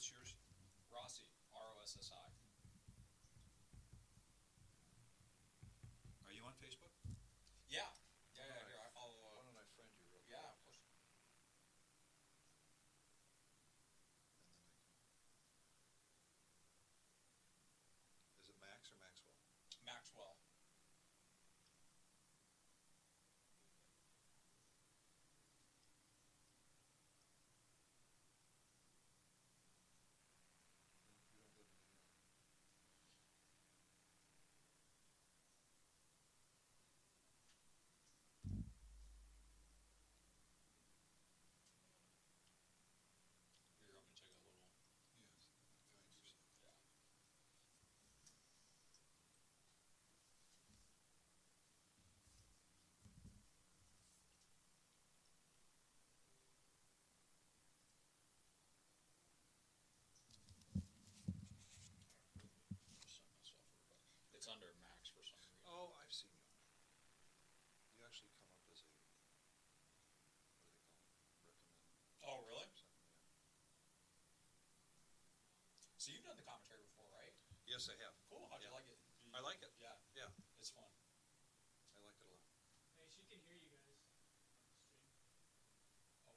What's yours? Rossi, R-O-S-S-I. Are you on Facebook? Yeah. Yeah, Why yeah, here, I'll, don't I friend you real quick? yeah, of course. And then is it Max or Maxwell? Maxwell. You don't live in New York. Here, I'm gonna take a little. Yes. Guide yourself. Yeah. Just sent myself a request. It's under Max for some reason. Oh, I've seen you on it. You actually come up as a, what do they call it? Recommend. Oh, really? Something, yeah. So you've done the commentary before, right? Yes, I have. Cool. How'd you Yeah. like it? I like it. Yeah. Yeah, It's fun. I like it a lot. Hey, she can hear you guys on the stream. Oh.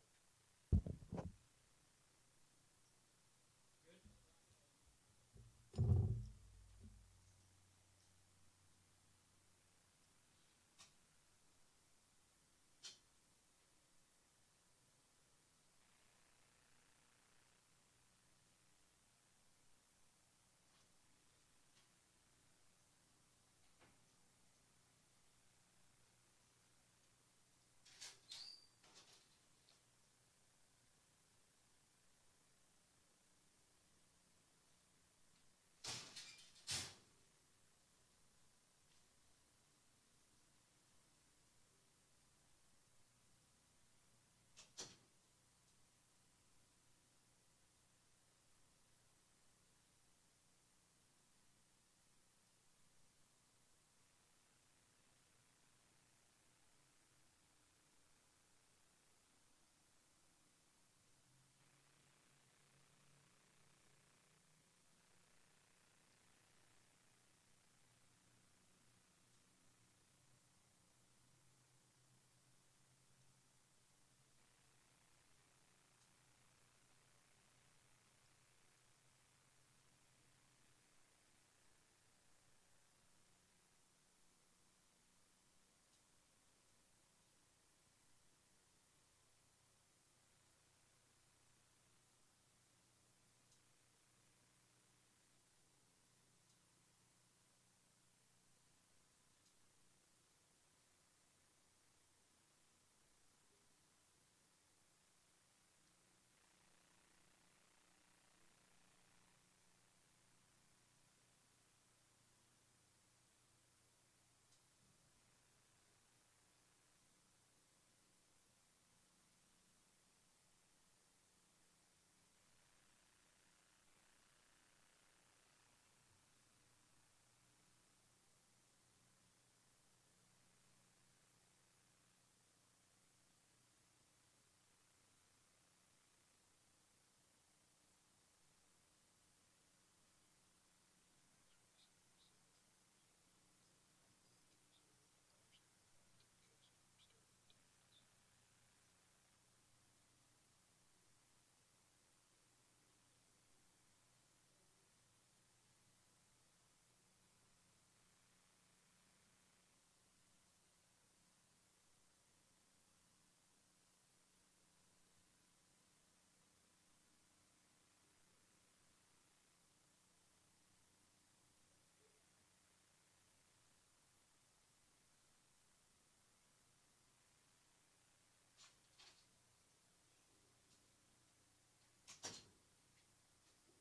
Good?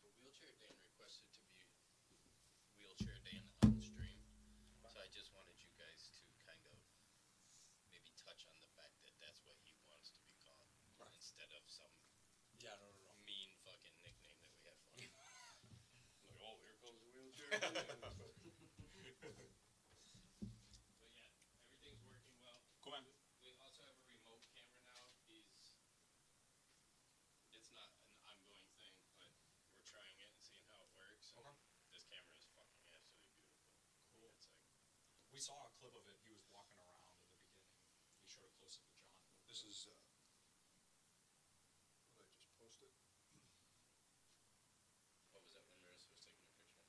So Wheelchair Dan requested to be Wheelchair Dan on the stream. So I just wanted you guys to kind of maybe touch on the fact that that's what he wants to be called. Right. Instead of some Yeah, no. mean fucking nickname that we have for him. Like, oh, here comes the wheelchair. But yeah, everything's working well. Cool, man. We also have a remote camera now. It's not an ongoing thing. this is, what I just posted. What was that when Marissa was taking a picture?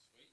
Sweet.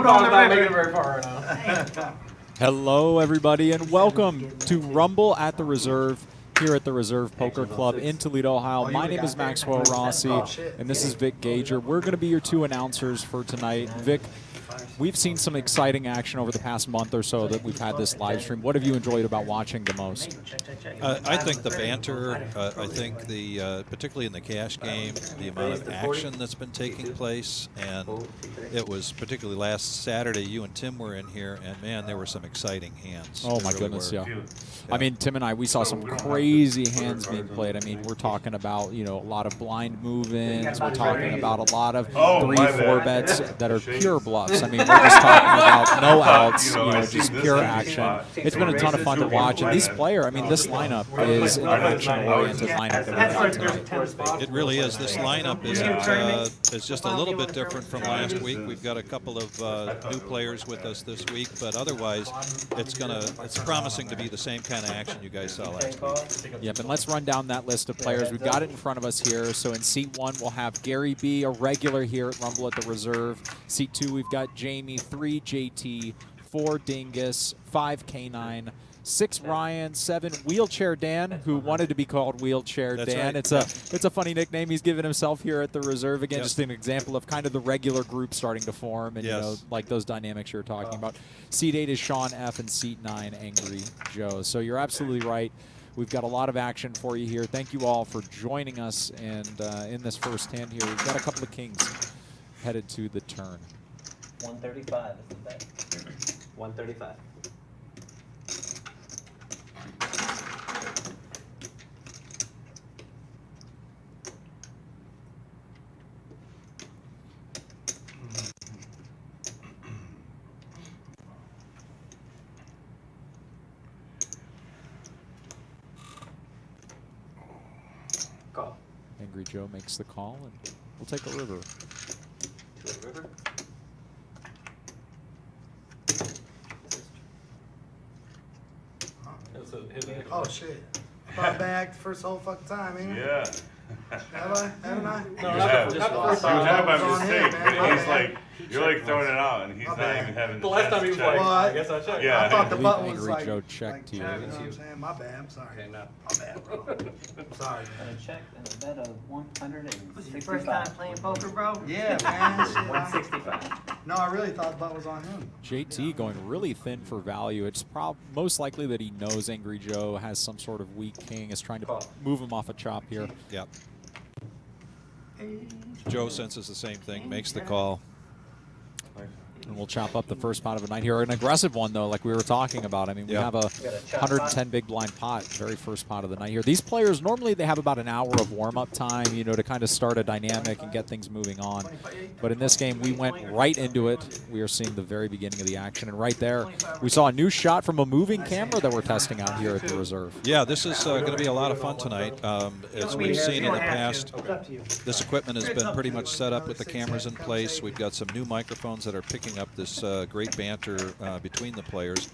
not making it very far right now. Hello, everybody, and welcome to Rumble at the Reserve here at the Reserve Poker Club in Toledo, Ohio. My name is Maxwell Rossi, and this is Vic Gager. We're going to be your two announcers for tonight. Vic, we've seen some exciting action over the past month or so that we've had this live stream. What have you enjoyed about watching the most? I think the banter, I think the particularly in the cash game, the amount of action that's been taking place, and it was particularly last Saturday, you and Tim were in here, and man, there were some exciting hands. Oh my goodness, yeah. I mean, Tim and I, we saw some crazy hands being played. I mean, we're talking about, you know, a lot of blind move-ins. We're talking about a lot of 3-4 bets that are pure bluffs. I mean, we're just talking about no outs, you know, just pure action. It's been a ton of fun to watch. And this lineup is an action-oriented lineup that we've got tonight. It really is. This lineup is just a little bit different from last week. We've got a couple of new players with us this week, but otherwise, it's promising to be the same kind of action you guys saw last week. Yep, and let's run down that list of players. We've got it in front of us here. So in seat 1, we'll have Gary B, a regular here at Rumble at the Reserve. Seat 2, we've got Jamie, 3 JT, 4 Dingus, 5 K9, 6 Ryan, 7 Wheelchair Dan, who wanted to be called Wheelchair That's Dan. right. It's a funny nickname he's given himself here at the Reserve. Again, Yes. just an example of kind of the regular group starting to form, and Yes. you know, like those dynamics you're talking about. Seat 8 is Sean F, and seat 9 Angry Joe. So you're absolutely right. We've got a lot of action for you here. Thank you all for joining us, and in this first hand here, we've got a couple of kings headed to the turn. 135 is the bet. 135. Call. Angry Joe makes the call, and we'll take a river. To the river. Oh shit. Brought back the first whole fucking time, ain't it? Yeah. Have I? Haven't I? You have. just You lost. have by It's on him, mistake, man. but he's My like, you're like throwing it out, and he's My not bad. even having The the last chance time to he was check. like, Well, I guess I checked. Yeah. I thought the I button believe was Angry like, Joe checked you here. know what I'm saying? My bad, I'm sorry. Okay, no. My bad, bro. Sorry, man. And a check and a bet of 165. Was it your first time playing poker, bro? Yeah, man. Shit, 165. no, I really thought the button was on him. JT going really thin for value. It's most likely that he knows Angry Joe has some sort of weak king, is trying to Call. move him off a chop here. Yep. Joe senses the same thing, makes the call. And we'll chop up the first pot of the night here. An aggressive one, though, like we were talking about. I mean, we Yeah. have a 110 big blind pot, very first pot of the night here. These players, normally they have about an hour of warm-up time, you know, to kind of start a dynamic and get things moving on. But in this game, we went right into it. We are seeing the very beginning of the action. And right there, we saw a new shot from a moving camera that we're testing out here at the Reserve. Yeah, this is going to be a lot of fun tonight. As we've seen in the past, this equipment has been pretty much set up with the cameras in place. We've got some new microphones that are picking up this great banter between the players.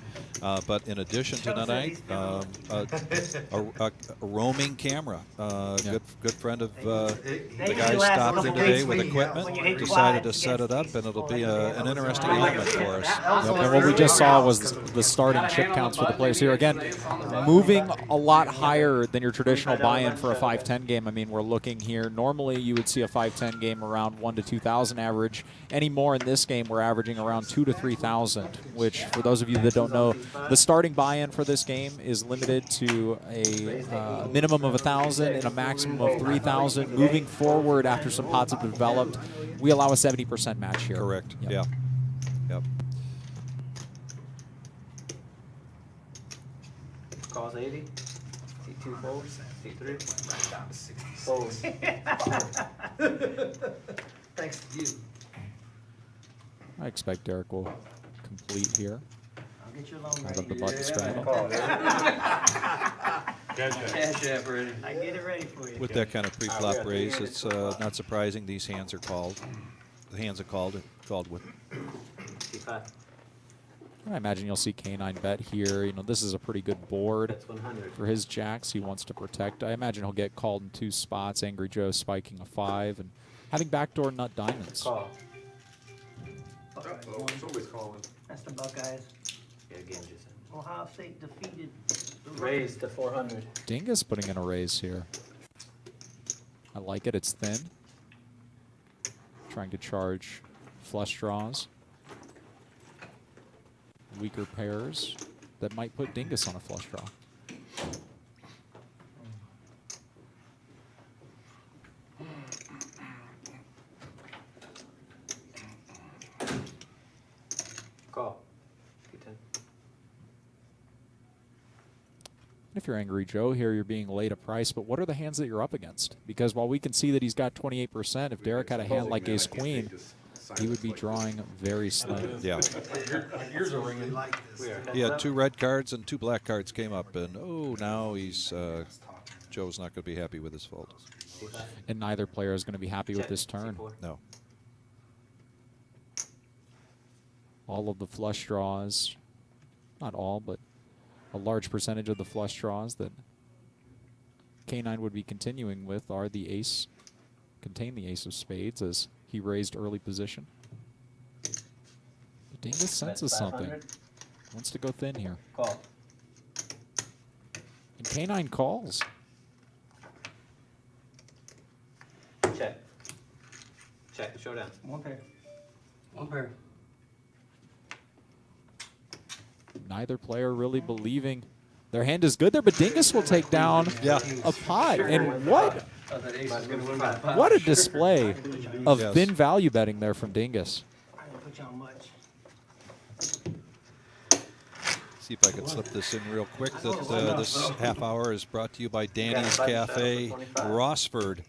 But in addition to tonight, a roaming camera. Good friend of the guy stopped in today with equipment, decided to set it up, and it'll be an interesting element for us. Yep, and what we just saw was the starting chip counts for the players here. Again, moving a lot higher than your traditional buy-in for a 5-10 game. I mean, we're looking here. Normally, you would see a 5-10 game around 1 to 2,000 average. Anymore in this game, we're averaging around 2 to 3,000, which, for those of you that don't know, the starting buy-in for this game is limited to a minimum of 1,000 and a maximum of 3,000. Moving forward after some pots have developed, we allow a 70% match here. Correct. Yep. Yeah. Yep. Calls 80. C2 folds. C3. Folds. Thanks to you. I expect Derek will complete here. I'll get your loan Out of the ready. butt to straddle. Cash app ready. I get it ready for you. With that kind of pre-flop raise, it's not surprising these hands are called. The hands are called with. C5. I imagine you'll see K9 bet here. You know, this is a pretty good board That's 100. for his jacks. He wants to protect. I imagine he'll get called in 2 spots. Angry Joe spiking a 5 and having backdoor nut diamonds. Call. Somebody's calling. That's the Buckeyes. Yeah, game just ended. Ohio State defeated the Raise to 400. Dingus putting in a raise here. I like it. It's thin. Trying to charge flush draws. Weaker pairs that might put Dingus on a flush draw. Call. D10. If you're Angry Joe here, you're being laid a price, but what are the hands that you're up against? Because while we can see that he's got 28%, if Derek had a hand like Ace-Queen, he would be drawing very slim. Yeah. Ears are ringing. Like this. He had 2 red cards and 2 black cards came up, and oh, now he's Joe's not going to be happy with his fold. D5. And neither player is going to be happy with Check. this turn. C4. No. All of the flush draws, not all, but a large percentage of the flush draws that K9 would be continuing with are the ace, contain the ace of spades as he raised early position. Dingus senses something. 500. Wants to go thin here. Call. And K9 calls. Check. Check. Showdown. One pair. One pair. Neither player really believing their hand is good there, but Dingus will take down a pot. And what a display of Yes. thin value betting there from Dingus. I didn't put you on much. See if I can slip this in real quick. That this half hour is brought to you by Danny's Cafe Rossford.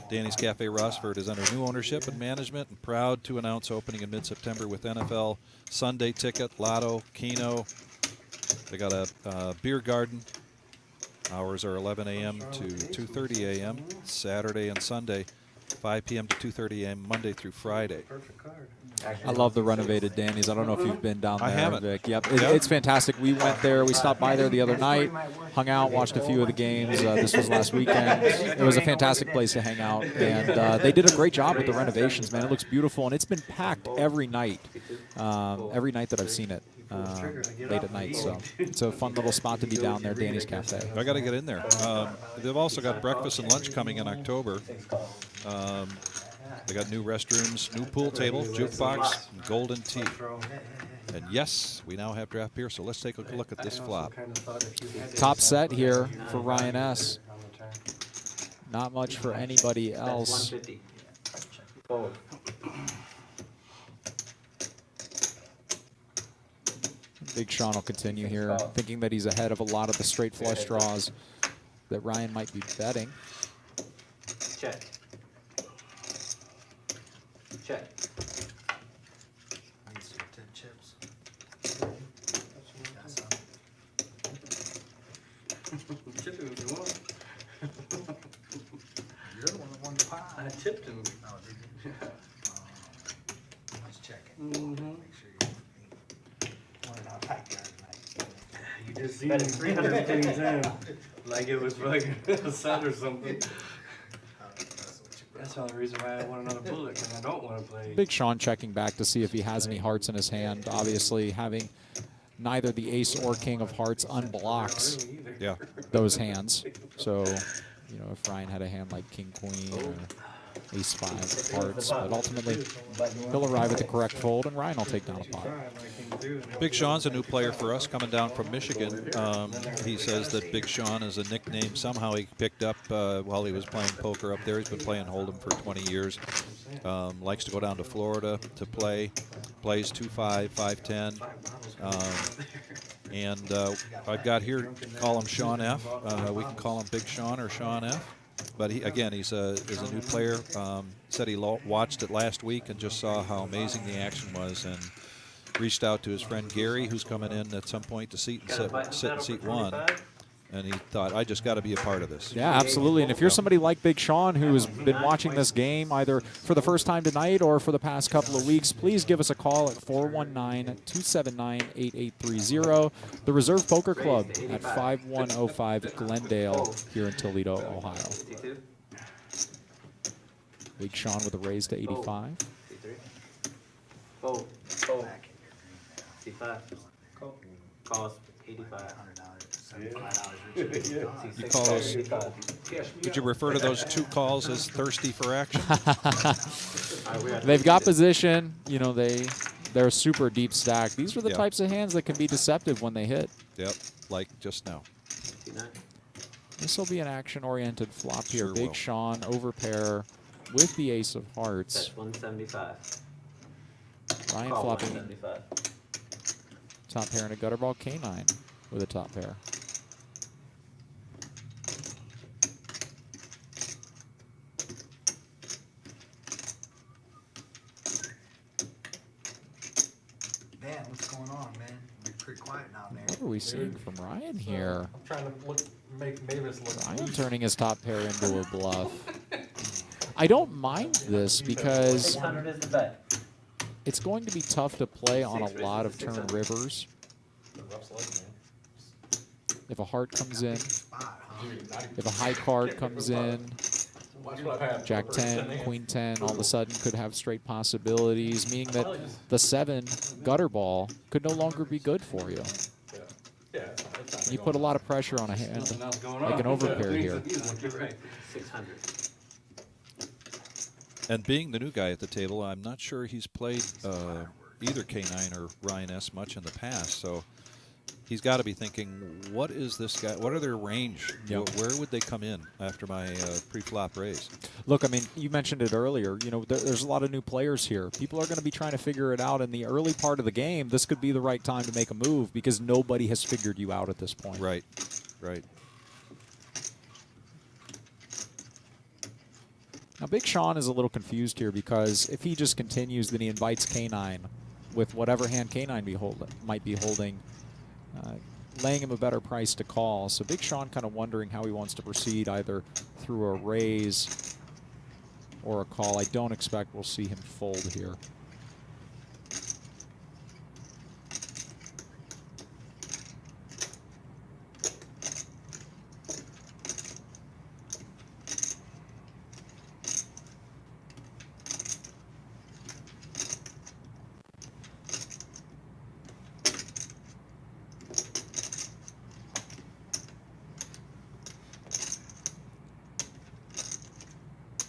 Danny's Cafe Rossford is under new ownership and management and proud to announce opening in mid-September with NFL Sunday ticket, Lotto, Keno. They got a beer garden. Hours are 11 a.m. to 2:30 a.m. Saturday and Sunday, 5 p.m. to 2:30 a.m. Monday through Friday. Perfect card. I love the renovated Danny's. I don't know if you've been down there, I haven't. Vic. Yep, it's fantastic. We went there. We stopped by there the other night, hung out, watched a few of the games. This was last weekend. It was a fantastic place to hang out, and they did a great job with the renovations, man. It looks beautiful, and it's been packed every night that I've seen it. Late at night, so it's a fun little spot to be down there, Danny's Cafe. I got to get in there. They've also got breakfast and lunch coming in October. They got new restrooms, new pool table, jukebox, and golden tea. And yes, we now have draft beer, so let's take a look at this flop. Top set here for Ryan S. Not much for anybody else. 150. Fold. Big Sean will continue here, thinking that he's ahead of a lot of the straight flush draws that Ryan might be betting. Check. Check. Need some tip chips. Chip him if you want. You're the one that won the pie. I tipped him. Oh, did you? Just checking. Make sure you want it out backyard tonight. You just seen him 300 things in. Like it was fucking a set or something. That's the only reason why I want another bullet, because I don't want to play. Big Sean checking back to see if he has any hearts in his hand. Obviously, having neither the ace or king of hearts unblocks Yeah. those hands. So, you know, if Ryan had a hand like king, queen, or ace five hearts, but ultimately he'll arrive at the correct fold, and Ryan will take down a pot. Big Sean's a new player for us coming down from Michigan. He says that Big Sean is a nickname somehow he picked up while he was playing poker up there. He's been playing Hold'em for 20 years. Likes to go down to Florida to play. Plays 2-5, 5-10. And I've got here, call him Sean F. We can call him Big Sean or Sean F. But he, again, he's a new player. Said he watched it last week and just saw how amazing the action was, and reached out to his friend Gary, who's coming in at some point to sit in seat one. And he thought, I just got to be a part of this. Yeah, absolutely. And if you're somebody like Big Sean who has been watching this game either for the first time tonight or for the past couple of weeks, please give us a call at 419-279-8830. The Reserve Poker Club at 5105 Glendale here in Toledo, Ohio. 52. Big Sean with a raise to 85. 53. Fold. Fold. C5. Cost 85. You call those? 85. Would you refer to those 2 calls as thirsty for action? They've got position. You know, they're a super deep stack. These are the Yeah. types of hands that can be deceptive when they hit. Yep, like just now. 59. This will be an action-oriented flop here. Sure Big will. Sean over-pair with the ace of hearts. That's 175. Ryan Call flopping 175. top pair and a gutter ball K9 with a top pair. Man, what's going on, man? You're pretty quiet down there. What are we seeing from Ryan here? I'm trying to make Mavis look. Ryan turning his top pair into a bluff. I don't mind this because 600 is the bet. it's going to be tough to play on a lot of turn rivers. If a heart comes in, if a high card comes in, Jack 10, Queen 10, all of a sudden could have straight possibilities, meaning that the 7 gutter ball could no longer be good for you. You put a lot of pressure on a hand, like an overpair here. 600. And being the new guy at the table, I'm not sure he's played either K9 or Ryan S much in the past. So he's got to be thinking, what is this guy? What are their range? Yep. Where would they come in after my pre-flop raise? Look, I mean, you mentioned it earlier. You know, there's a lot of new players here. People are going to be trying to figure it out in the early part of the game. This could be the right time to make a move because nobody has figured you out at this point. Right, right. Now, Big Sean is a little confused here because if he just continues, then he invites K9 with whatever hand K9 might be holding, laying him a better price to call. So Big Sean kind of wondering how he wants to proceed, either through a raise or a call. I don't expect we'll see him fold here.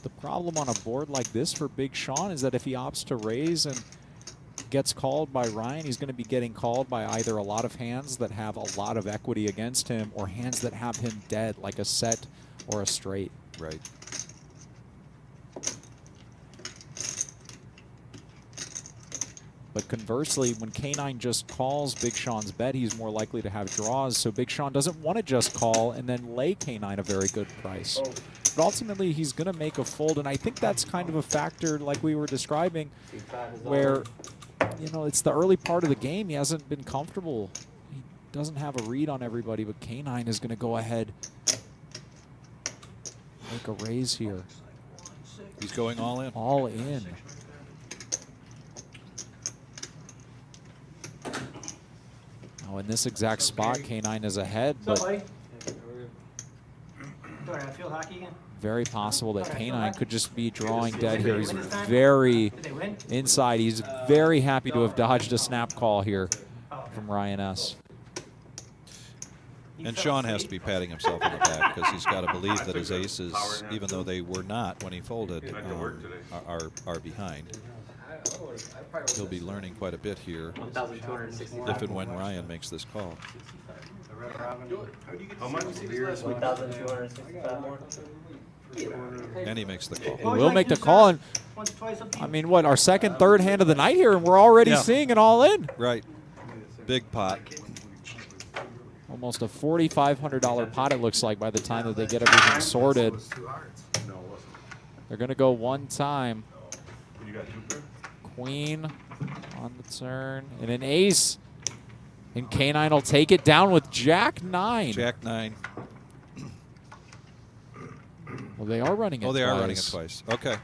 The problem on a board like this for Big Sean is that if he opts to raise and gets called by Ryan, he's going to be getting called by either a lot of hands that have a lot of equity against him or hands that have him dead, like a set or a straight. Right. But conversely, when K9 just calls Big Sean's bet, he's more likely to have draws. So Big Sean doesn't want to just call and then lay K9 a very good price. But ultimately, he's going to make a fold. And I think that's kind of a factor, like we were describing, where, you know, it's the early part of the game. He hasn't been comfortable. He doesn't have a read on everybody. But K9 is going to go ahead, make a raise here. He's going all in. All in. Now, in this exact spot, K9 is ahead, but Sorry, I feel hockey again. very possible that K9 could just be drawing dead here. He's very Did they win? inside. He's very happy to have dodged a snap call here from Ryan S. And Sean has to be patting himself on the back because he's got to believe that his aces, even though they were not when he folded, are behind. He'll be learning quite a bit here 1,265. if and when Ryan makes this call. How much? 1,265. And he makes the call. He will make the call. And Once, twice up to I you. mean, what, our second, third hand of the night here, and we're already Yeah. seeing it all in. Right. Big pot. Almost a $4,500 pot, it looks like, by the time that they get everything sorted. They're going to go one time. You got 2 pair? Queen on the turn, and an ace. And K9 will take it down with Jack 9. Jack 9. Well, they are running it Oh, they twice. are running it twice. Okay.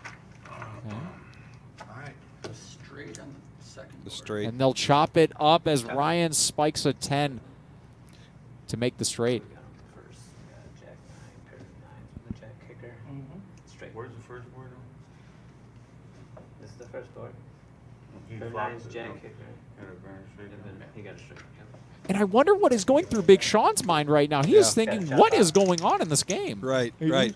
The straight. And they'll chop it up as Ryan spikes a 10 to make the straight. First, Jack 9, pair of 9s with the Jack kicker. Straight. Where's the first board? This is the first board. Pair nine's jack kick, right? Got a burn straight And down. then he got a straight. Yep. And I wonder what is going through Big Sean's mind right now. He is thinking, what is going on in this game? Right, right.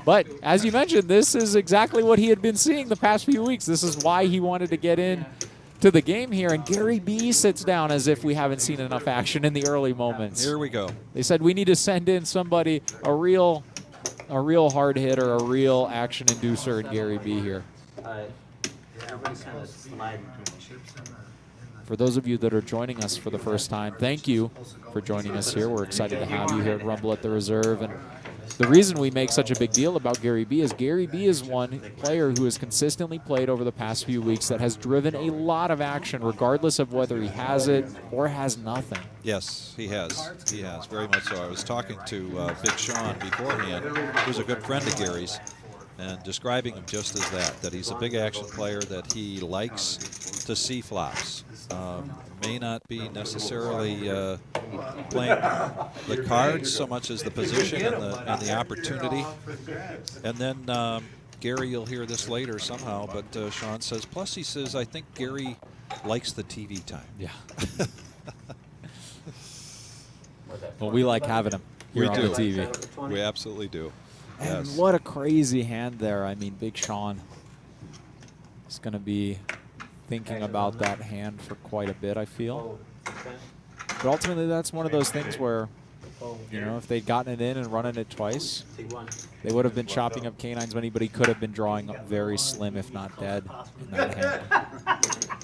But as you mentioned, this is exactly what he had been seeing the past few weeks. This is why he wanted to get in to the game here. And Gary B sits down as if we haven't seen enough action in the early moments. Here we go. They said we need to send in somebody, a real hard hitter, a real action inducer in Gary B here. Everybody's kind of sliding. For those of you that are joining us for the first time, thank you for joining us here. We're excited to have you here at Rumble at the Reserve. And the reason we make such a big deal about Gary B is Gary B is one player who has consistently played over the past few weeks that has driven a lot of action, regardless of whether he has it or has nothing. Yes, he has. He has, very much so. I was talking to Big Sean beforehand, who's a good friend of Gary's, and describing him just as that he's a big action player, that he likes to see flops. May not be necessarily playing the cards so much as the position and the opportunity. And then Gary, you'll hear this later somehow, but Sean says, plus he says, I think Gary likes the TV time. Yeah. Well, we like having him here on the TV. We absolutely do. And Yes. what a crazy hand there. I mean, Big Sean is going to be thinking about that hand for quite a bit, I feel. But ultimately, that's one of those things where, you know, if they'd gotten it in and running it twice, they would have been chopping up canines money, but he could have been drawing up very slim, if not dead, in that hand.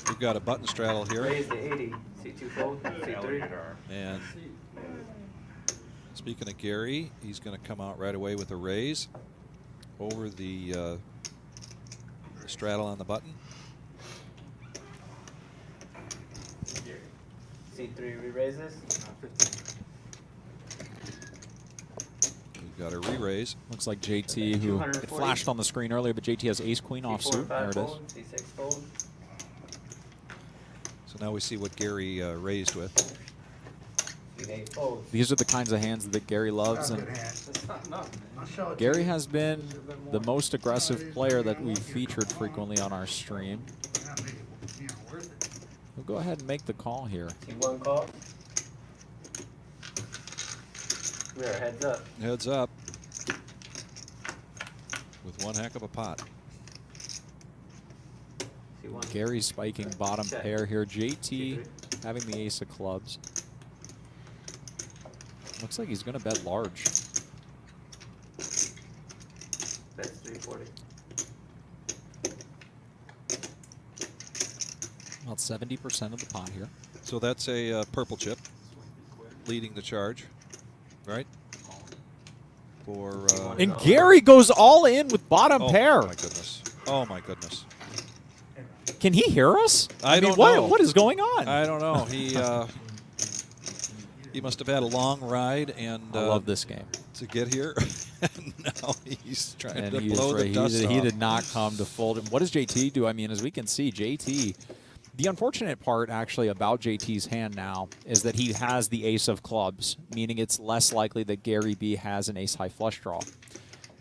We've got a button straddle here. Raise the 80. C2 fold. C3. And speaking of Gary, he's going to come out right away with a raise over the straddle on the button. C3 re-raises. We've got a re-raise. Looks like JT, who it flashed on the screen earlier, but JT has ace-queen offsuit. There it is. C6 fold. So now we see what Gary raised with. C8 fold. These are the kinds of hands that Gary loves, and Gary has been the most aggressive player that we've featured frequently on our stream. We'll go ahead and make the call here. C1 call. We are heads up. Heads up. With one heck of a pot. C1. Gary's spiking bottom pair here. JT having the ace of clubs. Looks like he's going to bet large. That's 340. About 70% of the pot here. So that's a purple chip leading the charge, right? For And Gary goes all in with bottom pair. Oh my goodness! Oh my goodness! Can he hear us? I mean, don't know. What is going on? I don't know. He must have had a long ride and I love this game. to get here. And now he's trying And to he's blow the dust he off. did not come to fold. And what does JT do? I mean, as we can see, JT, the unfortunate part actually about JT's hand now is that he has the ace of clubs, meaning it's less likely that Gary B has an ace high flush draw.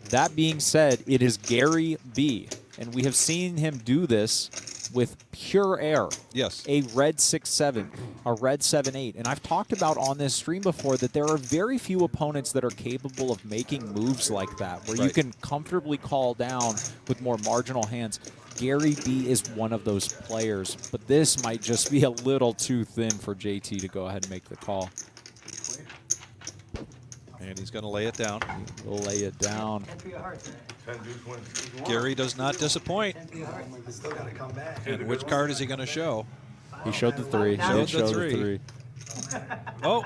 That being said, it is Gary B, and we have seen him do this with pure air. Yes. A red 6-7, a red 7-8. And I've talked about on this stream before that there are very few opponents that are capable of making moves like that, where you Right. can comfortably call down with more marginal hands. Gary B is one of those players, but this might just be a little too thin for JT to go ahead and make the call. And he's going to lay it down. He'll lay it down. 10 for your hearts, man. Gary does not disappoint. 10 for your hearts. Still gotta come back. And which card is he going to show? He showed the 3. Showed the Showed the 3. Oh,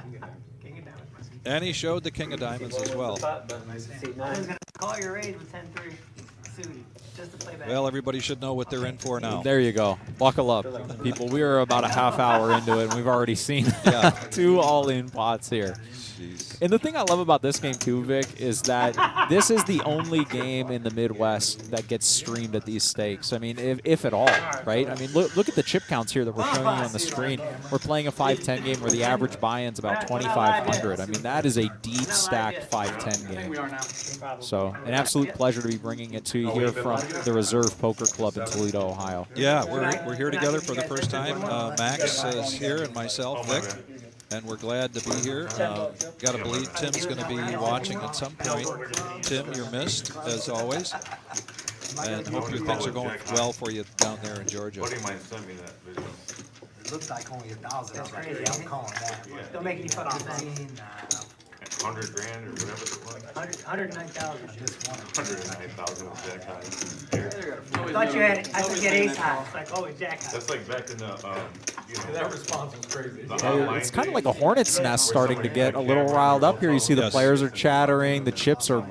King of diamonds. and he showed the king of diamonds as well. Pot button. I was C9. gonna call your raid with 10-3 suited, just to play back. Well, everybody should know what they're in for now. There you go. Buckle up, people. We are about a half hour into it, and we've already seen Yeah. 2 all-in pots here. Jeez. And the thing I love about this game too, Vic, is that this is the only game in the Midwest that gets streamed at these stakes. I mean, if at all, right? I mean, look at the chip counts here that we're showing you on the screen. We're playing a 5-10 game where the average buy-in's about 2,500. I mean, that is a deep stacked 5-10 game. So, an absolute pleasure to be bringing it to you hear from the Reserve Poker Club in Toledo, Ohio. Yeah, we're here together for the first time. Max is here and myself, Vic, and we're glad to be here. Got to believe Tim's going to be watching at some point. Tim, you're missed, as always. And hope your things are going well for you down there in Georgia. Buddy of mine sent me that video. It looks like only 1,000. That's crazy. I'm calling that. Don't make any fucking sense. 100 grand or whatever it was. 109,000. Just one. 109,000 was jackpot. I thought you had ace high. It's like, oh, it's jack high. That's like back in the, That response was crazy. It's kind of like a hornet's nest starting to get a little riled up here. You see the Yes. players are chattering, the chips are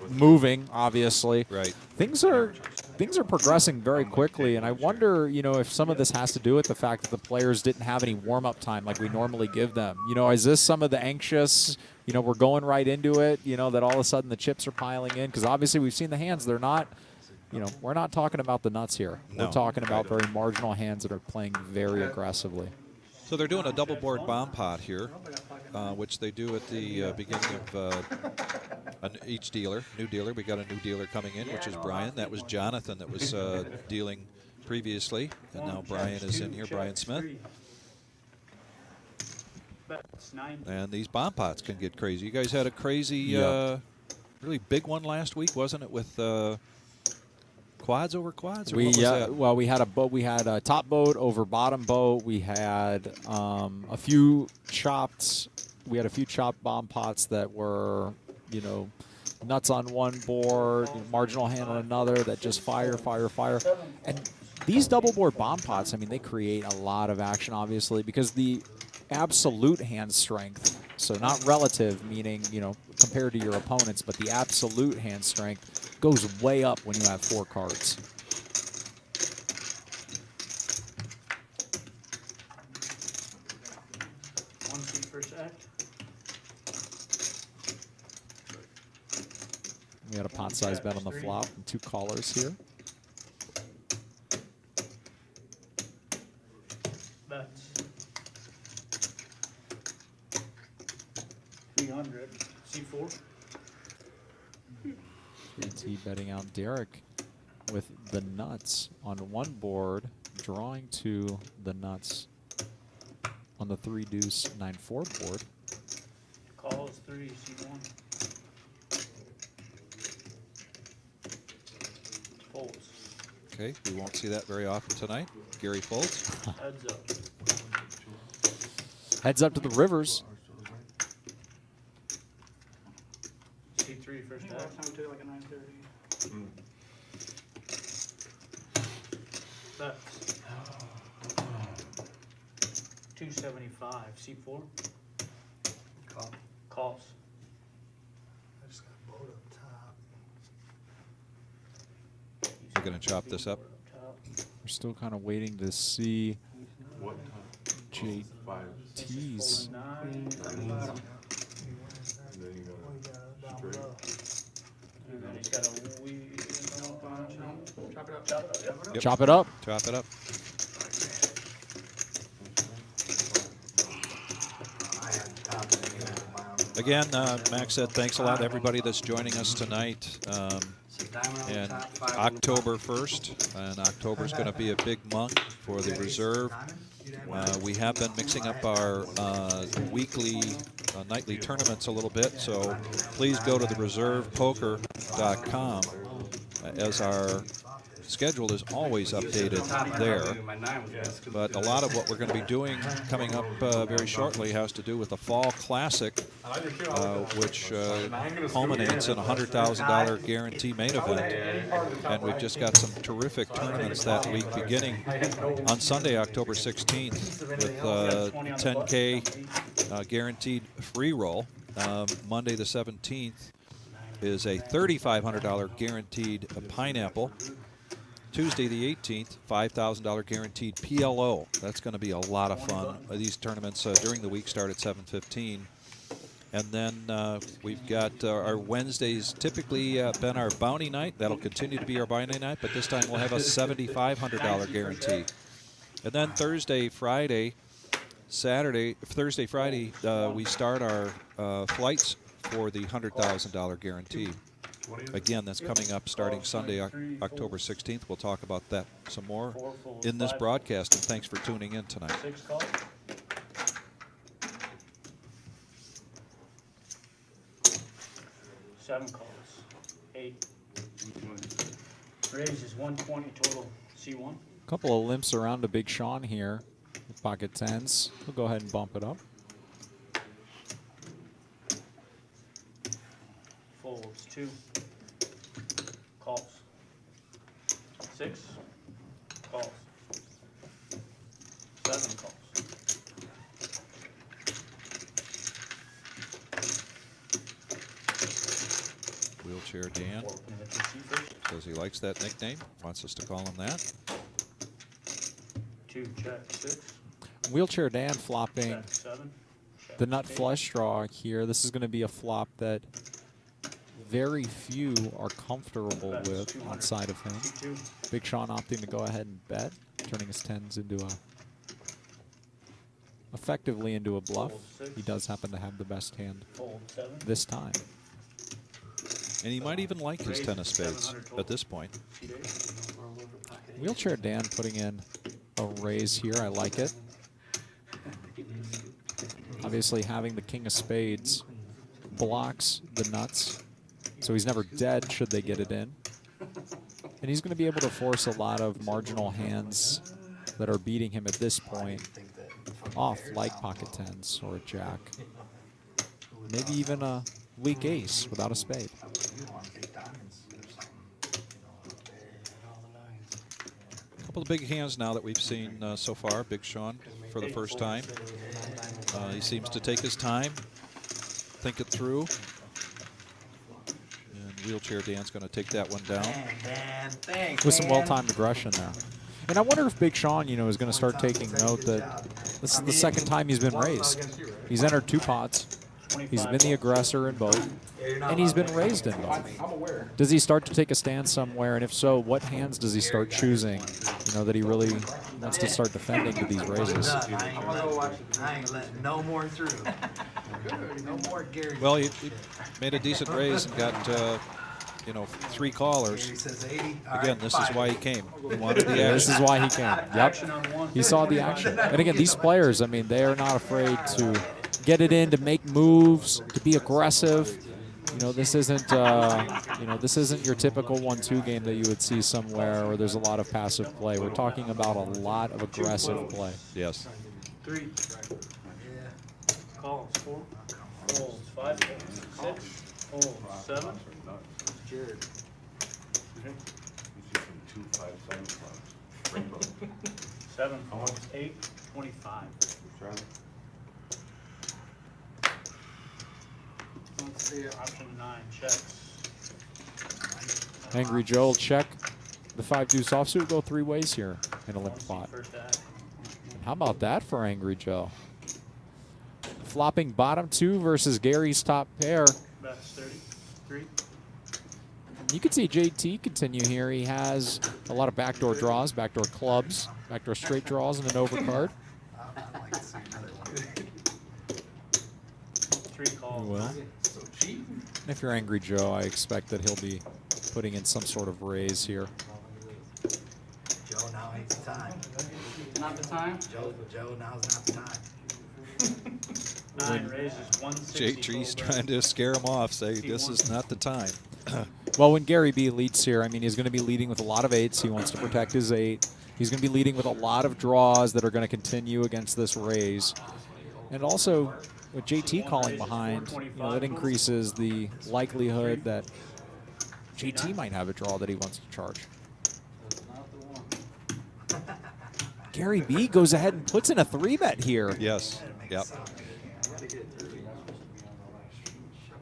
moving, obviously. Right. Things are progressing very quickly, and I wonder, if some of this has to do with the fact that the players didn't have any warm-up time like we normally give them. Is this some of the anxious, we're going right into it, that all of a sudden the chips are piling in? Because obviously we've seen the hands. They're not, we're not talking about the nuts here. No. We're talking about very marginal hands that are playing very aggressively. So they're doing a double board bomb pot here, which they do at the beginning of each dealer, new dealer. We got a new dealer coming in, which is Brian. That was Jonathan that was dealing previously, and now Brian is in here, Brian Smith. And these bomb pots can get crazy. You guys had a crazy, really big one last week, wasn't it, with quads over quads? Or what was that? Well, we had a boat. We had a top boat over bottom boat. We had a few chopped. We had a few chopped bomb pots that were, nuts on one board, marginal hand on another that just fire. And these double board bomb pots, I mean, they create a lot of action, obviously, because the absolute hand strength, so not relative, meaning, compared to your opponents, but the absolute hand strength goes way up when you have 4 cards. One seat per set. We had a pot size bet on the flop and 2 callers here. Bets. 300. C4. 3T betting out Derek with the nuts on one board, drawing to the nuts on the 3 deuce 9-4 board. Calls 3, C1. Folds. Okay, we won't see that very often tonight. Gary folds. Heads up. Heads up to the rivers. C3 first half. Last time we took like a 930. Bets. 275. C4. Call. Calls. I just got a boat up top. We're going to chop this up. We're still kind of waiting to see What? JT's. And then you go straight. And then he's got a wheel. Chop it up. Chop it up. Yep. Yep. Chop it up. Chop it up. I had top of my own. Again, Max said thanks a lot to everybody that's joining us tonight. And October 1st, and October is going to be a big month for the reserve. We have been mixing up our weekly, nightly tournaments a little bit, so please go to the reservepoker.com as our schedule is always updated there. But a lot of what we're going to be doing coming up very shortly has to do with the Fall Classic, which culminates in a $100,000 guarantee main event. And we've just got some terrific tournaments that week, beginning on Sunday, October 16th, with 10K guaranteed free roll. Monday the 17th is a $3,500 guaranteed pineapple. Tuesday the 18th, $5,000 guaranteed PLO. That's going to be a lot of fun. These tournaments during the week start at 7:15. And then we've got our Wednesdays typically been our bounty night. That'll continue to be our bounty night, but this time we'll have a $7,500 guarantee. And then Thursday, Friday, we start our flights for the $100,000 guarantee. Again, that's coming up starting Sunday, October 16th. We'll talk about that some more in this broadcast, and thanks for tuning in tonight. 6 calls. 7 calls. 8. Raise is 120 total. C1. Couple of limps around to Big Sean here. With pocket tens. We'll go ahead and bump it up. Folds. 2. Calls. 6. Calls. 7 calls. Wheelchair Dan says he likes that nickname, wants us to call him that. 2 check. 6. Wheelchair Dan flopping Check. 7. Check. the nut 8. flush draw here. This is going to be a flop that very few are comfortable Bets with 200. outside of him. C2. Big Sean opting to go ahead and bet, turning his tens into effectively into a bluff. He does happen to have the best hand Fold. 7. this time. And he might even like his 10 of spades at this point. Wheelchair Dan putting in a raise here. I like it. Obviously, having the king of spades blocks the nuts, so he's never dead should they get it in. And he's going to be able to force a lot of marginal hands that are beating him at this point off, like pocket tens or a jack. Maybe even a weak ace without a spade. A couple of big hands now that we've seen so far. Big Sean for the first time. He seems to take his time, think it through. And Wheelchair Dan's going to take that one down. With some well-timed aggression there. And I wonder if Big Sean, you know, is going to start taking note that this is the second time he's been raised. He's entered 2 pots. He's been the aggressor in both, and he's been raised in both. Does he start to take a stand somewhere, and if so, what hands does he start choosing, you know, that he really wants to start defending with these raises? I ain't letting no more through. No more Gary. Well, he made a decent raise and got, you know, 3 callers. Gary says 80. Again, this is why he came. He wanted the This action. is why he came. Yep. He saw the action. And again, these players, I mean, they are not afraid to get it in, to make moves, to be aggressive. You know, this isn't, you know, this isn't your typical 1-2 game that you would see somewhere where there's a lot of passive play. We're talking about a lot of aggressive play. Yes. 3. Calls. 4. Folds. 5. 6. Folds. 7. Jared. 7. Folds. 8. 25. Let's see. Option 9. Checks. Angry Joe will check the 5 deuce offsuit, go 3 ways here in a limp pot. First act. How about that for Angry Joe? Flopping bottom 2 versus Gary's top pair. Bets 33. You can see JT continue here. He has a lot of backdoor draws, backdoor clubs, backdoor straight draws, and an overcard. I'd like to see another one. 3 calls. Well, if you're Angry Joe, I expect that he'll be putting in some sort of raise here. Joe, now ain't the time. Not the time. Joe, now's not the time. 9 raises 160. JT's trying to scare him off, say this is not the time. Well, when Gary B leads here, I mean, he's going to be leading with a lot of 8s. He wants to protect his 8. He's going to be leading with a lot of draws that are going to continue against this raise. And also, with JT calling behind, you know, that increases the likelihood that JT might have a draw that he wants to charge. Gary B goes ahead and puts in a 3-bet here. Yes. Yep.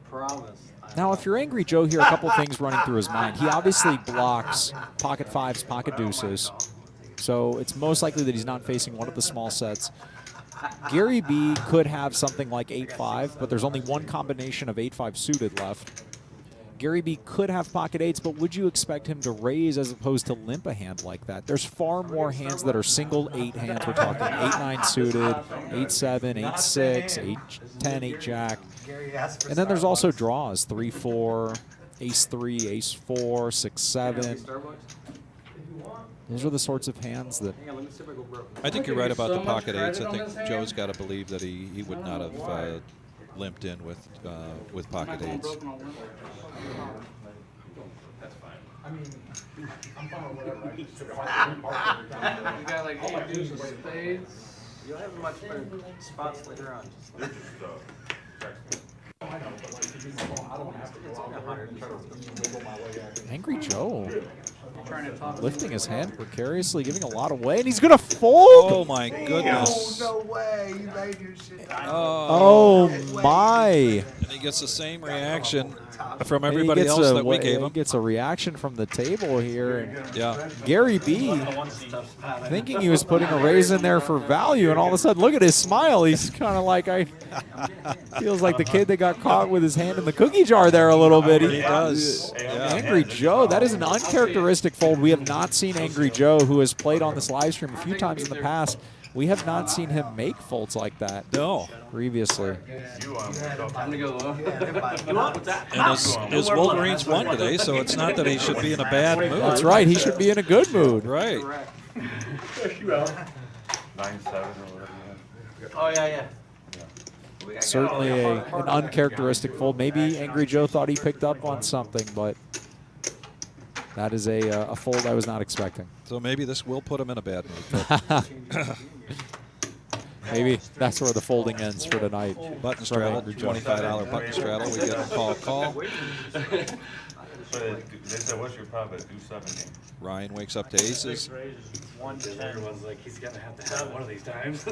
Promise. Now, if you're Angry Joe here, a couple things running through his mind. He obviously blocks pocket 5s, pocket deuces. So it's most likely that he's not facing one of the small sets. Gary B could have something like 8-5, but there's only one combination of 8-5 suited left. Gary B could have pocket 8s, but would you expect him to raise as opposed to limp a hand like that? There's far more hands that are single 8 hands. We're talking 8-9 suited, 8-7, 8-6, 8-10, 8-jack. Gary asked for And then there's also Starbucks. draws, 3-4, Ace 3, Ace 4, 6, 7. Those are the sorts of hands that I think you're right about the pocket eights. I think Joe's got to believe that he would not have limped in with pocket eights. That's fine. I mean, I'm fine with whatever. You got like 8 deuces of spades. You'll have much better spots later on. They're just, Angry Joe Trying to talk. lifting his hand precariously, giving a lot away, and he's going to fold. Oh, my goodness. No way, you made your shit. Oh, my. And he gets the same reaction from everybody else that we gave He him. gets a reaction from the table here. And Yeah. Gary B, thinking he was putting a raise in there for value, and all of a sudden, look at his smile. He's kind of like, feels like the kid that got caught with his hand in the cookie jar there a little bit. He does. Yeah. Angry Joe, that is an uncharacteristic fold. We have not seen Angry Joe, who has played on this live stream a few times in the past. We have not seen him make folds like that. No. Previously. Time to go low. And his Wolverines won today, so it's not that he should be in a bad mood. That's right. He should be in a good mood. Right. 9-7 or whatever. Oh, yeah. Certainly an uncharacteristic fold. Maybe Angry Joe thought he picked up on something, but that is a fold I was not expecting. So maybe this will put him in a bad mood. Maybe that's where the folding ends for tonight. Button straddle, $25 button straddle. We get a call. But they said, what's your profit? Do 17. Ryan wakes up to aces. Everyone's like, he's gonna have to have one of these times.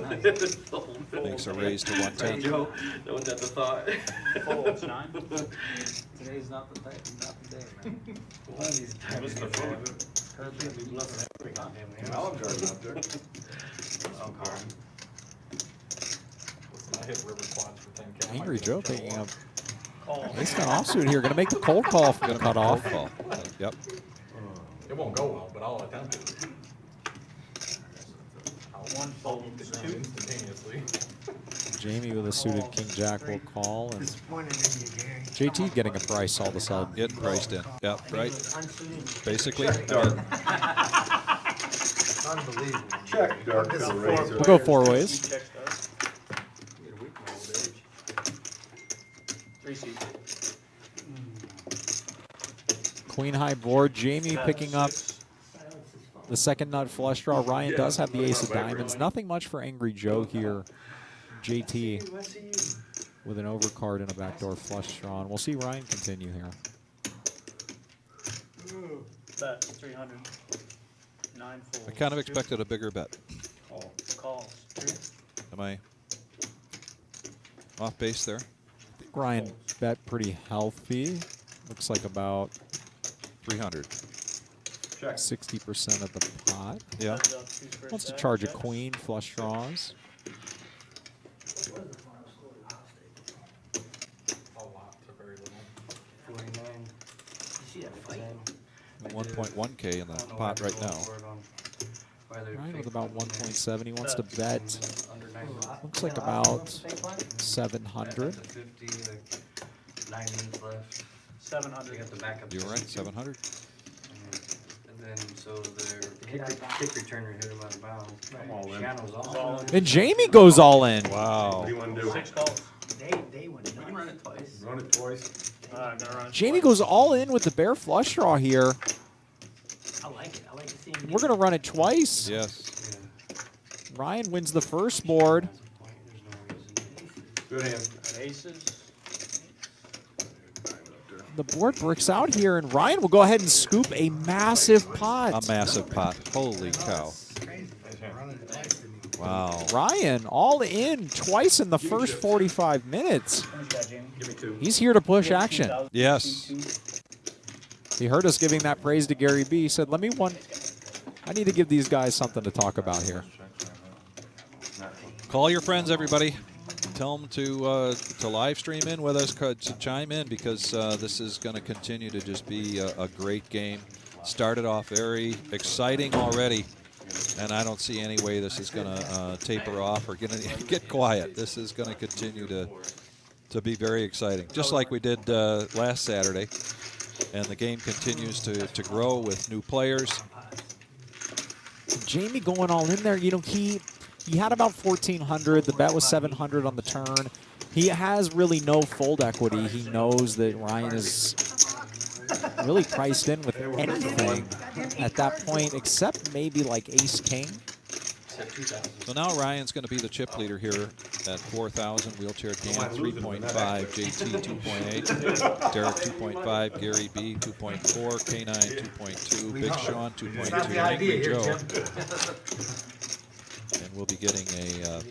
Makes a raise to 110. Joe, no one had the thought. Folds 9. Today's not the day, man. One of these times. What's the profit? Herb's gonna be bluffing every goddamn hand. Now I'm driving up there. Okay. I hit river quads for 10K. Angry Joe taking up ace 10 offsuit here. Going to make the cold call from the cutoff. Call. Yep. It won't go well, but I'll attempt it. One fold to 2. Instantaneously. Jamie with a suited king jack will call, and Disappointed in you, Gary. JT getting a price all of a sudden. Getting priced in. Yep, right. Unsuited. Basically. Unbelievable. Check, Dark. We'll go 4 ways. Check stars. 3 seats. Queen high board. Jamie picking up the second nut flush draw. Ryan does have the ace of diamonds. Nothing much for Angry Joe here. JT with an overcard and a backdoor flush draw. And we'll see Ryan continue here. Bet 300. 9 folds. I kind of expected a bigger bet. Calls. Am I off base there? I think Ryan bet pretty healthy. Looks like about 300. 60% of the pot. Yeah. Wants to charge a queen, flush draws. A lot to very little. 49. You see that fight? 1.1K in the pot right now. Ryan with about 1.7. He wants to bet. Looks like about 700. 50, like 9 minutes left. 700. They got the backup. You were right, 700. And then, so their kick returner hit him out of bounds. Shiano's all in. And Jamie goes all in. Wow. What do you want to do? 6 calls. They went nuts. Run it twice. Run it twice. Gonna run Jamie twice. goes all in with the bare flush draw here. I like it. I like to see him. We're going to run it twice. Yes. Ryan wins the first board. Good hand. Aces. The board bricks out here, and Ryan will go ahead and scoop a massive pot. A massive pot. Holy cow. Wow. Ryan all in twice in the first 45 minutes. Finish that, Jamie. Give me 2. He's here to push action. Yes. He heard us giving that praise to Gary B. He said, I need to give these guys something to talk about here. Call your friends, everybody. Tell them to live stream in with us, to chime in, because this is going to continue to just be a great game. Started off very exciting already, and I don't see any way this is going to taper off or get quiet. This is going to continue to be very exciting, just like we did last Saturday. And the game continues to grow with new players. Jamie going all in there. You know, he had about 1,400. The bet was 700 on the turn. He has really no fold equity. He knows that Ryan is really priced in with anything at that point, except maybe like ace-king. So now Ryan's going to be the chip leader here at 4,000. Wheelchair Dan 3.5, JT 2.8, Derek 2.5, Gary B 2.4, K9 2.2, Big Sean 2.2, Angry Joe. And we'll be getting a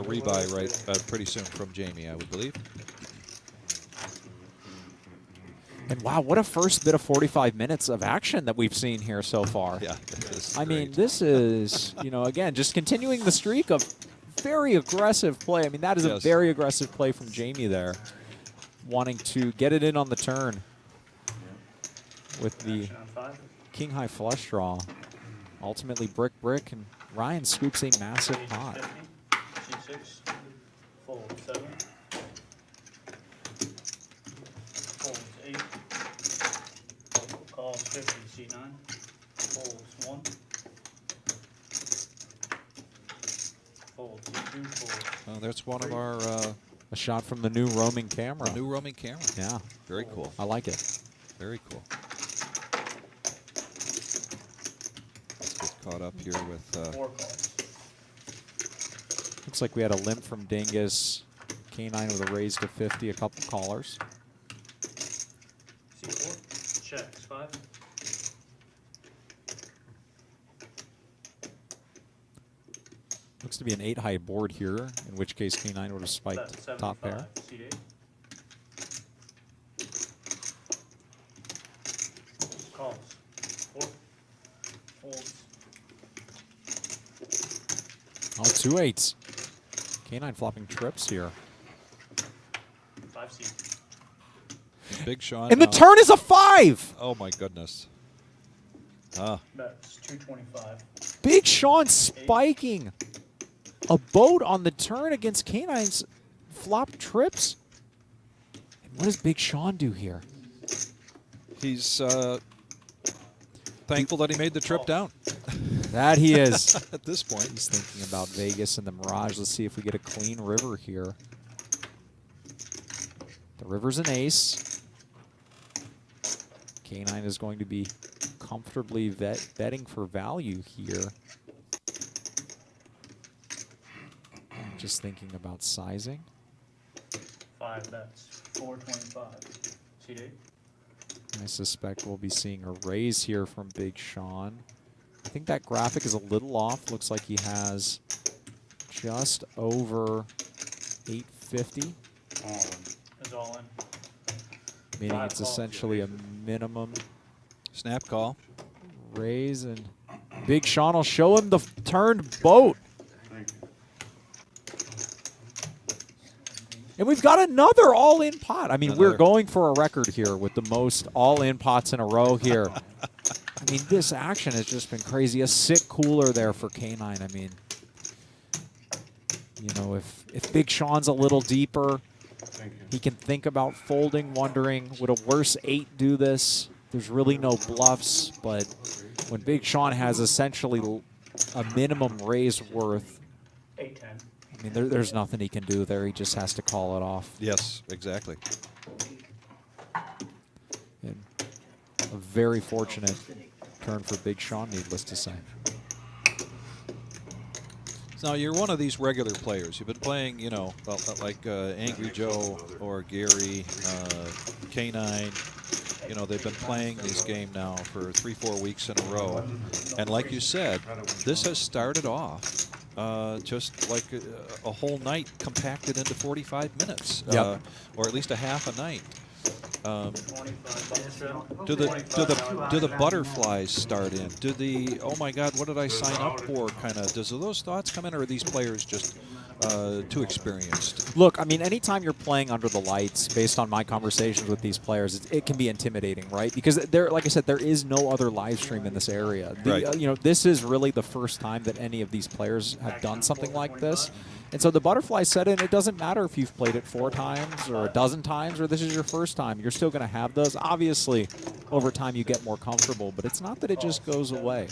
rebuy right pretty soon from Jamie, I would believe. And wow, what a first bit of 45 minutes of action that we've seen here so far. Yeah, I mean, this is, you know, again, just continuing the streak of very aggressive play. I mean, that is a very aggressive play from Jamie there, wanting to get it in on the turn with the king high flush draw. Ultimately, brick, and Ryan scoops a massive pot. C6, fold 7. Folds 8. Calls 50, C9. Folds 1. Folds 2, folds. That's one of our... a shot from the new roaming camera. The new roaming camera. Yeah. Very cool. I like it. Very cool. Let's get caught up here with... 4 calls. Looks like we had a limp from Dingus. K9 with a raise to 50, a couple callers. C4, checks 5. Looks to be an 8-high board here, in which case K9 would have spiked top pair. C8. Calls 4. Folds. Oh, 2 8s. K9 flopping trips here. 5C. Big Sean. And the turn is a 5! Oh, my goodness. Ah. That's 225. Big Sean spiking a boat on the turn against K9's flop trips. And what does Big Sean do here? He's thankful that he made the trip down. That he is. At this point. He's thinking about Vegas and the Mirage. Let's see if we get a clean river here. The river's an ace. K9 is going to be comfortably betting for value here. Just thinking about sizing. 5 bets. 425. C8. I suspect we'll be seeing a raise here from Big Sean. I think that graphic is a little off. Looks like he has just over 850. Is all in. Meaning it's essentially a minimum snap call. Raise, and Big Sean will show him the turned boat. And we've got another all-in pot. I mean, we're going for a record here with the most all-in pots in a row here. I mean, this action has just been crazy. A sick cooler there for K9. I mean, you know, if Big Sean's a little deeper, he can think about folding, wondering, would a worse 8 do this? There's really no bluffs, but when Big Sean has essentially a minimum raise worth, 8-10. I mean, there's nothing he can do there. He just has to call it off. Yes, exactly. And a very fortunate turn for Big Sean, needless to say. Now, you're one of these regular players. You've been playing, you know, like Angry Joe or Gary, K9. You know, they've been playing this game now for 3-4 weeks in a row. And like you said, this has started off just like a whole night compacted into 45 minutes, or at least a half a night. Do the butterflies start in? Do the, oh my God, what did I sign up for kind of, does those thoughts come in, or are these players just too experienced. Look, I mean, anytime you're playing under the lights, based on my conversations with these players, it can be intimidating, right? Because there, like I said, there is no other live stream in this area. Right. You know, this is really the first time that any of these players have done something like this. And so the butterfly set in, it doesn't matter if you've played it 4 times or a dozen times or this is your first time. You're still going to have those. Obviously, over time you get more comfortable, but it's not that it just goes away.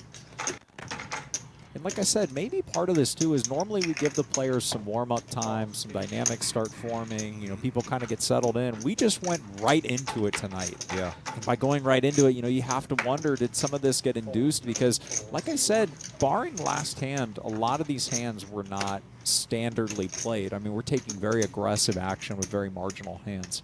And like I said, maybe part of this too is normally we give the players some warm-up time, some dynamics start forming, you know, people kind of get settled in. We just went right into it tonight. Yeah. And by going right into it, you know, you have to wonder, did some of this get induced? Because, like I said, barring last hand, a lot of these hands were not standardly played. I mean, we're taking very aggressive action with very marginal hands.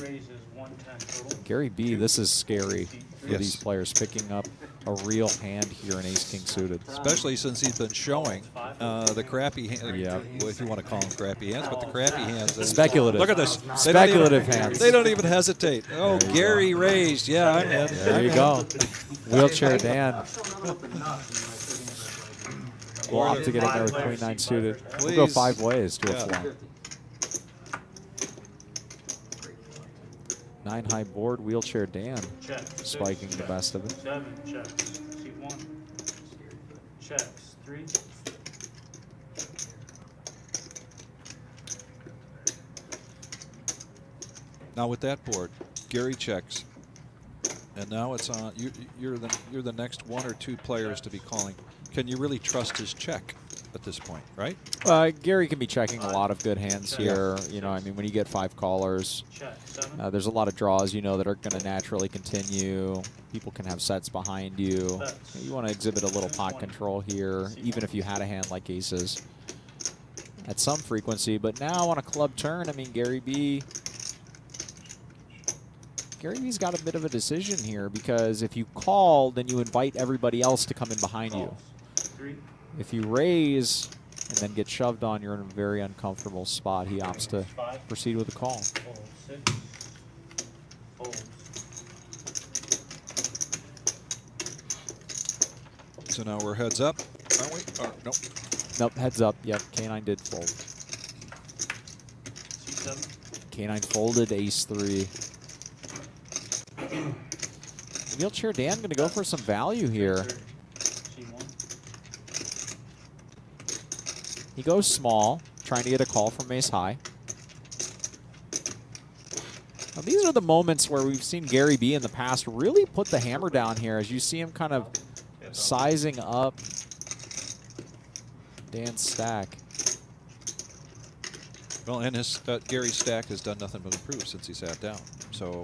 Raises 110 total. Gary B, this is scary for Yes. these players picking up a real hand here in ace-king suited. Especially since he's been showing the crappy hands. Yeah. Well, if you want to call them crappy hands, but the crappy hands. Speculative. Look at this. Speculative hands. They don't even hesitate. Oh, Gary raised. Yeah, I'm in. There you go. Wheelchair Dan. We'll opt to get in there with queen 9 suited. We'll go 5 ways to a flop. 9 high board, wheelchair Dan. Check. Spiking the best of it. 7 checks. C1. Checks. 3. Now with that board, Gary checks, and now it's on. You're the next 1 or 2 players to be calling. Can you really trust his check at this point, right? Gary can be checking a lot of good hands here. You know, I mean, when you get 5 callers, there's a lot of draws, you know, that are going to naturally continue. People can have sets behind you. You want to exhibit a little pot control here, even if you had a hand like aces at some frequency. But now on a club turn, I mean, Gary B's got a bit of a decision here, because if you call, then you invite everybody else to come in behind you. If you raise and then get shoved on, you're in a very uncomfortable spot. He opts to proceed with a call. So now we're heads up, aren't we? Or, nope. Nope, heads up. Yep, K9 did fold. K9 folded, ace 3. Wheelchair Dan going to go for some value here. He goes small, trying to get a call from ace high. Now, these are the moments where we've seen Gary B in the past really put the hammer down here, as you see him kind of sizing up Dan's stack. Well, and his Gary's stack has done nothing but improve since he sat down. So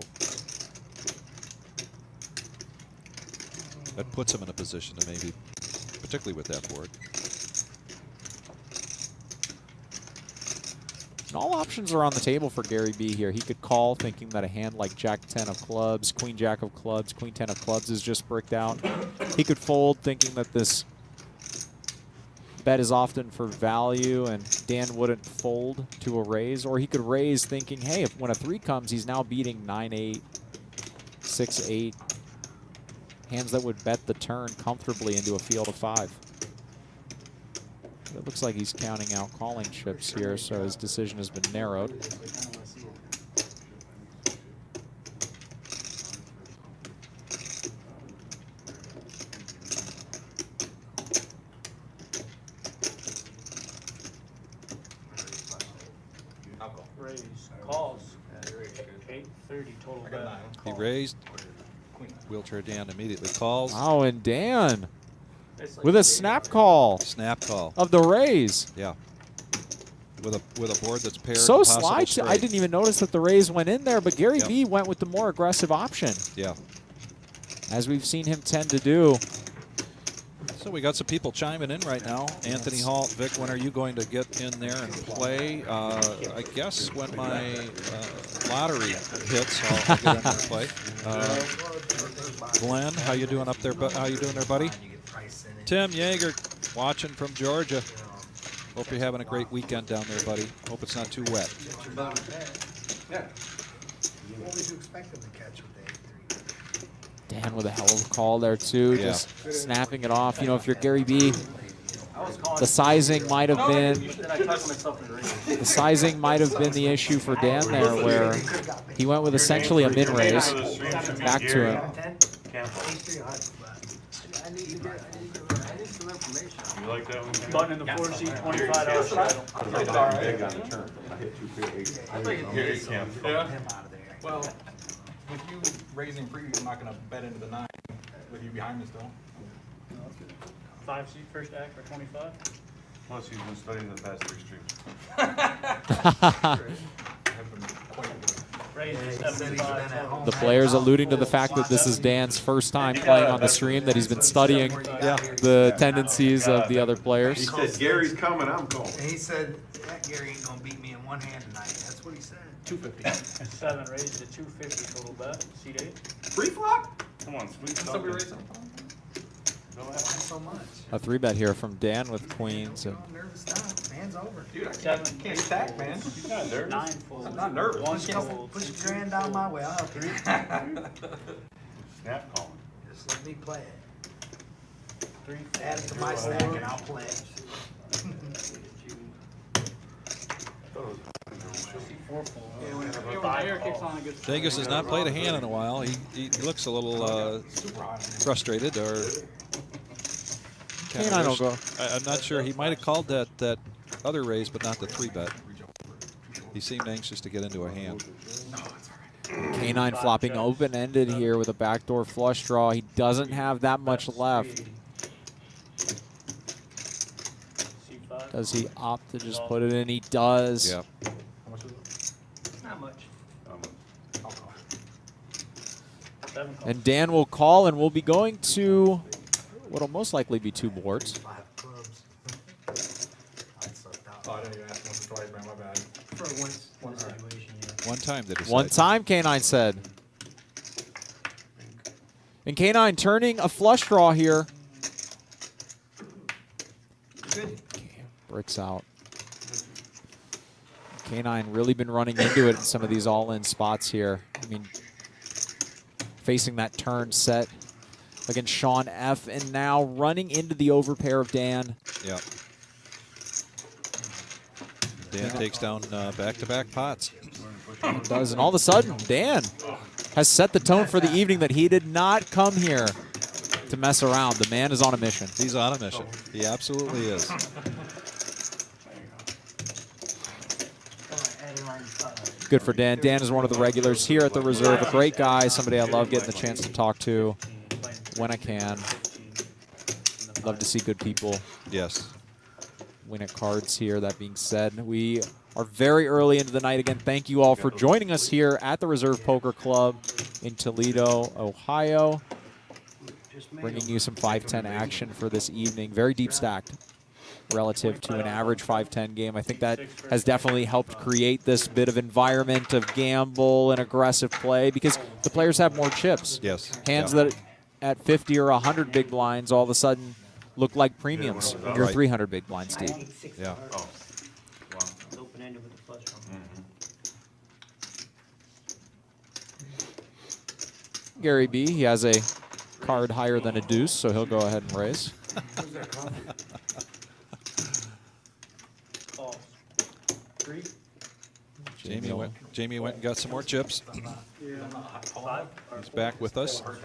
that puts him in a position to maybe, particularly with that board. And all options are on the table for Gary B here. He could call thinking that a hand like Jack 10 of clubs, Queen Jack of clubs, Queen 10 of clubs is just bricked out. He could fold thinking that this bet is often for value and Dan wouldn't fold to a raise. Or he could raise thinking, hey, if when a 3 comes, he's now beating 9-8, 6-8. Hands that would bet the turn comfortably into a field of 5. It looks like he's counting out calling chips here, so his decision has been narrowed. Raise. Calls. 830 total bet. He raised. Wheelchair Dan immediately calls. Oh, and Dan with a snap call. Snap call of the raise. Yeah. With a board that's paired. So sly. I didn't even notice that the raise went in there, but Gary B went with the more aggressive option. Yeah. As we've seen him tend to do. So we got some people chiming in right now. Anthony Hall, Vic, when are you going to get in there and play? I guess when my lottery hits, I'll get in there and play. Glenn, how you doing up there? How you doing there, buddy? Tim Yeager, watching from Georgia. Hope you're having a great weekend down there, buddy. Hope it's not too wet. Yeah. What would you expect them to catch with the 8-3? Dan with a hell of a call there too, just snapping it off. You know, if you're Gary B, The sizing might have been Then I talked myself in the ring. the sizing might have been the issue for Dan there, where he went with essentially a min raise back to him. I need some information. You like that one? Ken? Button in the 4C, $25 shadow. Gary Camp. Yeah. Him out of there. Well, with you raising preview, I'm not gonna bet into the 9 with you behind me still. 5C first act for 25. Plus, he's been studying the past 3 streams. Raise Yeah, to he said he's been at 75. home. The players alluding to the fact that this is Dan's first time playing on the stream, that he's been studying the tendencies of the other He players. said, Gary's coming, I'm going. And he said, that Gary ain't gonna beat me in one hand tonight. That's what he said. 250. 7 raised to 250 total bet. Seat 8. Free flop? Come on, sweet. Somebody raise something. Not so much. A 3-bet here from Dan with queens. I'm nervous now. Man's over. Dude, I can't stack, man. He's not nervous. 9 full. I'm not nervous. 1 Push full. a grand down my way. I'll help you. Snap calling. Just let me play it. 3 Add it to my stack and I'll play it. 4 full. Fire kicks on a good Vegas has not played a hand in a while. He looks a little frustrated or. K9 will go. I'm not sure. He might have called that other raise, but not the 3-bet. He seemed anxious to get into a hand. K9 flopping open-ended here with a backdoor flush draw. He doesn't have that much left. C5. Does he opt to just put it in? He does. Yep. How much is it? Not much. 7 calls. And Dan will call, and we'll be going to what'll most likely be 2 boards. 5 clubs. I sucked out. Oh, I didn't even ask once or twice, man. My bad. For one situation, yeah. One time they decided. One time, K9 said. And K9 turning a flush draw here. Good. Bricks out. K9 really been running into it in some of these all-in spots here. I mean, facing that turn set against Sean F. And now running into the overpair of Dan. Yep. Dan takes down back-to-back pots. It does, and all of a sudden, Dan has set the tone for the evening that he did not come here to mess around. The man is on a mission. He's on a mission. He absolutely is. Good for Dan. Dan is one of the regulars here at the Reserve. A great guy, somebody I love getting the chance to talk to when I can. Love to see good people Yes. win at cards here. That being said, we are very early into the night. Again, thank you all for joining us here at the Reserve Poker Club in Toledo, Ohio. Bringing you some 5-10 action for this evening. Very deep stacked relative to an average 5-10 game. I think that has definitely helped create this bit of environment of gamble and aggressive play because the players have more chips. Yes. Hands Yeah. that at 50 or 100 big blinds all of a sudden look like premiums when you're Right. 300 big blinds deep. Yeah. Oh, It's open-ended with the flush draw. Gary B, he has a card higher than a deuce, so he'll go ahead and raise. Calls. 3. Jamie went and got some more chips. 5. He's back with us. 5.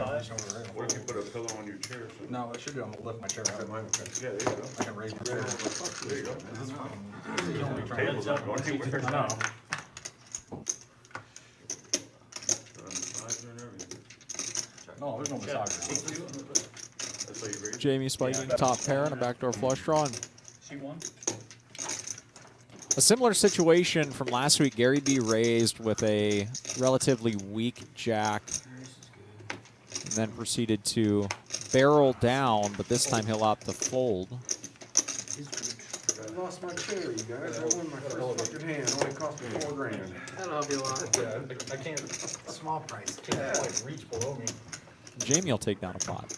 what if you put a pillow on your chair? So No, I should do. I'm gonna lift my chair out. yeah, there you go. I can raise my chair. There you go. Heads up. Don't you wear it No. No, there's no massage. That's how you raise it. Jamie spiking top pair and a backdoor flush draw. And C1. a similar situation from last week. Gary B raised with a relatively weak jack and then proceeded to barrel down, but this time he'll opt to fold. I lost my chair, you guys. I won my first fucking hand. It only cost me $4,000. That'll help you a lot. I can't Small price. like reach below me. Jamie will take down a pot.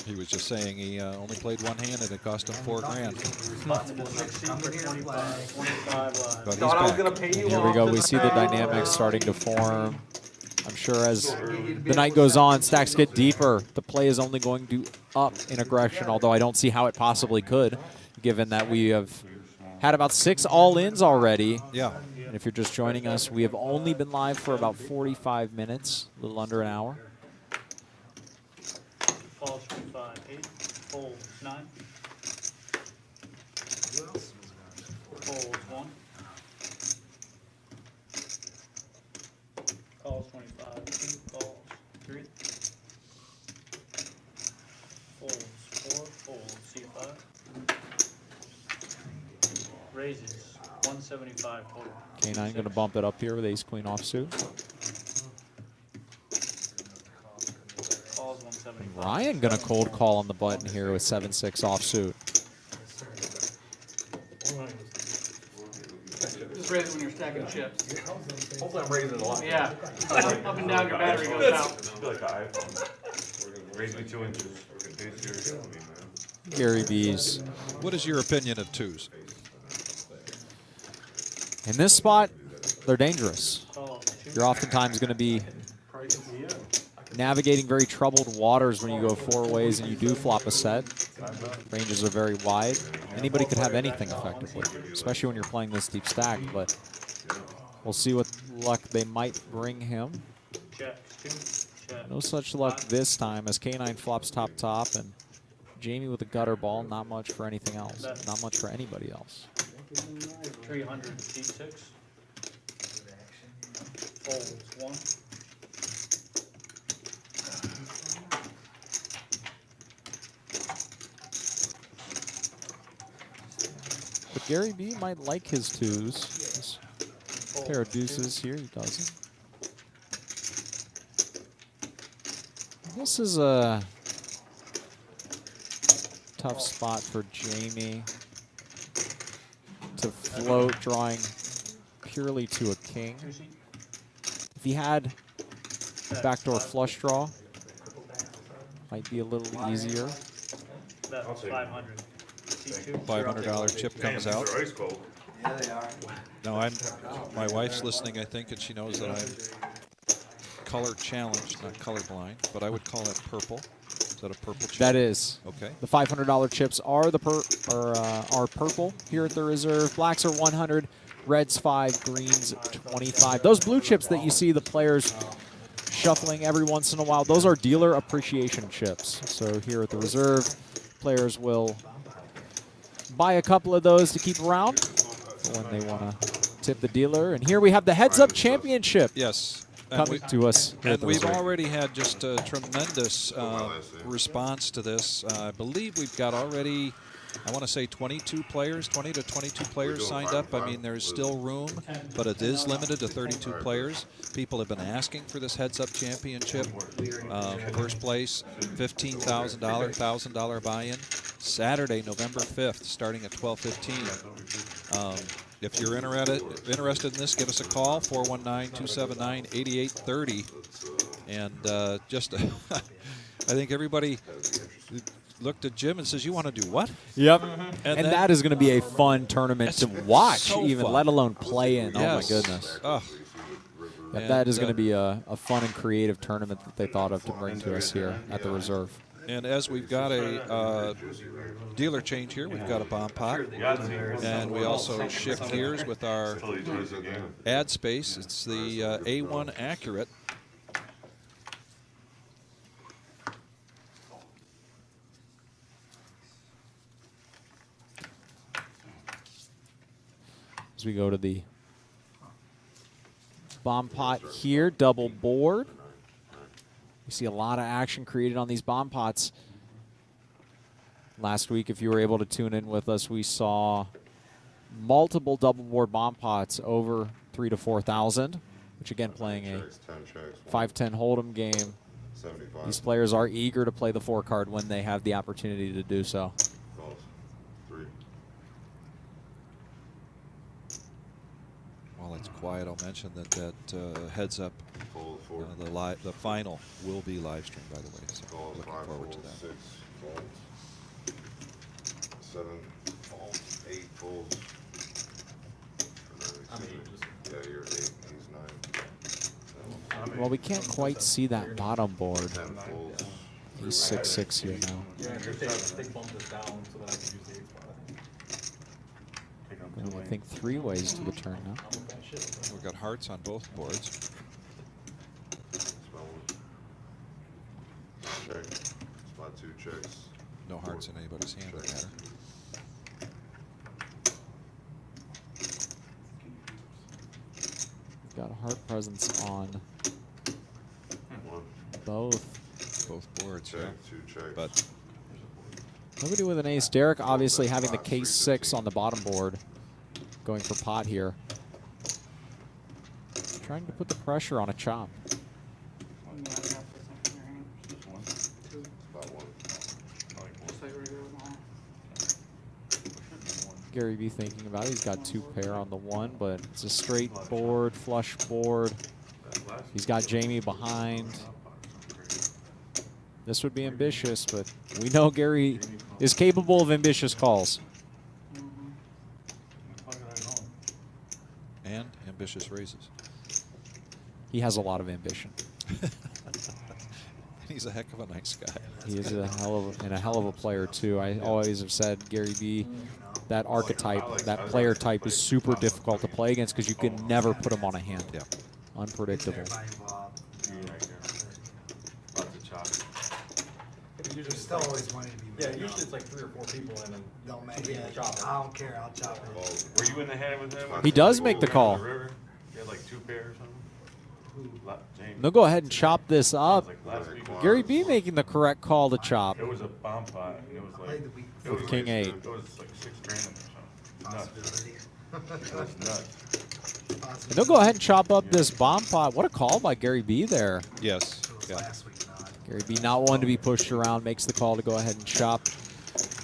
He was just saying he only played one hand and it cost him $4,000. 25 live. But he's Thought I was back. gonna pay you Here we off go. this We see the time. dynamics starting to form. I'm sure as the night goes on, stacks get deeper, the play is only going to up in aggression, although I don't see how it possibly could, given that we have had about 6 all-ins already. Yeah. And if you're just joining us, we have only been live for about 45 minutes, a little under an hour. Calls 25, 8, folds 9. Folds 1. Calls 25, 2, calls 3. Folds 4, folds C5. Raises 175 total. K9 going to bump it up here with ace-queen offsuit. Calls 175. Ryan going to cold call on the button here with 7-6 offsuit. Just raise it when you're stacking chips. Hopefully I'm raising it a lot. Yeah. Up and down your battery goes out. Feel like an iPhone. Raise me 2 inches. Face your enemy, man. Gary B's. What is your opinion of twos? In this spot, they're dangerous. You're oftentimes going to be navigating very troubled waters when you go 4 ways and you do flop a set. Ranges are very wide. Anybody could have anything effectively, especially when you're playing this deep stack, but we'll see what luck they might bring him. No such luck this time as K9 flops top, and Jamie with a gutter ball, not much for anything else. Not much for anybody else. 300 D6. Folds 1. But Gary B might like his twos. This pair of deuces here, he doesn't. This is a tough spot for Jamie to float, drawing purely to a king. If he had backdoor flush draw, might be a little easier. That's 500. $500 chip comes out. They're ice cold. Yeah, they are. No, my wife's listening, I think, and she knows that I'm color challenged, not colorblind, but I would call that purple. Is that a purple chip? That is. Okay. The $500 chips are are purple here at the reserve. Blacks are 100, reds 5, greens 25. Those blue chips that you see the players shuffling every once in a while, those are dealer appreciation chips. So here at the reserve, players will buy a couple of those to keep around for when they want to tip the dealer. And here we have the heads-up championship. Yes. Coming to us here at And the we've reserve. already had just a tremendous response to this. I believe we've got already, I want to say 22 players, 20 to 22 players signed up. I mean, there's still room, but it is limited to 32 players. People have been asking for this heads-up championship. First place, $15,000, $1,000 buy-in. Saturday, November 5th, starting at 12:15. If you're interested in this, give us a call, 419-279-8830. And I think everybody looked at Jim and says, you want to do what? Yep. And that is going to be a fun tournament to watch, so even fun. let alone play in. Yes. Oh, my goodness. Oh. Yep, that is going to be a fun and creative tournament that they thought of to bring to us here at the reserve. And as we've got a dealer change here, we've got a bomb pot. And we also shift gears with our ad space. It's the A1 Accurate. As we go to the bomb pot here, double board. We see a lot of action created on these bomb pots. Last week, if you were able to tune in with us, we saw multiple double board bomb pots over 3,000 to 4,000, which again, playing a 5-10 hold'em game. These players are eager to play the 4 card when they have the opportunity to do so. While it's quiet, I'll mention that heads up, the final will be live streamed, by the way. So looking forward to that. 7 folds, 8 folds. Yeah, you're 8, he's 9. Well, we can't quite see that bottom board. 10 folds. He's 6-6 here now. Yeah, they bumped this down so that I could use the 8 spot, I think. And I think 3 ways to the turn now. I'm a fan of shit. We've got hearts on both boards. Spot 1. Check. Spot 2 checks. No hearts in anybody's hand that matter. Got a heart presence on 1. both. Boards, Check. yeah. 2 checks. But Nobody with an ace. Derek obviously having the case 6 on the bottom board. Going for pot here. Trying to put the pressure on a chop. Spot 1. Gary B thinking about it. He's got 2 pair on the 1, but it's a straight board, flush board. He's got Jamie behind. This would be ambitious, but we know Gary is capable of ambitious calls. and ambitious raises. He has a lot of ambition. He's a heck of a nice guy. He is a hell of a player too. I always have said Gary B, that archetype, that player type is super difficult to play against because you can never put him on a hand. Yeah. Unpredictable. Usually There's still always money to be made. Yeah, usually it's like 3 or 4 people and then Don't make two people it. chop it. I don't care. I'll chop it. Were you in the hand with him? He does make the call. You had like 2 pairs or something? James. They'll go ahead and chop this up. Like last week. Gary B making the correct call to chop. It was a bomb pot, and it was like, Played the week it was King wasted. 8. It was like 6 grand or something. possibility. Nuts. It was nuts. And they'll go ahead and chop up this bomb pot. What a call by Gary B there. Yes. Yeah. Last week, not. Gary B not one to be pushed around, makes the call to go ahead and chop.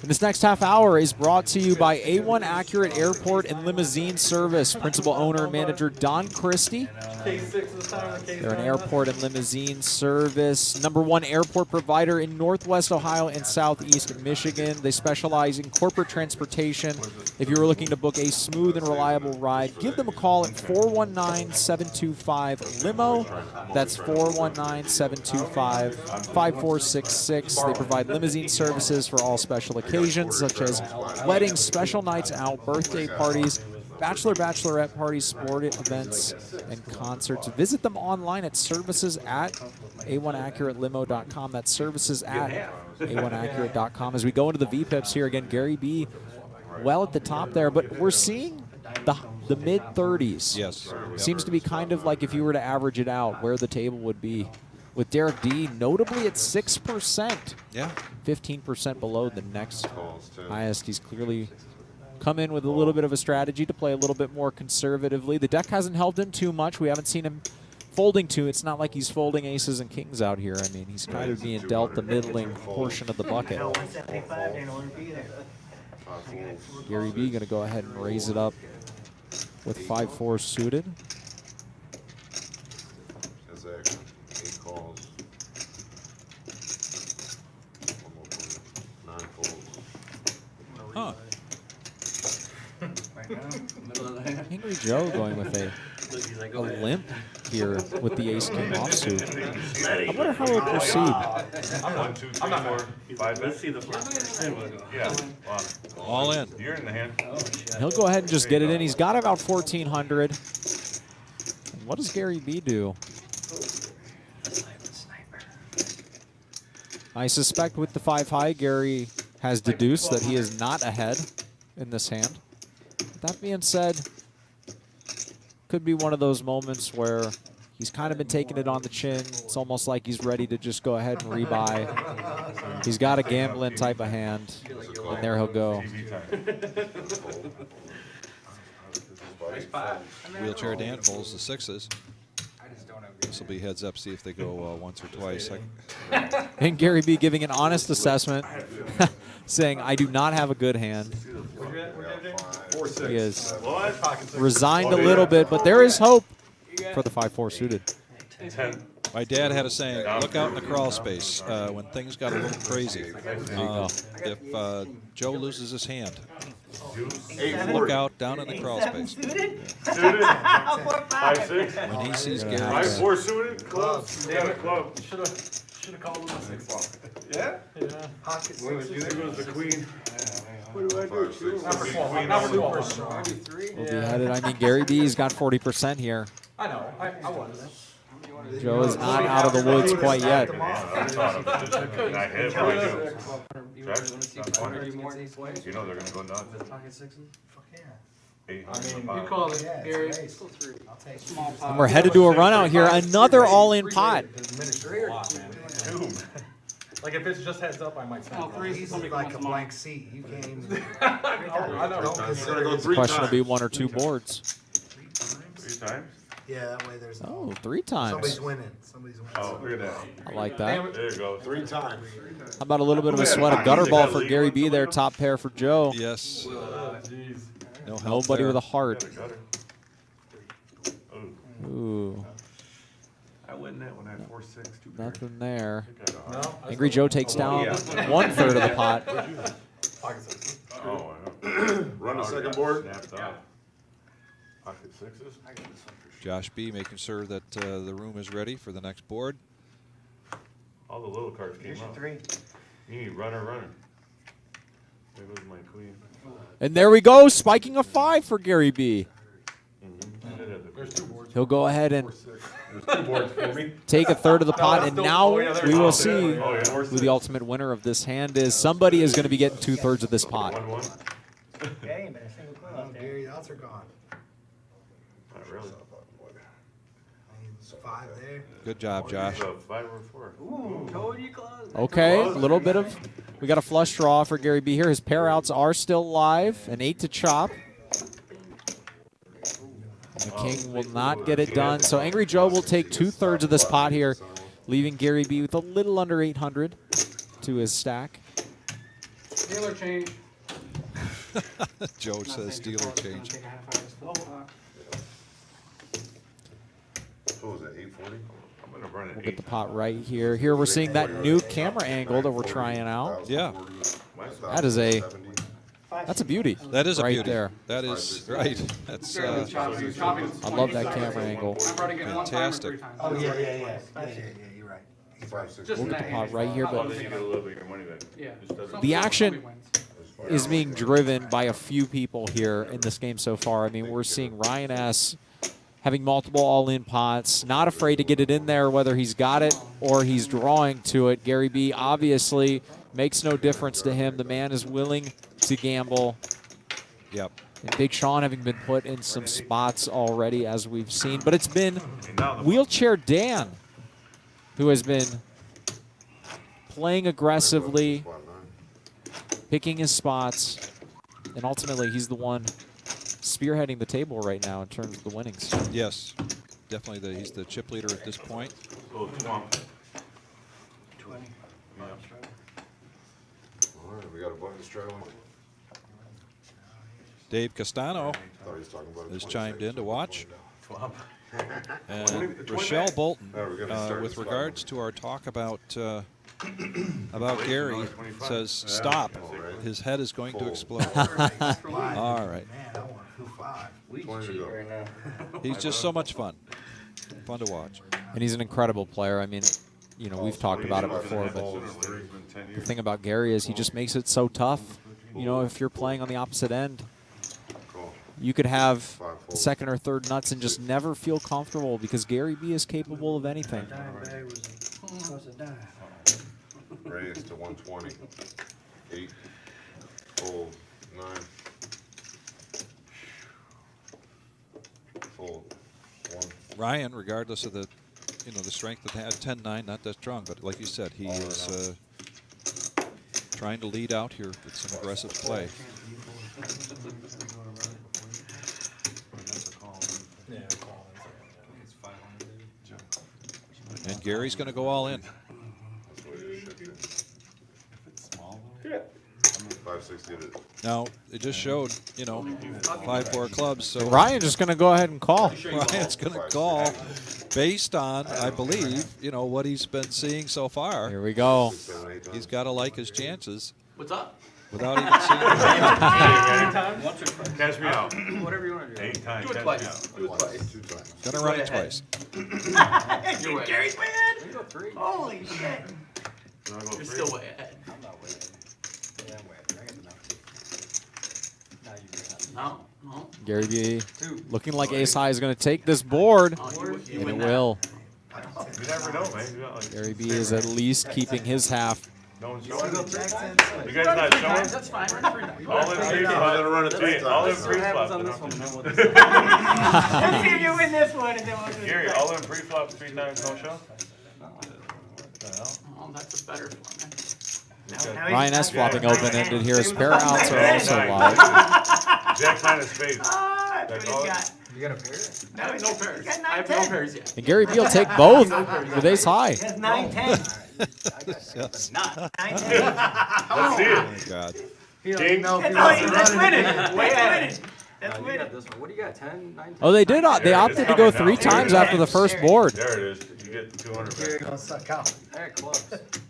And this next half hour is brought to you by A1 Accurate Airport and Limousine Service. Principal owner and manager Don Christie. Case 6 this time or case They're an 9? airport and limousine service. #1 airport provider in Northwest Ohio and Southeast Michigan. They specialize in corporate transportation. If you're looking to book a smooth and reliable ride, give them a call at 419-725-LIMO. That's 419-725-5466. They provide limousine services for all special occasions, such as weddings, special nights out, birthday parties, bachelorette parties, sporting events, and concerts. Visit them online at services@a1accuratelimo.com. That's services@a1accurate.com. As we go into the VPIPs here again, Gary B well at the top there, but we're seeing the mid-30s. Yes. Seems to be kind of like if you were to average it out, where the table would be. With Derek D notably at 6%. Yeah. 15% below the next Calls, 10. highest. He's clearly come in with a little bit of a strategy to play a little bit more conservatively. The deck hasn't helped him too much. We haven't seen him folding too. It's not like he's folding aces and kings out here. I mean, he's kind of being dealt the middling portion of the bucket. 175, they don't want to be there. 5 folds. Gary B going to go ahead and raise it up with 5-4 suited. Transaction. 8 calls. One more point. 9 folds. Huh. Angry Joe going with a limp here with the ace-king offsuit. I wonder how he'll proceed. 1, 2, 3, 4, 5. Let's see the Yeah. Wow. All in. You're in the hand. He'll go ahead and just get it in. He's got about 1,400. And what does Gary B do? I suspect with the 5 high, Gary has deduced that he is not ahead in this hand. That being said, could be one of those moments where he's kind of been taking it on the chin. It's almost like he's ready to just go ahead and rebuy. He's got a gambling type of hand, and there he'll go. Wheelchair Dan folds the 6s. This will be heads up, see if they go once or twice. And Gary B giving an honest assessment, saying, I do not have a good hand. He is resigned a little bit, but there is hope for the 5-4 suited. 10. My dad had a saying, look out in the crawl space when things got a little crazy. There you go. If Joe loses his hand, Look out down in the crawl space. Suited? Suited? 4-5. 5-6? When he sees Yeah. Gary, 5-4 suited? Clubs. We got a club. Should've called him a 6. Yeah? Yeah. Pocket Where was sixes. the queen? What do I do? Not for for small, small, not for small. super strong. We'll be headed. I mean, Gary B's got 40% here. I know, I was. Joe is not out of the woods quite yet. I thought of it. And I hit what I do. Check. Not funny. You know they're gonna go nuts. Pocket sixes? Fuck yeah. 800 You pounds. call it, Yeah, Gary. it's nice. I'll take small And we're headed to a run out here. Another all-in pot. Two. Like if it's just heads up, I might snap. He's like a blank seat. You can't even. I know. Don't consider it. The question will be 1 or 2 boards. 3 times? Yeah, that way there's. Oh, 3 times. Somebody's winning. Somebody's winning. Oh, look at that. I like that. There you go. 3 times. How about a little bit of a sweat of gutter ball for Gary B there, top pair for Joe. yes, Jeez. no help Nobody there. with a heart. Got it. Oh, Ooh, I win that when I had 4-6. Too bad. nothing there. No? Angry Joe takes down Yeah. 1/3 of the pot. Pocket 6. Oh, I know. Run the Oh, second yeah, board. Snapped off. Pocket 6s? Josh B making sure that the room is ready for the next board. All the little cards came Here's your out. 3. You need runner. There goes my queen. And there we go, spiking a 5 for Gary B. There's 2 boards. He'll go ahead and There's 2 boards for me. take 1/3 of the pot, and now we will see Oh, yeah. who the ultimate winner of this hand is. Somebody is going to be getting 2/3 of this pot. 1-1. Okay, but a single club Oh, out there. Gary, the odds are gone. Not really. I mean, it's 5 there. Good job, Josh. 5 or 4. Ooh, told you close. Okay, a little bit of, we got a flush draw for Gary B here. His pair outs are still live, an 8 to chop. And the king will not get it done. So Angry Joe will take 2/3 of this pot here, leaving Gary B with a little under 800 to his stack. Taylor change. Joe says dealer change. What was that, 840? I'm going to run it. We'll get the pot right here. Here we're seeing that new camera angle that we're trying out. Yeah. That is that's a beauty. That is a right beauty. there. That is right. That's I love that camera angle. fantastic. Oh, yeah, you're right. He's right. We'll get the pot right here, Oh, but then you get a little bit of your money back. Yeah. Just doesn't- the action is being driven by a few people here in this game so far. I mean, we're seeing Ryan S. having multiple all-in pots, not afraid to get it in there, whether he's got it or he's drawing to it. Gary B obviously makes no difference to him. The man is willing to gamble. Yep. And Big Sean having been put in some spots already, as we've seen. But it's been Wheelchair Dan who has been playing aggressively, picking his spots, and ultimately he's the one spearheading the table right now in terms of the winnings. Yes, definitely. He's the chip leader at this point. Little swamp. 20. Yeah. All right, we got a button straddle. Dave Castano Thought he was talking about has it. chimed in to watch. Swamp. And Rochelle Bolton, Oh, we're gonna start with this regards to our talk about Gary, says stop. His head is going to explode. All right. Man, I want 2-5. We 20 to cheat go. right now. He's just so much fun. Fun to watch. And he's an incredible player. I mean, you know, we've talked about it before, but the thing about Gary is he just makes it so tough. You know, if you're playing on the opposite end, you could have second or third nuts and just never feel comfortable because Gary B is capable of anything. Raise to 120. 8. Fold. 9. Fold. 1. Ryan, regardless of the, the strength that they had, 10-9, not that strong, but like you said, he is trying to lead out here with some aggressive play. And Gary's going to go all in. That's what it should be. 560 it is. Now, it just showed, 5-4 clubs. So Ryan's just going to go ahead and call. Ryan's going to call based on, I believe, what he's been seeing so far. Here we go. 6, 7, 8 times. He's got to like his chances. What's up? without even seeing the hand. Once or twice. Catch me out. Whatever you want to do. 8 times. Do it catch twice. me out. Do it twice. 2 times. Gonna run it twice. You're way Gary's way We ahead. go 3. Holy shit. Do I go You're 3? still way ahead. I'm not way ahead. Yeah, I'm way ahead. I got enough. Now you do that. No. Gary B 2. looking like Ace High is going to take this board, Oh, and you it win that. will. You never know, man. You got like Gary B is at least keeping his half. no one's You wanna showing. go 3 times? You guys not showing? That's fine. Run 3 times. All in I'm pre-flop. gonna run it 3 Hey, all in times. pre-flop. Let's see if you win this one and then we'll do Gary, it. all in pre-flop 3 times, no show? Oh, that's a better one. Now he's- Ryan S. flopping open-ended here. His pair outs are also Nine. live. Jack nine of spades. Ah, that's That's what he's all. got. You got a pair? I have no pairs. got I have no 9-10. pairs yet. And Gary B will take both with Ace High. He has 9-10. Yes. Not. 9-10. Let's see Oh it. my God. He King. don't know if he That's wants all to that's run winning. it. That's Way ahead. winning. That's You winning. got this one. What do you got? 10, 9? Oh, they did. They There, opted it's to go coming 3 now. times after the first board. There it is. You get 200 Gary back. gonna suck out. Alright, clubs. There it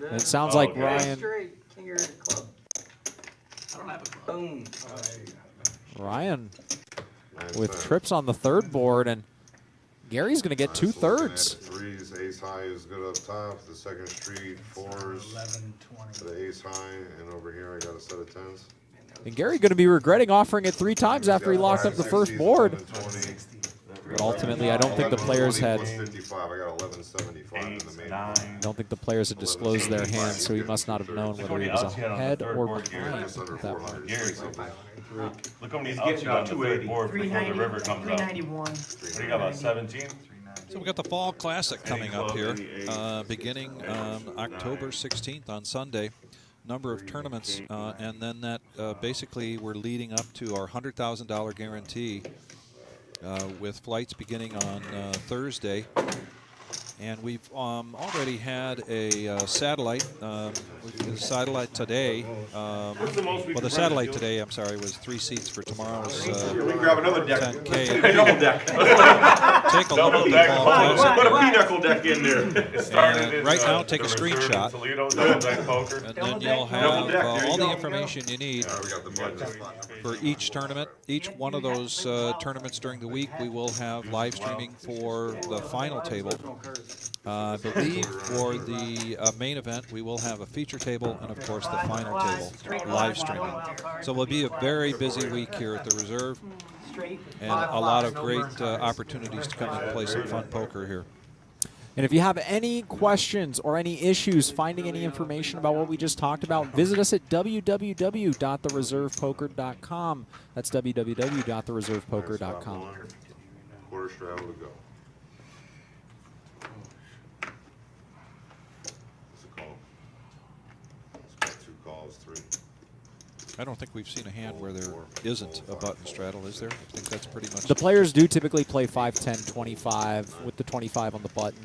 And is. it sounds Oh, like okay. Ryan Straight. King or club. I don't have a club. Boom. Ryan 9, with 10. trips on the third board, and Gary's going to get Alright, so looking at 2/3. the threes, ace high is good up top. The second street, 4s 11, to 20. the ace high, and over here I got a set of 10s. And Gary going to be regretting offering it 3 times after he locked up the first board. But ultimately, I don't think the players had. 55. I got 1175 in the 8, main. 9. I don't think the players had disclosed their hands, so he must not have known whether he was ahead or behind Just under at that 400. point. Gary, look how many He's outs getting you got on about the third 280. board before the 390, river comes up. 391. What do you got, about 17? So we got the Fall Classic coming up here, beginning October 16th on Sunday. Number of tournaments, and then that basically we're leading up to our $100,000 guarantee with flights beginning on Thursday. And we've already had a satellite. The satellite today. Well, the satellite today, I'm sorry, was 3 seats for tomorrow's We can grab another deck. 10K. Double deck. Take a look at the deck. Fall Classic. Put a pinochle deck in there. It started And in, right now, take a the reserve in screenshot. Toledo, double deck poker. And Double then deck, you'll double have deck, there you all the go. information you need Yeah, we got the budget. for each tournament. Each one of those tournaments during the week, we will have live streaming for the final table. I believe for the main event, we will have a feature table and, of course, the final table live streaming. So it will be a very busy week here at the Reserve, Straight. and a lot of great opportunities to come and play some fun poker here. And if you have any questions or any issues finding any information about what we just talked about, visit us at www.thereservepoker.com. That's www.thereservepoker.com. Quarter straddle to go. It's a call. It's got 2 calls, 3. I don't think we've seen a hand where there isn't a button straddle, is there? I think that's pretty much The players do typically play 5, 10, 25 with the 25 on the button.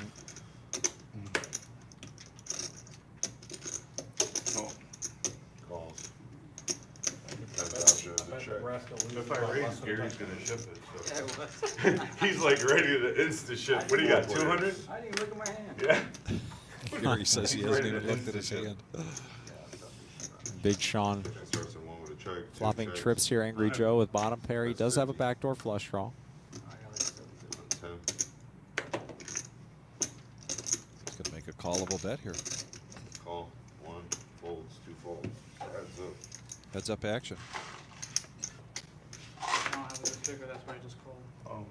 Calls. 10 option is a check. If I raise, Gary's gonna ship it, so. He's like ready to insta ship. What do you got, 200? I didn't even look at my hand. Yeah. Gary says he hasn't even looked at his hand. Big Sean Starts in 1 with a check. 2 flopping checks, trips here. Angry Joe with bottom pair. He does have a backdoor flush draw. 10. He's going to make a callable bet here. Call. 1 folds, 2 folds. Heads up. Heads up action. I don't have a good figure, that's why I just called. Oh.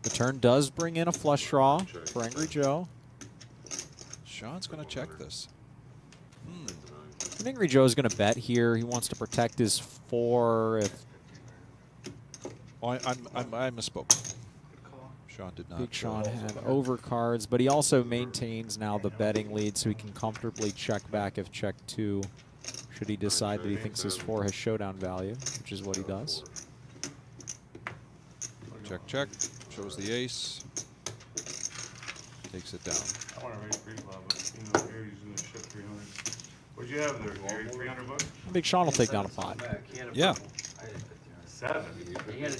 The turn does bring in a flush draw for Angry Joe. Sean's going to check this. And Angry Joe is going to bet here. He wants to protect his 4. If Oh, I misspoke. Call. Sean did not. Big Sean had overcards, but he also maintains now the betting lead, so he can comfortably check back if check 2, should he decide that he thinks his 4 has showdown value, which is what he does. Check, check. Shows the ace. Takes it down. I wanna raise pre-flop, but you know, Gary's gonna ship 300. What'd you have there, Gary? 300 bucks? Big Sean will take down a pot. Yeah. 7.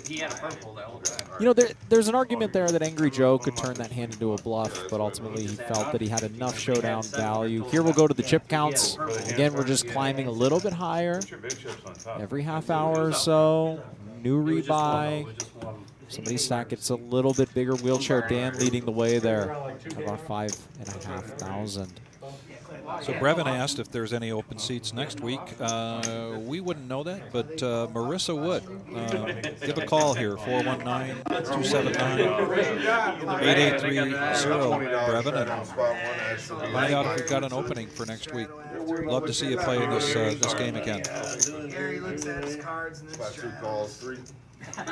He had a purple that whole time. You know, there's an argument there that Angry Joe could turn that hand into a bluff, but ultimately he felt that he had enough showdown value. Here we'll go to the chip counts. Again, we're just climbing a little bit higher. Put your big chips on top. Every half hour or so, new rebuy. Somebody's stack gets a little bit bigger. Wheelchair Dan leading the way there. About 5,500. So Brevin asked if there's any open seats next week. We wouldn't know that, but Marissa would. Give a call here, 419-279-8830, Brevin, and find out if we've got an opening for next week. Love to see you play this this game again. Gary looks at his cards and then About 2 calls, 3. Is that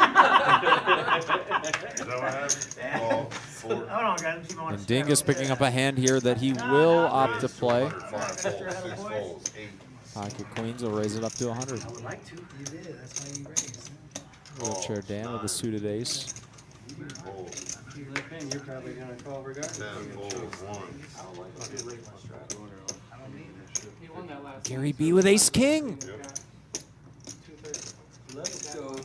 what happened? Call, 4. Hold on, guys. And Dingus picking up a hand here that he will opt to play. 5 folds, 6 folds, 8. Pocket Queens will raise it up to 100. I would like to. You did. That's why you raised. Wheelchair Dan with a suited ace. Folds, You're probably gonna call regardless. 10 folds, 1. Gary B with ace king. Let's go to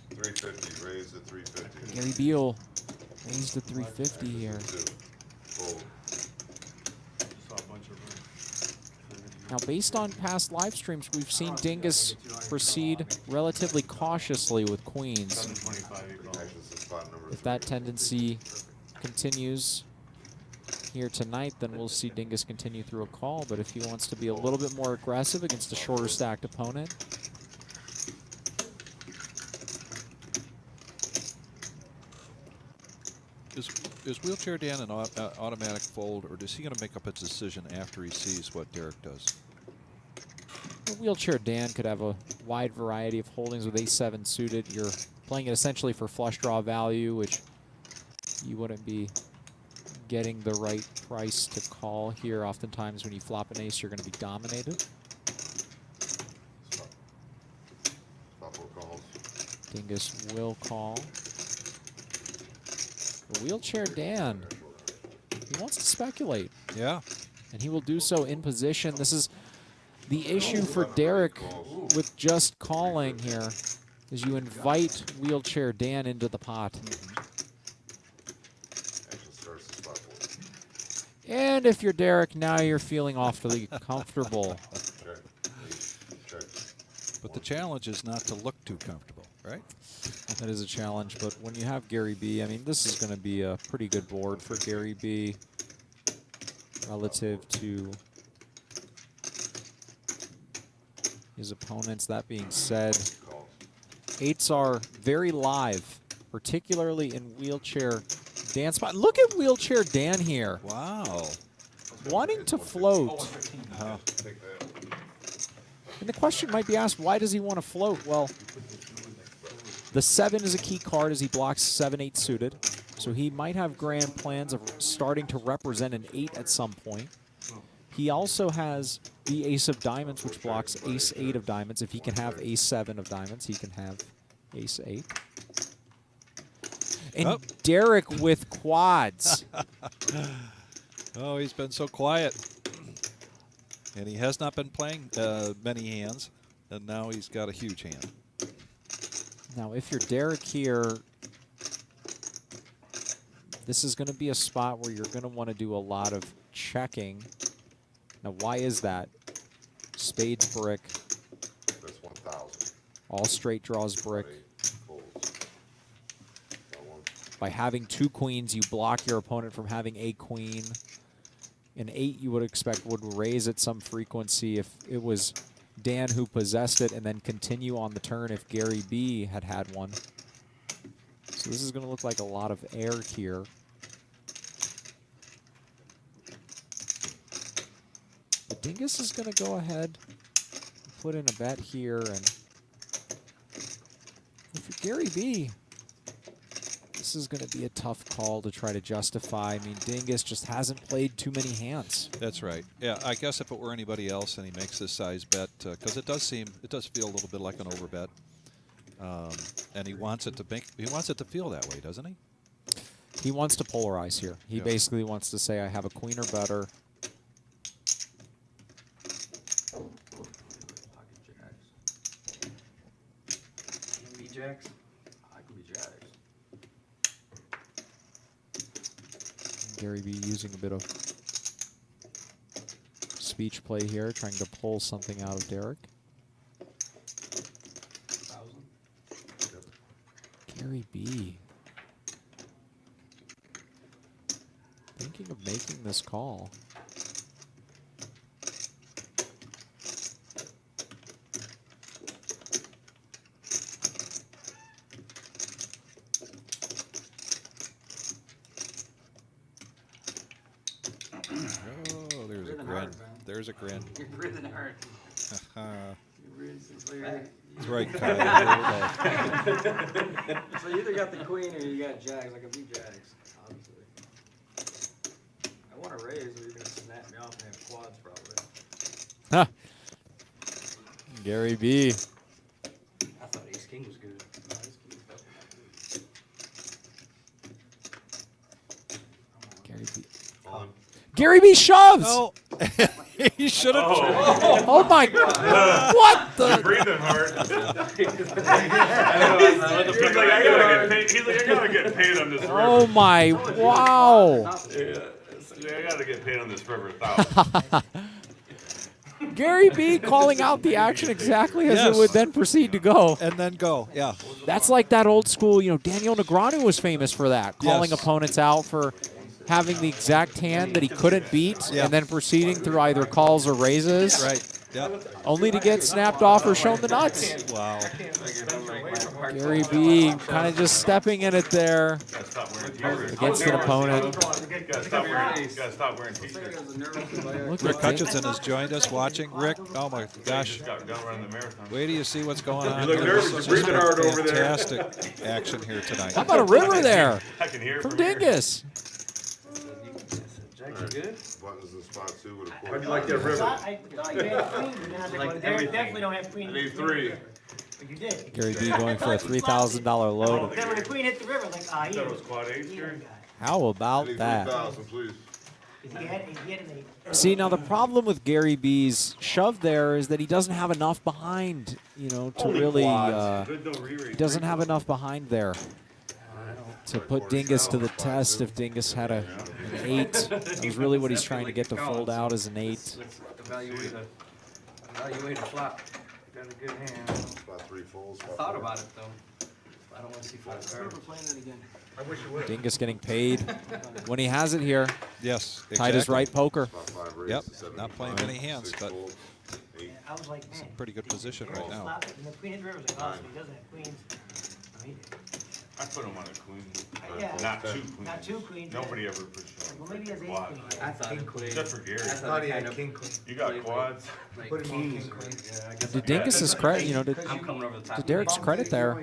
350, raise to 350. Gary B will raise to 350 here. 2. Fold. Now, based on past live streams, we've seen Dingus proceed relatively cautiously with queens. 725 equals. Actually, this is spot number If 3. that tendency continues here tonight, then we'll see Dingus continue through a call. But if he wants to be a little bit more aggressive against a shorter stacked opponent, Is Wheelchair Dan an automatic fold, or is he going to make up a decision after he sees what Derek does? well, Wheelchair Dan could have a wide variety of holdings with ace-7 suited. You're playing it essentially for flush draw value, which you wouldn't be getting the right price to call here. Oftentimes when you flop an ace, you're going to be dominated. Stop 4 calls. Dingus will call. But Wheelchair Dan, he wants to speculate, Yeah. and he will do so in position. This is the issue for Derek with just calling here, is you invite Wheelchair Dan into the pot. Action starts at spot 4. And if you're Derek, now you're feeling awfully comfortable. Check. Check. But the challenge is not to look too comfortable, right? That is a challenge, but when you have Gary B, I mean, this is going to be a pretty good board for Gary B relative to his opponents. That being said, Calls. 8s are very live, particularly in Wheelchair Dan spot. Look at Wheelchair Dan here, Wow. wanting to float. Take that. And the question might be asked, why does he want to float? Well, the 7 is a key card as he blocks 7-8 suited. So he might have grand plans of starting to represent an 8 at some point. He also has the ace of diamonds, which blocks ace-8 of diamonds. If he can have ace-7 of diamonds, he can have ace-8. And Oh. Derek with quads. Oh, he's been so quiet. And he has not been playing many hands, and now he's got a huge hand. Now, if you're Derek here, this is going to be a spot where you're going to want to do a lot of checking. Now, why is that? Spades brick, That's 1,000. all straight draws brick. 8 folds. Got 1. By having 2 queens, you block your opponent from having a queen. An 8 you would expect would raise at some frequency if it was Dan who possessed it, and then continue on the turn if Gary B had had one. So this is going to look like a lot of air here. But Dingus is going to go ahead and put in a bet here, and if you're Gary B, this is going to be a tough call to try to justify. I mean, Dingus just hasn't played too many hands. That's right. Yeah, I guess if it were anybody else and he makes this size bet, because it does feel a little bit like an overbet, and he wants it to feel that way, doesn't he? He wants to polarize here. He Yeah. basically wants to say, I have a queen or better. jacks? I can be jacks. Gary B using a bit of speech play here, trying to pull something out of Derek. 1,000. Gary B. Thinking of making this call. Oh, there's a Breathing grin. hard, man. There's a grin. You're breathing hard. You're breathing since later. That's right, Kyle. Here we go. So you either got the queen or you got jacks. I can be jacks, obviously. I want to raise, or you're gonna snap me off and have quads probably. Huh. Gary B. I thought ace king was good. No, ace king was definitely not good. Gary B. On. Gary B shoves! Oh, he should have. Oh my God. What the? Breathing hard. He's like, I gotta get paid. He's like, I gotta get paid on this river. Oh my, wow. Yeah, I gotta get paid on this river 1,000. Gary B calling out the action exactly as Yes. it would then proceed to go. And then go. Yeah. That's like that old school, Daniel Negreanu was famous for that, calling Yes. opponents out for having the exact hand that he couldn't beat Yeah. and then proceeding through either calls or raises. Right. Yep. Only to get snapped off or shown the nuts. Wow. Gary B kind of just stepping in it there Gotta stop wearing t-shirts. against an opponent. Gotta stop wearing t-shirts. Look Rick at Hutchinson has joined us watching. Rick, oh my gosh. Just got done running the marathon. Wait till you see what's going on. You look here. nervous. This You're has breathing been hard over there. Fantastic action here tonight. How about a river there I can hear it from from here. Dingus? Jacks are good. Buttons in spot 2 with a How'd quarter. you like that river? I thought you had queens, and I was like, well, Derek definitely don't have queens. I need 3. But you did. Gary B going for a $3,000 load. Then when the queen hit the river, like, ah, I thought it was quad 8 he here. ain't got it. How I about need that? 3,000, please. He had an 8. See, now the problem with Gary B's shove there is that he doesn't have enough behind, to Only really, quads. Good, no he re-raise. doesn't have enough behind there to put Dingus to the test. If Dingus had an 8, that was really what he's trying to get to fold out as an 8. Let's evaluate a flop. Got a good hand. Spot 3 folds. I spot thought 4. about it though. I don't want to see 5 cards. Playing it again. I wish you would. Dingus getting paid when he has it here. Yes. Tight as exactly. right poker. Spot 5 raise. Yep. 7 Not playing five, many hands, 6 but folds, 8. I was like, man. pretty good position right now. Slap it, and the queen hit the river, like, oh, so he doesn't have queens. No, he did. I put him on a queen. Yeah. Not 2 queens. Not 2 queens. Nobody ever puts Well, maybe he has ace quads. queen. I thought it played. Except for Gary. I I thought thought it he kind had of king queen. You got quads. like Put him on kings. king queen. Yeah, I guess To Dingus's credit, I'm coming over the top. to Derek's credit there,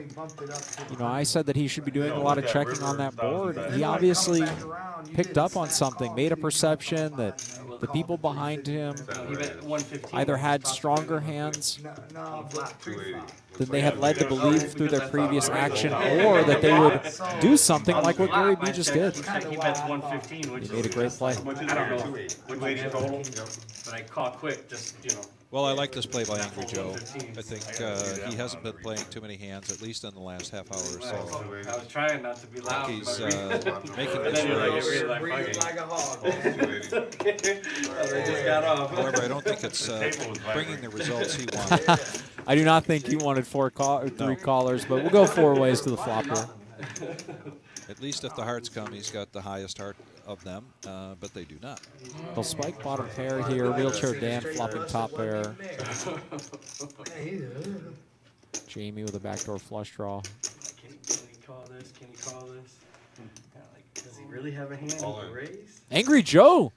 I said that he should be doing a lot of checking on that board. He obviously picked up on something, made a perception that the people behind him He bet 115. either had stronger hands No, 280. than they had led to believe through their previous action, or that they would do something like what Gary B just did. He bets 115, which He made a great play. I don't know. Which is total. But I call quick, just Well, I like this play by Angry Joe. I think he hasn't been playing too many hands, at least in the last half hour or so. I was trying not to be loud. He's but making but this then you're like, raise. you're like, breathe fuck like a hog. 280. I just got off. However, I don't think it's bringing the results he wanted. I do not think he wanted 3 callers, but we'll go 4 ways to the flop here. At least if the hearts come, he's got the highest heart of them, but they do not. He'll spike bottom pair here, wheelchair Dan flopping top pair. Jamie with a backdoor flush draw. Can he call this? Can he call this? Kinda like, does he really have a hand All to in. raise? Angry Joe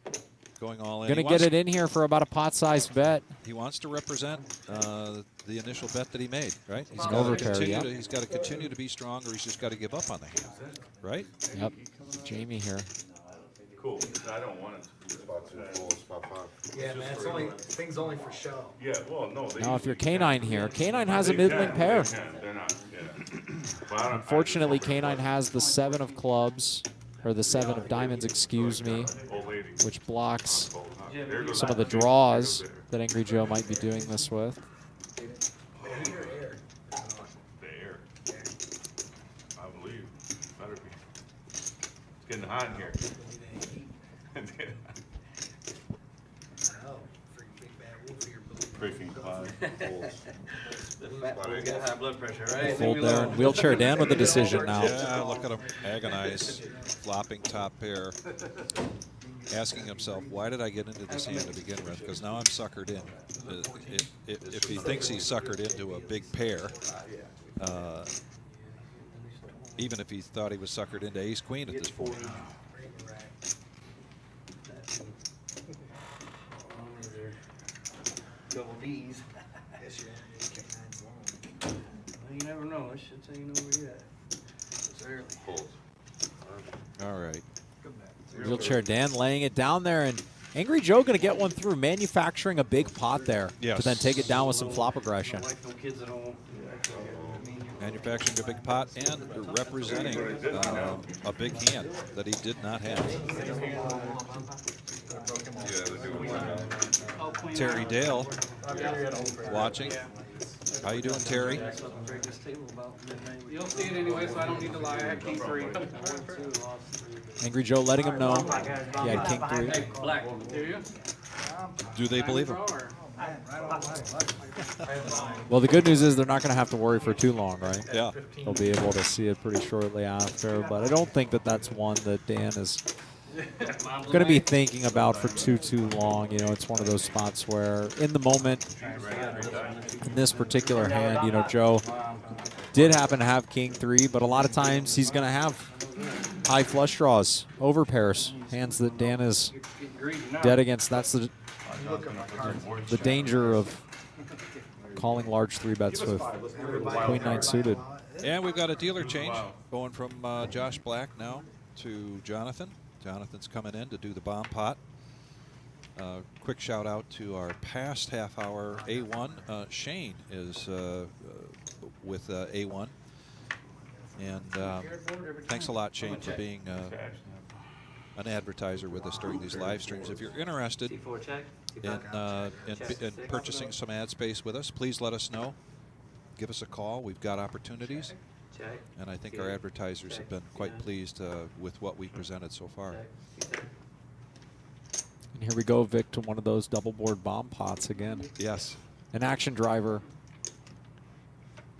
Going all in. gonna He wants- get it in here for about a pot-sized bet. He wants to represent the initial bet that he made, right? He's An got to overpair, continue. yeah. He's got to continue to be strong, or he's just got to give up on the hand, right? Yep, Jamie here. Cool. I don't want it. Spot 2 folds. Spot 5. Yeah, man, it's only, things only for show. Yeah, well, no. They Now, if you're usually K9 can. here, K9 has a They middling can, pair. they can. They're not, yeah. But I don't- Unfortunately, K9 has the 7 of clubs, or the 7 of diamonds, excuse me, Old lady. which blocks There goes some of the that. draws that Angry Joe might be doing this with. The air. getting hot in here. Briefing class. Folds. The fat one's got high blood pressure, right? Fold there, and wheelchair Dan with the decision now. Yeah, look at him agonize, flopping top pair, asking himself, why did I get into this hand to begin with? Because now I'm suckered in. If he thinks he's suckered into a big pair, even if he thought he was suckered into ace queen at this point. Double D's. Well, you never know. This shit's ain't over yet. It's early. Folds. All right. Wheelchair Dan laying it down there, and Angry Joe going to get one through, manufacturing a big pot there Yes. to then take it down with some flop aggression. My wife, no kids at home. Manufacturing a big pot and representing a big hand that he did not have. Terry Dale watching. How you doing, Terry? You'll see it anyway, so I don't need to lie. I had king 3. Angry Joe letting him know he had king 3. Hey, black, do you? Do they believe him? Well, the good news is they're not going to have to worry for too long, right? Yeah. They'll be able to see it pretty shortly after, but I don't think that that's one that Dan is going to be thinking about for too long. You know, it's one of those spots where in the moment, in this particular hand, you know, Joe did happen to have king 3, but a lot of times he's going to have high flush draws, over pairs, hands that Dan is dead against. That's the danger of calling large 3-bets with queen 9 suited. And we've got a dealer change going from Josh Black now to Jonathan. Jonathan's coming in to do the bomb pot. Quick shout out to our past half hour A1. Shane is with A1. And thanks a lot, Shane, for being an advertiser with us during these live streams. If you're interested in purchasing some ad space with us, please let us know. Give us a call. We've got opportunities. And I think our advertisers have been quite pleased with what we presented so far. And here we go, Vic, to one of those double board bomb pots again. Yes. An action driver.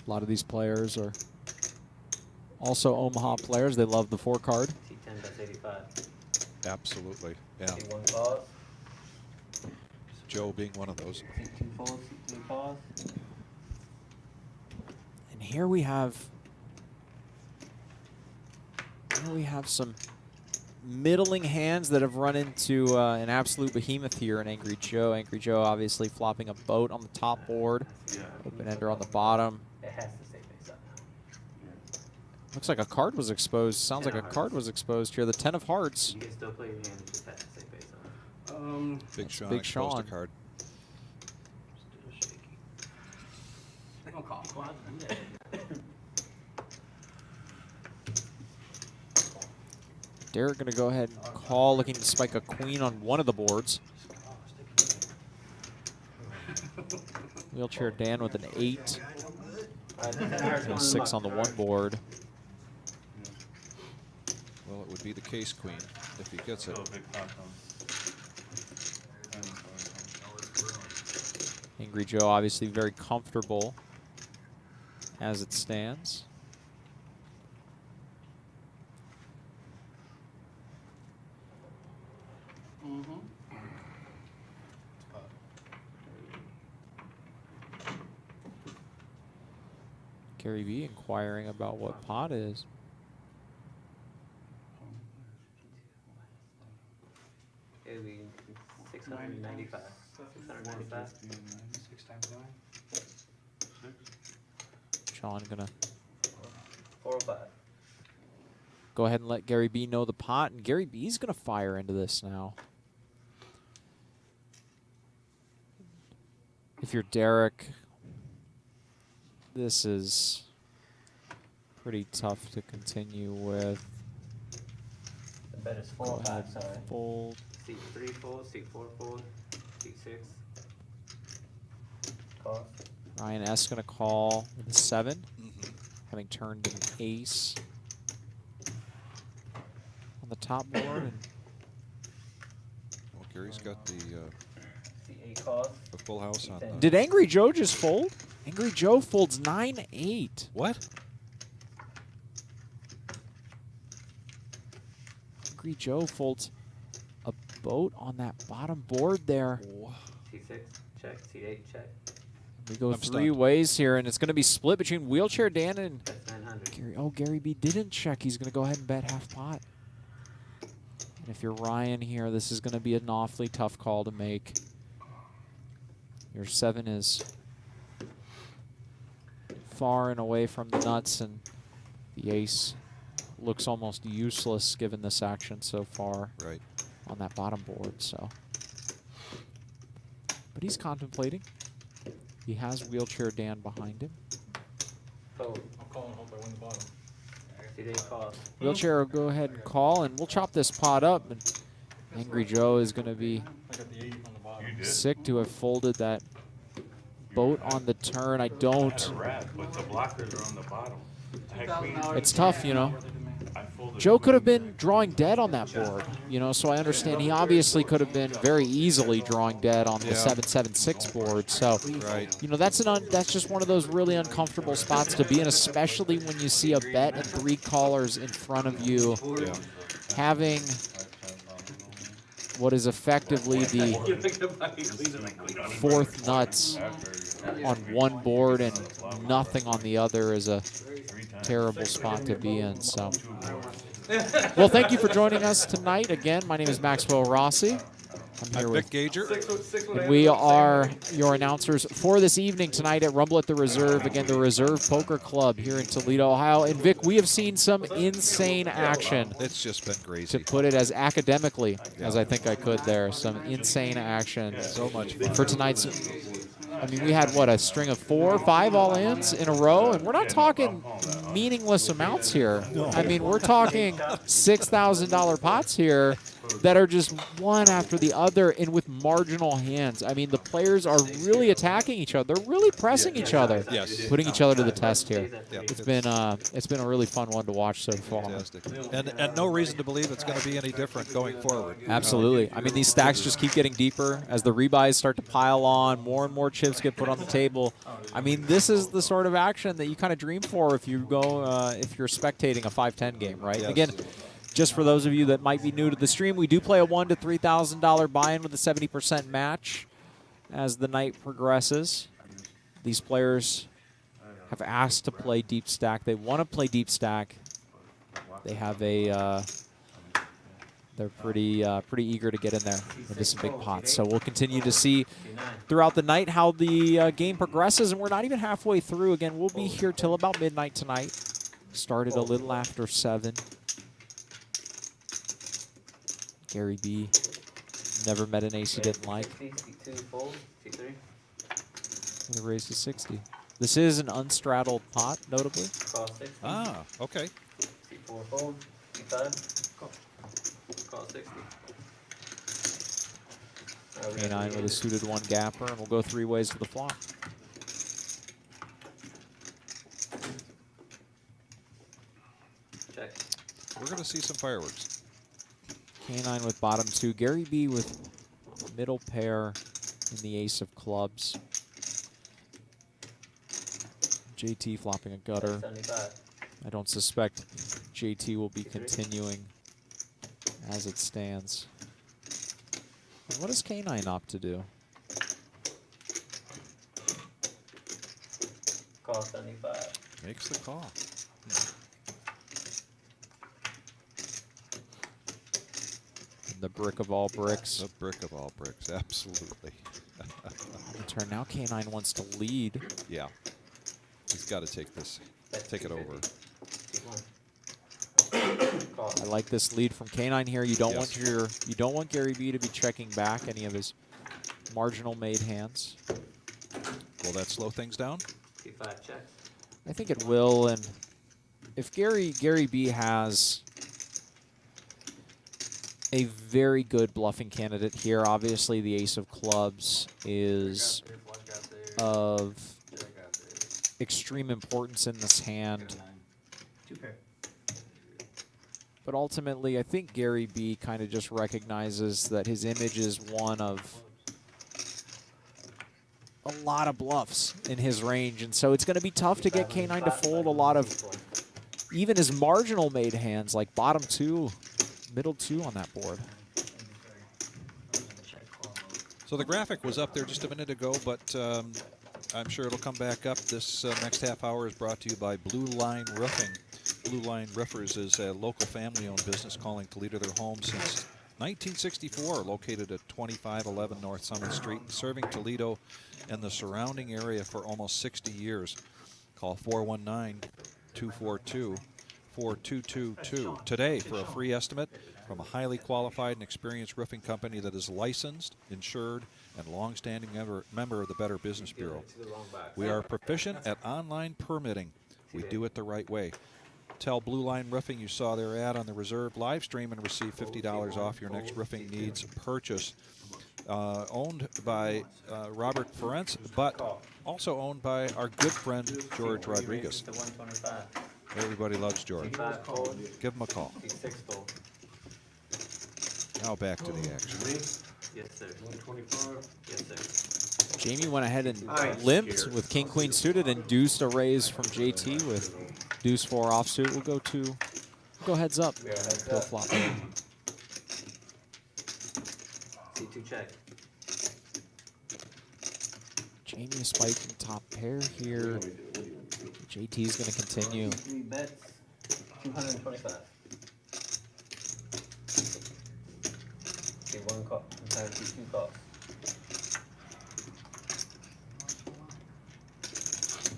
A lot of these players are also Omaha players. They love the 4 card. C10 bets 85. Absolutely. Yeah. C1 calls. Joe being one of those. C2 folds, C3 calls. And here we have some middling hands that have run into an absolute behemoth here in Angry Joe. Angry Joe obviously flopping a boat on the top board, open ender on the bottom. It has to stay face up now. Looks like a card was exposed. Sounds like a card was exposed here. The 10 of hearts. You can still play your hand, it just has to stay face up. Big Sean Big exposed Sean. a card. Still shaky. They gonna call quads. Derek going to go ahead and call, looking to spike a queen on one of the boards. Wheelchair Dan with an 8. And a 6 on the one board. Well, it would be the case queen if he gets it. Angry Joe obviously very comfortable as it stands. Gary V inquiring about what pot is. It would be 695. 695. 6 times 9. Sean gonna 405. go ahead and let Gary B know the pot, and Gary B's gonna fire into this now. If you're Derek, this is pretty tough to continue with. The bet is Go 4 or 5, ahead, sorry. fold. C3 fold, C4 fold, C6. Calls. Ryan S gonna call with a 7, having turned an ace on the top. top board. And Well, Gary's got the C8 calls. a full house on the. did Angry Joe just fold? Angry Joe folds 9-8. What? Angry Joe folds a boat on that bottom board there. C6, check. C8, check. We go I'm three stunned. ways here, and it's going to be split between Wheelchair Dan and That's 900. Gary. Oh, Gary B didn't check. He's going to go ahead and bet half pot. And if you're Ryan here, this is going to be an awfully tough call to make. Your 7 is far and away from the nuts, and the ace looks almost useless given this action so far Right. on that bottom board. So, but he's contemplating. He has Wheelchair Dan behind him. Fold. I'll call and hope I win the bottom. C8 calls. Wheelchair will go ahead and call, and we'll chop this pot up. And Angry Joe is going to be I got the 8 on the bottom. You did. sick to have folded that boat on the turn. I Had don't. a rat, but the blockers are on the bottom. Heck, queen. It's tough, you know. I folded Joe could have queen. been drawing dead on that board, you know, so I understand he obviously could have been very easily drawing dead on the Yeah. 7-7-6 board. So, Right. you know, that's just one of those really uncomfortable spots to be in, especially when you see a bet and 3 callers in front of you, Yeah. having what is effectively the 4th nuts on one board and nothing on the other is a terrible spot to be in. So, well, thank you for joining us tonight. Again, my name is Maxwell Rossi. I'm here I'm with Vic Gager. and we are your announcers for this evening tonight at Rumble at the Reserve. Again, the Reserve Poker Club here in Toledo, Ohio. And Vic, we have seen some insane action, It's just been to crazy. put it as academically as I think I could there. Some insane action So much fun. for tonight's. I mean, we had, what, a string of 4 or 5 all-ins in a row, and we're not talking meaningless amounts here. I mean, we're talking $6,000 pots here that are just one after the other and with marginal hands. I mean, the players are really attacking each other. They're really pressing each other, Yes. putting each other to the test here. Yeah. It's been a really fun one to watch so far. Fantastic. And no reason to believe it's going to be any different going forward. Absolutely. I mean, these stacks just keep getting deeper as the rebuys start to pile on. More and more chips get put on the table. I mean, this is the sort of action that you kind of dream for if you go if you're spectating a 5-10 game, right? Yes. Again, just for those of you that might be new to the stream, we do play a $1,000 to $3,000 buy-in with a 70% match as the night progresses. These players have asked to play deep stack. They want to play deep stack. They have a they're pretty eager to get in there into some big pots. So we'll continue to see throughout the night how the game progresses, and we're not even halfway through. Again, we'll be here till about midnight tonight. Started a little after 7. Gary B. Never met an ace he didn't like. C2 fold. C3. And the raise to 60. This is an unstraddled pot, notably. Call 60. Ah, okay. C4 fold. C5. Call 60. K9 with a suited 1 gapper, and we'll go 3 ways to the flop. Check. We're going to see some fireworks. K9 with bottom 2. Gary B with middle pair in the ace of clubs. JT flopping a gutter. 75. I don't suspect JT will be continuing as it stands. And what does K9 opt to do? Call 75. Makes the call. And the brick of all bricks. The brick of all bricks, absolutely. On the turn now, K9 wants to lead. Yeah. He's got to take this, take it over. Call. I like this lead from K9 here. You don't Yes. you don't want Gary B to be checking back any of his marginal made hands. Will that slow things down? C5 check. I think it will, and if Gary B has a very good bluffing candidate here, obviously the ace of clubs is of extreme importance in this hand. Two pair. But ultimately, I think Gary B kind of just recognizes that his image is one of a lot of bluffs in his range, and so it's going to be tough to get K9 to fold a lot of even his marginal made hands, like bottom 2, middle 2 on that board. So the graphic was up there just a minute ago, but I'm sure it'll come back up. This next half hour is brought to you by Blue Line Roofing. Blue Line Roofers is a local family-owned business calling Toledo their home since 1964, located at 2511 North Summit Street, serving Toledo and the surrounding area for almost 60 years. Call 419-242-4222 today for a free estimate from a highly qualified and experienced roofing company that is licensed, insured, and long-standing member of the Better Business Bureau. We are proficient at online permitting. We do it the right way. Tell Blue Line Roofing you saw their ad on the Reserve live stream and receive $50 off your next roofing needs purchase. Owned by Robert Ferencz, but also owned by our good friend George Rodriguez. Everybody loves George. Give him a call. Now back to the action. Yes, sir. 125. Yes, sir. Jamie went ahead and limped with King Queen suited and deuced a raise from JT with deuce 4 offsuit. We'll go heads up. Go flop. C2 check. Jamie is spiking top pair here. JT's going to continue. 3 bets, 225. Okay, 1 call. I'm see 2 calls.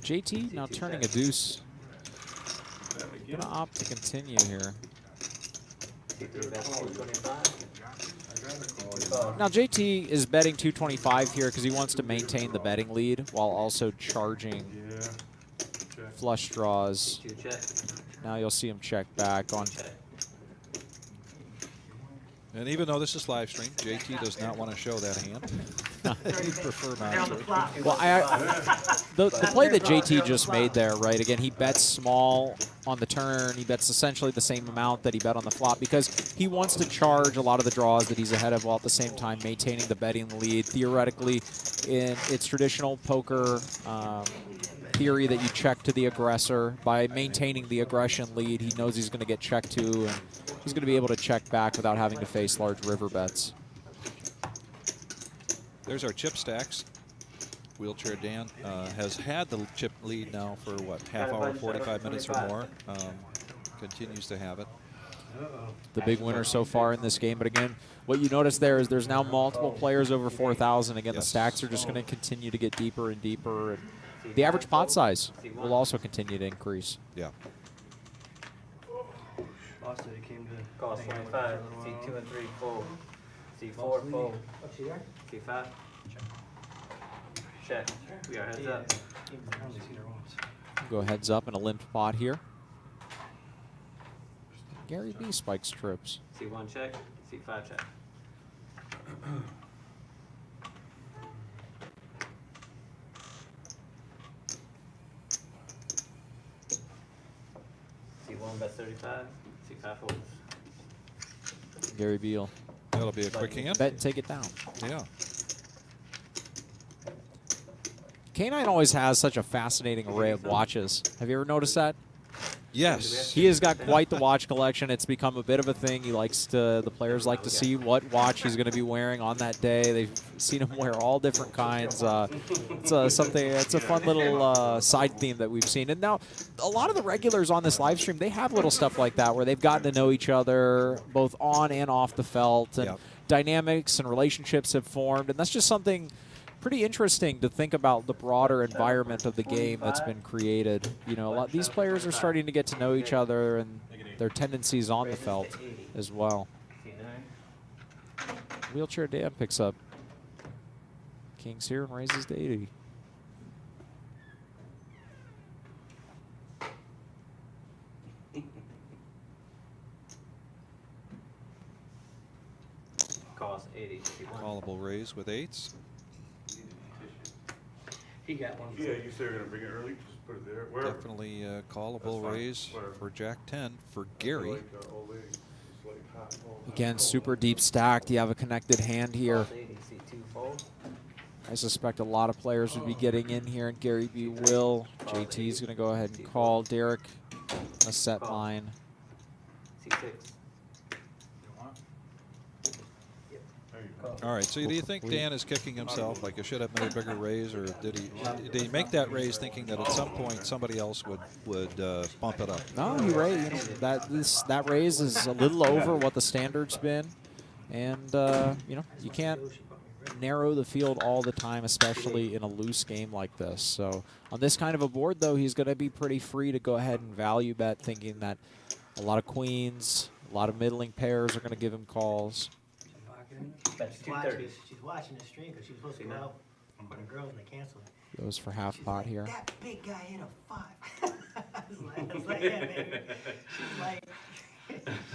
JT now turning a deuce. Going to opt to continue here. Now JT is betting 225 here because he wants to maintain the betting lead while also charging flush draws. Now you'll see him check back on. And even though this is live stream, JT does not want to show that hand. He'd prefer not to. Well, the play that JT just made there, right? Again, he bets small on the turn. He bets essentially the same amount that he bet on the flop because he wants to charge a lot of the draws that he's ahead of while at the same time maintaining the betting lead. Theoretically, in its traditional poker theory that you check to the aggressor, by maintaining the aggression lead, he knows he's going to get checked to, and he's going to be able to check back without having to face large river bets. There's our chip stacks. Wheelchair Dan has had the chip lead now for, what, half hour, 45 minutes or more. Continues to have it. The big winner so far in this game. But again, what you notice there is there's now multiple players over 4,000. Again, the stacks are just going to continue to get deeper and deeper. And the average pot size will also continue to increase. Yeah. Cost 25. C2 and 3 fold. C4 fold. C5. Check. We are heads up. Go heads up in a limp pot here. Gary B spikes trips. C1 check. C5 check. C1 bets 35. C5 folds. Gary Beal. That'll be a quick hand. Bet and take it down. Yeah. K9 always has such a fascinating array of watches. Have you ever noticed that? Yes. He has got quite the watch collection. It's become a bit of a thing. He likes to, the players like to see what watch he's going to be wearing on that day. They've seen him wear all different kinds. It's a fun little side theme that we've seen. And now a lot of the regulars on this live stream, they have little stuff like that where they've gotten to know each other both on and off the felt, and dynamics and relationships have formed. And that's just something pretty interesting to think about, the broader environment of the game that's been created. You know, these players are starting to get to know each other and their tendencies on the felt as well. Wheelchair Dan picks up kings here and raises to 80. Cost 80. Callable raise with 8s. He got one. Yeah, you said you're gonna bring it early, just put it there. Where? Definitely callable raise for Jack 10 for Gary. Like, old lady. Again, super deep stacked. You have a connected hand here. Fold 80, see 2 fold. I suspect a lot of players would be getting in here, and Gary B will. JT's going to go ahead and call. Derek, a set line. C6. All right. So do you think Dan is kicking himself? Like, you should have made a bigger raise, or did he make that raise thinking that at some point somebody else would bump it up? No, he raised. You know, that raise is a little over what the standard's been, and you know, you can't narrow the field all the time, especially in a loose game like this. So on this kind of a board, though, he's going to be pretty free to go ahead and value bet, thinking that a lot of queens, a lot of middling pairs are going to give him calls. That's 230. She's watching the stream because she was supposed to go out for the girls and they canceled it. Goes for half pot here. That big guy hit a 5. I was like, yeah, man.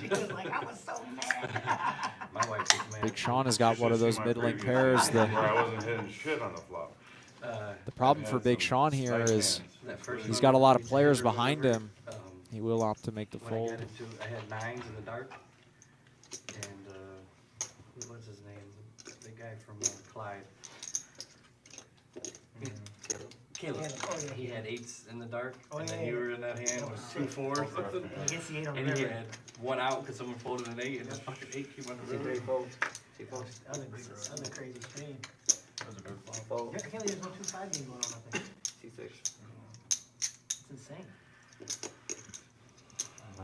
She was like, I was so mad. My wife is mad. Big Sean has got one of those middling pairs. Where I wasn't hitting shit on the flop. The problem for Big Sean here is he's got a lot of players behind him. He will opt to make the fold. I had 9s in the dark, and what's his name? The guy from Clyde. Caleb. Oh, yeah. He had 8s in the dark, Oh, and then yeah, you yeah. were in that hand with 2 4s. I guess he ate on the And he river. had 1 out because someone folded an 8, and his fucking 8 came on the river. C3 fold. C4. That was a crazy stream. That was a good flop. Fold. I can't believe there's no 2-5 game going on up there. C6. It's insane.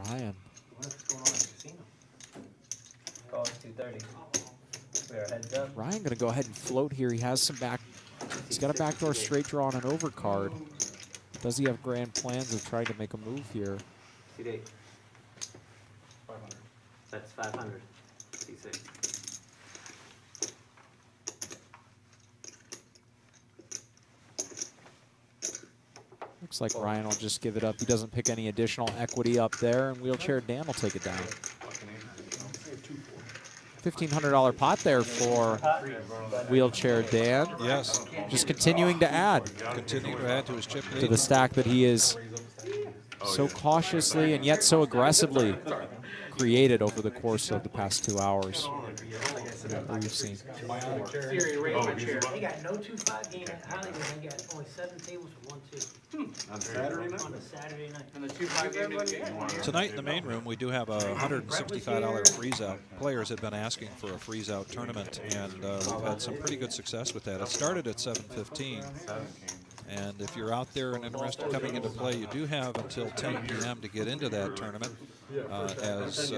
Ryan. What's going on in the casino? Call 230. We are heads up. Ryan going to go ahead and float here. He has some back. He's got a backdoor straight draw on an overcard. Does he have grand plans of trying to make a move here? C8. That's 500. C6. Looks like Ryan will just give it up. He doesn't pick any additional equity up there, and Wheelchair Dan will take it down. $1,500 pot there for Wheelchair Dan. Yes. Just continuing to add Continuing to add to his chip to lead. the stack that he is so cautiously and yet so aggressively created over the course of the past 2 hours. We've seen. Siri, raise my chair. They got no 2-5 game at Hollywood. They got only 7 tables for 1-2. On Saturday night? On a Saturday night. And the 2-5 game didn't Tonight in the main room, we do have a $165 freeze-out. Players have been asking for a freeze-out tournament, and we've had some pretty good success with that. It started at 7:15, and if you're out there and interested in coming into play, you do have until 10 p.m. to get into that tournament, as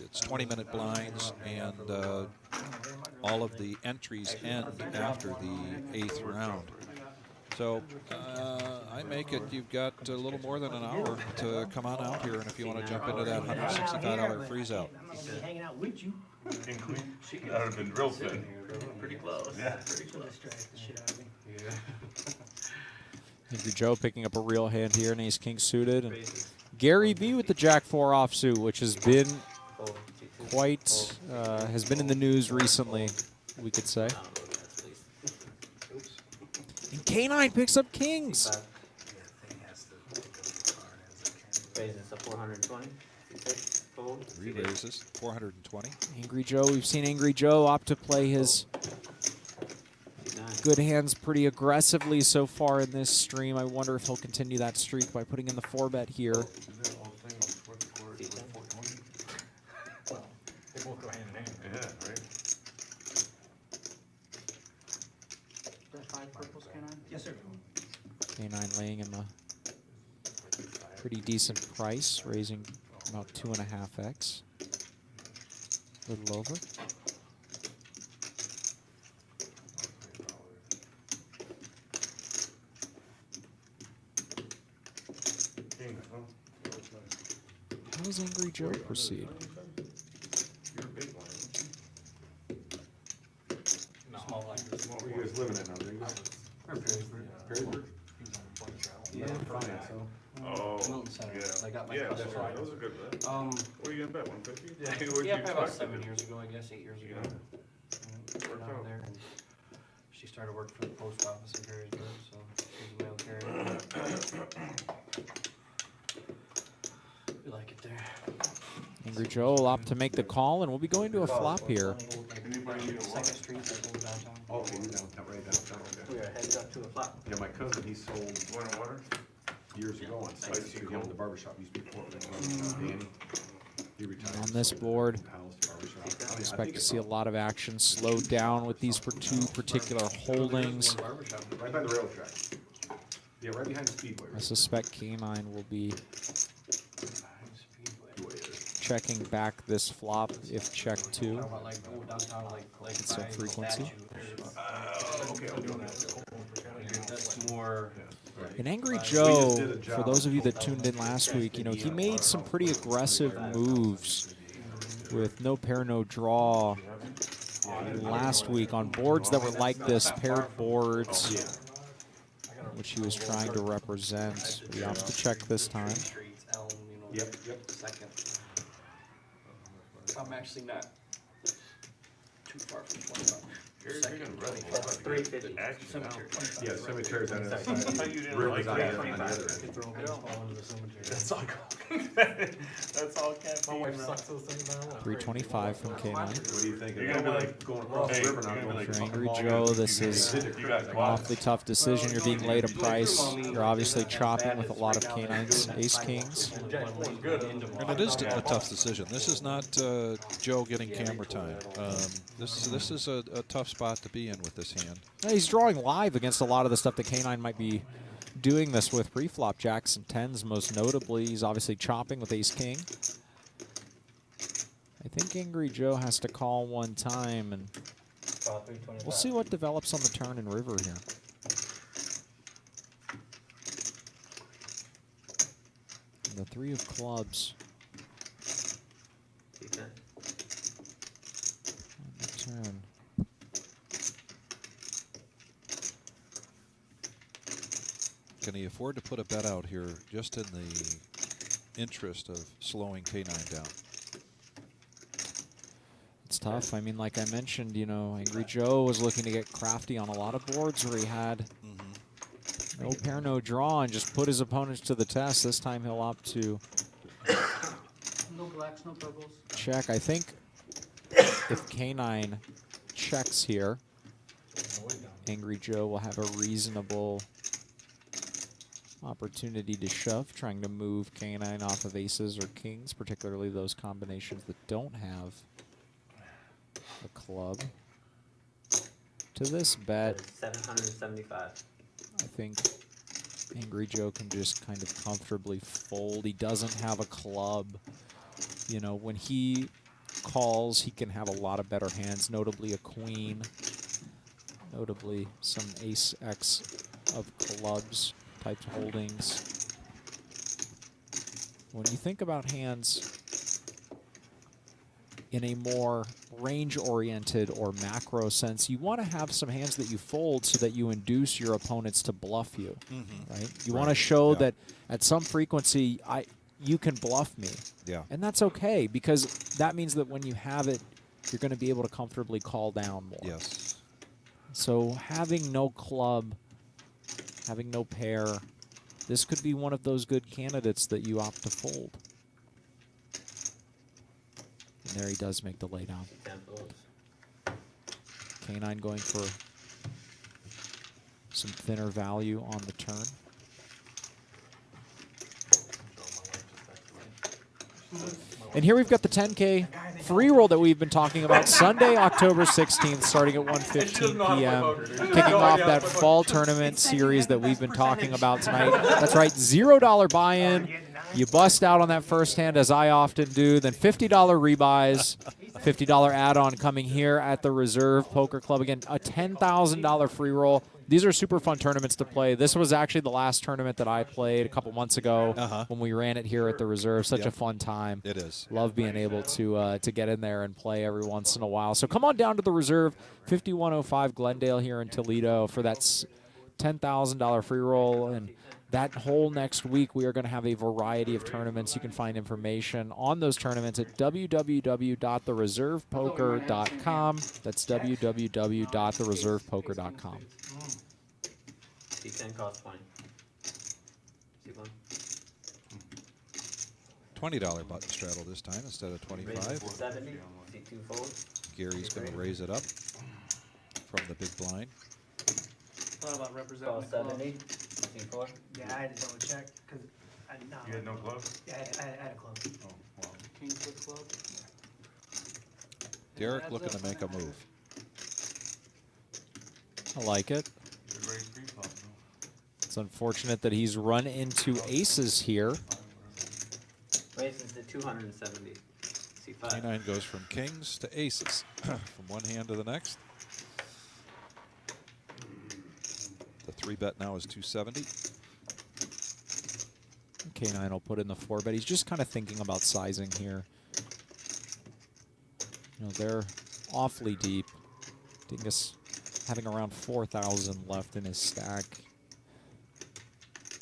it's 20-minute blinds, and all of the entries end after the 8th round. So I make it, you've got a little more than an hour to come on out here, and if you want to jump into that $165 freeze-out. I'm not gonna be hanging out with you. King queen? That would have been real thin. pretty close. Yeah. She'll distract the shit out of me. Angry Joe picking up a real hand here, and ace king suited. And Gary B with the Jack 4 offsuit, which has been quite, has been in the news recently, we could say. And K9 picks up kings. Raises a 420. C6. Fold. 3 raises, 420. Angry Joe, we've seen Angry Joe opt to play his good hands pretty aggressively so far in this stream. I wonder if he'll continue that streak by putting in the 4-bet here. They both go hand in hand. Yeah, right? That 5 purples, K9? Yes, sir. K9 laying him a pretty decent price, raising about 2.5x. A little over. How does Angry Joe proceed? You're a big one. Small line. Where you guys living at now, Dingus? Perrysburg? Yeah, probably so. Oh, Milton Center. yeah. I got my Yeah, cousin. that's right. Those are good bet. What are you gonna bet, 150? Yeah, What'd you yeah, probably about expect? 7 years ago, I guess, 8 years ago. Went down there, and she started working for the post office in Perrysburg, so she's a mail carrier. We like it there. Angry Joe will opt to make the call, and we'll be going to a flop here. Second Street, that goes downtown. Oh, okay, you're downtown, right downtown, We okay. are heads up to a flop. Yeah, my cousin, he sold Want water? years ago on Second Street, he owned the barbershop, used to be Portland, Danny. He retired. On this sold board, the house, barbershop. I mean, I expect think to it's see a lot of action slowed down with these two particular holdings. barbershop, right by the rail track. Yeah, right behind the Speedway. I suspect Canine will be checking back this flop if check two. It's a frequency. Okay, I'll do that. That's more. And Angry Joe, for those of you that tuned in last week, you know, he made some pretty aggressive moves with no pair, no draw last week on boards that were like this, paired boards, which he was trying to represent. We opted to check this time. Yep, yep. Second. I'm actually not too far from 25. You're gonna run 350. action now. Yeah, cemeteries on that How side. you didn't Rivers like on that? the other end. That's all. That's all caffeine. My wife sucks those things down. 325 from Canine. What do you think? You're gonna be like, Going across the hey, river now. you're gonna be For like, Angry Joe, this is you got an awfully tough decision. You're being laid a price. You're obviously chopping with a lot of Canines, Ace Kings. And it is a tough decision. This is not Joe getting camera time. This is a tough spot to be in with this hand. He's drawing live against a lot of the stuff that Canine might be doing this with pre-flop, jacks and tens most notably. He's obviously chopping with Ace King. I think Angry Joe has to call one time, and we'll see what develops on the turn and river here. And the 3 of clubs. On the turn. Can he afford to put a bet out here just in the interest of slowing K9 down? It's tough. I mean, like I mentioned, you know, Angry Joe was looking to get crafty on a lot of boards where he had no pair, no draw, and just put his opponents to the test. This time he'll opt to No blacks, no purples. check. I think if K9 checks here, Angry Joe will have a reasonable opportunity to shove, trying to move K9 off of aces or kings, particularly those combinations that don't have a club. To this bet, 775. I think Angry Joe can just kind of comfortably fold. He doesn't have a club. You know, when he calls, he can have a lot of better hands, notably a queen, notably some ace X of clubs type holdings. When you think about hands in a more range-oriented or macro sense, you want to have some hands that you fold so that you induce your opponents to bluff you, right? You want to show that at some frequency, you can bluff me. Yeah. And that's okay, because that means that when you have it, you're going to be able to comfortably call down more. Yes. So having no club, having no pair, this could be one of those good candidates that you opt to fold. And there he does make the laydown. K9 going for some thinner value on the turn. And here we've got the 10K free roll that we've been talking about. Sunday, October 16th, starting at 1:15 p.m. Kicking off that fall tournament series that we've been talking about tonight. That's right, $0 buy-in. You bust out on that first hand, as I often do. Then $50 rebuys, $50 add-on coming here at the Reserve Poker Club. Again, a $10,000 free roll. These are super fun tournaments to play. This was actually the last tournament that I played a couple months ago when we ran it here at the Reserve. Such a fun time. It is. Love being able to get in there and play every once in a while. So come on down to the Reserve, 5105 Glendale here in Toledo for that $10,000 free roll. And that whole next week, we are going to have a variety of tournaments. You can find information on those tournaments at www.thereservepoker.com. That's www.thereservepoker.com. C10 costs 20. C1. $20 button straddle this time instead of 25. 70, see 2 folds. Gary's going to raise it up from the big blind. Thought about Call representing the club. 70, see 4. Yeah, I had to double check, cause I, no. You had no club? Yeah, I had a club. Oh, wow. Kings with club. Derek looking to make a move. I like it. Good raise pre-flop, no? It's unfortunate that he's run into aces here. Raises to 270, see 5. K9 goes from kings to aces, from one hand to the next. The 3-bet now is 270. K9 will put in the 4-bet. He's just kind of thinking about sizing here. You know, they're awfully deep. Dingus having around 4,000 left in his stack.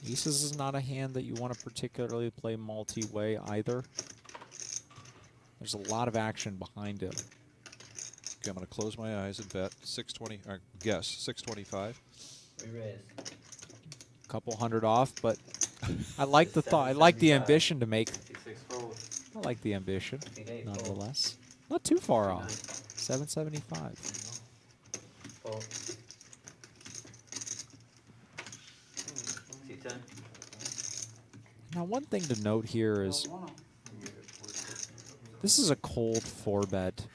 Aces is not a hand that you want to particularly play multi-way either. There's a lot of action behind it. Okay, I'm going to close my eyes and bet 620, or guess 625. We raise. Couple hundred off, but I like the thought. I like the ambition to make. See 6 folds. I like the ambition, See 8 nonetheless. Not too far off. 775. fold. See 10. Now, one thing to note here is this is a cold 4-bet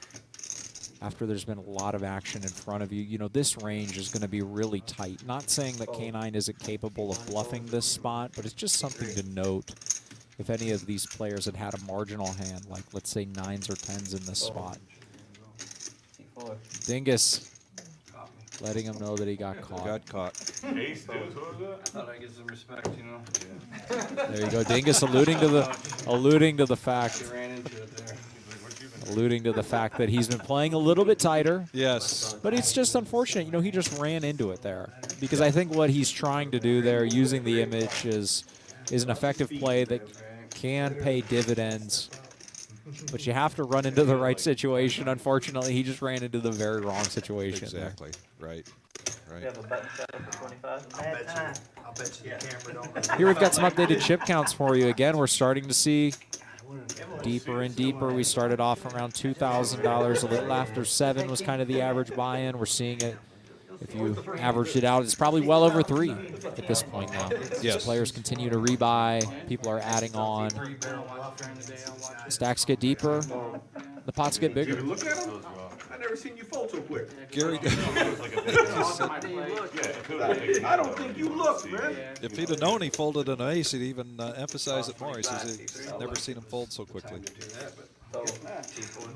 after there's been a lot of action in front of you. You know, this range is going to be really tight. Not saying that K9 isn't capable of bluffing this spot, but it's just something to note if any of these players had had a marginal hand, like let's say 9s or 10s in this spot. See 4. Dingus letting him know that he got caught. Got caught. Ace deuce, what was that? I thought I'd get some respect, you know. There you go, Dingus alluding to the fact. Ran into it there. Alluding to the fact that he's been playing a little bit tighter. Yes. But it's just unfortunate, you know, he just ran into it there. Because I think what he's trying to do there, using the image, is an effective play that can pay dividends. But you have to run into the right situation. Unfortunately, he just ran into the very wrong situation. Exactly. Right. We Right. have a button straddle for 25. Bad time. I'll bet you the camera don't. Here we've got some updated chip counts for you. Again, we're starting to see deeper and deeper. We started off around $2,000. A little after 7 was kind of the average buy-in. We're seeing it. If you averaged it out, it's probably well over 3 at this point now. Yes. As players continue to rebuy, people are adding on. Stacks get deeper, the pots get bigger. Look at him. I never seen you fold so quick. Gary, I don't think you look, man. if he'd have known he folded an ace, he'd even emphasize it more. He says he's never seen him fold so quickly. See 4.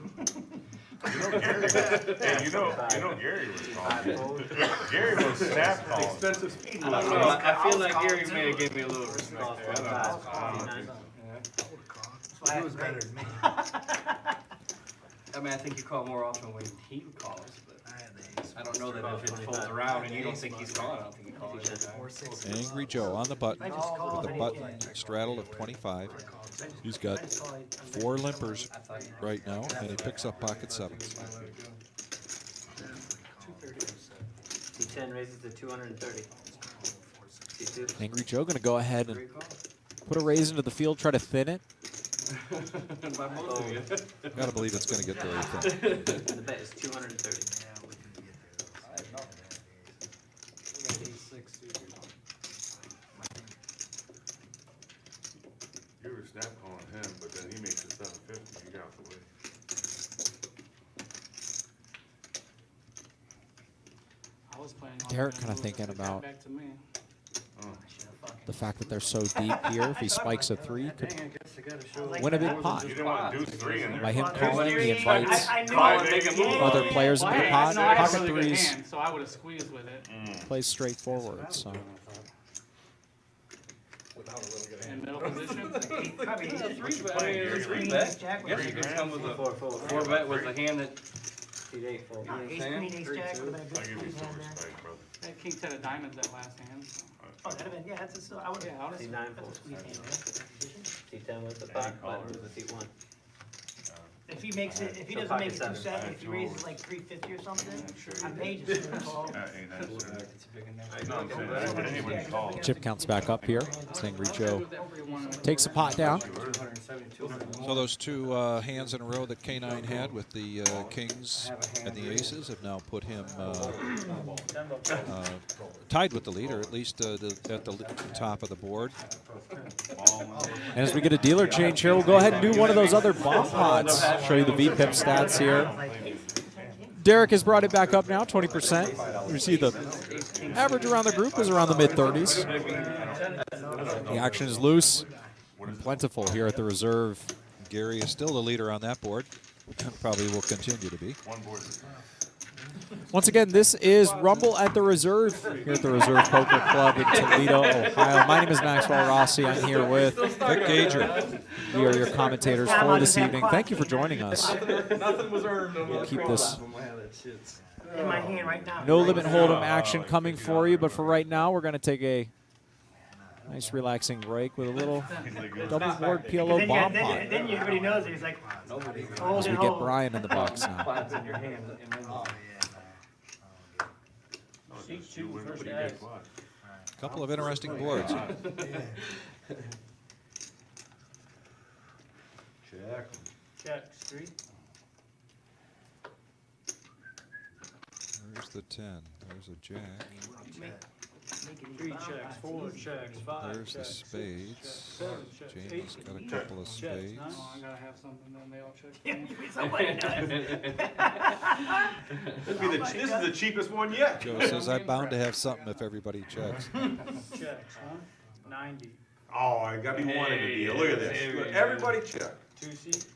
Hey, you know Gary was calling. Gary was snap calling. Expensive speed. I don't know. I feel like Gary may have gave me a little respect there. I don't know. He was better than me. I mean, I think you call more often when he calls, but I don't know that if it folds around and you don't think he's calling, I don't think he calls every time. Angry Joe on the button with the button straddle of 25. He's got 4 limpers right now, and he picks up pocket 7s. C10 raises to 230. C2. Angry Joe going to go ahead and put a raise into the field, try to thin it. By most of you. Gotta believe it's going to get very thin. The bet is 230. You were snap calling him, but then he makes it 750. You got out the way. I was planning on Derek doing kinda a thinking little about back to me. the fact that they're so deep here. If he spikes a 3, could Dang, I guess I gotta show win a big pot. You didn't want to do 3 in there. By him calling, he invites I knew Five, it. eight, move. other players into the pot. No, I had a Pocket really good 3s hand, so I would have squeezed with it. plays straightforward. So In middle position. I mean, it's What you a playing, it's Gary? three queen, bet. ace, jack, I guess you with could come with a 4 fold. 4-bet with a hand that C8 fold. ace, queen, ace, jack, would have been a I good give you squeeze some hand there. respect, brother. I had king 10 of diamonds that last hand. So. Oh, that'd have been, yeah, that's a, still, I would Yeah, I have, would've that's C9 a fold. squeeze hand there. C10 with the pot, button with the C1. If he makes it, if he So doesn't make pocket it seven. 270, if he raises like 350 or something, I may just call. Ain't that sir? It's a big enough. No, I'm saying, anybody call. chip counts back up here. As Angry Joe Everyone takes the pot down. 272 So those two hands in a row that K9 had with the kings and the aces have now put him tied with the leader, at least at the top of the board. And as we get a dealer change here, we'll go ahead and do one of those other bomb pots. Show you the VPIP stats here. Derek has brought it back up now, 20%. We see the average around the group is around the mid-30s. The action is loose and plentiful here at the reserve. Gary is still the leader on that board. Probably will continue to be. Once again, this is Rumble at the Reserve here at the Reserve Poker Club in Toledo, Ohio. My name is Maxwell Rossi. I'm here with Vic Gager. We are your commentators for this evening. Thank you for joining us. Nothing was earned. We'll keep this In my hand right now. no limit hold'em action coming for you, but for right now, we're going to take a nice relaxing break with a little double board PLO bomb pot. Then everybody knows it. He's like, As we get Brian in the box now. Quads in your hand. A couple of interesting boards. Check. check, street. There's the 10. There's a jack. Three checks, four checks, five There's the checks, spades. six checks, seven checks, Jamie's eight got a checks, couple of checks, spades. nine. Oh, I gotta have something, then they all check. Somebody does. This is the cheapest one yet. Joe says I'm bound to have something if everybody checks. Checks, huh? 90. Oh, I got me one in the deal. Look at this. Look, everybody check. Two seat.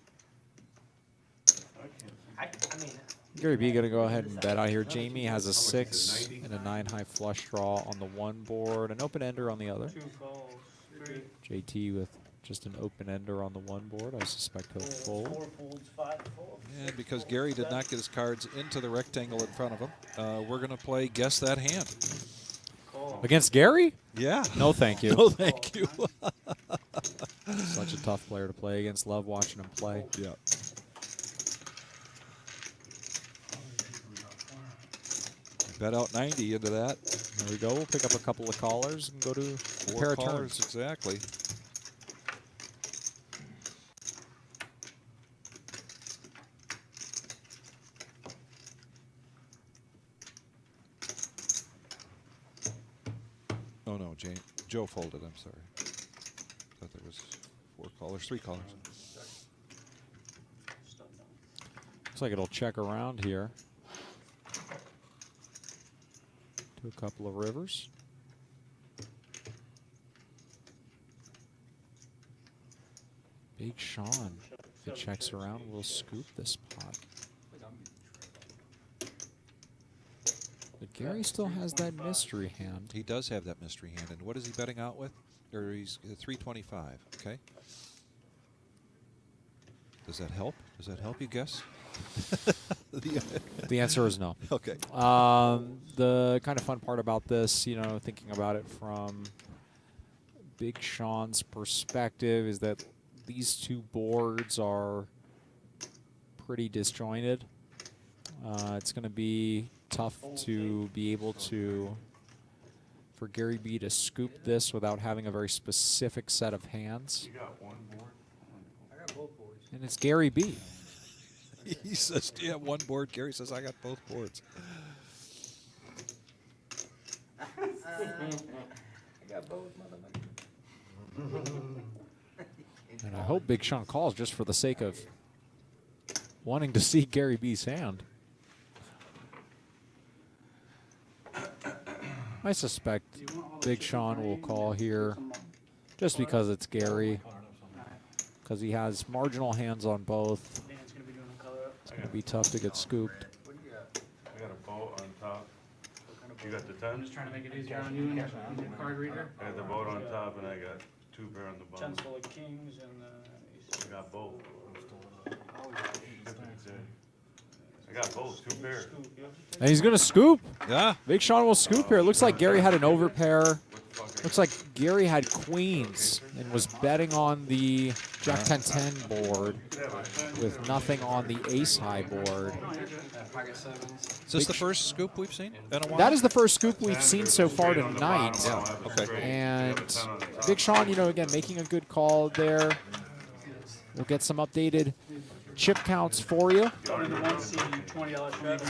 I mean, Gary B going to go ahead and bet out here. Jamie has a 6 and a 9 high flush draw on the one board, an open ender on the other. Two calls. Three. JT with just an open ender on the one board. I suspect he'll fold. four folds, five folds. And because Gary did not get his cards into the rectangle in front of him, we're going to play Guess That Hand. Call. Against Gary? Yeah. No, thank you. No, thank you. Such a tough player to play against. Love watching him play. Yeah. Bet out 90 into that. There we go. We'll pick up a couple of callers and go to a pair Four of callers, turns. exactly. Oh no, Joe folded. I'm sorry. Thought there was 4 callers, 3 callers. Looks like it'll check around here to a couple of rivers. Big Sean, if it checks around, we'll scoop this pot. But Gary still has that mystery hand. He does have that mystery hand. And what is he betting out with? Or he's 325. Okay. Does that help? Does that help you guess? The answer is no. Okay. The kind of fun part about this, you know, thinking about it from Big Sean's perspective, is that these two boards are pretty disjointed. It's going to be tough to be able to, for Gary B to scoop this without having a very specific set of hands. You got one board? I got both boards. And it's Gary B. He says, "Do you have one board?" Gary says, "I got both boards." I got both, motherfucker. And I hope Big Sean calls just for the sake of wanting to see Gary B's hand. I suspect Big Sean will call here just because it's Gary, because he has marginal hands on both. Dan's gonna be doing the color up. It's going to be tough to get scooped. What do you got? I got a boat on top. What kind of You got the I'm 10? just trying to make it easier on you and your card reader. I got the boat on top and I got 2 pair on the bottom. Tens full of kings and I got both. I got both, 2 pairs. And he's going to scoop. Yeah. Big Sean will scoop here. It looks like Gary had an overpair. Looks like Gary had queens and was betting on the Jack 10-10 board with nothing on the ace high board. Is this the first scoop we've seen in a while? That is the first scoop we've seen so far tonight. Okay. And Big Sean, you know, again, making a good call there. We'll get some updated chip counts for you.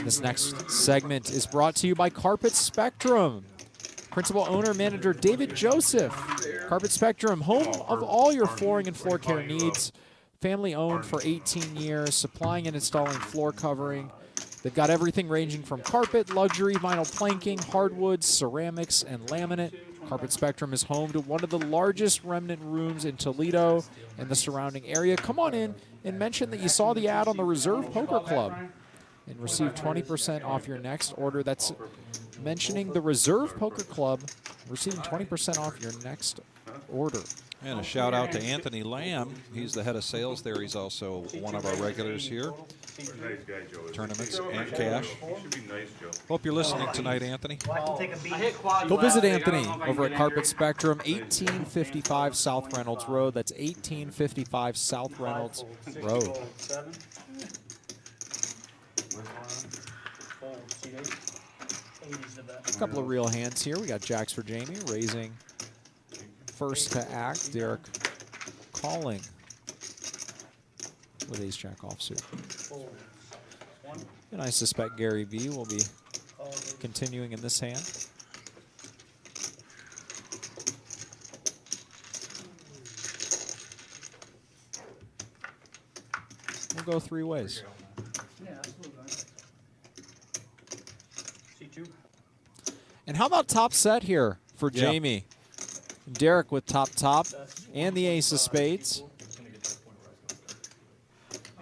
This next segment is brought to you by Carpet Spectrum. Principal owner manager David Joseph. Carpet Spectrum, home of all your flooring and floor care needs. Family owned for 18 years, supplying and installing floor covering. They've got everything ranging from carpet, luxury, vinyl planking, hardwoods, ceramics, and laminate. Carpet Spectrum is home to one of the largest remnant rooms in Toledo and the surrounding area. Come on in and mention that you saw the ad on the Reserve Poker Club and receive 20% off your next order. That's mentioning the Reserve Poker Club, receiving 20% off your next order. And a shout out to Anthony Lamb. He's the head of sales there. He's also one of our regulars here. Nice guy, Joe. Tournaments and cash. He should be nice, Joe. Hope you're listening tonight, Anthony. Go visit Anthony over at Carpet Spectrum, 1855 South Reynolds Road. That's 1855 South Reynolds Road. A couple of real hands here. We got jacks for Jamie, raising first to act. Derek calling with ace-jack offsuit. And I suspect Gary V will be continuing in this hand. We'll go three ways. And how about top set here for Jamie? Derek with top, and the ace of spades.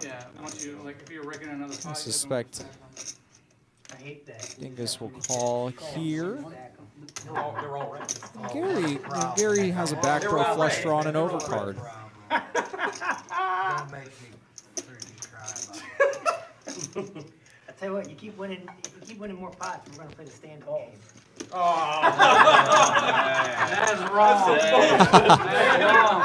Yeah, once you, like, if you're rigging another I five, suspect Dingus will call here. Gary has a back row flush draw and an overcard. Don't make me freaking cry. I tell you what, you keep winning more pots. We're gonna play the stand-up game. Oh, that's wrong. That's wrong.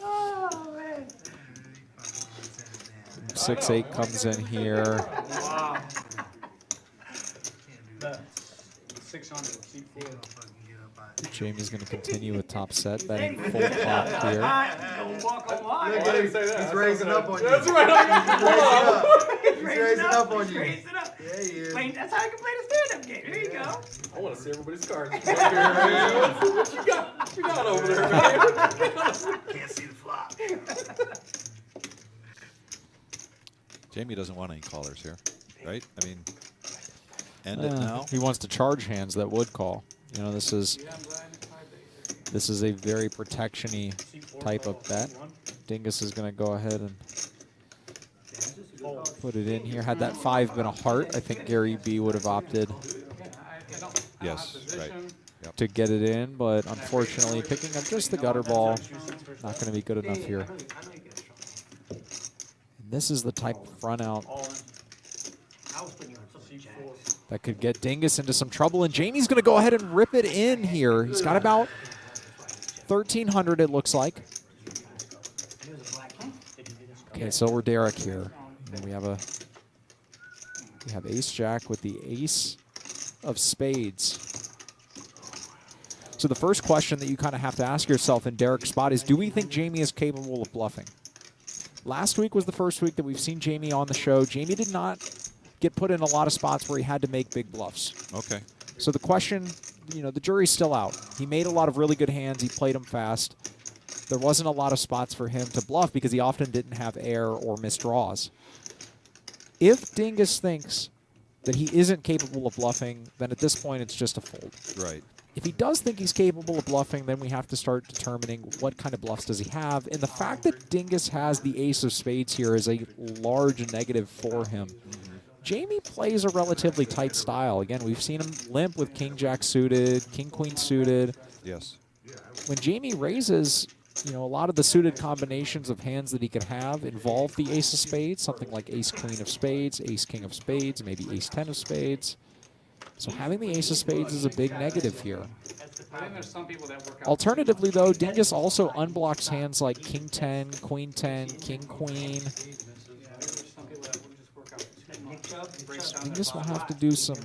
Oh, man. 6-8 comes in here. Wow. 600, seat 4. Jamie's going to continue with top set, betting full pot here. He's raising up on you. That's right. He's raising up on you. Raising up. Yeah, he is. That's how I can play the stand-up game. There you go. I want to see everybody's cards. What you got over there, man? Can't see the flop. Jamie doesn't want any callers here, right? I mean, end it now. He wants to charge hands that would call. You know, this is a very protection-y type of bet. Dingus is going to go ahead and put it in here. Had that 5 been a heart, I think Gary B would have opted Yes, right. Yep. to get it in, but unfortunately, picking up just the gutter ball, not going to be good enough here. And this is the type of front out that could get Dingus into some trouble, and Jamie's going to go ahead and rip it in here. He's got about 1,300, it looks like. Okay, so we're Derek here. And we have ace-jack with the ace of spades. So the first question that you kind of have to ask yourself in Derek's spot is, do we think Jamie is capable of bluffing? Last week was the first week that we've seen Jamie on the show. Jamie did not get put in a lot of spots where he had to make big bluffs. Okay. So the question, you know, the jury's still out. He made a lot of really good hands. He played them fast. There wasn't a lot of spots for him to bluff because he often didn't have air or missed draws. If Dingus thinks that he isn't capable of bluffing, then at this point it's just a fold. Right. If he does think he's capable of bluffing, then we have to start determining what kind of bluffs does he have. And the fact that Dingus has the ace of spades here is a large negative for him. Jamie plays a relatively tight style. Again, we've seen him limp with king-jack suited, king-queen suited. Yes. When Jamie raises, you know, a lot of the suited combinations of hands that he could have involve the ace of spades, something like ace-queen of spades, ace-king of spades, maybe ace-10 of spades. So having the ace of spades is a big negative here. I think there's some people that work out. Alternatively, though, Dingus also unblocks hands like king-10, queen-10, king-queen. Breaks down Dingus will have to do some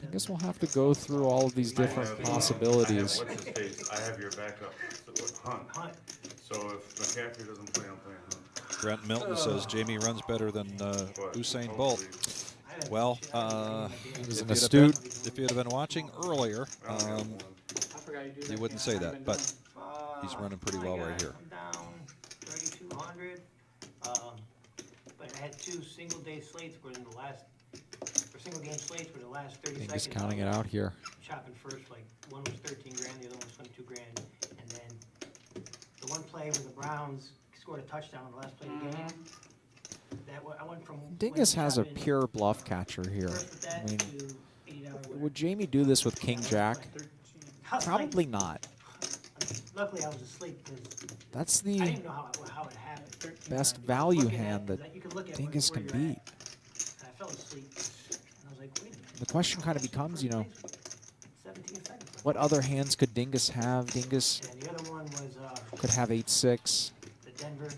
I guess we'll have to go through all of these different possibilities. What's his face? I have your backup. Hunt. So if McCaffrey doesn't play, I'm playing Hunt. Brent Milton says Jamie runs better than Usain Bolt. Well, if you'd have been watching earlier, you wouldn't say that, but he's running pretty well right here. I'm down 3,200. But I had 2 single-day slates were in the last, or single-game slates were the last 30 seconds. Just counting it out here. Chopping first, like one was 13 grand, the other one was 22 grand, and then the one play where the Browns scored a touchdown on the last play of the game. I went from Dingus has a pure bluff catcher here. I mean, would Jamie do this with King Jack? Probably not. Luckily, I was asleep because That's I the didn't know how it happened. best value hand that Dingus can beat. And I fell asleep, and I was like, wait a minute. The question kind of becomes, you know, 17 seconds. what other hands could Dingus have? Dingus And the other one was could have 8-6. the Denver.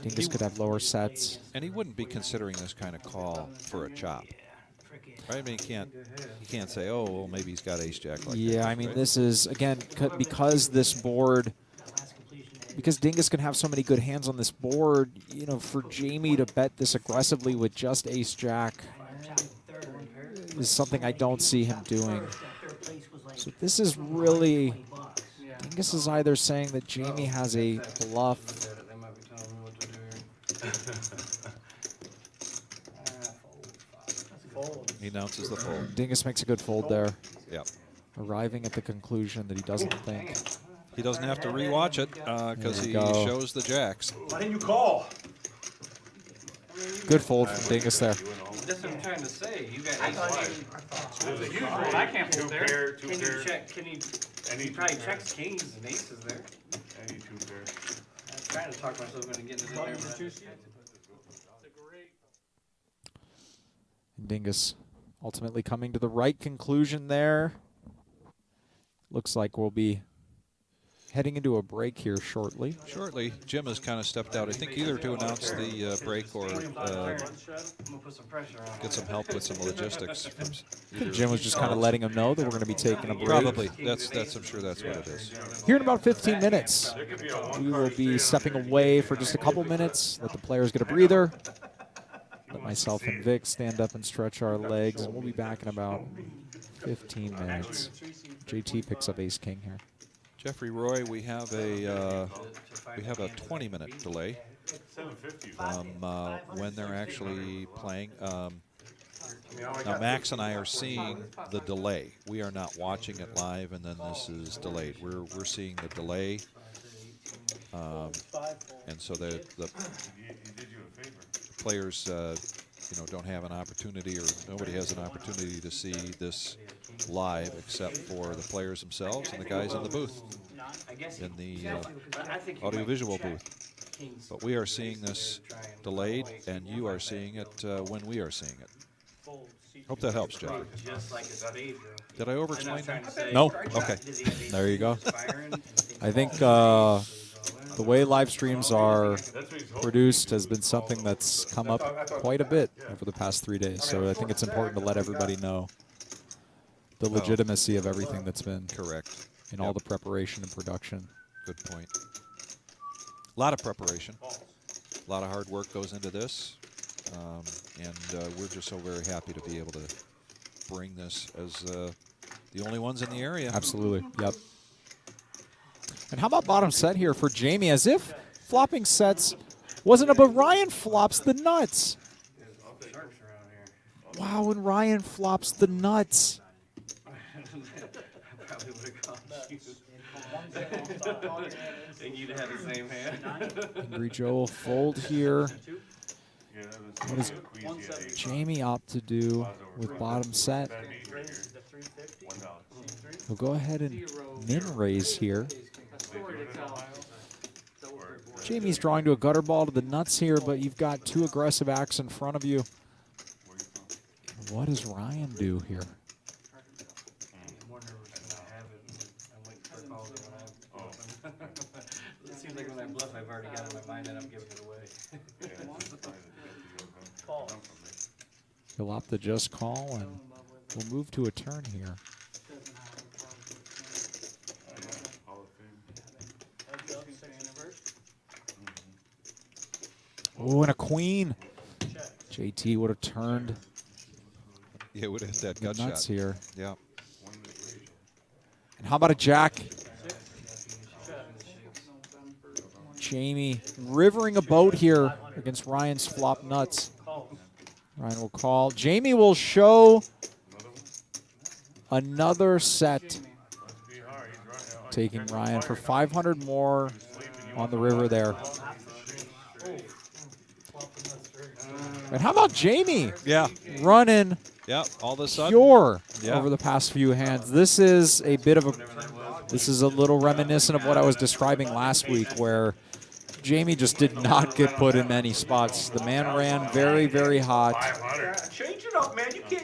Dingus could have lower sets. And he wouldn't be considering this kind of call for a chop. Right? I mean, you can't say, oh, well, maybe he's got ace-jack like that. Yeah, I mean, right? this is, again, because this board, because Dingus can have so many good hands on this board, you know, for Jamie to bet this aggressively with just ace-jack is something I don't see him doing. So this is really, Dingus is either saying that Jamie has a bluff. He announces the fold. Dingus makes a good fold there. Yep. Arriving at the conclusion that he doesn't think. He doesn't have to rewatch it because he shows the jacks. Why didn't you call? Good fold from Dingus there. That's what I'm trying to say. You got ace Usually, I can't put there. Can you check? Can he? He probably checks kings and aces there. Any 2 pairs. I'm trying to talk myself into getting it in there. Dingus ultimately coming to the right conclusion there. Looks like we'll be heading into a break here shortly. Shortly, Jim has kind of stepped out. I think either to announce the break or get some help with some logistics. I think Jim was just kind of letting him know that we're going to be taking a break. Probably. I'm sure that's what it is. Here in about 15 minutes, we will be stepping away for just a couple minutes, let the players get a breather. Let myself and Vic stand up and stretch our legs, and we'll be back in about 15 minutes. JT picks up ace-king here. Jeffrey Roy, we have a 20-minute delay from when they're actually playing. Now Max and I are seeing the delay. We are not watching it live, and then this is delayed. We're seeing the delay, and so the players, don't have an opportunity, or nobody has an opportunity to see this live except for the players themselves and the guys in the booth, in the audiovisual booth. But we are seeing this delayed, and you are seeing it when we are seeing it. Hope that helps, Jeffrey. Did I over-explain that? No? Okay. There you go. I think the way live streams are produced has been something that's come up quite a bit over the past 3 days. So I think it's important to let everybody know the legitimacy of everything that's been correct in all the preparation and production. Good point. A lot of preparation. A lot of hard work goes into this. And we're just so very happy to be able to bring this as the only ones in the area. Absolutely. Yep. And how about bottom set here for Jamie? As if flopping sets wasn't but Ryan flops the nuts. Wow, and Ryan flops the nuts. And you'd have the same hand. Angry Joe will fold here. What does Jamie opt to do with bottom set? We'll go ahead and min raise here. Jamie's drawing to a gutter ball to the nuts here, but you've got 2 aggressive acts in front of you. What does Ryan do here? It seems like when I bluff, I've already got it in my mind that I'm giving it away. He'll opt to just call, and We'll move to a turn here. Hall of Fame. Oh, and a queen. JT would have turned Yeah, would have hit that the gut nuts shot. here. Yeah. And how about a jack? Jamie rivering a boat here against Ryan's flop nuts. Ryan will call. Jamie will show another set, taking Ryan for 500 more on the river there. And how about Jamie? Yeah. Running Yeah, all of a sudden. pure Yeah. over the past few hands. This is a bit of a, this is a little reminiscent of what I was describing last week, where Jamie just did not get put in many spots. The man ran very, very hot.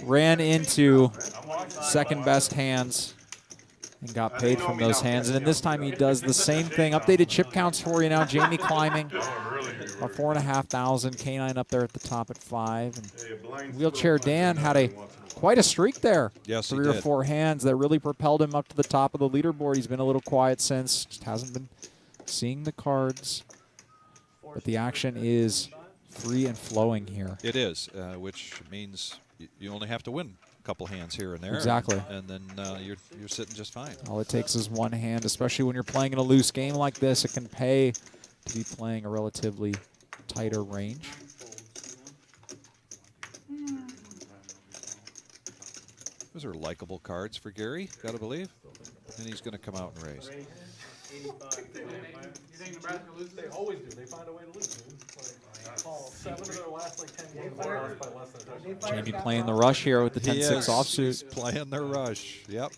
Ran into second best hands and got paid from those hands. And then this time he does the same thing. Updated chip counts for you now. Jamie climbing. About 4,500. K9 up there at the top at 5. And Wheelchair Dan had quite a streak there. Yes, he 3 or did. 4 hands that really propelled him up to the top of the leaderboard. He's been a little quiet since. Just hasn't been seeing the cards. But the action is free and flowing here. It is, which means you only have to win a couple hands here and there. Exactly. And then you're sitting just fine. All it takes is one hand, especially when you're playing in a loose game like this. It can pay to be playing a relatively tighter range. Those are likable cards for Gary, gotta believe. And he's going to come out and raise. You think Nebraska loses? They always do. They find a way to lose, dude. Like, 7 of their last 10 games are lost by less than a touchdown. Jamie playing the rush here with the He 10-6 is. offsuit. He's playing the rush. Yep.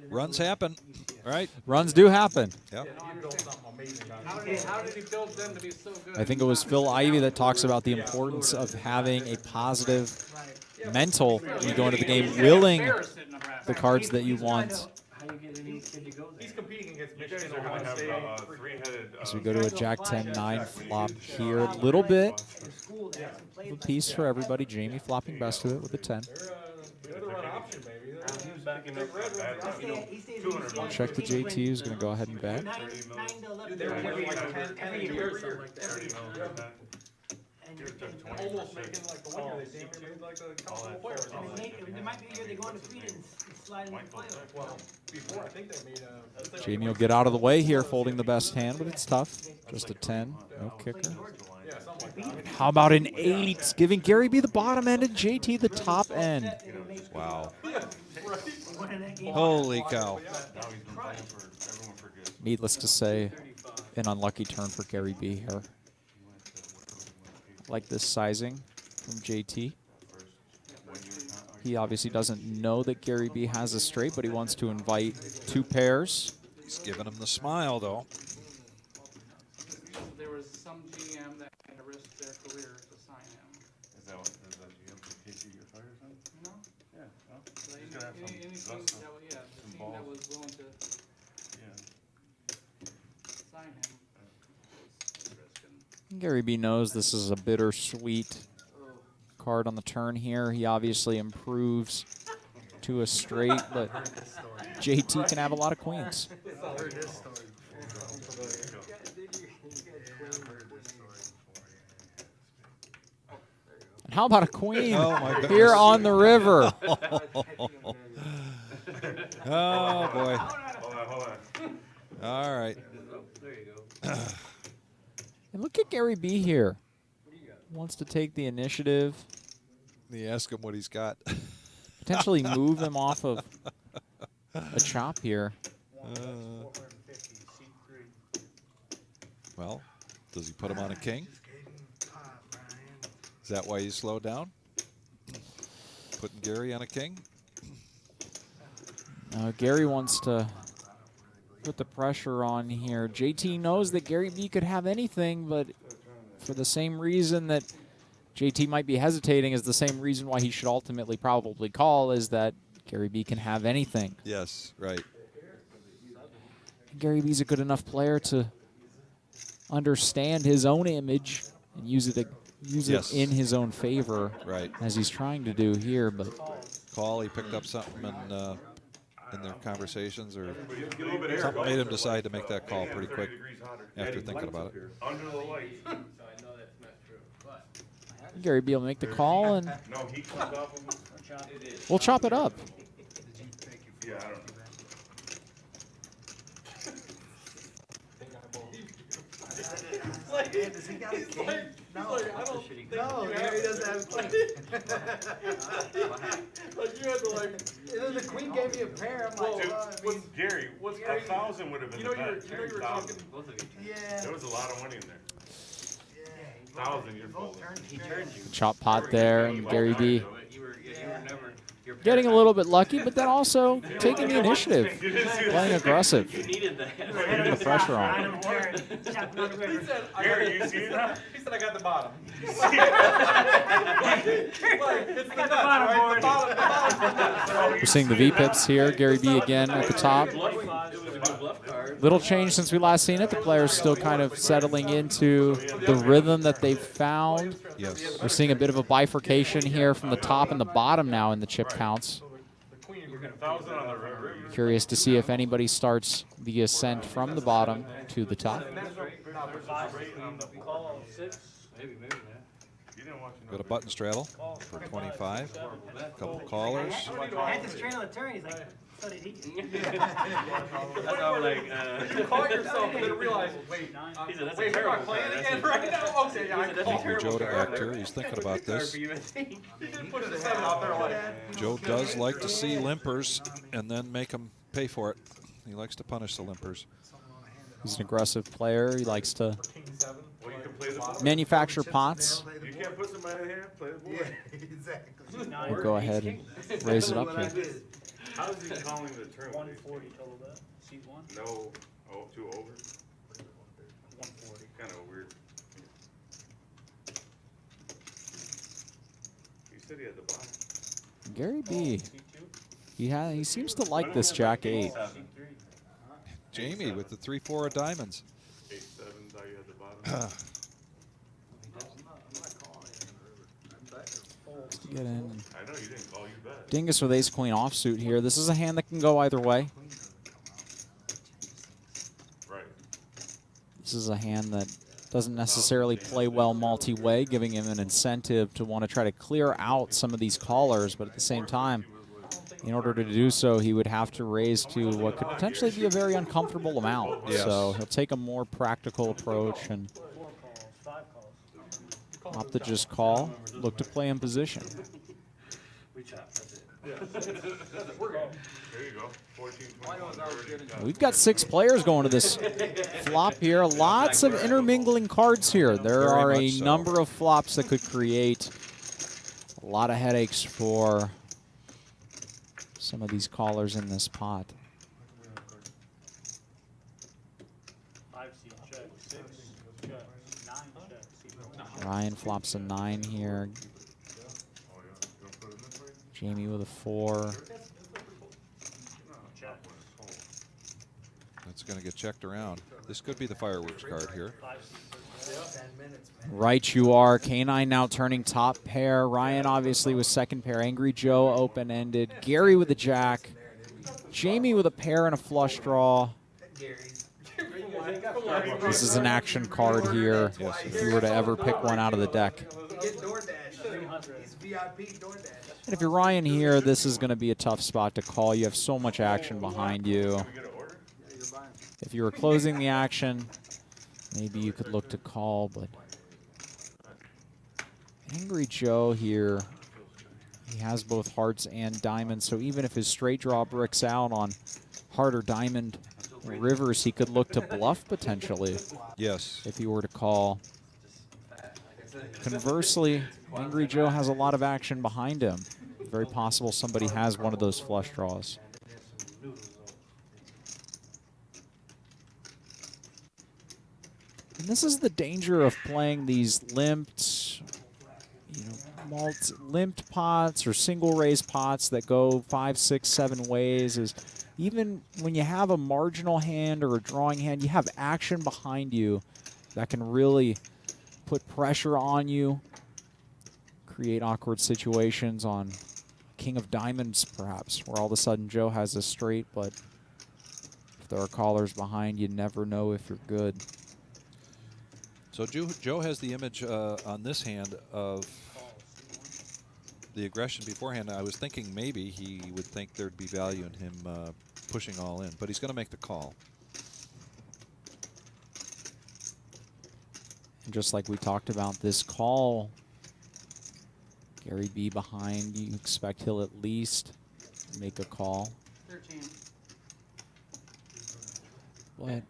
Runs happen, right? Runs do happen. Yep. He built something amazing out of it. How did he build them to be so good? I think it was Phil Ivey that talks about the importance of having a positive mental when you go into the game, willing the cards that you want. He's competing against You guys Michigan, are gonna Ohio have State. a three-headed. As we go to a Jack 10-9 flop here. A little bit of a piece for everybody. Jamie flopping best of it with a 10. They're the run option, baby. Check the JT, who's going to go ahead and bet. They're winning like 10 years, something like that. Almost making like the winner. They damn near made like a couple of players. There might be a year they go undefeated and slide into the playoffs. Well, before I think they made a. Jamie will get out of the way here, folding the best hand, but it's tough. Just a 10, no kicker. Yeah, something like that. How about an 8? Giving Gary B the bottom end and JT the top end. Wow. Holy cow. Needless to say, an unlucky turn for Gary B here. Like this sizing from JT. He obviously doesn't know that Gary B has a straight, but he wants to invite 2 pairs. He's giving him the smile, though. There was some GM that had to risk their career to sign him. Is that GM from KC get fired or something? No? Yeah, well, Like, he's gonna have some any team guts, that, yeah, the some team balls. that was willing to Yeah. sign him was risking. Gary B knows this is a bittersweet card on the turn here. He obviously improves to a straight, but JT can have a lot of queens. And how about a queen Oh, my goodness. here on the river? Oh, boy. Hold on. All right. And look at Gary B here. Wants to take the initiative, You ask him what he's got. potentially move him off of a chop here. Well, does he put him on a king? Is that why you slowed down? Putting Gary on a king? Gary wants to put the pressure on here. JT knows that Gary B could have anything, but for the same reason that JT might be hesitating is the same reason why he should ultimately probably call, is that Gary B can have anything. Yes, right. Gary B's a good enough player to understand his own image and use it Yes. in his own favor, Right. as he's trying to do here. But call? He picked up something in their conversations, or Get a little bit of air. something made him decide to make that call pretty 30 quick degrees hotter. after thinking about it. Under the lights. So I know that's not true, but Gary B will make the call, and No, he comes off of him. it is. we'll chop it up. Yeah, I don't know. Does he got a king? No. I don't think No, Gary doesn't have a king. Like you had to like. And then the queen gave me a pair. I'm like, Dude, well, I mean, Gary, what's 1,000 would have been You know the you're best. you know you were 10,000. talking. yeah. There was a lot of money in there. 1,000 you're folding. He turned you. Chop pot there, and Gary B You were never. Your getting a little bit lucky, but then also taking the initiative, You didn't see playing that. aggressive, You needed that. putting the pressure on. He said, Gary, you see that? He said I got the bottom. You see Like, it's the nuts, right? The bottom. We're seeing the V-pips here. Gary B again at the top. It was a good bluff card. Little change since we last seen it. The players still kind of settling into the rhythm that they've found. Yes. We're seeing a bit of a bifurcation here from the top and the bottom now in the chip counts. The queen, you're 1,000 on the river. Curious to see if anybody starts the ascent from the bottom to the top. call 6. Maybe, yeah. You didn't watch Got a button straddle for 25. Couple callers. I had to strain the turn. He's like, so did he. That's how I'm like, You caught yourself and then realized, wait, He said, that's a wait, we're terrible not playing card. again That's a- right now? Okay, yeah, I That's a called. terrible Joe to card. act here. He's thinking about this. He didn't put his 7 out there like. Joe does like to see limpers and then make them pay for it. He likes to punish the limpers. He's an aggressive player. He likes to King 7. Well, you can play the board. manufacture pots. You can't put somebody in here, play the board. Exactly. We'll go ahead and raise it up here. How is he calling the turn? 140 total bet, seat 1, No, oh, 2 over? 140. Kind of weird. You said he had the bottom. Gary B. Seat 2, He seems to like this Jack 8. seat 3. Jamie with the 3-4 of diamonds. 8-7, thought you had the bottom. Get in. I know you didn't call, you bet. Dingus with ace queen offsuit here. This is a hand that can go either way. Right. This is a hand that doesn't necessarily play well multi-way, giving him an incentive to want to try to clear out some of these callers, but at the same time, in order to do so, he would have to raise to what could potentially be a very uncomfortable amount. Yes. So he'll take a more practical approach and 4 calls, 5 calls. opt to just call, look to play in position. We chop, that's it. We're good. There you go. 14, 21, 30. We've got 6 players going to this flop here. Lots of intermingling cards here. There Very are a much so. number of flops that could create a lot of headaches for some of these callers in this pot. 5 seat check, 6 check, 9 check, seat 1. Ryan flops a 9 here. Oh, yeah. You want to put it this way? Jamie with a 4. Check. That's going to get checked around. This could be the fireworks card here. 5 seat 10 minutes, man. Right you are. K9 now turning top pair. Ryan obviously with second pair. Angry Joe open-ended. Gary with a jack. Jamie with a pair and a flush draw. Gary's. This is an action card here. Yes. If you were to ever pick one out of the deck. Get DoorDash. He's VIP DoorDash. And if you're Ryan here, this is going to be a tough spot to call. You have so much action behind you. Can we get an order? If you were closing the action, maybe you could look to call, but Angry Joe here, he has both hearts and diamonds, so even if his straight draw bricks out on heart or diamond rivers, he could look to bluff potentially Yes. if he were to call. Conversely, Angry Joe has a lot of action behind him. Very possible somebody has one of those flush draws. And this is the danger of playing these limped, limped pots or single raise pots that go 5, 6, 7 ways. Is even when you have a marginal hand or a drawing hand, you have action behind you that can really put pressure on you, create awkward situations on king of diamonds, perhaps, where all of a sudden Joe has a straight, but if there are callers behind, you never know if you're good. So Joe has the image on this hand of the aggression beforehand. I was thinking maybe he would think there'd be value in him pushing all in, but he's going to make the call. And just like we talked about, this call, Gary B behind, you expect he'll at least make a call. 13. But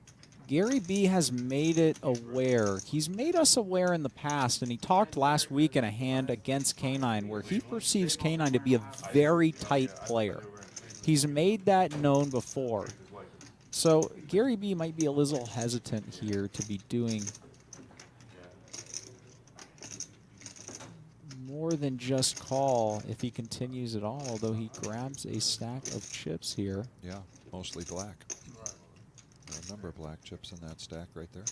Gary B has made it aware. He's made us aware in the past, and he talked last week in a hand against K9 where he perceives K9 to be a very tight player. He's made that known before. So Gary B might be a little hesitant here to be doing more than just call if he continues at all, although he grabs a stack of chips here. Yeah, mostly black. A number of black chips in that stack right there.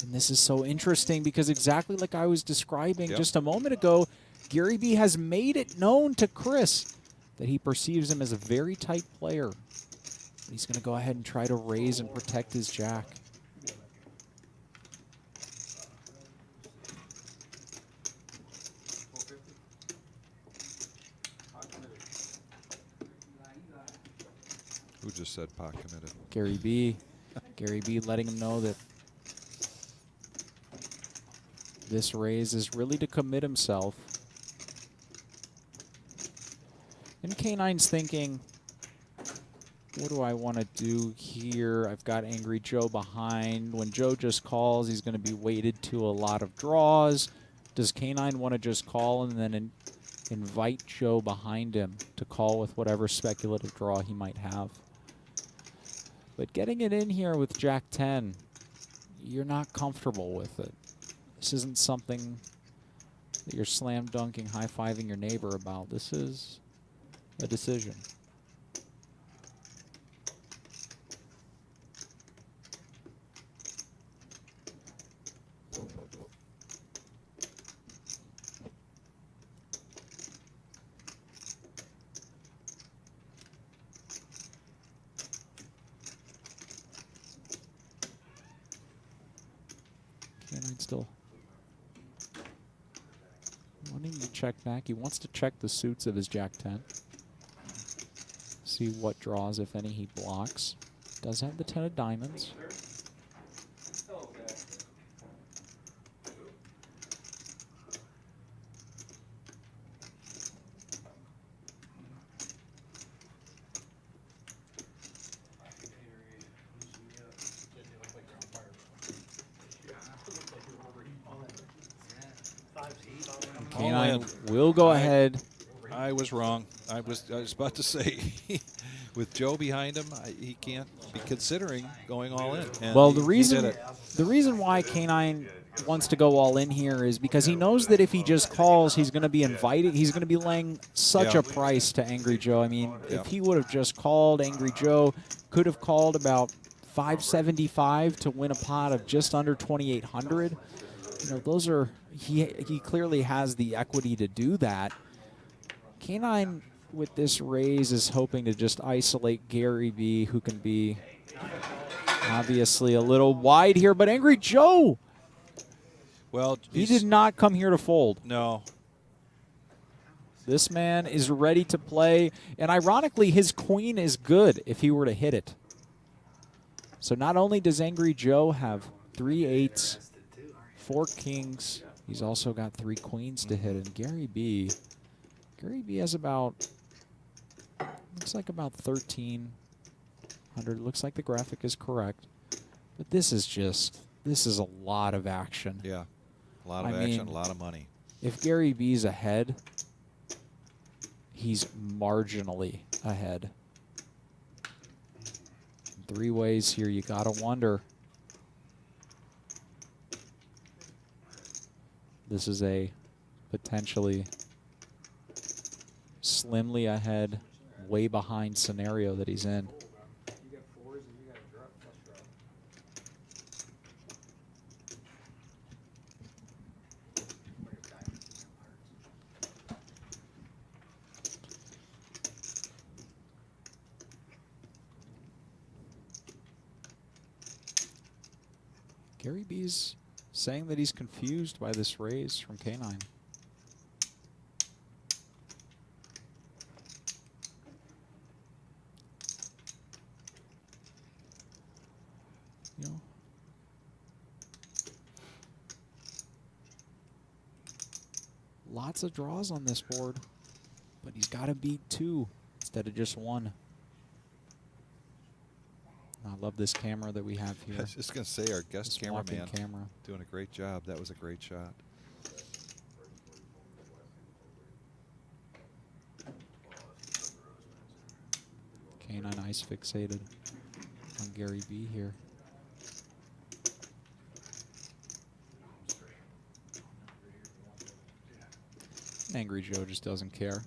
And this is so interesting because exactly like I was describing just a moment ago, Gary B has made it known to Chris that he perceives him as a very tight player. He's going to go ahead and try to raise and protect his jack. Who just said pot committed? Gary B. Gary B letting him know that this raise is really to commit himself. And K9's thinking, what do I want to do here? I've got Angry Joe behind. When Joe just calls, he's going to be weighted to a lot of draws. Does K9 want to just call and then invite Joe behind him to call with whatever speculative draw he might have? But getting it in here with Jack 10, you're not comfortable with it. This isn't something that you're slam dunking, high-fiving your neighbor about. This is a decision. Still wanting to check back. He wants to check the suits of his Jack 10. See what draws, if any, he blocks. Does have the 10 of diamonds. K9 will go ahead. I was wrong. I was about to say, with Joe behind him, he can't be considering going all in. And well, he the reason why K9 wants to go all in here is because he knows that if he just calls, he's going to be invited. He's going to be laying such a price to Angry Joe. I mean, if he would have just called, Angry Joe could have called about $575 to win a pot of just under $2,800. You know, those are he clearly has the equity to do that. K9 with this raise is hoping to just isolate Gary B, who can be obviously a little wide here, but Angry Joe, well, he did not come here to fold. No. This man is ready to play, and ironically, his queen is good if he were to hit it. So not only does Angry Joe have 3 8s, 4 kings, he's also got 3 queens to hit, and Gary B has about, looks like about 1,300. Looks like the graphic is correct. But this is a lot of action. Yeah, a lot of action, a lot of money. If Gary B's ahead, he's marginally ahead. 3 ways here, you gotta wonder. This is a potentially slimly ahead, way behind scenario that he's in. Gary B's saying that he's confused by this raise from K9. You know, lots of draws on this board, but he's got to beat 2 instead of just 1. I love this camera that we have here. I was just going to say, our guest cameraman camera doing a great job. That was a great shot. K9 ice fixated on Gary B here. Angry Joe just doesn't care.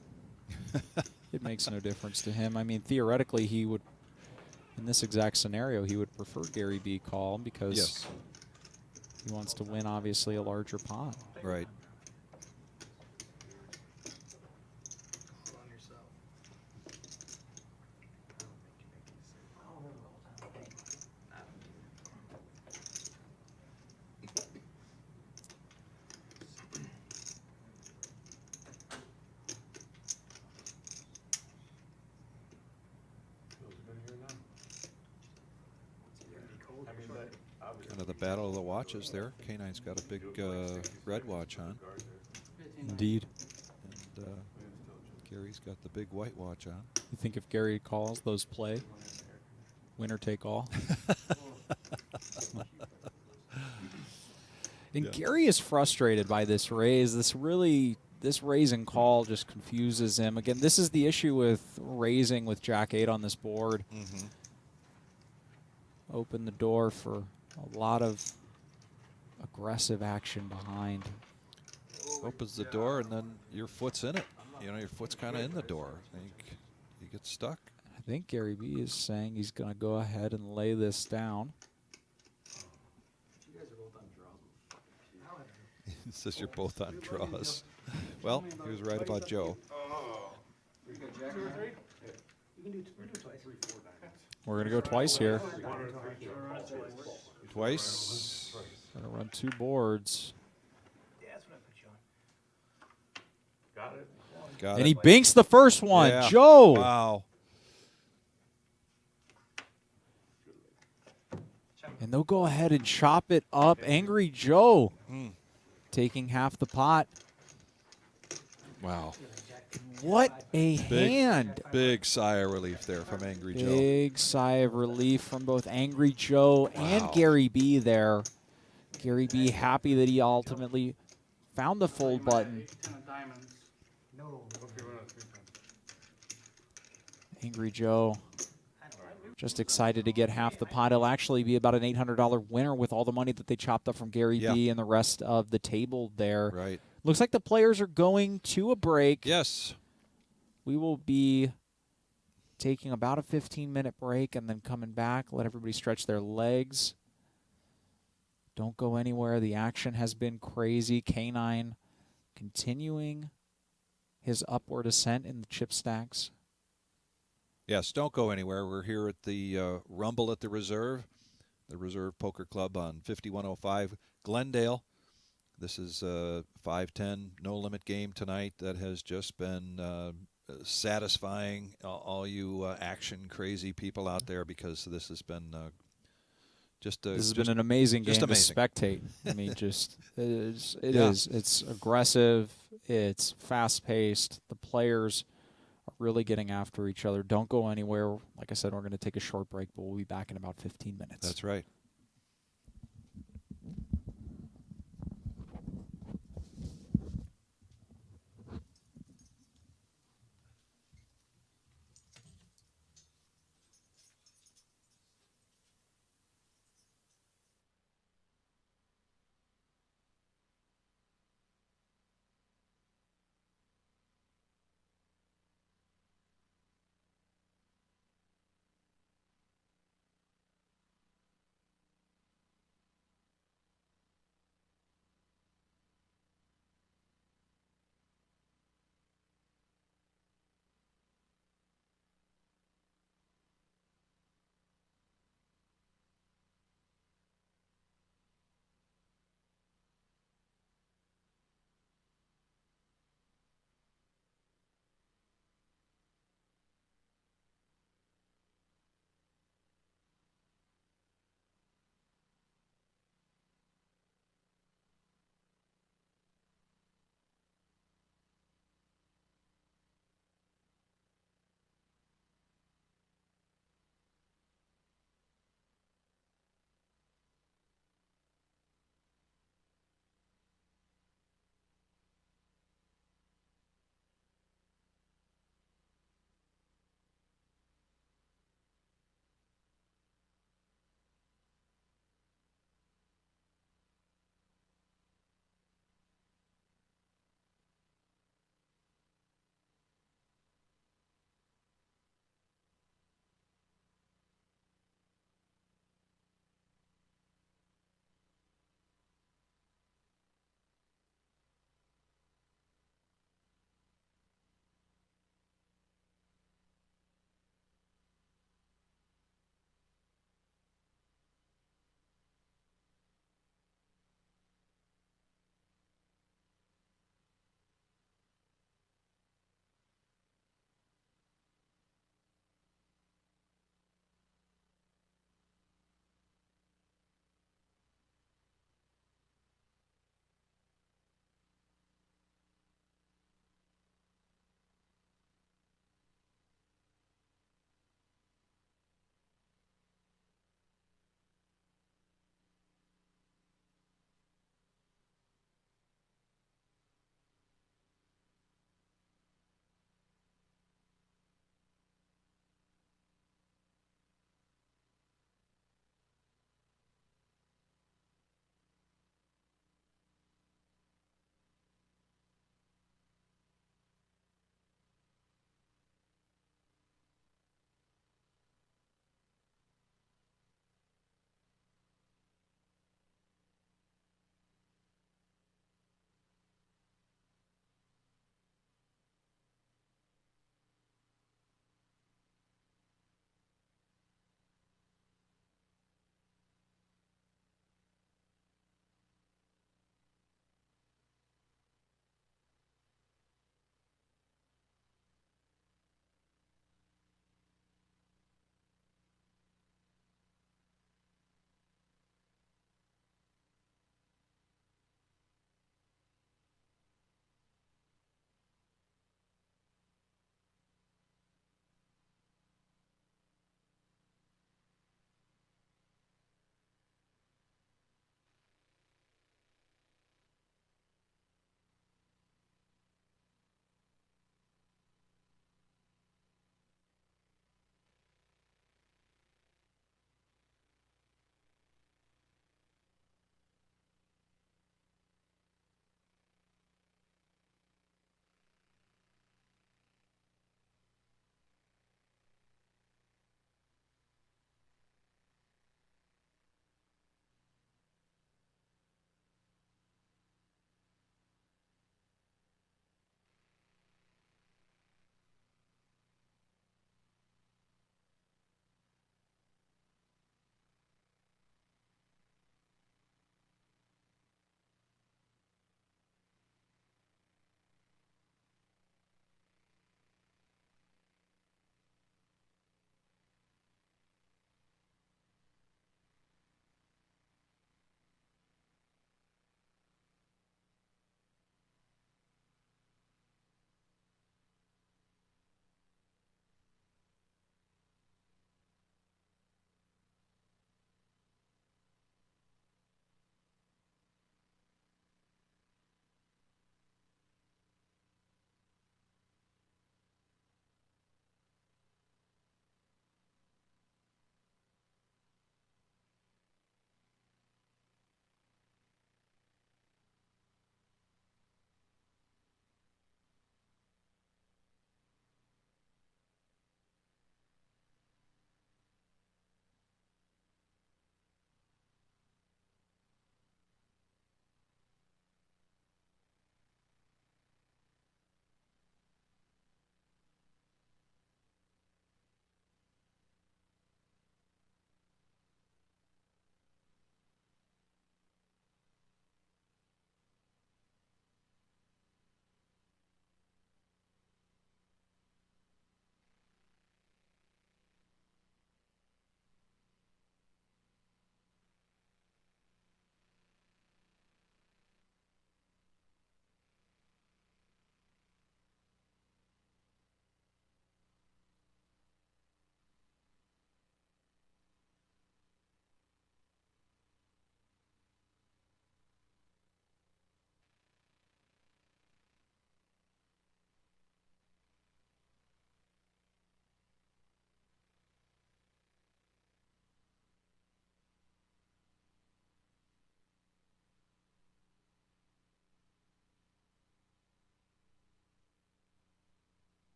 It makes no difference to him. I mean, theoretically, he would, in this exact scenario, he would prefer Gary B call because he wants to win, obviously, a larger pot. Right. Kind of the battle of the watches there. K9's got a big red watch on. Indeed. And Gary's got the big white watch on. You think if Gary calls, those play? Winner take all? And Gary is frustrated by this raise. This raise and call just confuses him. Again, this is the issue with raising with Jack-8 on this board. Mm-hmm. Open the door for a lot of aggressive action behind. Opens the door and then your foot's in it. You know, your foot's kind of in the door. I think you get stuck. I think Gary B is saying he's going to go ahead and lay this down. He says you're both on draws. Well, he was right about Joe. You can do twice. We're going to go twice here. Twice. Going to run 2 boards. Yeah, that's what I put you on. Got it. Got And it. he binks the first one. Yeah. Joe. Wow. And they'll go ahead and chop it up. Angry Joe taking half the pot. Wow. What a hand. Big sigh of relief there from Angry Joe. Big sigh of relief from both Angry Joe and Gary B there. Gary B happy that he ultimately found the fold button. No. Angry Joe just excited to get half the pot. He'll actually be about an $800 winner with all the money that they chopped up from Gary B and the rest of the table there. Right. Looks like the players are going to a break. Yes. We will be taking about a 15-minute break and then coming back. Let everybody stretch their legs. Don't go anywhere. The action has been crazy. K9 continuing his upward ascent in the chip stacks. Yes, don't go anywhere. We're here at the Rumble at the Reserve Poker Club on 5105 Glendale. This is a 5-10 no-limit game tonight that has just been satisfying all you action-crazy people out there, because this has been this has been an amazing game to spectate. I mean, it is. It's aggressive. It's fast-paced. The players are really getting after each other. Don't go anywhere. Like I said, we're going to take a short break, but we'll be back in about 15 minutes. That's right.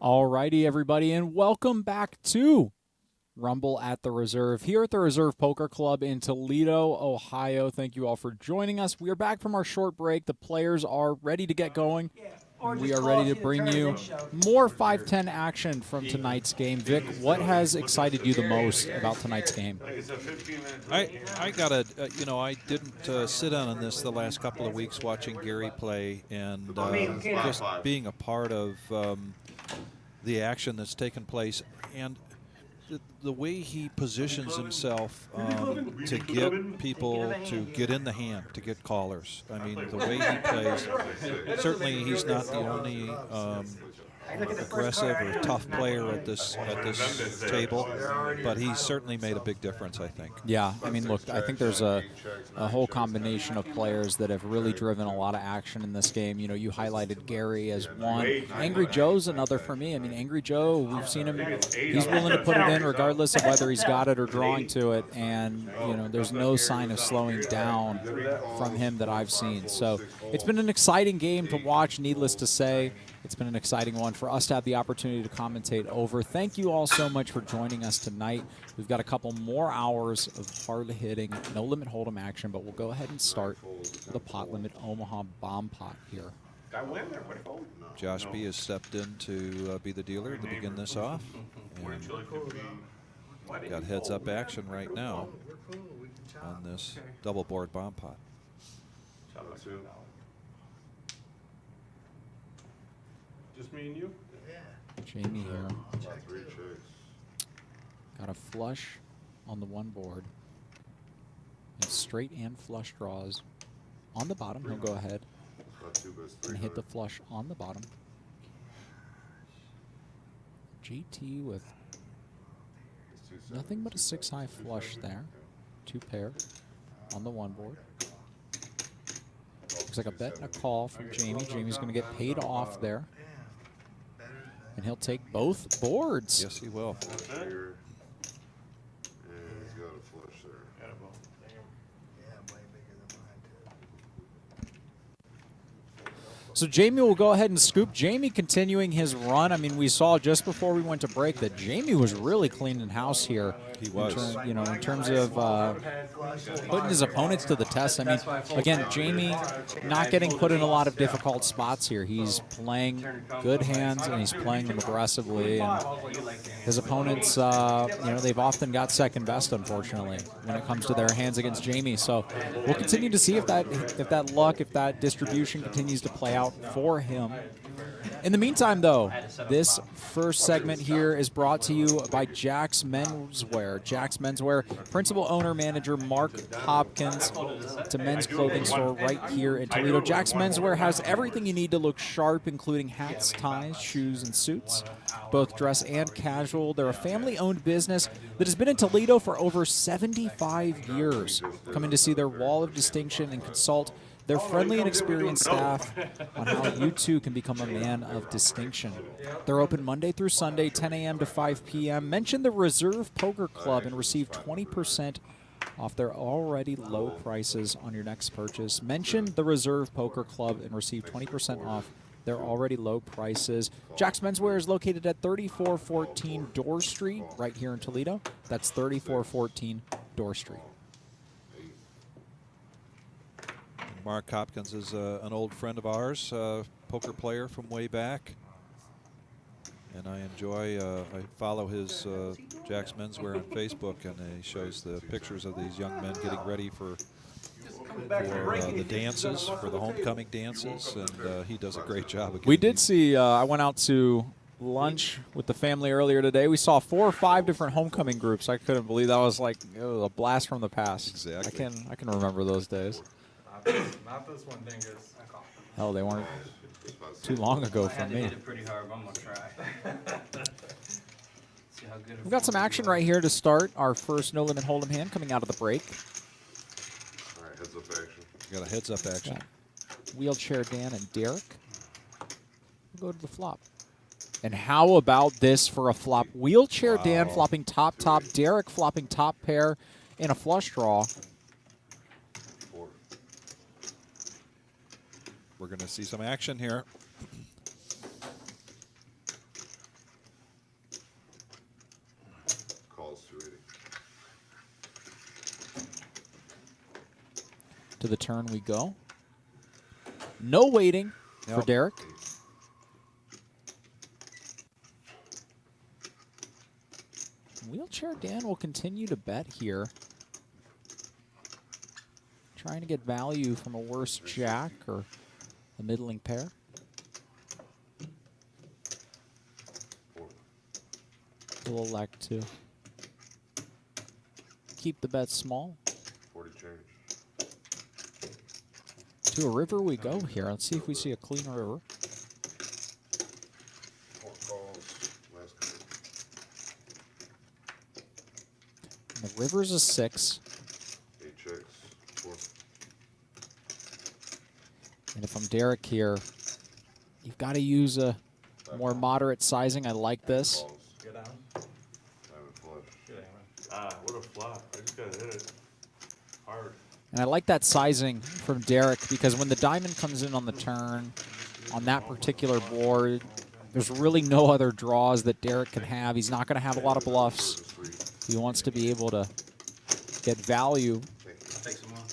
Alrighty, everybody, and welcome back to Rumble at the Reserve here at the Reserve Poker Club in Toledo, Ohio. Thank you all for joining us. We are back from our short break. The players are ready to get going. We are ready to bring you more 5-10 action from tonight's game. Vic, what has excited you the most about tonight's game? I gotta, I didn't sit down on this the last couple of weeks watching Gary play and just being a part of the action that's taken place and the way he positions himself to get people to get in the hand, to get callers. I mean, the way he plays, certainly he's not the only aggressive or tough player at this table, but he's certainly made a big difference, I think. Yeah, I mean, look, I think there's a whole combination of players that have really driven a lot of action in this game. You know, you highlighted Gary as one. Angry Joe's another for me. I mean, Angry Joe, we've seen him, he's willing to put it in regardless of whether he's got it or drawing to it, and, you know, there's no sign of slowing down from him that I've seen. So it's been an exciting game to watch, needless to say. It's been an exciting one for us to have the opportunity to commentate over. Thank you all so much for joining us tonight. We've got a couple more hours of hard-hitting, no-limit hold'em action, but we'll go ahead and start the pot limit Omaha bomb pot here. Josh B has stepped in to be the dealer to begin this off. And got heads-up action right now on this double-board bomb pot. Just me and you? Jamie here. Got a flush on the one board. And straight and flush draws on the bottom. He'll go ahead and hit the flush on the bottom. JT with nothing but a 6-high flush there. 2 pair on the one board. Looks like a bet and a call from Jamie. Jamie's going to get paid off there. And he'll take both boards. Yes, he will. So Jamie will go ahead and scoop. Jamie continuing his run. I mean, we saw just before we went to break that Jamie was really cleaning house here. He was. In terms of putting his opponents to the test. I mean, again, Jamie not getting put in a lot of difficult spots here. He's playing good hands and he's playing them aggressively. And his opponents, they've often got second best, unfortunately, when it comes to their hands against Jamie. So we'll continue to see if that luck, if that distribution continues to play out for him. In the meantime, though, this first segment here is brought to you by Jack's Menswear. Jack's Menswear, principal owner, manager Mark Hopkins. It's a men's clothing store right here in Toledo. Jack's Menswear has everything you need to look sharp, including hats, ties, shoes, and suits, both dress and casual. They're a family-owned business that has been in Toledo for over 75 years. Come in to see their wall of distinction and consult their friendly and experienced staff on how you too can become a man of distinction. They're open Monday through Sunday, 10 a.m. to 5 p.m. Mention the Reserve Poker Club and receive 20% off their already low prices on your next purchase. Mention the Reserve Poker Club and receive 20% off their already low prices. Jack's Menswear is located at 3414 Dorr Street, right here in Toledo. That's 3414 Dorr Street. Mark Hopkins is an old friend of ours, poker player from way back. And I enjoy, I follow his Jack's Menswear on Facebook, and he shows the pictures of these young men getting ready for the dances, for the homecoming dances, and he does a great job. Of we did see, I went out to lunch with the family earlier today. We saw 4 or 5 different homecoming groups. I couldn't believe that was like a blast from the past. Exactly. I can remember those days. Not this one, Dingus. Hell, they weren't too long ago for me. I did it pretty hard, but I'm gonna try. See how good We've got some action right here to start our first no limit hold'em hand coming out of the break. All right, heads up action. You got a heads up action. Yeah. Wheelchair Dan and Derek. We'll go to the flop. And how about this for a flop? Wheelchair Dan flopping top, Derek flopping top pair in a flush draw. We're going to see some action here. To the turn we go. No waiting for Nope. Derek. Wheelchair Dan will continue to bet here. Trying to get value from a worse jack or a middling pair. He'll elect to keep the bet small. 40 change. To a river we go here. Let's see if we see a clean river. 4 calls. Last card. And the river's a 6. 8 checks. 4. And if I'm Derek here, you've got to use a more moderate sizing. I like this. Calls. Get down. I have a flush. Get down. Ah, what a flop. I just gotta hit it. Hard. And I like that sizing from Derek because when the diamond comes in on the turn, on that particular board, there's really no other draws that Derek can have. He's not going to have a lot of bluffs. He wants to be able to get value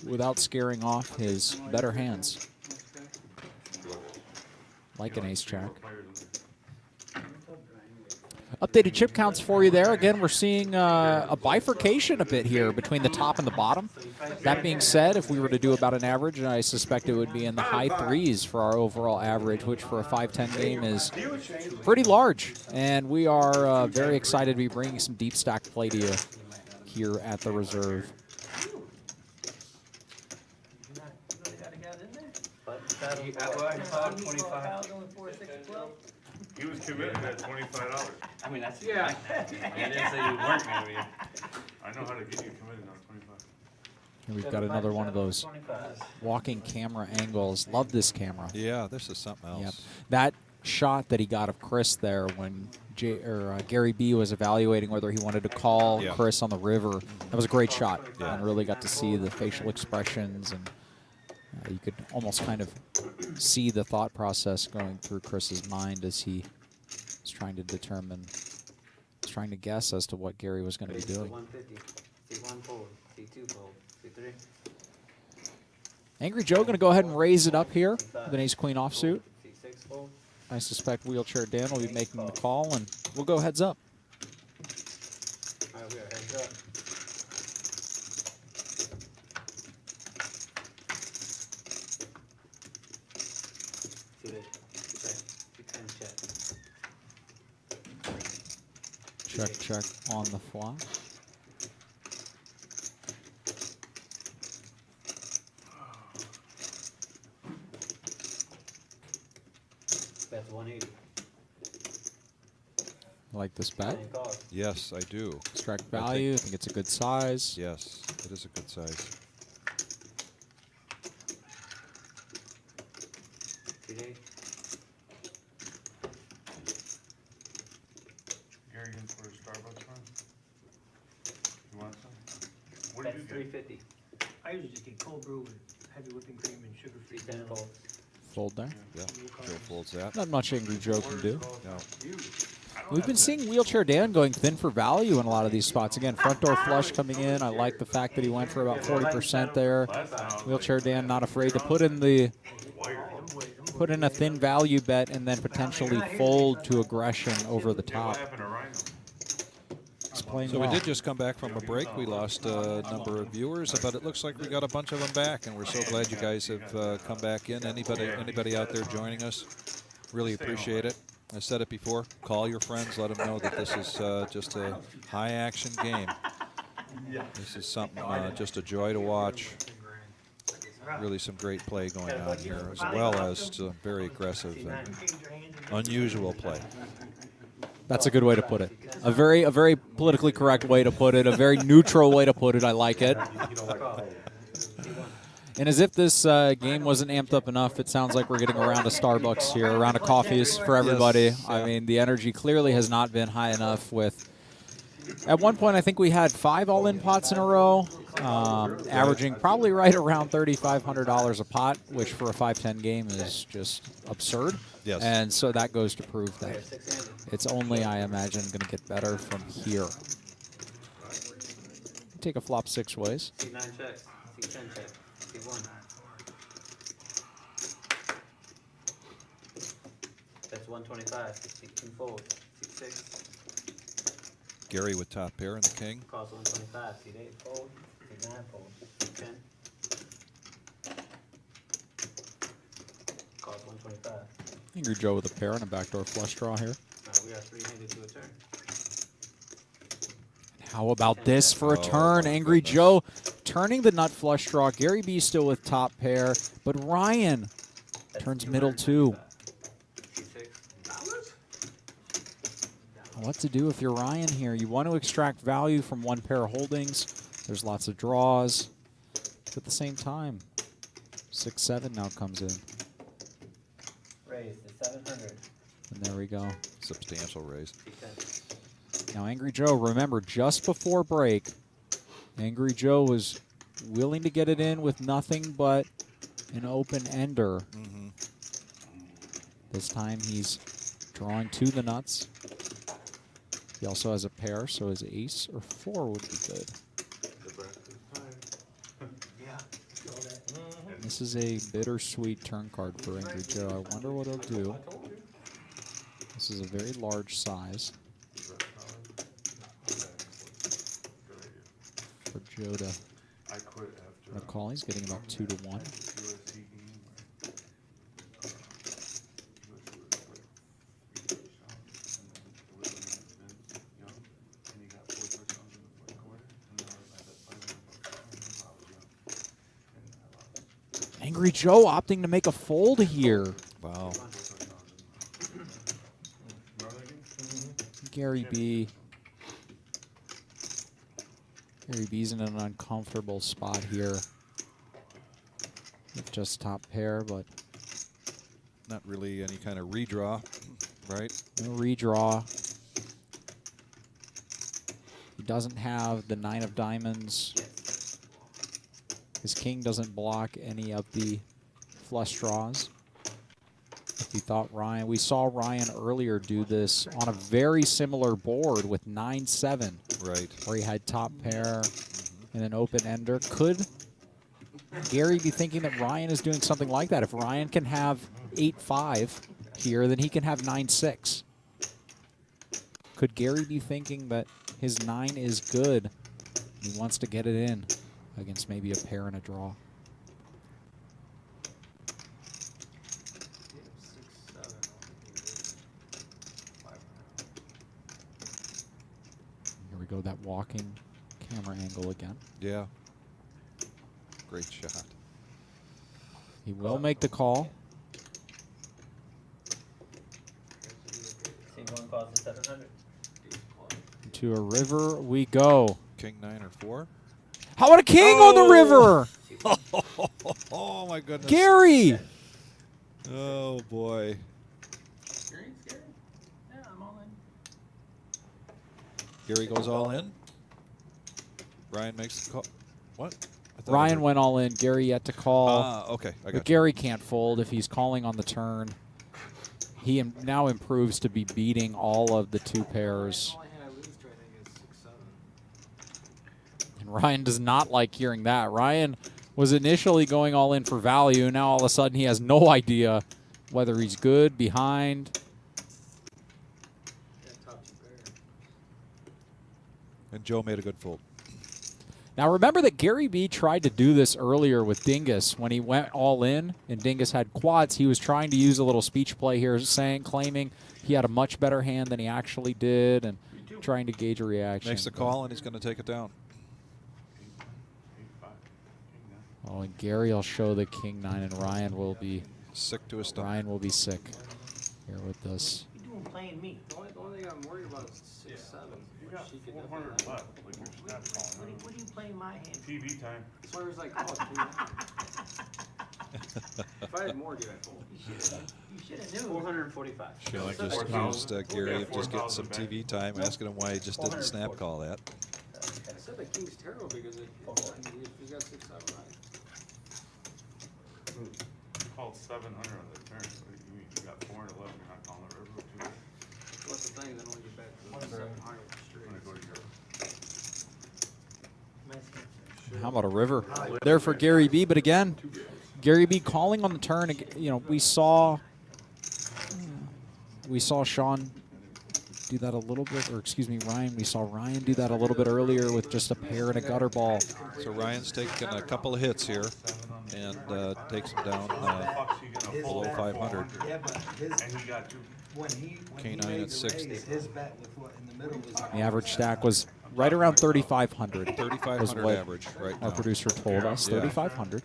without scaring off his better hands. Like an ace jack. Updated chip counts for you there. Again, we're seeing a bifurcation a bit here between the top and the bottom. That being said, if we were to do about an average, I suspect it would be in the high 3s for our overall average, which for a 5-10 game is pretty large. And we are very excited to be bringing some deep stack play to you here at the Reserve. He was committed at $25. I mean, that's, Yeah. I didn't say you weren't gonna be. I know how to get you committed on 25. And we've got another one of those walking camera angles. Love this camera. Yeah, this is something else. Yep. That shot that he got of Chris there when Gary B was evaluating whether he wanted to call Chris on the river, that was a great shot. Yeah. And really got to see the facial expressions, and you could almost kind of see the thought process going through Chris's mind as he was trying to determine, trying to guess as to what Gary was going to be doing. 150. C1 fold. C2 fold. C3. Angry Joe going to go ahead and raise it up here with an ace-queen offsuit. C6 fold. I suspect Wheelchair Dan will be making the call, and we'll go heads up. All right, we are heads up. Check, check on the flop. That's 180. Like this bet. Yes, I do. Extract value. I think it's a good size. Yes, it is a good size. Gary in for a Starbucks run? You want some? What That's did you get? 350. I usually just get cold brew with heavy whipping cream and sugar-free. 310 fold. Fold there. Yeah, Joe folds that. Not much Angry Joe can do. No. We've been seeing Wheelchair Dan going thin for value in a lot of these spots. Again, front door flush coming in. I like the fact that he went for about 40% there. Wheelchair Dan not afraid to put in a thin value bet and then potentially fold to aggression over the top. It's playing So we well. did just come back from a break. We lost a number of viewers, but it looks like we got a bunch of them back, and we're so glad you guys have come back in. Anybody out there joining us, really appreciate it. I said it before, call your friends, let them know that this is just a high-action game. This is something, just a joy to watch. Really some great play going on here, as well as some very aggressive and unusual play. That's a good way to put it. A very politically correct way to put it. A very neutral way to put it. I like it. And as if this game wasn't amped up enough, it sounds like we're getting a round of Starbucks here, a round of coffees for everybody. Yes, yeah. I mean, the energy clearly has not been high enough with... At one point, I think we had 5 all-in pots in a row, averaging probably right around $3,500 a pot, which for a 5-10 game is just absurd. Yes. And so that goes to prove that it's only, I imagine, going to get better from here. Take a flop 6 ways. C9 checks. C10 check. 61. That's 125, 62 folds, 66. Gary with top pair and the king. Calls 125, seat 8 fold, seat 9 fold, seat 10. Calls 125. Angry Joe with a pair and a backdoor flush draw here. We are 3-handed to a turn. How about this for a Oh, turn? my Angry goodness. Joe turning the nut flush draw. Gary B still with top pair, but Ryan That's turns middle two. 66. What to do if you're Ryan here? You want to extract value from one pair of holdings. There's lots of draws. But at the same time, 6-7 now comes in. Raise to 700. And there we go. Substantial raise. Seat 10. Now, Angry Joe, remember, just before break, Angry Joe was willing to get it in with nothing but an open ender. Mm-hmm. This time he's drawing to the nuts. He also has a pair, so his ace or 4 would be good. Yeah. This is a bittersweet turn card for Angry Joe. I wonder what he'll do. This is a very large size for Joe to I quit after. call. He's getting about 2 to 1. Angry Joe opting to make a fold here. Wow. Gary B. Gary B's in an uncomfortable spot here with just top pair, but Not really any kind of redraw, right? no redraw. He doesn't have the 9 of diamonds. His king doesn't block any of the flush draws. If you thought Ryan, we saw Ryan earlier do this on a very similar board with 9-7. Right. Where he had top pair and an open ender. Could Gary be thinking that Ryan is doing something like that? If Ryan can have 8-5 here, then he can have 9-6. Could Gary be thinking that his 9 is good? He wants to get it in against maybe a pair and a draw. Here we go, that walking camera angle again. Yeah. Great shot. He will make the call. Seat 1 calls to 700. To a river we go. King 9 or 4. How about a king on the river? Oh my goodness. Gary! Oh boy. Scary? Yeah, I'm all in. Gary goes all in. Ryan makes the call. What? I thought I Ryan heard- went all in. Gary yet to call. Okay. I But got you. Gary can't fold if he's calling on the turn. He now improves to be beating all of the 2 pairs. The only hand I lose to, I think, is 6-7. And Ryan does not like hearing that. Ryan was initially going all in for value. Now all of a sudden he has no idea whether he's good, behind. Yeah, top 2 pair. And Joe made a good fold. Now remember that Gary B tried to do this earlier with Dingus when he went all in and Dingus had quads. He was trying to use a little speech play here, claiming he had a much better hand than he actually did and trying to gauge a reaction. Makes the call and he's going to take it down. Oh, and Gary will show the king 9 and Ryan will be sick to his stomach. Ryan will be sick here with this. What are you doing playing me? The only thing I'm worried about is 6-7. You got She could 400 definitely- left, like you're not calling What are you playing my hand? TV time. So I was like, oh, dude. If I had more, dude, I'd fold. You should have knew. 445. Sean just 4,000. accused Gary of just getting some 4,000 TV time, asking him why he just didn't snap call that. I said the king's terrible because if he's got 6-7, right? You called 700 on the turn, so you mean you got 400 left, you're not calling the river too. What's the thing? Then when you bet to 700 straight. I'm gonna go to your Nice game. How about a river there for Gary B? But again, Gary B calling on the turn. You know, we saw Sean do that a little bit, or excuse me, Ryan. We saw Ryan do that a little bit earlier with just a pair and a gutter ball. So Ryan's taking a couple of hits here and takes him down below 500. Yeah, but K9 at 60. his bet with what in the middle was. The average stack was right around 3,500. 3,500 average right now. Our producer told us, 3,500.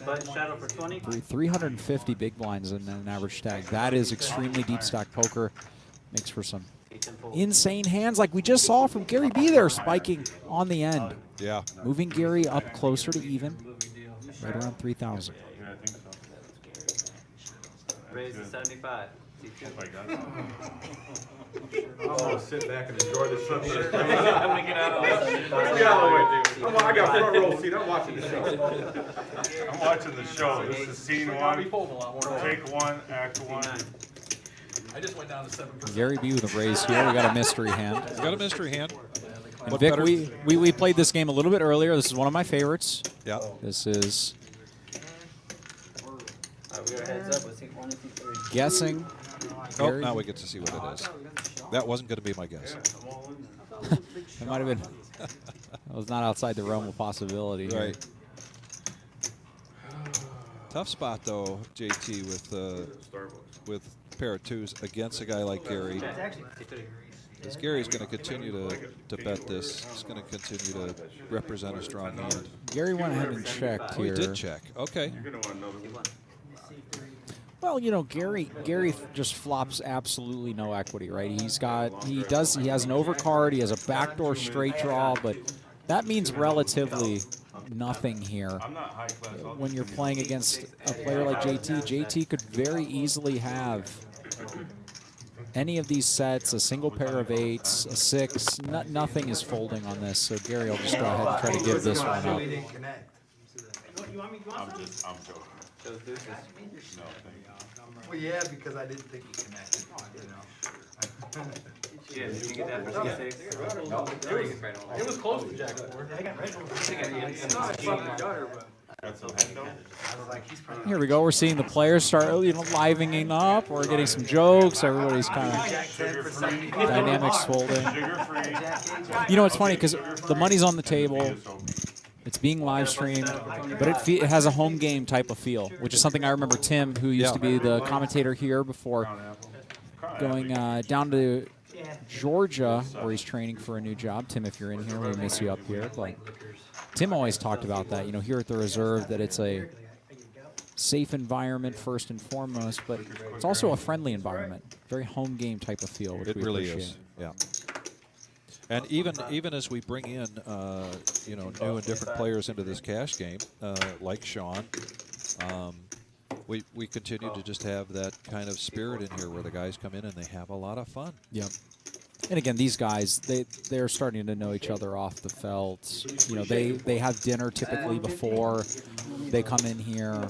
Button shadow for 20. 350 big blinds in an average stack. That is extremely deep stack poker. Makes for some insane hands like we just saw from Gary B there, spiking on the end. Yeah. Moving Gary up closer to even, right around 3,000. Raise to 75. Oh, sit back and enjoy the show. I'm making out. I got front row seat. I'm watching the show. I'm watching the show. This is scene one. Take one, act one. I just went down to 7. Gary B with a raise here. We got a mystery hand. We got a mystery hand. And Vic, we played this game a little bit earlier. This is one of my favorites. Yeah. This is We got heads up. Let's see 1 and 3. guessing. Oh, Gary. now we get to see what it is. That wasn't going to be my guess. It might have been. That was not outside the realm of possibility. Here. Right. Tough spot though, JT, with a pair of twos against a guy like Gary. Because Gary's going to continue to bet this. He's going to continue to represent a strong hand. Gary went ahead and checked here. He did check. Okay. You're gonna want another one. Well, you know, Gary just flops absolutely no equity, right? He has an overcard, he has a backdoor straight draw, but that means relatively nothing here. I'm not high class. When you're playing against a player like JT, JT could very easily have any of these sets, a single pair of 8s, a 6, nothing is folding on this, so Gary will just go ahead and try to give this one up. I'm joking. Those deuces. No, thank you. Well, yeah, because I didn't think he connected, Yeah, did you get that for 6? It was close to Jack 4. That's a window. Here we go. We're seeing the players start, livening up. We're getting some jokes. Everybody's kind of dynamics folding. You know, it's funny because the money's on the table. It's being live streamed, but it has a home game type of feel, which is something I remember Tim, who used to be the commentator here before, going down to Georgia, where he's training for a new job. Tim, if you're in here, we miss you up here. But Tim always talked about that, you know, here at the Reserve, that it's a safe environment first and foremost, but it's also a friendly environment, very home game type of feel, which It we really appreciate. is. Yeah. And even as we bring in you know, new and different players into this cash game, like Sean, we continue to just have that kind of spirit in here where the guys come in and they have a lot of fun. Yep. And again, these guys, they're starting to know each other off the felt. You know, they have dinner typically before they come in here.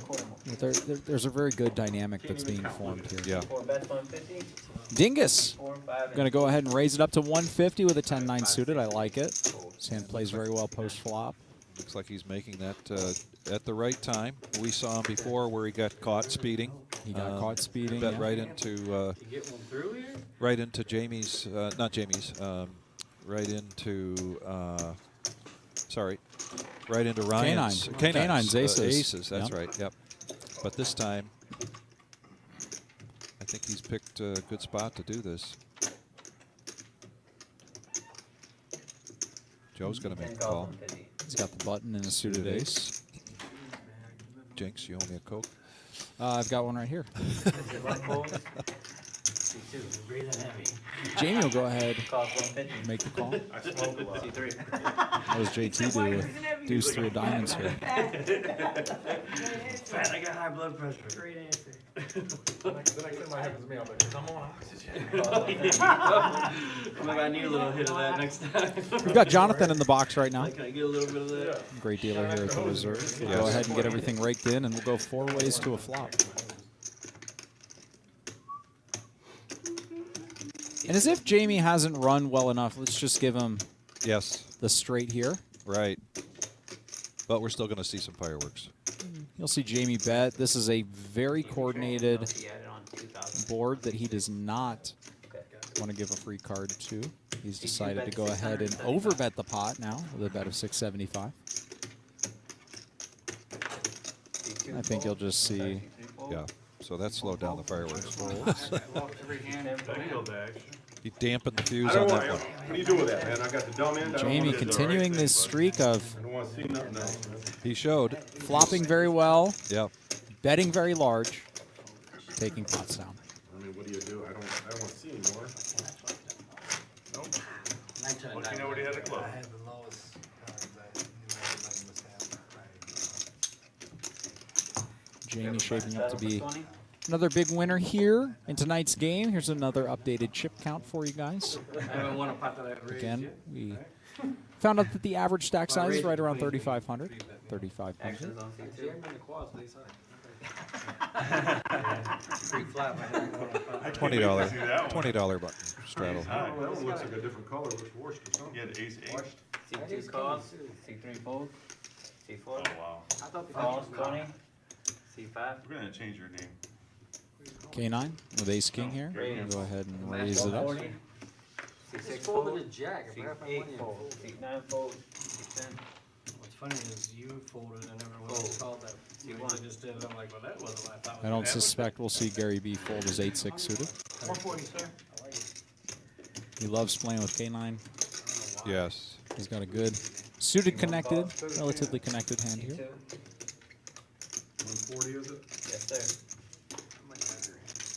There's a very good dynamic that's being formed here. Yeah. 4 bets 150. Dingus 4 and 5. going to go ahead and raise it up to 150 with a 10-9 suited. I like it. This hand plays very well post-flop. Looks like he's making that at the right time. We saw him before where he got caught speeding. He got caught speeding. Bet Yeah. right into right into Jamie's, not Jamie's, right into sorry, right into Ryan's. K9's aces. Aces. That's Yep. right. Yep. But this time, I think he's picked a good spot to do this. Joe's going to make the call. He's got the button and a suited ace. Jinx, you owe me a Coke. I've got one right here. Jamie will go ahead and make the call. I smoke a lot. What does JT do with deuce 3 of diamonds here? Man, I got high blood pressure. Great answer. The next thing might happen to me, I'll be like, I'm on oxygen. Maybe I need a little hit of that next time. We've got Jonathan in the box right now. Can I get a little bit of that? Great dealer here at the Reserve. We'll go ahead and get everything raked in, and we'll go 4 ways to a flop. And as if Jamie hasn't run well enough, let's just give him Yes. the straight here. Right. But we're still going to see some fireworks. You'll see Jamie bet. This is a very coordinated He added on 2,000. board that he does not want to give a free card to. He's decided to go ahead and overbet the pot now with a bet of 675. I think you'll just see. Yeah. So that slowed down the fireworks. He dampened the fuse I don't on want, that one. what do you do with that, man? I got the dumb end. I don't Jamie want it. continuing this streak of I don't want to see nothing else, man. He showed. flopping very well, Yeah. betting very large, taking pots down. I mean, what do you do? I don't want to see anymore. Nope. Once you know what he had to close. I had the lowest cards. I knew everybody must have. Jamie shaping up to Settle for be 20. another big winner here in tonight's game. Here's another updated chip count for you guys. I haven't won a pot that I've raised Again, yet. we found out that the average stack size is right around 3,500. 3,500. Actions on See, C2. I'm in the quads, please. Free flap. I haven't won a pot. $20 button straddle. That one looks like a different color. Looks washed or something. You had ace eight? C2 calls. C3 fold. C4. Oh, wow. I thought the Calls 20. C5. We're gonna change your name. K9 with ace king here. Go ahead and raise it up. 40. Just C6 folded fold. a jack. If I have my money C8 in fold. fold. C9 fold. C10. What's funny is you folded and everyone Fold. else called that. You C1. just did it. I'm like, well, that wasn't what I thought. I don't suspect we'll see Gary B fold his 8-6 suited. 440, sir. He loves playing with K9. Yes. He's got a good suited connected, relatively connected hand here. C2. 140 is it? Yes, sir.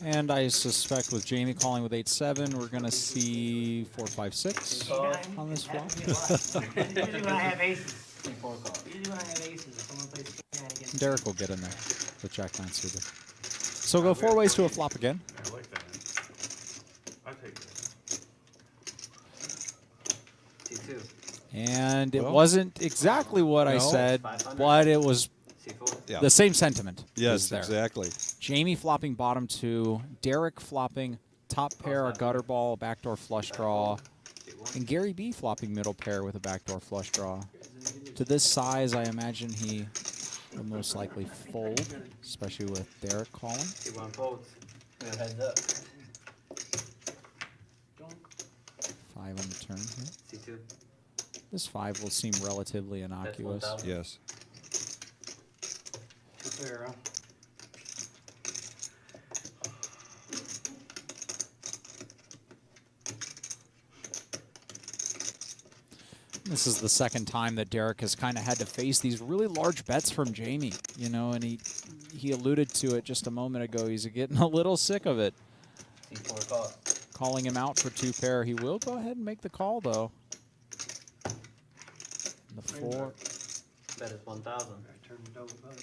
And I suspect with Jamie calling with 8-7, we're going to see 4-5-6 on this flop. Usually when I have aces. C4 calls. Usually when I have aces, if someone plays king against Derek will get in there with Jack 9 suited. So go 4 ways to a flop again. I like that. I take that. C2. And it Well, wasn't exactly what I no. said, 500. but it was C4. Yeah. the same sentiment. Yes, is there. exactly. Jamie flopping bottom 2, Derek flopping top pair, a gutter ball, a backdoor flush draw, and Gary B flopping middle pair with a backdoor flush draw. To this size, I imagine he will most likely fold, especially with Derek calling. C1 folds. We have heads up. 5 on the turn here. C2. This 5 will seem relatively innocuous. 1,000. Yes. Too fair, huh? This is the second time that Derek has kind of had to face these really large bets from Jamie, you know, and he alluded to it just a moment ago. He's getting a little sick of it. C4 calls. Calling him out for 2 pair. He will go ahead and make the call, though. The 4. Bet is 1,000. I turned double button.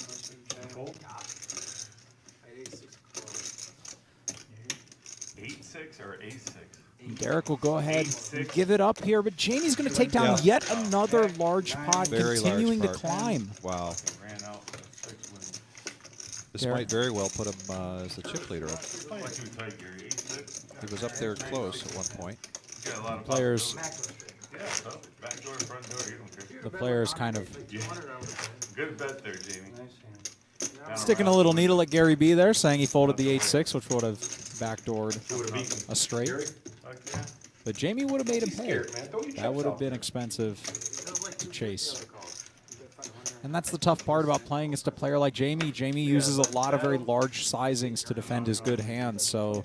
Fold? I had ace 6 close. 8-6 or ace 6? Derek will go ahead and give it up here, but Jamie's going to take down yet another large pot, Very continuing large to pot. climb. Wow. Ran out with 6 wins. This Derek. might very well put him as the chip leader. Playing too tight, Gary. 8-6. He was up there close at one point. You got a lot of Players, Yeah, so back door, front door, you don't care. the players kind of Yeah. Good bet there, Jamie. sticking a little needle at Gary B there, saying he folded the 8-6, which would have backdoored a straight. Fuck yeah. But Jamie would have made him pay. Scared, man. Throw your That chips would have out been there. expensive to chase. And that's the tough part about playing against a player like Jamie. Jamie uses a lot of very large sizings to defend his good hands. So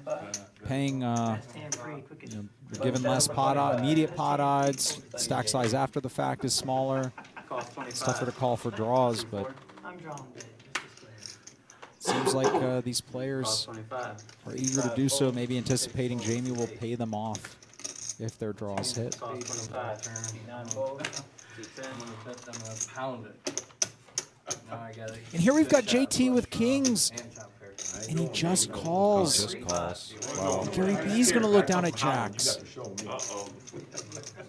paying, stand free, quickest. you know, you're given less immediate pot odds. Stack size after the fact is smaller. Cost 25. It's tougher to call for draws, but I'm drawing big. It's it just seems like these Cost players 25. are eager to do so, maybe anticipating Jamie will pay them off if their draws hit. Cost 25. C9 fold. C10. I'm gonna bet them a pound it. Now I got it. And here we've got JT with kings, And top pair. and he just calls. Just calls. Wow. Gary B's going to look down at jacks. Uh-oh.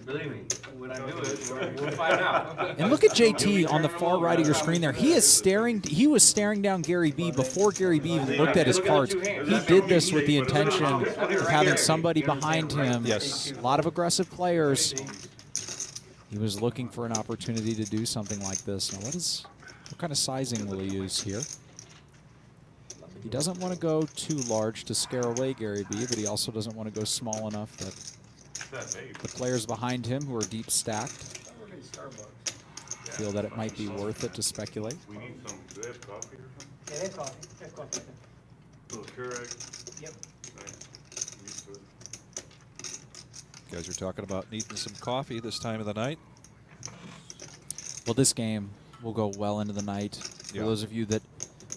Believe me. When I do it, we'll find out. And look at JT on the far right of your screen there. He is staring. He was staring down Gary B before Gary B even looked at his cards. He did this with the intention of having somebody behind him. Yes. A lot of aggressive players. He was looking for an opportunity to do something like this. Now, what kind of sizing will he use here? He doesn't want to go too large to scare away Gary B, but he also doesn't want to go small enough that the players behind him, who are deep stacked, feel that it might be worth it to speculate. We need some, do they have coffee or something? Yeah, they have coffee. They have coffee. Little Keurig? Yep. Nice. Used to it. You guys are talking about needing some coffee this time of the night. Well, this game will go well into the night. For Yeah. those of you that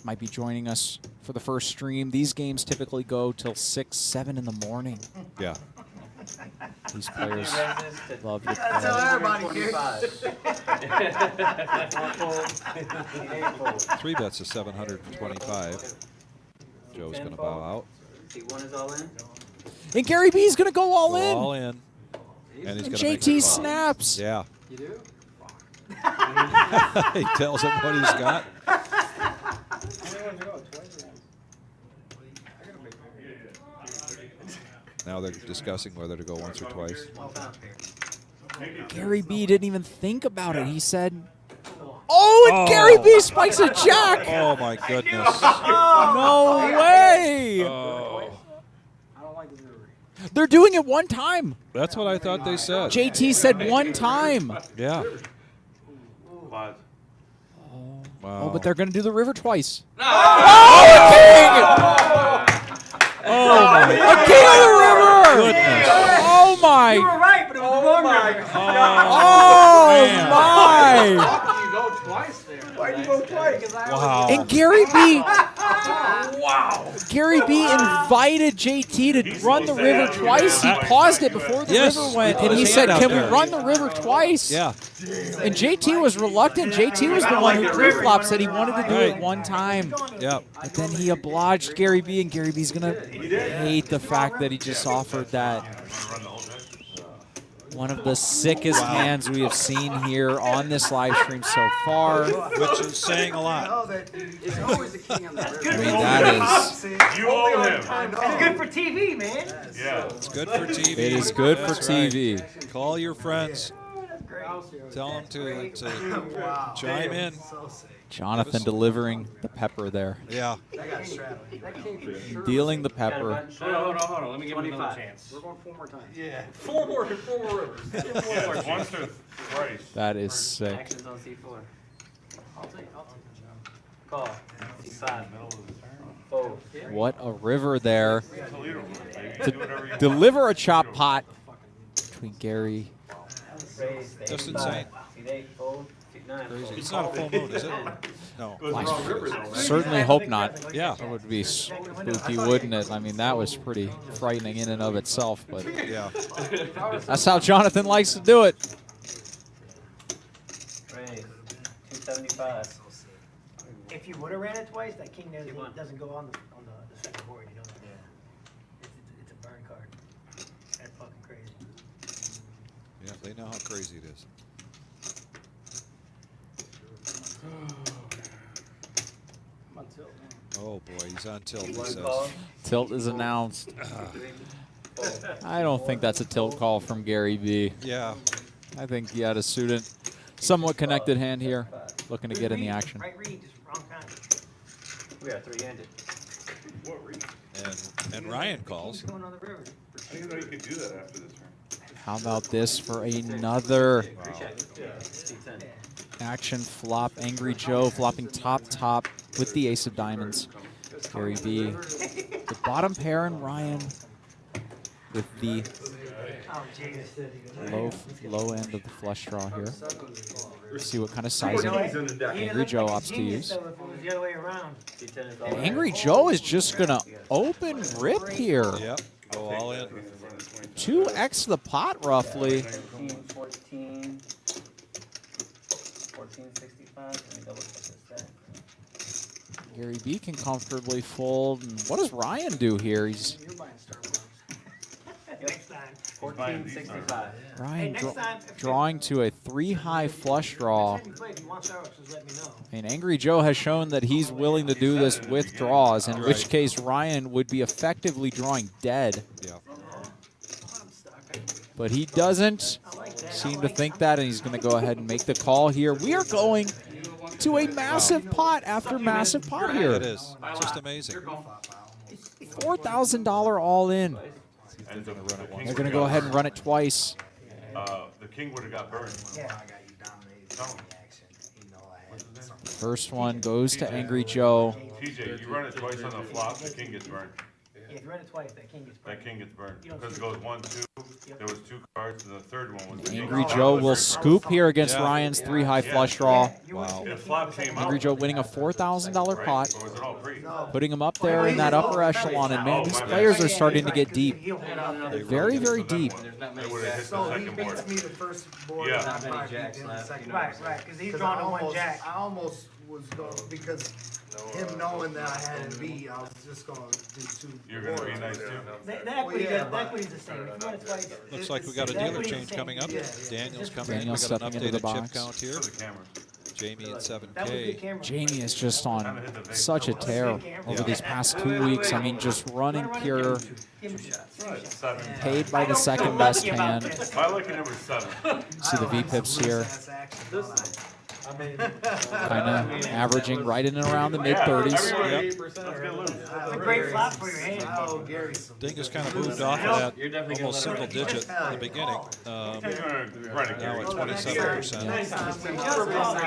might be joining us for the first stream, these games typically go till 6, 7 in the morning. Yeah. These players love to That's how play. everybody gets. 3 bets is 725. Joe's going to bow out. T1 is all in. And Gary B's going to go all Go in. all in. And he's And going to make JT the call. snaps. Yeah. You do? He tells him what he's got. Now they're discussing whether to go once or twice. Gary B didn't even think about it. He said, oh, and Gary B spikes a jack. Oh, my goodness. No way. Oh. I don't like the brewery. They're doing it one time. That's what I thought they said. JT said one time. Yeah. Quads. Wow. Oh, but they're going to do the river twice. Oh, a king! Oh, my A king of the river! goodness. Oh, my. You were right, but it was the wrong river. Oh, my. You go twice there. Why'd you go twice? Wow. And Gary B. Gary B invited JT to run the river twice. He paused it before the Yes, river went, he put and he his said, hand out can we there. run the river twice? Yeah. And JT was reluctant. JT was the one who pre-flop, said he wanted to do it Right. one time. Yeah. But then he obliged Gary B, and Gary B's going to hate the fact that he just offered that. One of the sickest hands we have seen here on this live stream so far. Which is saying a lot. It's always the king on the river. I mean, that is... You owe him. It's good for TV, man. Yeah. It's good for TV. It is good for That's right. TV. Call your friends. That's great. Tell them to chime in. Jonathan delivering the pepper there. Yeah. That came for sure. Dealing the pepper. Hold on. Let me give him another chance. We're going 4 more times. Yeah. Four more rivers. Yeah, once or twice. That is sick. Actions on C4. I'll take it. Call. C5. Fold. What a river there. Toledo, baby. To Do whatever you want. deliver a chop pot between Gary. Raise. Just C5. insane. C8. Fold. C9. Crazy. It's not a full moon, is it? No. Certainly hope not. Yeah. That would be spooky, wouldn't it? I mean, that was pretty frightening in and of itself, but Yeah. that's how Jonathan likes to do it. Raise. 275. If you would have ran it twice, that king T1. doesn't go on the second board. You know that. It's a burn card. That's fucking crazy. Yeah, they know how crazy it is. I'm on tilt now. Oh, boy, he's on tilt, he One says. call. Tilt is announced. Fold. I don't think that's a tilt call from Gary B. Yeah. I think he had a suited, somewhat connected hand here, looking to get in the action. Right read, just wrong time. We are 3-handed. And Ryan calls. Going on the river. I didn't know you could do that after this turn. How about this for another Check. C10. action flop? Angry Joe flopping top with the ace of diamonds. Gary B. The bottom pair and Ryan with the Oh, jeez. low end of the flush draw here. See what kind of sizing Angry Joe opts to use. If it was the other way around. C10 is all And in. Angry Joe is just gonna open rip here. Yep. Go all in. 2x the pot roughly. 13, 14, 1465. Let me double check this stack. Gary B can comfortably fold. And what does Ryan do here? He's You're buying Starbucks. Next time. 1465. Ryan next time, if- drawing to a 3-high flush draw. Next time you play, if you want Starbucks, just let me know. And Angry Joe has shown that he's willing to do this with draws, in which case Ryan would be effectively drawing dead. Yeah. but he doesn't seem to think that, and he's going to go ahead and make the call here. We are going to a massive pot after massive pot here. It is. It's just amazing. $4,000 all in. And the king They're going to go ahead and run it twice. The king would have got burned. First one goes to Angry Joe. TJ, you run it twice on the flop, the king gets burned. Yeah, if you run it twice, that king gets burned. That king gets burned. Because it goes 1, 2, there was 2 cards, and the third one was the king. Angry Joe will scoop here against Ryan's 3-high flush draw. Wow. If flop came out. Angry Joe winning a $4,000 pot, Or was it all pre? putting him up there in that upper echelon. And man, these players are starting to get deep. Very, very deep. They would have hit So the he second board. beats me the first board. Yeah. and I Not many probably jacks beat him the left, second you know. board. Right, because he's 'Cause drawn on one jack. I almost was going, because him knowing that I had him beat, I was just gonna do 2 You're gonna be boards. nice too. The equity's the same. If you run it twice, Looks like we got a dealer change coming up. Daniel's coming in. We Daniel's got an stepping into the updated chip box. count here. For the camera. Jamie at that was a good 7K. camera. Jamie is just on such a tear over these past 2 weeks. I mean, just running pure, Give him a shot. 7. paid by the second best hand. I like a number 7. See the V-pips here, That's action, I mean, kind of averaging right in and around the mid-30s. Everybody, Yep. let's get loose. It's a great flop for your hand. Oh, Gary, some Dingus kind of moved off of that almost single digit in the beginning. You're gonna run it, Now Gary. at 27%.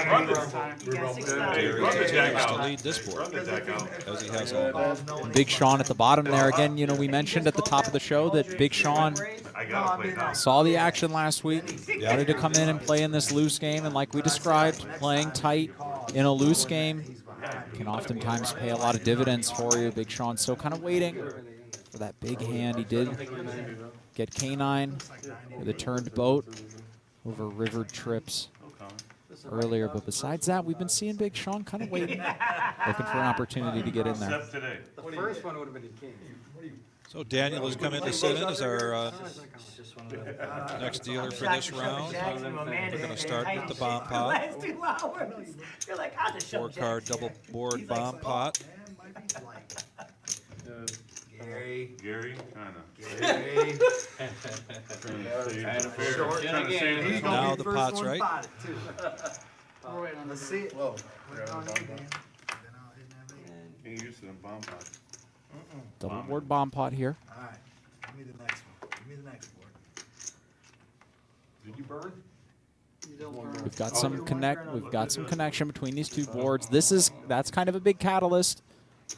Run this. Hey, run the jack Continues to out. lead this board Run the jack out. as he has all night. And Big Sean at the bottom there. Again, you know, we mentioned at the top of the show that Big Sean I gotta play now. saw the action last week, wanted to come in and play in this loose game, and like we described, playing tight in a loose game can oftentimes pay a lot of dividends for you. Big Sean still kind of waiting for that big hand. He did get K9 with a turned boat over river trips earlier, but besides that, we've been seeing Big Sean kind of waiting, looking for an opportunity to get in there. Step today. The first one would have been a king. So Daniel has come in to sit in as our next dealer for this round. We're going to start with the bomb pot. Last 2 hours. You're like, I'll just shove 4-card double board bomb pot. Gary, Gary, kinda. Gary. Trying to save He's it. gonna Now be the first pot's one right. potted, too. Let's see it. Whoa. Then I'll hit that big. Ain't used to them bomb pots. Double board bomb pot here. All right, give me the next one. Give me the next board. did you burn? We've got some connection between these two boards. That's kind of a big catalyst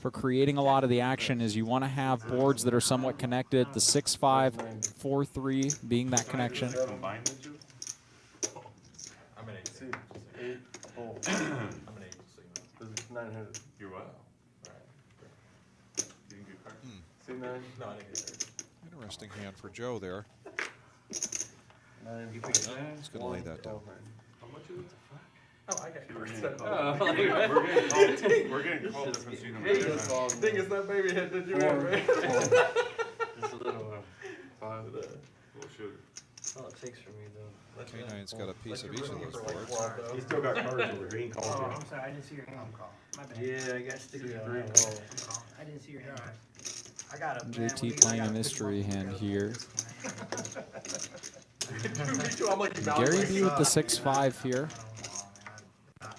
for creating a lot of the action. Is you want to have boards that are somewhat connected. The 6-5, 4-3 being that connection. Combine the two? I'm an 8. I'm an 8. This is 900. You're what? You didn't get cards? See 9? No, I didn't get there. Interesting hand for Joe there. 9. He's going to lay that down. How much is it? Oh, I got We're cards. getting Oh, called. We're getting called different scenery. Thing is that baby head did you have, man? Just a little 5. Little shooter. All it takes for me though. K9's got a piece of each of those boards. He still got cards over here, he Oh, called I'm sorry, I didn't see your hand. My bad. Yeah, I got sticky green. I didn't see your hand. I got a JT playing a mystery hand here. Me too, I'm like, Gary B with the 6-5 here.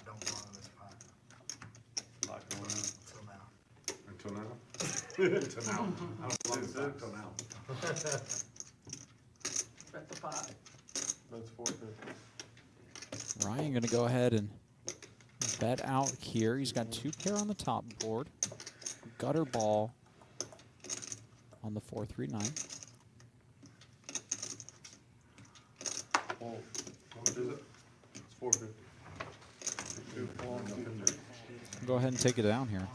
Don't belong in this pot Lock going on. until now. Until now? Until now. I don't belong in this until now. Bet the pot. That's 450. Ryan going to go ahead and bet out here. He's got 2 pair on the top board. Gutter ball on the 4-3-9. Well, how much is it? It's 450. Go ahead and take it down here.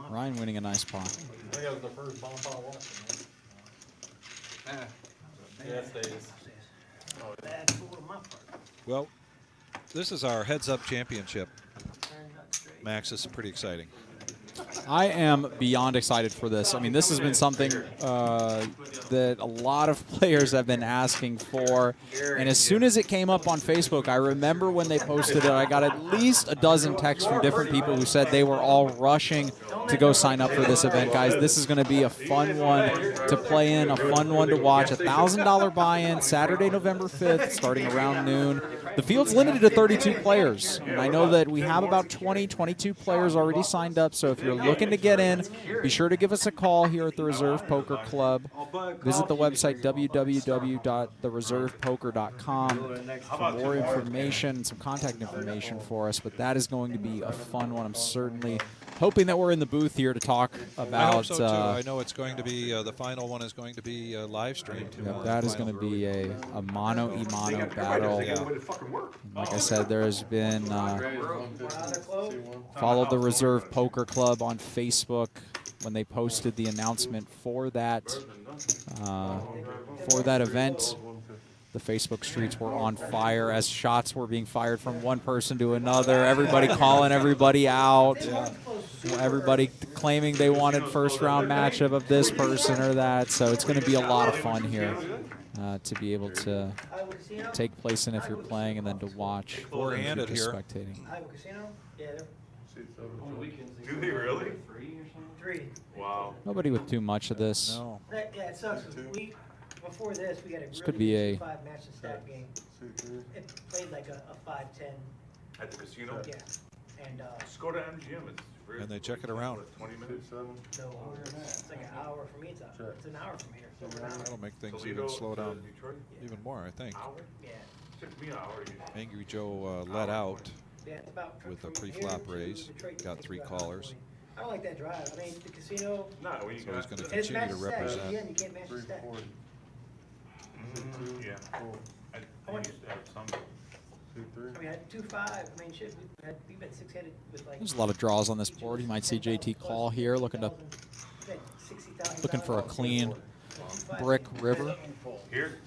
Ryan winning a nice pot. I think that was the first bomb pot loss. Yeah, it stays. Bad fool on my part. Well, this is our heads-up championship. Max, this is pretty exciting. I am beyond excited for this. I mean, this has been something that a lot of players have been asking for. And as soon as it came up on Facebook, I remember when they posted it, I got at least a dozen texts from different people who said they were all rushing to go sign up for this event. Guys, this is going to be a fun one to play in, a fun one to watch. $1,000 buy-in, Saturday, November 5th, starting around noon. The field's limited to 32 players. And I know that we have about 22 players already signed up. So if you're looking to get in, be sure to give us a call here at the Reserve Poker Club. Visit the website www.thereservepoker.com for more information and some contact information for us. But that is going to be a fun one. I'm certainly hoping that we're in the booth here to talk about. I hope so too. I know it's going to be the final one is going to be live streamed. Yep, that is going to be a mano-a-mano battle. Yeah. Like I said, there has been follow the Reserve Poker Club on Facebook when they posted the announcement for that event. The Facebook streets were on fire as shots were being fired from one person to another. Everybody calling everybody out. Everybody claiming they wanted first-round matchup of this person or that. So it's going to be a lot of fun here to be able to take place in if you're playing and then to watch. Four-handed here. Spectating. Do they really? 3. Wow. Nobody with too much of this. No. Yeah, it sucks. Before this, we had a This really could be a 5 match and stat game. It played like a 5-10. At the casino? Yeah. And Just go to MGM. It's very, And they check it around. 20 minutes. so it's like an hour for me. It's an hour from here. So we're not- That'll make things Toledo even slow to down Detroit? even more, I think. Hour? Yeah. Took me an hour. Angry Joe let out Yeah, it's about with a from pre-flop here to raise. Detroit, Got it's 3 about callers. 120. I don't like that drive. I mean, the casino. No, when you So he's going to It's continue match to stat. represent. Again, you can't match the stat. Yeah. I used to have some. I mean, I had 2-5. I mean, shit, we've been 6-headed with like. There's a lot of draws on this board. You might see JT call here, looking for a clean brick river. Here?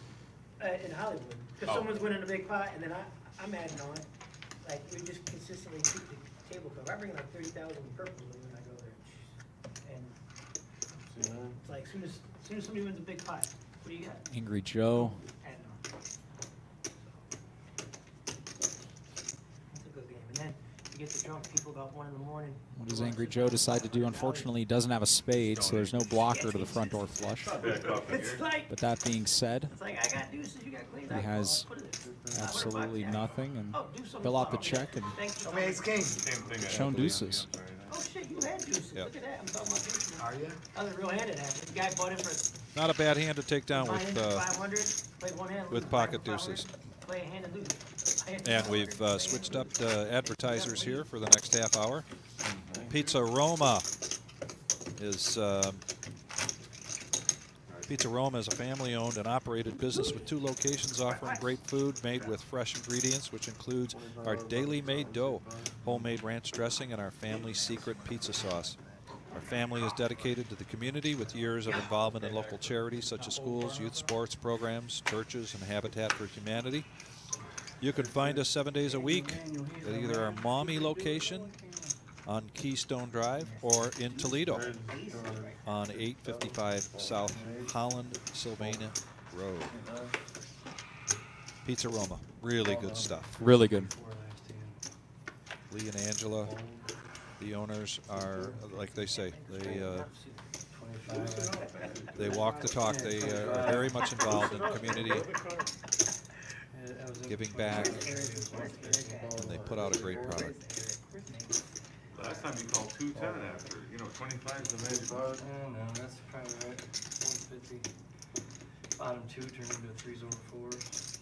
In Hollywood, because someone's winning a big pot, and then I'm adding on. Like we just consistently keep the table cover. I bring like 30,000 purples with me when I go there, and it's like as soon as somebody wins a big pot, what do you got? Angry Joe. Adding on. It's a good game, and then you get the drunk people about 1 in the morning. What does Angry Joe decide to do? Unfortunately, he doesn't have a spade, so there's no blocker to the front door flush. It's like But that being said, it's like I got deuces, you got queens. he has absolutely nothing, and fill out the check and Show me ace king. Same thing. shown deuces. Oh shit, you had deuces. Yep. Look at that. I'm talking about deuces. Are you? That was a real handed hand. The guy bought him for Not a bad hand to take down buy him for with 500, played one hand, with lose, pocket buy him for deuces. 500, Play a hand and lose. And we've switched up the advertisers here for the next half hour. Pizza Roma is Pizza Roma is a family-owned and operated business with 2 locations offering great food made with fresh ingredients, which includes our daily made dough, homemade ranch dressing, and our family secret pizza sauce. Our family is dedicated to the community with years of involvement in local charities such as schools, youth sports programs, churches, and Habitat for Humanity. You can find us 7 days a week at either our Maumee location on Keystone Drive or in Toledo on 855 South Holland Sylvania Road. Pizza Roma, really good stuff. Really good. Lee and Angela, the owners, are, like they say, they walk the talk. They are very much involved in the community, giving back, and they put out a great product. Last time you called 210 after, 25 is the magic. Oh, no, that's probably right. 150. Bottom 2 turned into a 3s over 4s.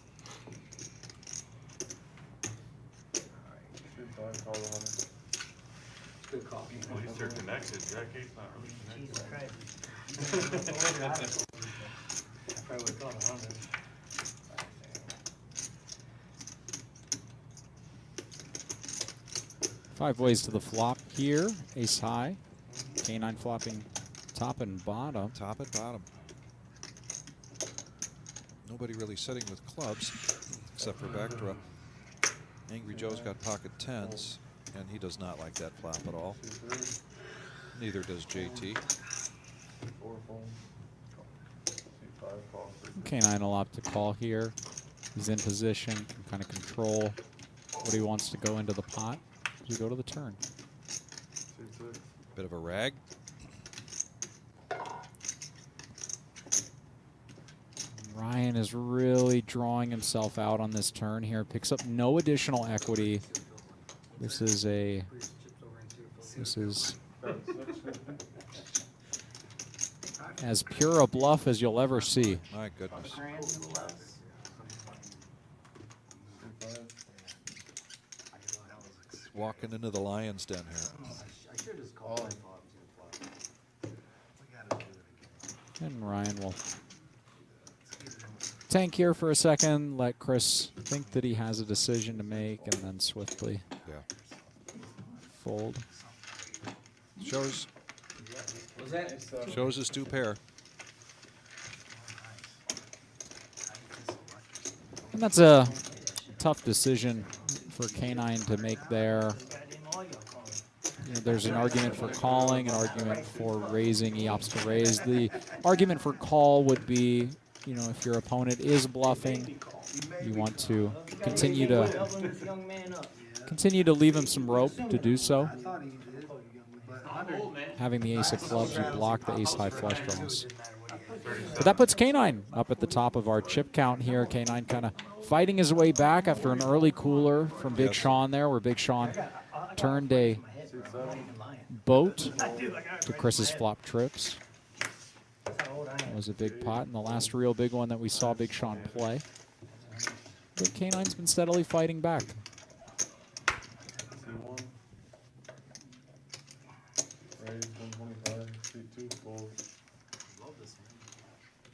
Good coffee. At least they're connected. Jack Eight's not really Jesus connected. Christ. I probably would have thought 100. 5 ways to the flop here. Ace high. K9 flopping top and bottom. Top and bottom. Nobody really sitting with clubs except for backdraw. Angry Joe's got pocket 10s, and he does not like that flop at all. Neither does JT. K9 will opt to call here. He's in position, can kind of control what he wants to go into the pot as we go to the turn. Bit of a rag. Ryan is really drawing himself out on this turn here. Picks up no additional equity. This is as pure a bluff as you'll ever see. My goodness. Walking into the lion's den here. I should just call him. And Ryan will tank here for a second, let Chris think that he has a decision to make, and then swiftly fold. Shows his 2 pair. And that's a tough decision for K9 to make there. You know, there's an argument for calling, an argument for raising. He opts to raise. The argument for call would be, you know, if your opponent is bluffing, you want to continue to leave him some rope to do so. Having the ace of clubs, you block the ace high flush draws. But that puts K9 up at the top of our chip count here. K9 kind of fighting his way back after an early cooler from Big Sean there, where Big Sean turned a boat to Chris's flop trips. That was a big pot, and the last real big one that we saw Big Sean play. But K9's been steadily fighting back.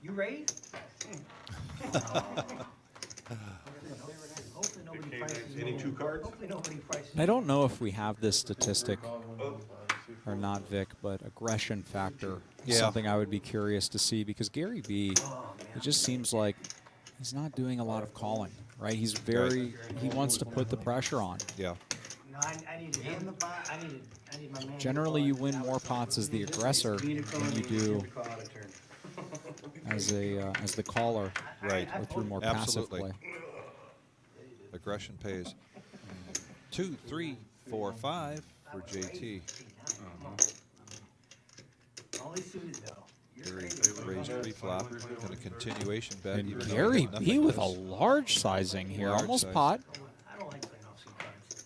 You raised? Any 2 cards? I don't know if we have this statistic or not, Vic, but aggression factor is something I would be curious to see, because Gary B, it just seems like he's not doing a lot of calling, right? He's very, he wants to put the pressure on. Yeah. No, I need my man. Generally, you win more pots as the aggressor than you do as the caller, right? Or through more Absolutely. passive play. Aggression pays. 2, 3, 4, 5 for JT. Only suited though. Gary raised pre-flop and a continuation bet. And even though Gary he had B nothing with a else. large sizing here, Large almost size. pot. I don't like playing offsuit cards.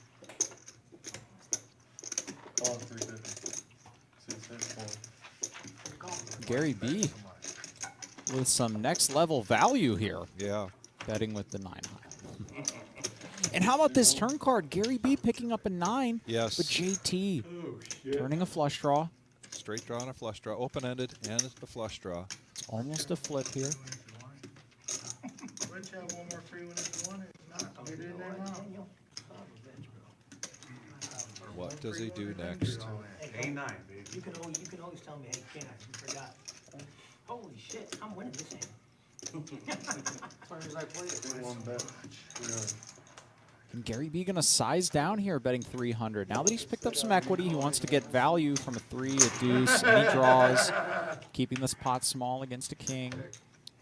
Gary B with some next level value here. Yeah. Betting with the 9 high. And how about this turn card? Gary B picking up a 9. Yes. But JT turning a flush draw. Straight draw and a flush draw. Open-ended and a flush draw. It's almost a flip here. Let's have one more free one if you want it. If not, we did that now. What does he do next? A9, baby. You can always tell me, hey, Ken, I forgot. Holy shit, I'm winning this hand. As long as I play it. And Gary B gonna size down here, betting 300. Now that he's picked up some equity, he wants to get value from a 3, a deuce, and he draws, keeping this pot small against a king.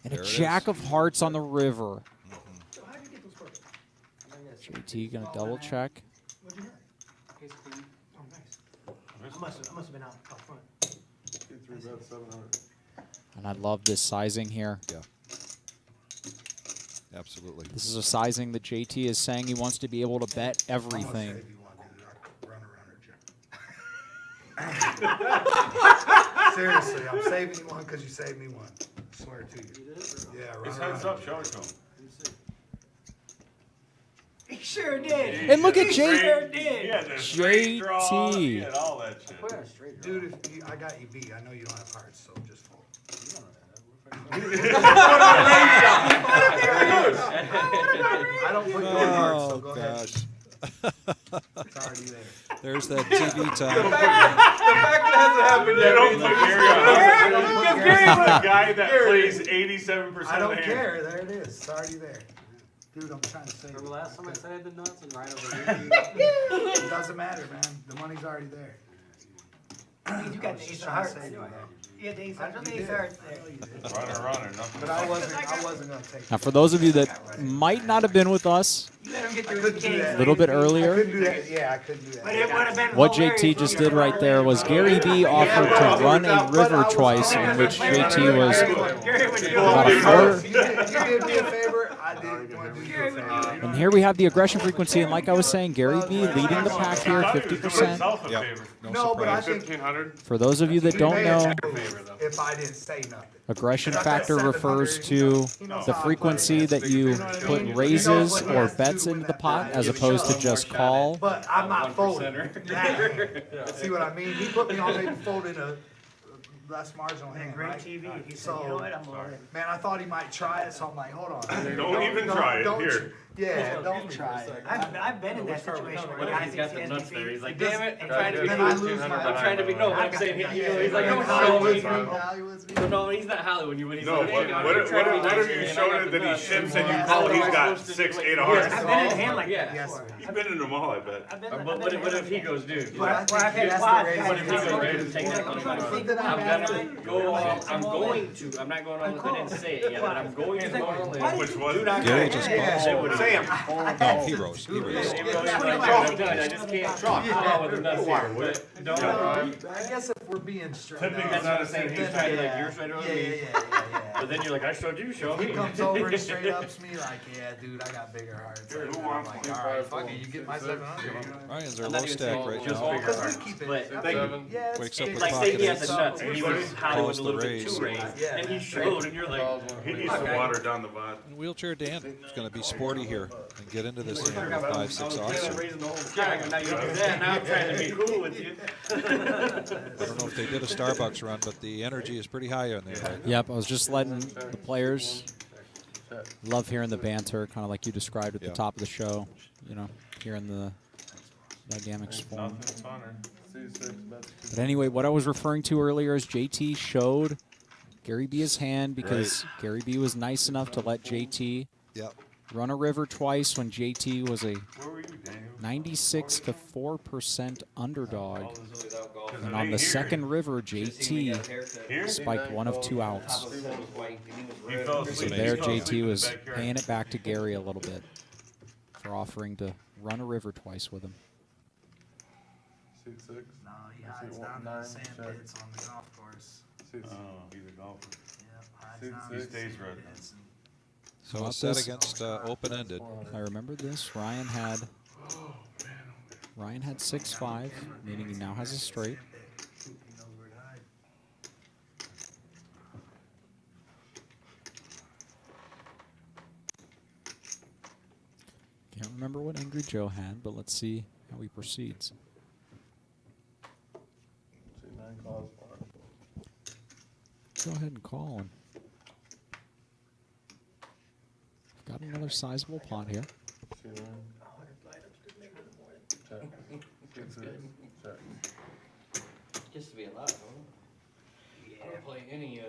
And There a it jack is. of hearts on the river. So how'd you get those cards? JT gonna double check. What'd you have? Ace queen. Oh, nice. I must have been out front. And I love this sizing here. Yeah. Absolutely. This is a sizing that JT is saying he wants to be able to bet everything. Seriously, I'm saving you one because you saved me one. I swear to you. Yeah, His run heads around. up, show it to him. He sure did. And look at He J- sure did. He had the straight draw, he had all that shit. Put it on a straight draw. Dude, if you, I got you beat. I know you don't have hearts, so just fold. I don't put your hearts, so go ahead. gosh. It's already there. There's that TV time. The fact that hasn't happened yet. Don't put Gary on. The guy that plays 87% I of don't the hand. care. There it is. It's already there. Dude, I'm trying to save Remember you. last time I said I had the nuts and right over here? It doesn't matter, man. The money's already there. mean, you got the ace of hearts. Yeah, the ace of hearts. The ace of hearts there. Runner, nothing. But I wasn't gonna take Now, for those of you that might not have been with us You let him get I through couldn't the do game. that. a little bit I earlier, couldn't do that. Yeah, I couldn't do that. But it would have been what hilarious JT if just you did were right there was Gary B offered to run a river twice, in which JT was Gary would do about a it. four. You did me a favor, I did want to do you a favor. And here we have the aggression frequency, and like I was saying, Gary B leading the pack here, 50%. Yep. No No, but I surprise. think For those of you that don't know, if I didn't say nothing. aggression factor refers to the frequency that you put raises or bets into the pot as opposed to just call. But I'm not folding. See what I mean? He put me on maybe folding a less marginal hand, Great right? TV. He said, you know what, I'm all in. Man, I thought he might try it, so I'm like, hold on. Don't even try it, don't here. Yeah, don't try it. I've been in that situation where guys He's got the think nuts he there. has He's me like, beat, damn it, I'm and trying to be then I cool. lose my I'm trying to be, no, I'm saying, he's like, no, Hollywood's show me. me. Hollywood's me. So no, he's not Hollywood when he's No, like, hey, what I'm trying to be if nice you here, and I showed got it the that he nuts. shims and you Yeah, call, that's he's what got I'm supposed to 6, do, 8 of like, hearts. I've been in hand like that Yeah. before. You've been in them all, I bet. I've been But if he goes, dude, But I Where I've think had that's quads, the guys, what if he raise. goes, dude, take that money. I'm gonna go, I'm going to, I'm not going on, I didn't say it yet, but I'm going to go all in. Which was Do not Gary go. just Say what he Sam. No, he rose. He raised. Even though he's like, I'm done, I just can't draw with the nuts here, but don't. I guess if we're being straight. Tipping That's what I'm saying, he's trying to like, you're straight over me. Yeah. But then you're like, I showed you, show He me. comes over and straight ups me like, yeah, dude, I got bigger hearts. Who I'm wants like, 25 all right, fuck it, you get my 700. Ryan's our I'm low not even stack saying right just now. bigger Because hearts. we keep But it. thank you. Wakes up with Like say pocket he has the eights. nuts and he was Hollywood Calls a the little bit raise. too raised, Yeah. and he showed, and you're like, He needs to water down the bot. And Wheelchair Dan is going to be sporty here and get into this hand with I 5, was 6 planning on offsuit. raising the whole stack, and now you do that, now I'm trying to be cool with you. I don't know if they did a Starbucks run, but the energy is pretty high on there right now. Yep, I was just letting the players love hearing the banter, kind of like you described at the top of the show. You know, hearing the dynamics form. But anyway, what I was referring to earlier is JT showed Gary B his hand because Gary B was nice enough to let JT run a river twice when JT was a 96 to 4% underdog. And on the second river, JT spiked one of 2 outs. So there, JT was paying it back to Gary a little bit for offering to run a river twice with him. No, he hides down in the sand pits on the golf course. Oh, he's a golfer. Yep, hides down in He the stays sand red. pits. So it's set against open-ended. I remember this. Ryan had 6-5, meaning he now has a straight. He knows where to hide. Can't remember what Angry Joe had, but let's see how he proceeds. Go ahead and call him. Got another sizable pot here. Just to be allowed, I don't play any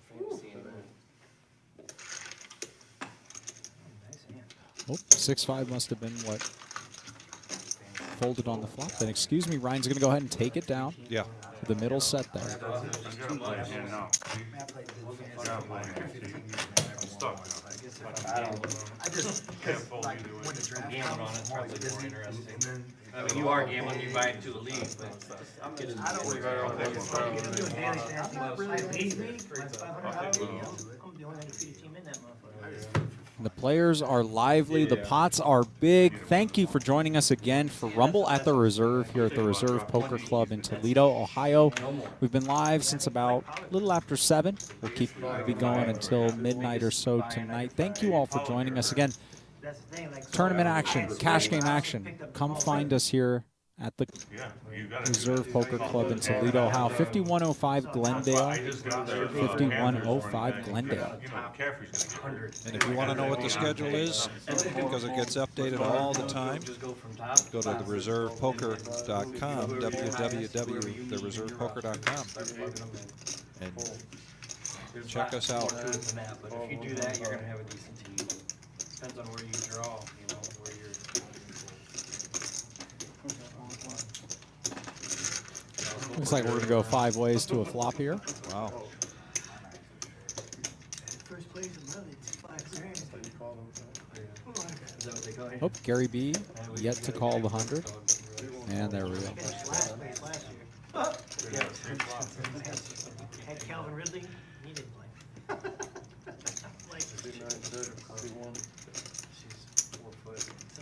fantasy anymore. Oh, 6-5 must have been what folded on the flop. Then excuse me, Ryan's going to go ahead and take it down. Yeah. To the middle set there. I just, because like when the draft Gambling on comes, it's I'm always probably more busy. interesting. And then I mean, you are gambling, you buy into a league, but I'm getting. I don't I'm not really league, like $500. I'm the only undefeated team in that motherfucker. The players are lively. The pots are big. Thank you for joining us again for Rumble at the Reserve here at the Reserve Poker Club in Toledo, Ohio. We've been live since about a little after 7. We'll be going until midnight or so tonight. Thank you all for joining us again. Tournament action, cash game action. Come find us here at the Reserve Poker Club in Toledo, Ohio. 5105 Glendale. 5105 Glendale. And if you want to know what the schedule is, because it gets updated all the time, go to thereservepoker.com, www.thereservepoker.com, and check us out. But if you do that, you're going to have a decent team. Depends on where you draw, you know, where you're. Looks like we're going to go 5 ways to a flop here. Wow. First place in money, it's $5,000. Is that what they call you? Oh, Gary B. yet to call the 100. And there we go. Finished last place last year. Had Calvin Ridley, he didn't play. Like, so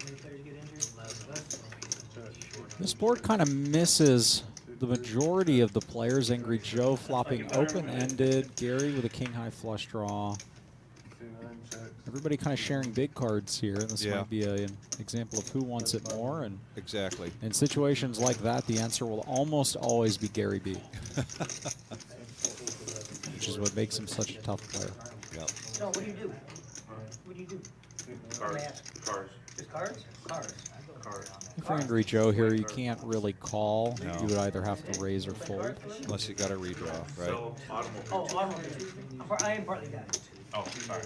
many players get injured. This board kind of misses the majority of the players. Angry Joe flopping open-ended. Gary with a king-high flush draw. Everybody kind of sharing big cards here. This might be an example of who wants it more. And exactly. In situations like that, the answer will almost always be Gary B. Which is what makes him such a tough player. Yep. So what do you do? What do you do? Cards. Just cards? Cards. For Angry Joe here, you can't really call. No. You would either have to raise or fold. Unless you got a redraw, right? Oh, automobile. I am partly got it. Oh, sorry.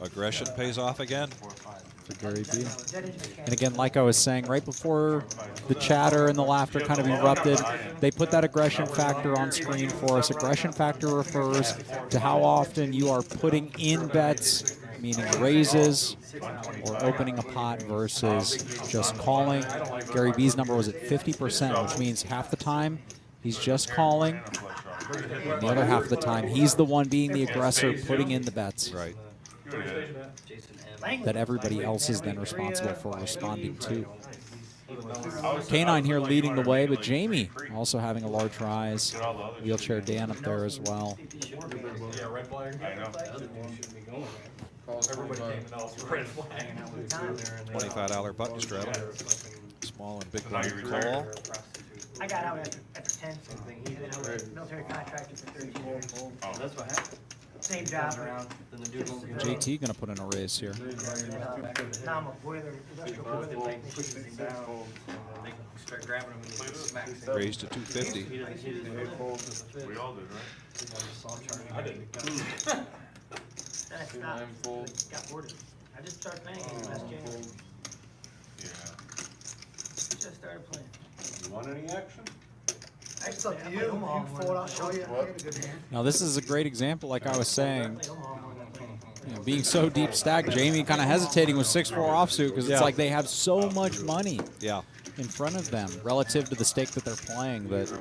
Aggression pays off again. For Gary B. And again, like I was saying, right before the chatter and the laughter kind of erupted, they put that aggression factor on screen for us. Aggression factor refers to how often you are putting in bets, meaning raises, or opening a pot versus just calling. Gary B's number was at 50%, which means half the time he's just calling, and the other half of the time he's the one being the aggressor, putting in the bets. Right. That everybody else is then responsible for responding to. K9 here leading the way, but Jamie also having a large rise. Wheelchair Dan up there as well. Yeah, red flag. I know. Everybody came to know it's a red flag. $25 button straddle. Small and big Now blind you call. retire. I got out after 10, and then I was military contractor for 13 years. Oh, That's what happened. Same job. Then the dude won't get JT going to put in a raise here. Now I'm a boiler, industrial boiler. pushes him down. They start grabbing him and he smacks him. Raised to 250. We all did, right? I didn't. Then I stopped. Got bored of it. I just started playing again last January. Yeah. Just started playing. You want any action? It's up to you. You can fold, I'll show you. I got a good hand. Now this is a great example, like I was saying. You know, being so deep stacked, Jamie kind of hesitating with 6-4 offsuit because it's like they have so much money in front of them relative to the stake that they're playing that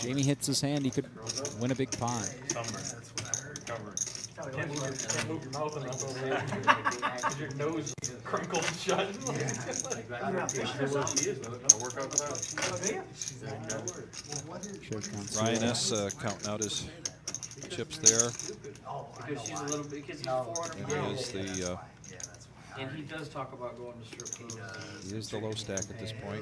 Jamie hits his hand, he could win a big pot. Can't move your mouth enough over there. Because your nose is crinkled shut. Ryan S. Counting out his chips there. Because she's a little bit, because he's 400 And pounds. he is the And he does talk about going to strip clubs. he is the low stack at this point.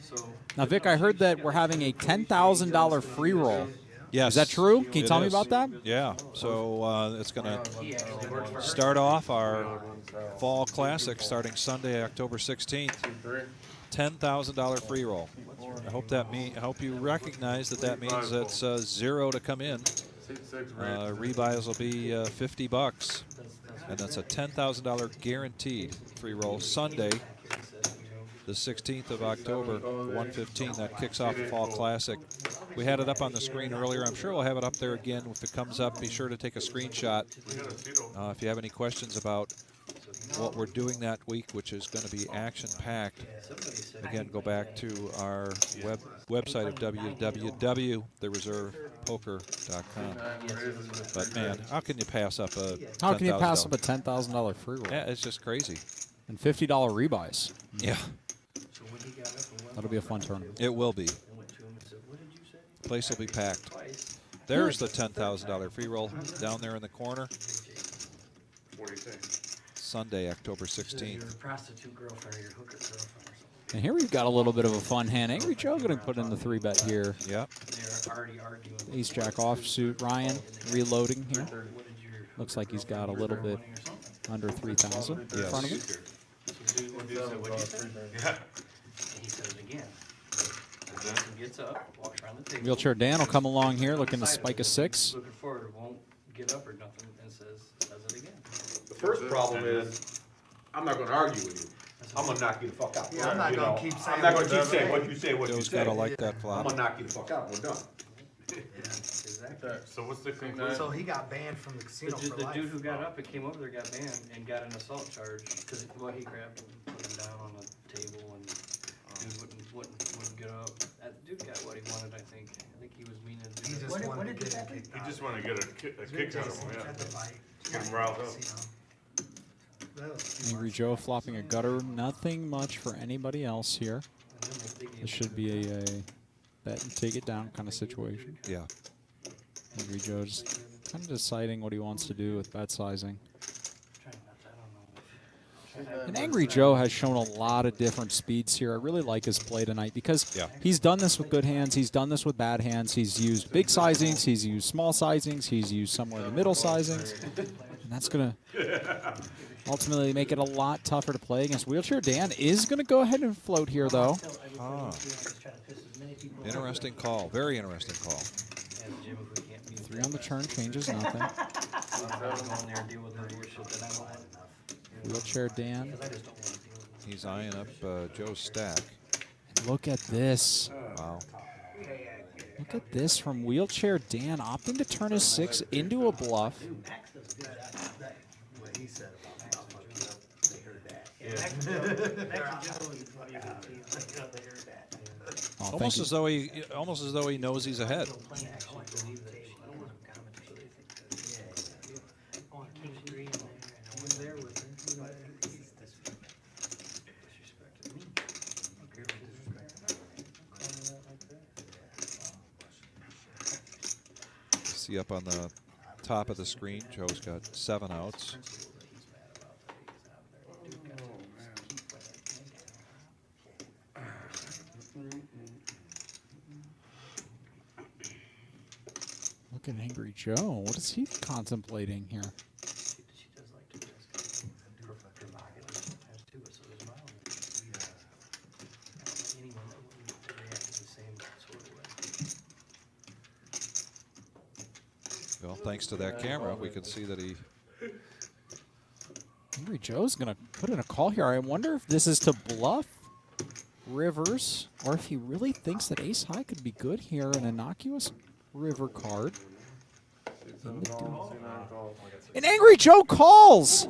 So Now, Vic, I heard that we're having a $10,000 free roll. Yes. Is that true? Can you It tell me is. about that? Yeah. So it's going to he actually works for start off our Fall Classic starting Sunday, October 16th. $10,000 free roll. I hope I hope you recognize that means it's 0 to come in. Rebuys will be $50, and that's a $10,000 guaranteed free roll Sunday, the 16th of October, 1:15. That kicks off the Fall Classic. We had it up on the screen earlier. I'm sure we'll have it up there again. If it comes up, be sure to take a screenshot. If you have any questions about what we're doing that week, which is going to be action-packed, again, go back to our website of www.thereservepoker.com. But man, how can you pass up a How can you pass up a $10,000 free roll? Yeah, it's just crazy. And $50 rebuys. Yeah. That'll be a fun tournament. It will be. The place will be packed. There's the $10,000 free roll down there in the corner. What do you think? Sunday, October 16th. your prostitute girlfriend or your hooker girlfriend or something. And here we've got a little bit of a fun hand. Angry Joe going to put in the 3-bet here. Yep. They're already arguing. Ace Jack offsuit. Ryan reloading here. What did your Looks like he's got a little bit under 3,000 in front of him. So dude, what'd you say? Yeah. And he says it again. He gets up, walks around the table. Wheelchair Dan will come along here looking to spike a 6. Looking forward, won't get up or nothing, and says it again. The first problem is, I'm not gonna argue with you. I'm gonna knock you the fuck out. Yeah, I'm not You gonna know, keep I'm saying not what gonna you keep saying say. what you say, what you Joe's say. gotta like that I'm flop. gonna knock you the fuck out, we're done. Exactly. So what's the conclusion? So he got banned from the casino for The life. dude who got up and came over there got banned and got an assault charge because well he grabbed him, put him down on the table, and dude wouldn't get up. That dude got what he wanted, I think. I think he was mean to He do just that. wanted to get him kicked He out. just wanted to get a kick out of him, yeah. At the fight. Get him riled up. Casino. That was too Angry much. Joe flopping a gutter. Nothing much for anybody else here. This should be a bet and take it down kind of situation. Yeah. Angry Joe just kind of deciding what he wants to do with bet sizing. And Angry Joe has shown a lot of different speeds here. I really like his play tonight because he's done this with good hands. He's done this with bad hands. He's used big sizings. He's used small sizings. He's used somewhere in the middle sizings. And that's going to ultimately make it a lot tougher to play against. Wheelchair Dan is going to go ahead and float here, though. Ah. Interesting call. Very interesting call. 3 on the turn changes nothing. Wheelchair Dan. He's eyeing up Joe's stack. Look at this. Wow. Look at this from Wheelchair Dan, opting to turn his 6 into a bluff. What he said about they heard that. Oh, Almost as though he knows he's ahead. See up on the top of the screen, Joe's got 7 outs. Look at Angry Joe. What is he contemplating here? Well, thanks to that camera, we can see that he... Angry Joe's going to put in a call here. I wonder if this is to bluff Rivers or if he really thinks that Ace High could be good here, an innocuous river card. And Angry Joe calls!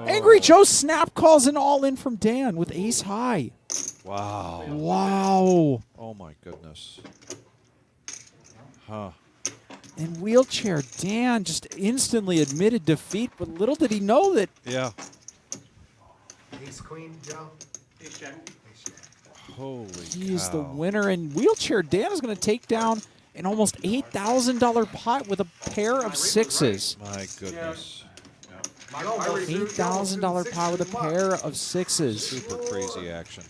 Angry Joe snap calls and all in from Dan with Ace High. Wow. Wow. Oh, my goodness. Huh. And Wheelchair Dan just instantly admitted defeat, but little did he know that. Yeah. Ace Queen, Joe. Ace Jack. Holy He is the cow. winner, and Wheelchair Dan is going to take down an almost $8,000 pot with a pair of 6s. My goodness. $8,000 pot with a pair of 6s. Super crazy action.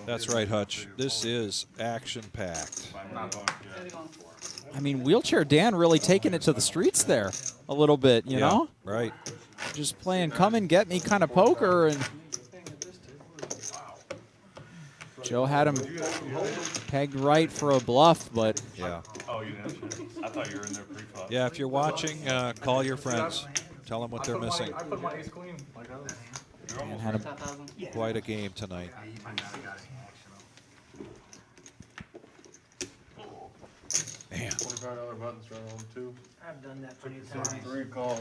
That's right, Hutch. This is action-packed. I mean, Wheelchair Dan really taking it to the streets there a little bit, you know? Right. Just playing come and get me kind of poker, and Joe had him pegged right for a bluff, but Yeah. Oh, you didn't? I thought you were in there pre-flop. Yeah, if you're watching, call your friends. Tell them what they're missing. I put my ace queen like I was. Dan had a Quite a game tonight. Man. $25 buttons thrown on 2. I've done that plenty of times. 3 calls.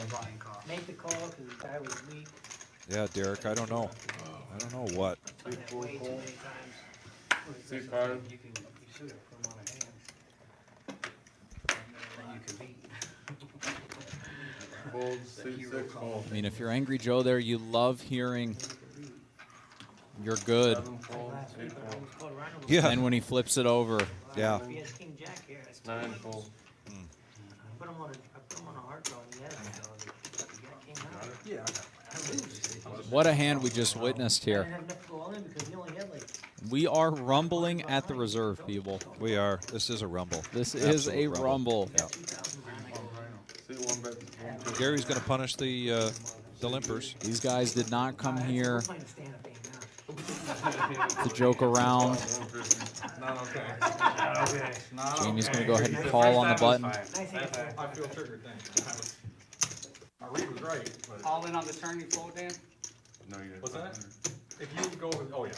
Make the call because the guy was weak. Yeah, Derek, I don't know. I don't know what. I've done that way too many times. C5. You should have put him on a hand. Then you could beat. Fold, C6, fold. I mean, if you're Angry Joe there, you love hearing you're good. 7 fold, 8 fold. Yeah. And when he flips it over. Yeah. If he has king jack here, that's 9 fold. I put him on a hard draw and he had a king high. Yeah. What a hand we just witnessed I here. didn't have enough to go all in because he only had like We are rumbling at the reserve, people. We are. This is a rumble. This is a Absolute rumble. Yeah. C1 bet. Gary's going to punish the limpers. These guys did not come here to joke around. Not okay. Jamie's going to go ahead and call on the button. I feel triggered, thanks. My read was right, but. All in on the turn you fold, Dan? No, you What's that? If you go, oh yeah.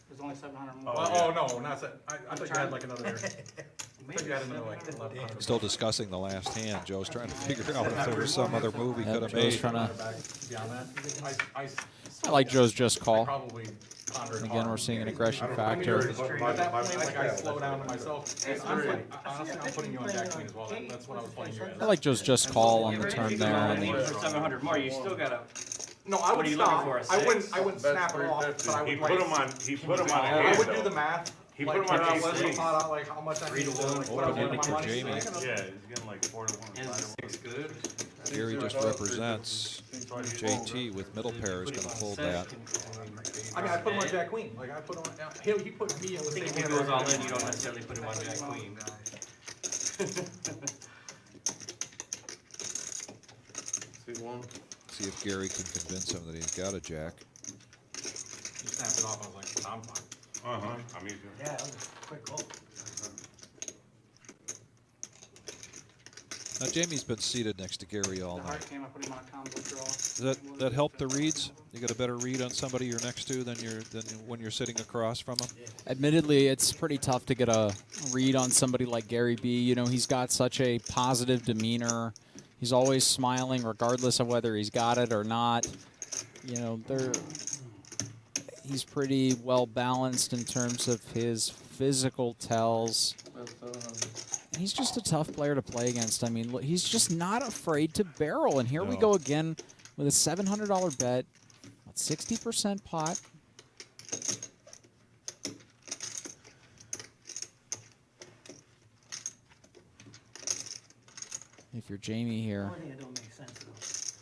There's only 700 more. Oh, no, not that, I thought you had like another, I thought you had another like 1100. Still discussing the last hand. Joe's trying to figure out if there was some other move he could have Joe's made. trying to. Beyond that, I like Joe's just call. probably pondered Again, we're seeing an aggression I mean, factor. at that point, like I slow down to myself. Honestly, I'm putting you on Jack Queen as well. That's what I was playing you I as. like Joe's just call on the turn there. I I think mean, for 700 more, you still gotta. No, I What would are you looking stop. for, a I wouldn't, six? I wouldn't snap it off, but I He would put like. him on, he put him on a I hand would do though. the math. He Like, put him on I a was hand. thought out like how much I need to do, like what I Open want ending my for money. Jamie. Yeah, he's getting like 4 to 1. Is the 6 good? Gary just represents JT with middle pair is going to fold that. I mean, I put him on Jack Queen, like I put him on, he put me in the I think same if he hand. goes all in, you don't necessarily put him on Jack Queen. See if Gary can convince him that he's got a jack. You snapped it off, I was like, I'm fine. I'm easy. Yeah, that was a quick goal. Now Jamie's been seated next to Gary all The night. heart came, I put him on a combo draw. Does that help the reads? You got a better read on somebody you're next to than when you're sitting across from them? admittedly, it's pretty tough to get a read on somebody like Gary B. You know, he's got such a positive demeanor. He's always smiling regardless of whether he's got it or not. You know, he's pretty well balanced in terms of his physical tells. And he's just a tough player to play against. I mean, look, he's just not afraid to barrel. And here we go again with a $700 bet, 60% pot. If you're Jamie here, One thing that don't make sense though, if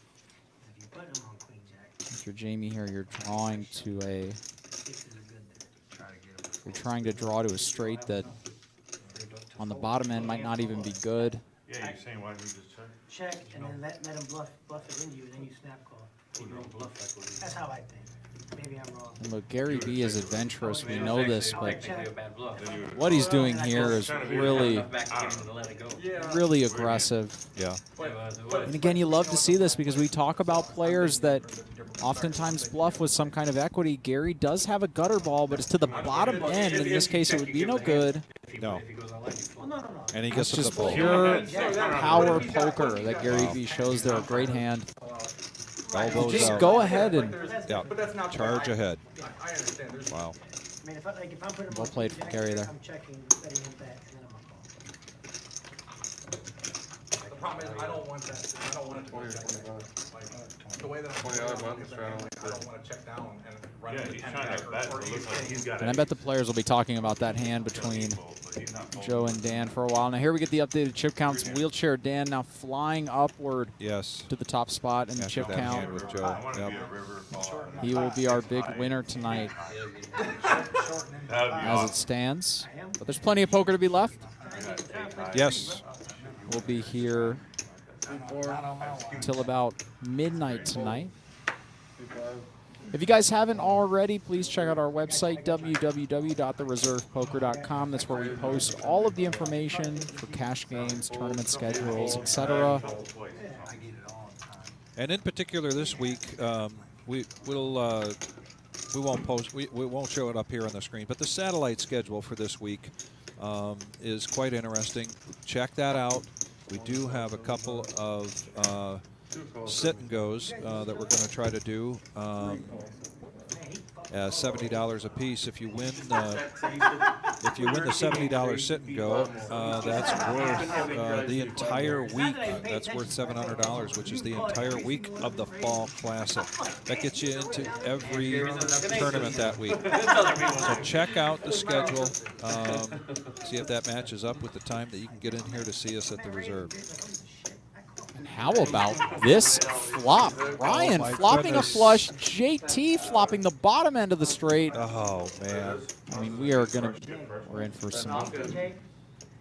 you put him on Queen Jack, if you're Jamie here, you're drawing to a, sixes are good there. you're trying to draw to a straight that on the bottom end might not even be good. Yeah, you're saying why don't you just check? Check and then let him bluff it into you, and then you snap call. That's how I think. Maybe I'm wrong. And look, Gary B is adventurous. We know this, but Technically a bad bluff. what he's doing here is really, really aggressive. Yeah. And again, you love to see this because we talk about players that oftentimes bluff with some kind of equity. Gary does have a gutter ball, but it's to the bottom end. In this case, it would be no good. No. Well, no. And he gets It's to the just fold. pure power poker that Gary B shows there. A great hand. Elbows Just out. go ahead and Yeah. Charge ahead. I understand, there's. Wow. I mean, if I'm putting him Well on played Queen from Jack, Gary there. I'm checking, letting him bet, and then I'm gonna call. The problem is, I don't want that, I don't want it to go check. Like, the way that I'm playing, I don't wanna check down and run Yeah, into he's 10 trying back to or bet, it 40. looks like he's got And I bet the players will be talking about that hand between Joe and Dan for a while. Now here we get the updated chip counts. Wheelchair Dan now flying upward Yes. to the top spot in the After chip that count. hand with Joe. Yep. He will be our big winner tonight as it stands. But there's plenty of poker to be left. Yes. We'll be here until about midnight tonight. If you guys haven't already, please check out our website, www.thereservepoker.com. That's where we post all of the information for cash games, tournament schedules, etc. And in particular this week, we won't post, we won't show it up here on the screen, but the satellite schedule for this week is quite interesting. Check that out. We do have a couple of sit and goes that we're going to try to do. $70 a piece. If you win, the $70 sit and go, that's worth the entire week. That's worth $700, which is the entire week of the Fall Classic. That gets you into every tournament that week. So check out the schedule. See if that matches up with the time that you can get in here to see us at the Reserve. And how about this flop? Ryan flopping a flush, JT flopping the bottom end of the straight. Oh, man. I mean, we're in for some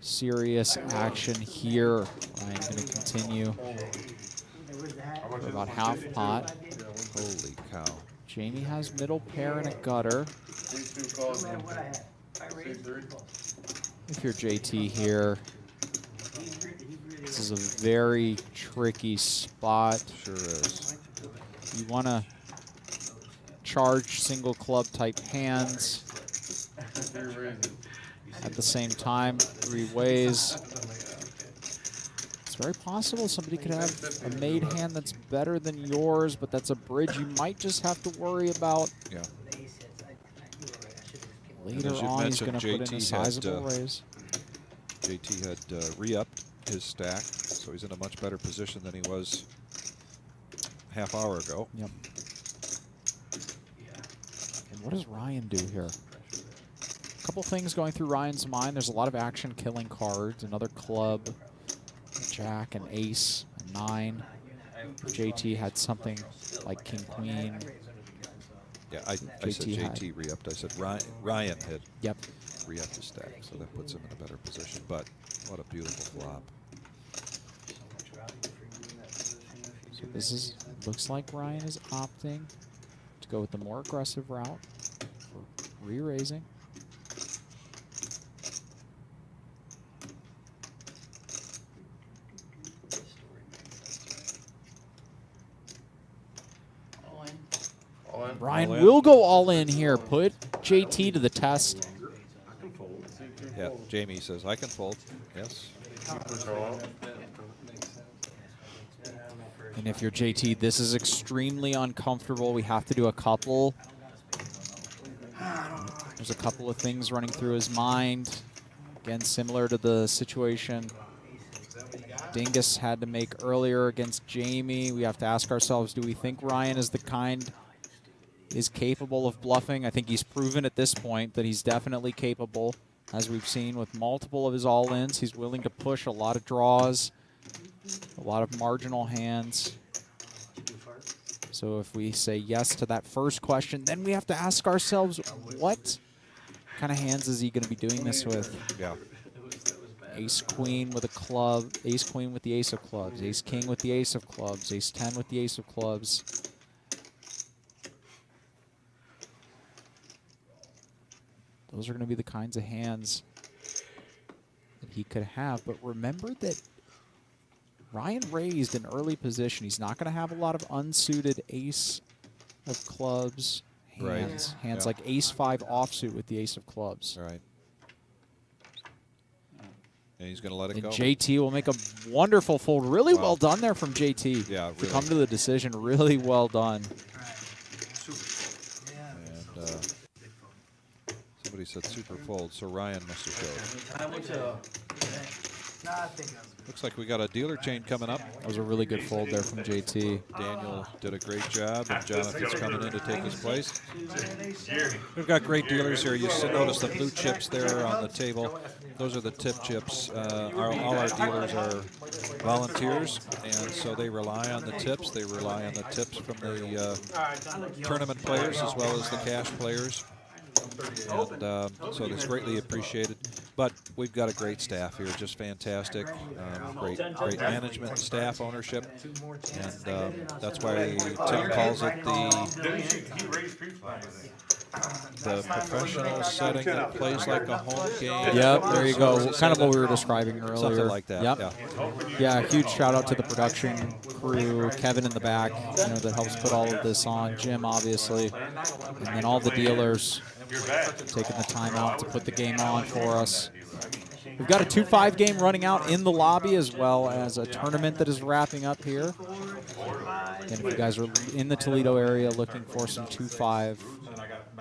serious action here. Ryan going to continue for about half pot. Holy cow. Jamie has middle pair and a gutter. If you're JT here, this is a very tricky spot. Sure is. You want to charged single club type hands at the same time, 3 ways. It's very possible somebody could have a made hand that's better than yours, but that's a bridge you might just have to worry about. Yeah. Later As you on, he's going mentioned, to put in a sizable raise. JT had re-upped his stack, so he's in a much better position than he was half hour ago. Yep. And what does Ryan do here? A couple things going through Ryan's mind. There's a lot of action killing cards. Another club, a jack, an ace, a 9. JT had something like king, queen. Yeah, I said JT re-upped. I said Ryan had re-upped his stack, so that puts him in a better position. But what a beautiful flop. So this is, looks like Ryan is opting to go with the more aggressive route for re-raising. Ryan will go all in here. Put JT to the test. Yeah, Jamie says, I can fold. Yes. And if you're JT, this is extremely uncomfortable. We have to do a couple. There's a couple of things running through his mind. Again, similar to the situation Dingus had to make earlier against Jamie. We have to ask ourselves, do we think Ryan is the kind is capable of bluffing? I think he's proven at this point that he's definitely capable. As we've seen with multiple of his all-ins, he's willing to push a lot of draws, a lot of marginal hands. So if we say yes to that first question, then we have to ask ourselves, what kind of hands is he going to be doing this with? Yeah. Ace-queen with a club, ace-queen with the ace of clubs, ace-king with the ace of clubs, ace-10 with the ace of clubs. Those are going to be the kinds of hands that he could have. But remember that Ryan raised an early position. He's not going to have a lot of unsuited ace of clubs hands. Right. Hands like ace-5 offsuit with the ace of clubs. Right. And he's going to let it And go. JT will make a wonderful fold. Really well done there from JT. Yeah, To really. come to the decision, really well done. And somebody said super fold, so Ryan must have showed. Looks like we got a dealer chain coming up. That was a really good fold there from JT. Daniel did a great job, and Jonathan's coming in to take his place. We've got great dealers here. You should notice the blue chips there on the table. Those are the tip chips. All our dealers are volunteers, and so they rely on the tips. They rely on the tips from the tournament players as well as the cash players. And so it's greatly appreciated. But we've got a great staff here, just fantastic. Great management, staff ownership, and that's why Tim calls it the professional setting that plays like a home game. Yep, there you go. Kind of what we were describing earlier. Something like that. Yep. Yeah, huge shout out to the production crew, Kevin in the back, that helps put all of this on. Jim, obviously, and then all the dealers taking the time out to put the game on for us. We've got a 2-5 game running out in the lobby, as well as a tournament that is wrapping up here. And if you guys are in the Toledo area looking for some 2-5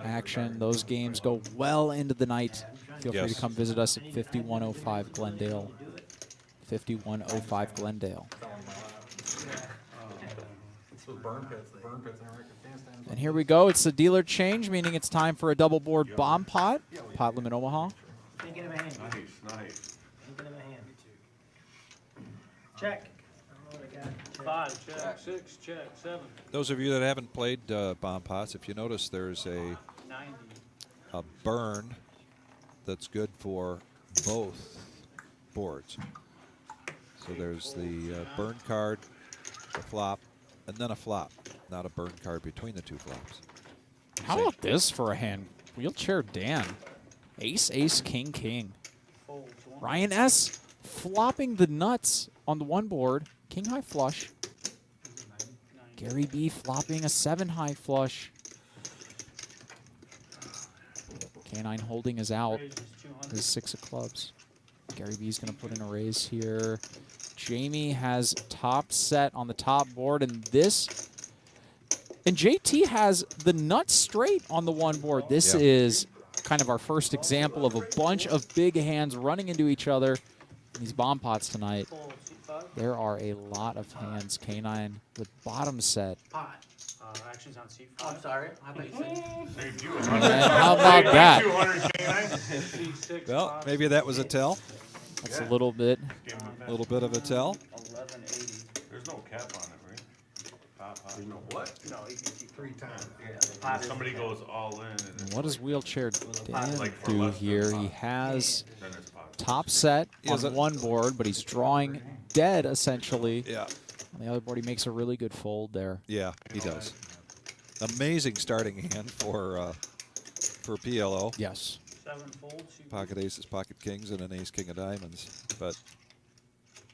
action, those games go well into the night. Feel free to come visit us at 5105 Glendale. 5105 Glendale. And here we go. It's the dealer change, meaning it's time for a double board bomb pot. Pot limit Omaha. Thinking of a hand. Nice. Thinking of a hand. Check. I don't know what I got. 5, check, 6, check, 7. Those of you that haven't played bomb pots, if you notice, there's a 90. burn that's good for both boards. So there's the burn card, the flop, and then a flop, not a burn card between the two flops. How about this for a hand? Wheelchair Dan. Ace, ace, king, king. Ryan S. flopping the nuts on the one board. King high flush. Gary B. flopping a 7 high flush. K9 holding his out. Raise is 200. His 6 of clubs. Gary V's going to put in a raise here. Jamie has top set on the top board, and this. And JT has the nuts straight on the one board. This is kind of our first example of a bunch of big hands running into each other in these bomb pots tonight. Full C5. There are a lot of hands. K9 with bottom set. Pot. Actions on C5. I'm sorry, I thought you said. Saved you And how about that? 200 K9. C6. Well, maybe that was a tell. That's a little bit. A little bit of a tell. 1180. There's no cap on it, right? Pop. There's no what? No, you can keep 3 times. If somebody goes all in, and it's What does Wheelchair Dan like for do less than here? pot. He has then it's pop. top set He has on a- one board, but he's drawing dead, essentially. Yeah. On the other board, he makes a really good fold there. Yeah, he does. Amazing starting hand for PLO. Yes. 7 fold. C5. Pocket aces, pocket kings, and an ace king of diamonds. But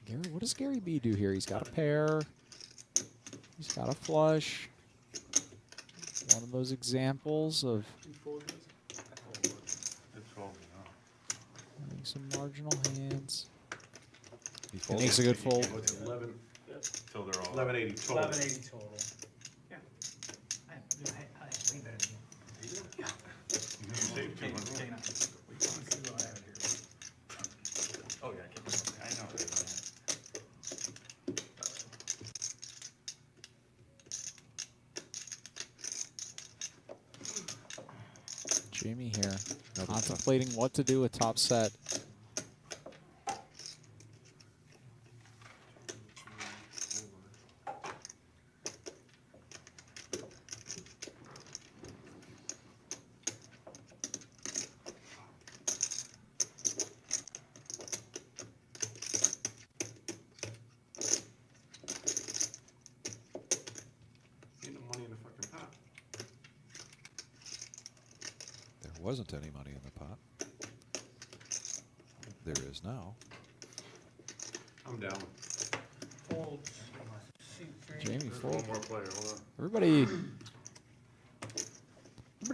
Gary, what does Gary B do here? He's got a pair. He's got a flush. One of those examples of It's 12, having some marginal hands. he He folds. makes a good fold. What's 11, till they're all. 1180 total. 1180 total. I way better than you. You saved 200. Oh, yeah, I know. Jamie here, contemplating what to do with top set. Ain't no money in the fucking pot. There wasn't any money in the pot. There is now. I'm down. Folds. C3. Jamie fold. One more player, hold on. Everybody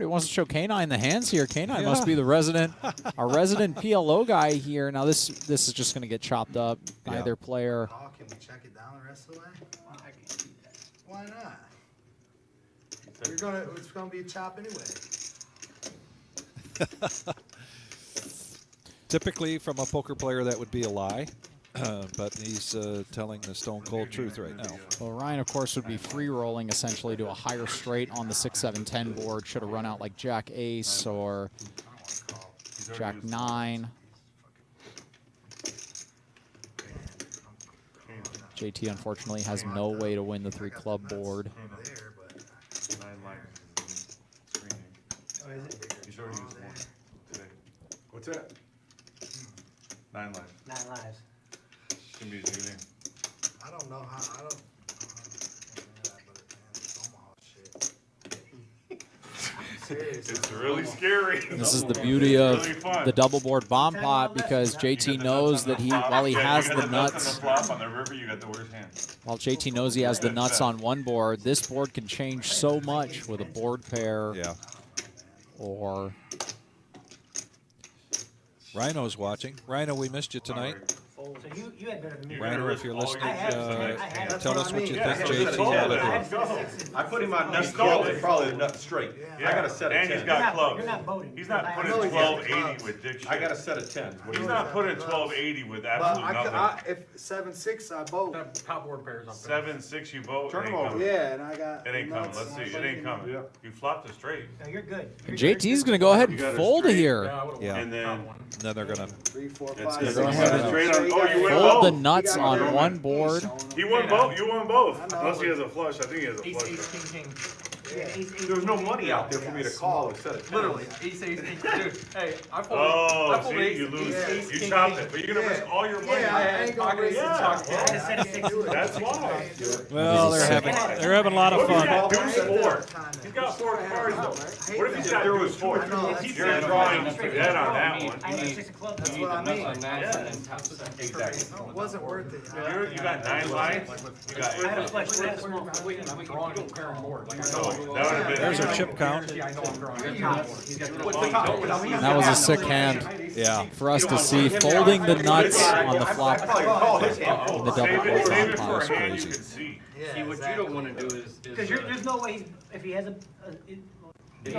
wants to show K9 the hands here. K9 must be the resident, our resident PLO guy here. Now this is just going to get chopped up. Yeah. Either player. Oh, can we check it down the rest of the way? I can do that. Why not? It's gonna be a chop anyway. Typically, from a poker player, that would be a lie. But he's telling the stone cold truth right now. Well, Ryan, of course, would be free rolling essentially to a higher straight on the 6, 7, 10 board. Should have run out like Jack Ace or Jack 9. JT unfortunately has no way to win the 3 club board. There, but 9 lines. Screening. Oh, is it? He's already used one today. What's that? 9 lines. 9 lives. Can be his new name. I don't know how. I don't. But it's Omaha shit. Seriously. It's really scary. This is the beauty of Really fun. the double board bomb pot because JT knows that while he has the nuts, flop on the river, you got the worst hand. while JT knows he has the nuts on one board, this board can change so much with a board pair Yeah. or Rhino's watching. Rhino, we missed you tonight. Fold. So you had better than me. Rhino, if you're listening, I had tell it. us what you Yeah, think so JT it's ought all to there. do. Let's go. I put him on He nut stole straight, it. probably a nut straight. Yeah. I got a set of And 10. he's got clubs. You're not voting. He's not putting know he's got 1280 with dick shit. I got a set of 10. What do He's you not want? putting 1280 with But absolute nothing. if 7-6, I vote. That top board pairs up there. 7-6 you vote. Turn it him ain't over. coming. Yeah, and I got. It ain't coming. Let's see. It ain't coming. Yeah. You flopped it straight. No, you're good. You're JT's going to go ahead and You got a fold straight. here. Yeah, I would've Yeah. won And the then- top one. Then they're going to 3, 4, It's 5. good. Go ahead. Straight on. Oh, you win Fold the both. nuts on one board. He won both. You won both. I know. Unless he has a flush. I think he has a Ace, flush. ace, king, king. There's no money out there for me to call a set of 10. Literally, ace, ace, king. Dude, hey, I pulled. Oh, I pulled see, ace, you lose. ace, ace, You king, chop king. it, but you're gonna risk all your money. Yeah, I I had ain't gonna pocket raise ace the and Yeah. top I had a king. set of 6. That's why. Well, they're having a lot of fun. Deuce 4. He's got 4 cards though. What if he's that. got through his 4? I know, that's- You're drawing dead on that one. I have 6 of clubs. That's You what I need to mean. mess on that and then top set. Exactly. No, it wasn't worth it. You got 9 lines? You got I have a 8. flesh test. I'm drawing a pair more. Like, I No, know. that would have been. There's our chip count. Yeah, I know I'm drawing. That was a sick hand. Yeah. For us to see folding the nuts on the flop. Save The double it, fold save it flop for was a hand you crazy. can see. See, what you don't wanna do is. Because there's no way, if he has a That's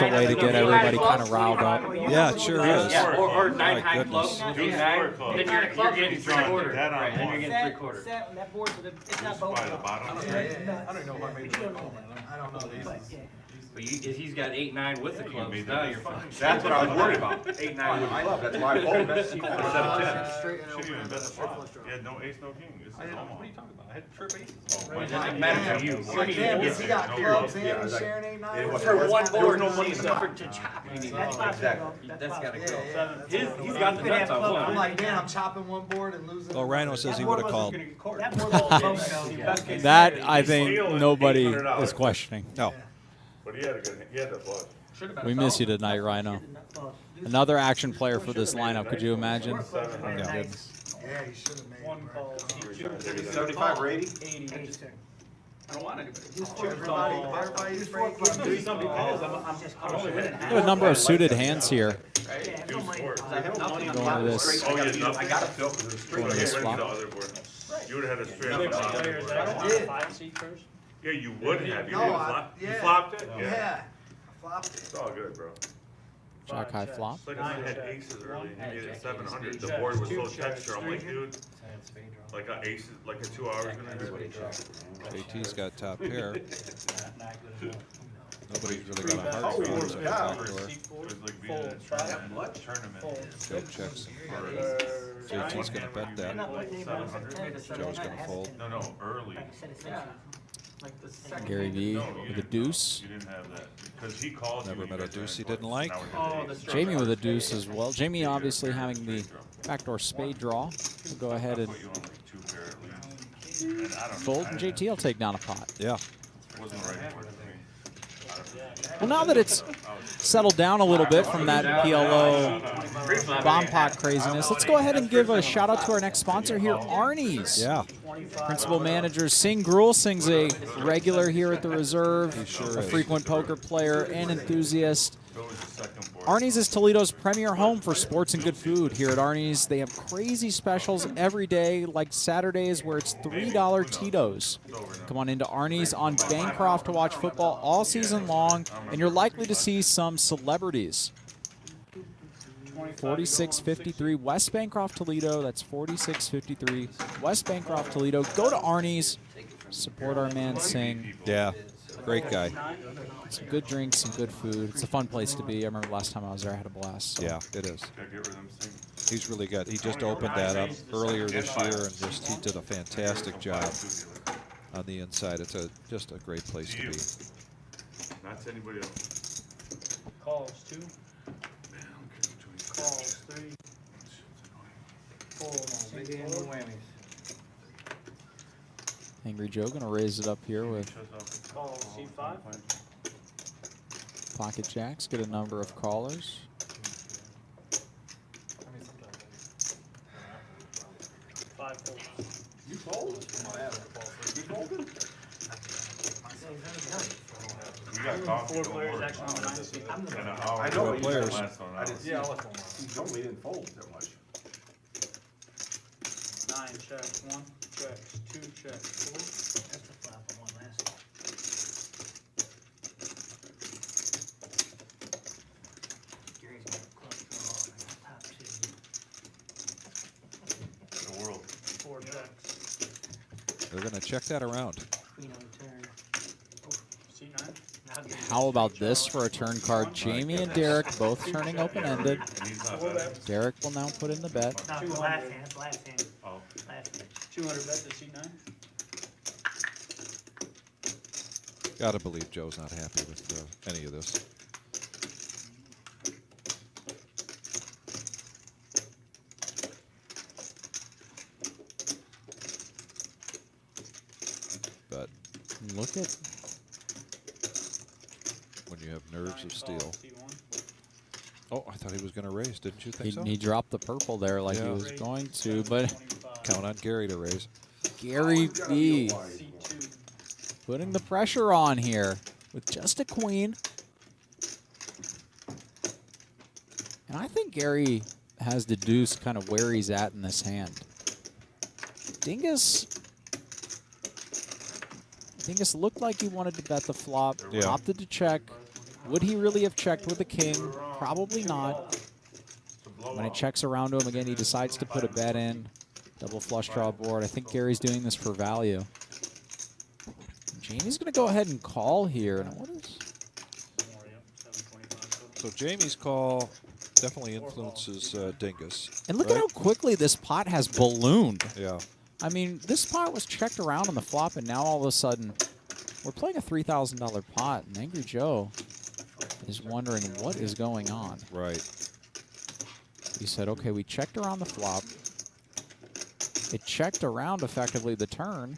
a way to get everybody kind of riled up. Yeah, it sure is. Yeah, or My 9 high goodness. clubs, Use 8-9, four clubs. then you're getting He's drawing 3/4. dead on Right, then one. you're getting 3/4. Sat on that board, so that it's not both. By the bottom. I don't even know if I made the call, man. I don't know these. But, yeah. But if he's got 8-9 with the clubs, made now that. you're fine. That's what I was worried about, 8-9 with the club, that's why I folded it. Instead of 10. Shouldn't even bet the flop. You had no ace, no king. This is What are Omaha. you talking about? I had trip aces. Oh, It doesn't matter for you. Like, damn, You he got no clubs clubs. and Yeah, he's like, sharing 8-9. it was For one That's board, no money he's stuff. suffered to chop. You need That's that. possible. That's gotta Yeah, go. yeah. He's got the nuts on I'm one. like, damn, I'm chopping one board and losing. Well, Rhino says he would have called. That board was close, though. That, I think, nobody is questioning. No. But he had a good, he had the flush. We miss you tonight, Rhino. Another action player for this lineup. Could you imagine? Yeah, he should have made. One call, 75 or 80? 80. I don't want anybody. Everybody's breaking. I'm only winning We have a number of suited hands here. Yeah, no money. Going to this. Oh, yeah, I got a fill because there's Going straight. to this flop. the other board. You would have had a straight Six up bottom players, board. I don't want did. 5 seat first. Yeah, you would have. You No, didn't I- flop. You yeah. flopped it? Yeah, I flopped it. It's all good, bro. Jack high flop. It's like I had aces early and you made it 700. The board was so texture. I'm like, dude, like a aces, like a 2 hours gonna do it. JT's got top pair. Nobody's really got a Oh, hard draw. So yeah. backdoor. It was like being in a tournament. Joe checks first. JT's going to bet that. Joe's going to fold. No, early. Gary V with a deuce. You didn't have that. Because he called Never you. met a deuce he didn't like. Jamie with a deuce as well. Jamie obviously having the backdoor spade draw. We'll go ahead and Put you on like 2 pair at least. And I don't fold, and JT will take down a pot. Yeah. Wasn't right for me. Well, now that it's settled down a little bit from that PLO bomb pot craziness, let's go ahead and give a shout out to our next sponsor here, Arnie's. Yeah. Principal manager Sing Gruel. Sing's a regular here at the Reserve, sure a is. frequent poker player and enthusiast. Arnie's is Toledo's premier home for sports and good food. Here at Arnie's, they have crazy specials every day, like Saturdays where it's $3 Tito's. Come on into Arnie's on Bancroft to watch football all season long, and you're likely to see some celebrities. 4653 West Bancroft, Toledo. That's 4653 West Bancroft, Toledo. Go to Arnie's. Support our man Sing. Yeah. Great guy. Some good drinks, some good food. It's a fun place to be. I remember last time I was there, I had a blast. So. Yeah, it is. He's really good. He just opened that up earlier this year, and he did a fantastic job on the inside. It's just a great place to be. Not to anybody else. Calls 2. Calls 3. Big hand and whammies. Angry Joe gonna raise it up here with Calls C5. pocket jacks. Get a number of callers. 5 folds. You fold? You folded? We got coffee. 4 don't players worry action on the about 9 it. seat. And an I hour. know, Four players. Last one, I didn't see. Yeah, I'll let one. You normally didn't fold that much. 9 checks, 1 checks, 2 checks, 4. That's the flop I won last time. Gary's got a club draw, top 2. The world. 4 checks. They're going to check that around. Queen on the turn. C9. Now give How about this for a turn card? Jamie and Derek both turning open-ended. And he's not betting. Derek will now put in the bet. No, it's the last hand, it's last hand. Oh. Last hand. 200 bet to C9. Got to believe Joe's not happy with any of this. But Look at you have nerves of steel. C1. Oh, I thought he was going to raise. Didn't you think so? He dropped the purple there like he Yeah. was going to, but Count on Gary to raise. Gary B C2. putting the pressure on here with just a queen. And I think Gary has the deuce kind of where he's at in this hand. Dingus looked like he wanted to bet the flop, Yeah. opted to check. Would he really have checked with the king? Probably not. When it checks around to him again, he decides to put a bet in. Double flush draw board. I think Gary's doing this for value. Jamie's going to go ahead and call here. Now, what is... So Jamie's call definitely influences Dingus. And look at how quickly this pot has ballooned. Yeah. I mean, this pot was checked around on the flop, and now all of a sudden, we're playing a $3,000 pot, and Angry Joe is wondering what is going on. Right. He said, okay, we checked around the flop. It checked around effectively the turn.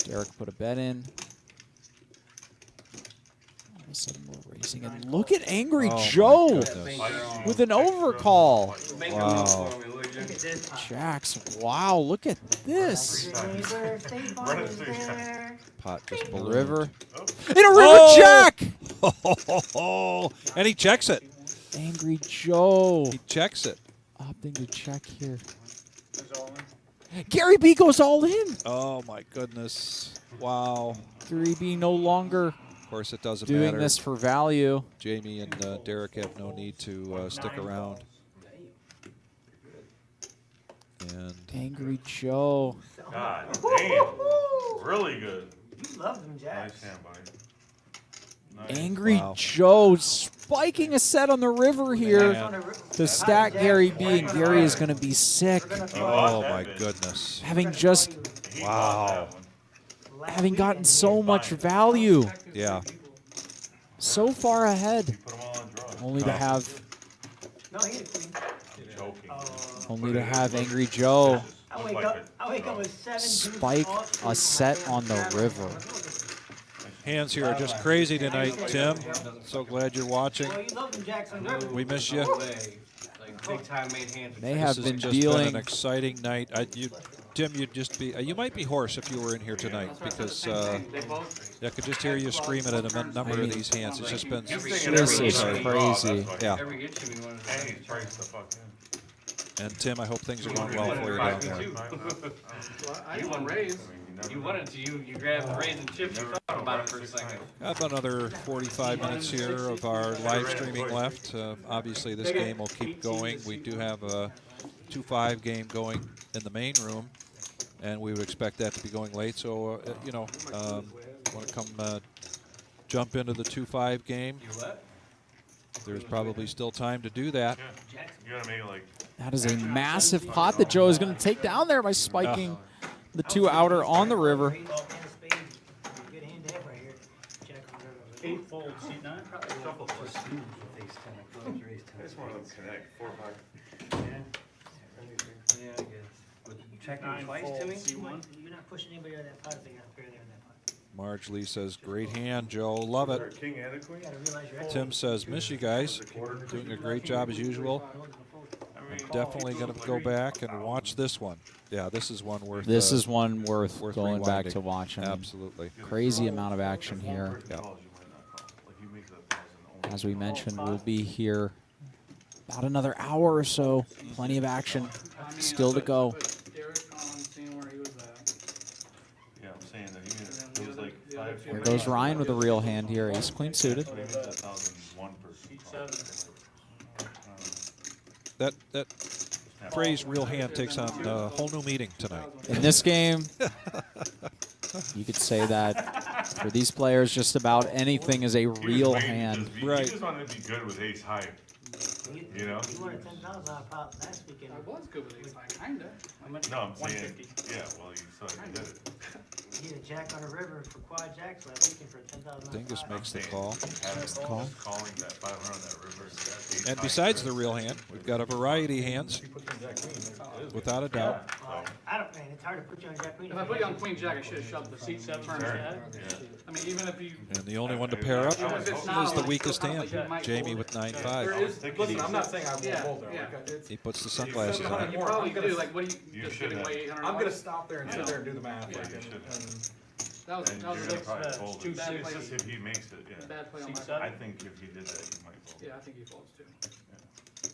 Derek put a bet in. All of a sudden, we're raising. And look at Angry Joe with an overcall. Wow. Jacks. Wow, look at this. Pot just A ballooned. river. In a river jack! And he checks it. Angry Joe. He checks it. Opting to check here. There's all in. Gary B goes all in. Oh, my goodness. Wow. Gary B no longer Of course, it doesn't doing matter. this for value. Jamie and Derek have no need to stick around. And Angry Joe. God damn. Really good. You love them, Jacks. Nice hand, buddy. Nice. Angry Wow. Joe spiking a set on the river here to stack Gary B, and Gary is going to be sick. oh, my goodness. Having just, Wow. having gotten so much value, Yeah. so far ahead, Put them all on draw. only to have, No, he had a queen. Choking. only to have Angry Joe I wake up with 7 spike a set on the river. Hands here are just crazy tonight, Tim. So glad you're watching. Well, you love them, Jacks on river. We miss you. Like big time made hands. They This have has been just been dealing. an exciting night. Tim, you'd just be, you might be hoarse if you were in here tonight because I could just hear you screaming at a number of these hands. It's just been This super is exciting. crazy. Yeah. Every get you, we wanted And he's priced the fuck in. And Tim, I hope things are going well for you down there. You won raise. You wanted to. You grabbed the raise and chips. You thought about it for a second. Got about another 45 minutes here of our live streaming left. Obviously, this game will keep going. We do have a 2-5 game going in the main room, and we would expect that to be going late. So, want to come jump into the 2-5 game? There's probably still time to do that. Yeah. You gotta make it like. That is a massive pot that Joe is going to take down there by spiking the 2 outer on the river. Good hand to have right here. Jack on river. 8 fold, C9. Shuffle plus. I just want to connect. 4 or 5. Yeah, I guess. But you checking 9 twice fold, to me? C1. You're not pushing anybody out of that pot if they got a pair there in that pot. Marge Lee says, great hand, Joe. Love Is there a it. king and a queen? You gotta realize you're Tim says, miss you guys. Doing a great job as usual. Definitely going to go back and watch this one. Yeah, this is one worth. This is one worth worth going back rewinding. to watch. I mean, Absolutely. crazy amount of action here. Yeah. As we mentioned, we'll be here about another hour or so. Plenty of action still to go. Yeah, I'm saying that it was like 5. Here goes Ryan with a real hand here. Ace Queen suited. That phrase "real hand" takes on a whole new meaning tonight. In this game, you could say that for these players, just about anything is a real hand. Right. He just wanted to be good with ace high. You know? You won a $10,000 pot last weekend. I was good with ace high, kinda. No, I'm saying, yeah, well, you saw you did it. He had a jack on the river for quad jacks last weekend for a $10,000. Dingus makes the call. Calling that 500 on that river. That And besides the real hand, we've got a variety of hands, without a doubt. I don't, man, it's hard to put you on jack queen. If I put you on queen jack, I should have shoved the seat 7 turns ahead. I mean, even if you. And the only one to pair up Even if it's not is the on, weakest it still hand, sounds like you might Jamie fold with it. 9-5. Listen, I'm not saying I won't fold there. He puts the sunglasses on. You probably do, like, what do you, You just giving should away $800? I'm gonna stop there and sit there and do the math. Yeah. like, You and- should. and- That was, And that was you're a gonna big, probably fold too it. bad It's play. just if he makes it, yeah. Bad play on my Seat side. I think if he did that, you might fold. Yeah, I think he folds too.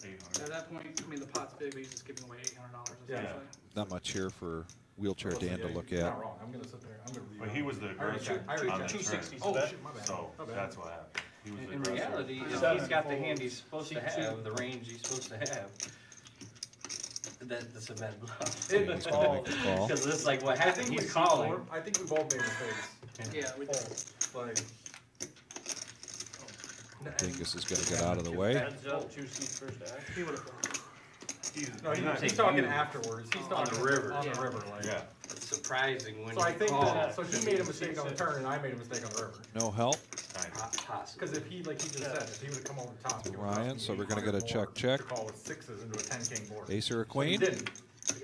800. At that point, I mean, the pot's big, but he's just giving away $800 Yeah. essentially. Not much here for wheelchair Listen, Dan yeah, to look you're at. not wrong. I'm gonna sit there, I'm gonna read. But he was the I already aggressor checked- I already on that checked. turn. 260's Oh, bet. shit, my bad. So My bad. that's what happened. He was the In aggressor. reality, if Seven he's got the folds. hand he's supposed to Seat have, two. the range he's supposed to have, that's a bad bluff. He's gonna make the call. Because it's like what I happened, think he's we calling. I think we both made mistakes. Yeah, we did. Like. Dingus is gonna get out of the way. Heads up, 2 seats first act. He would have folded. No, not- he's talking afterwards. He's On talking the river. On the river, like. Yeah. It's surprising when So I you think call. that, so he made a mistake on the turn and I made a mistake on the river. No help. Possible. Cause if he, like he just said, if he would've come over the top. To it would've cost Ryan, me so we're gonna 800 get a check, more check. To call with sixes into a 10 king board. Ace or a But he queen? didn't.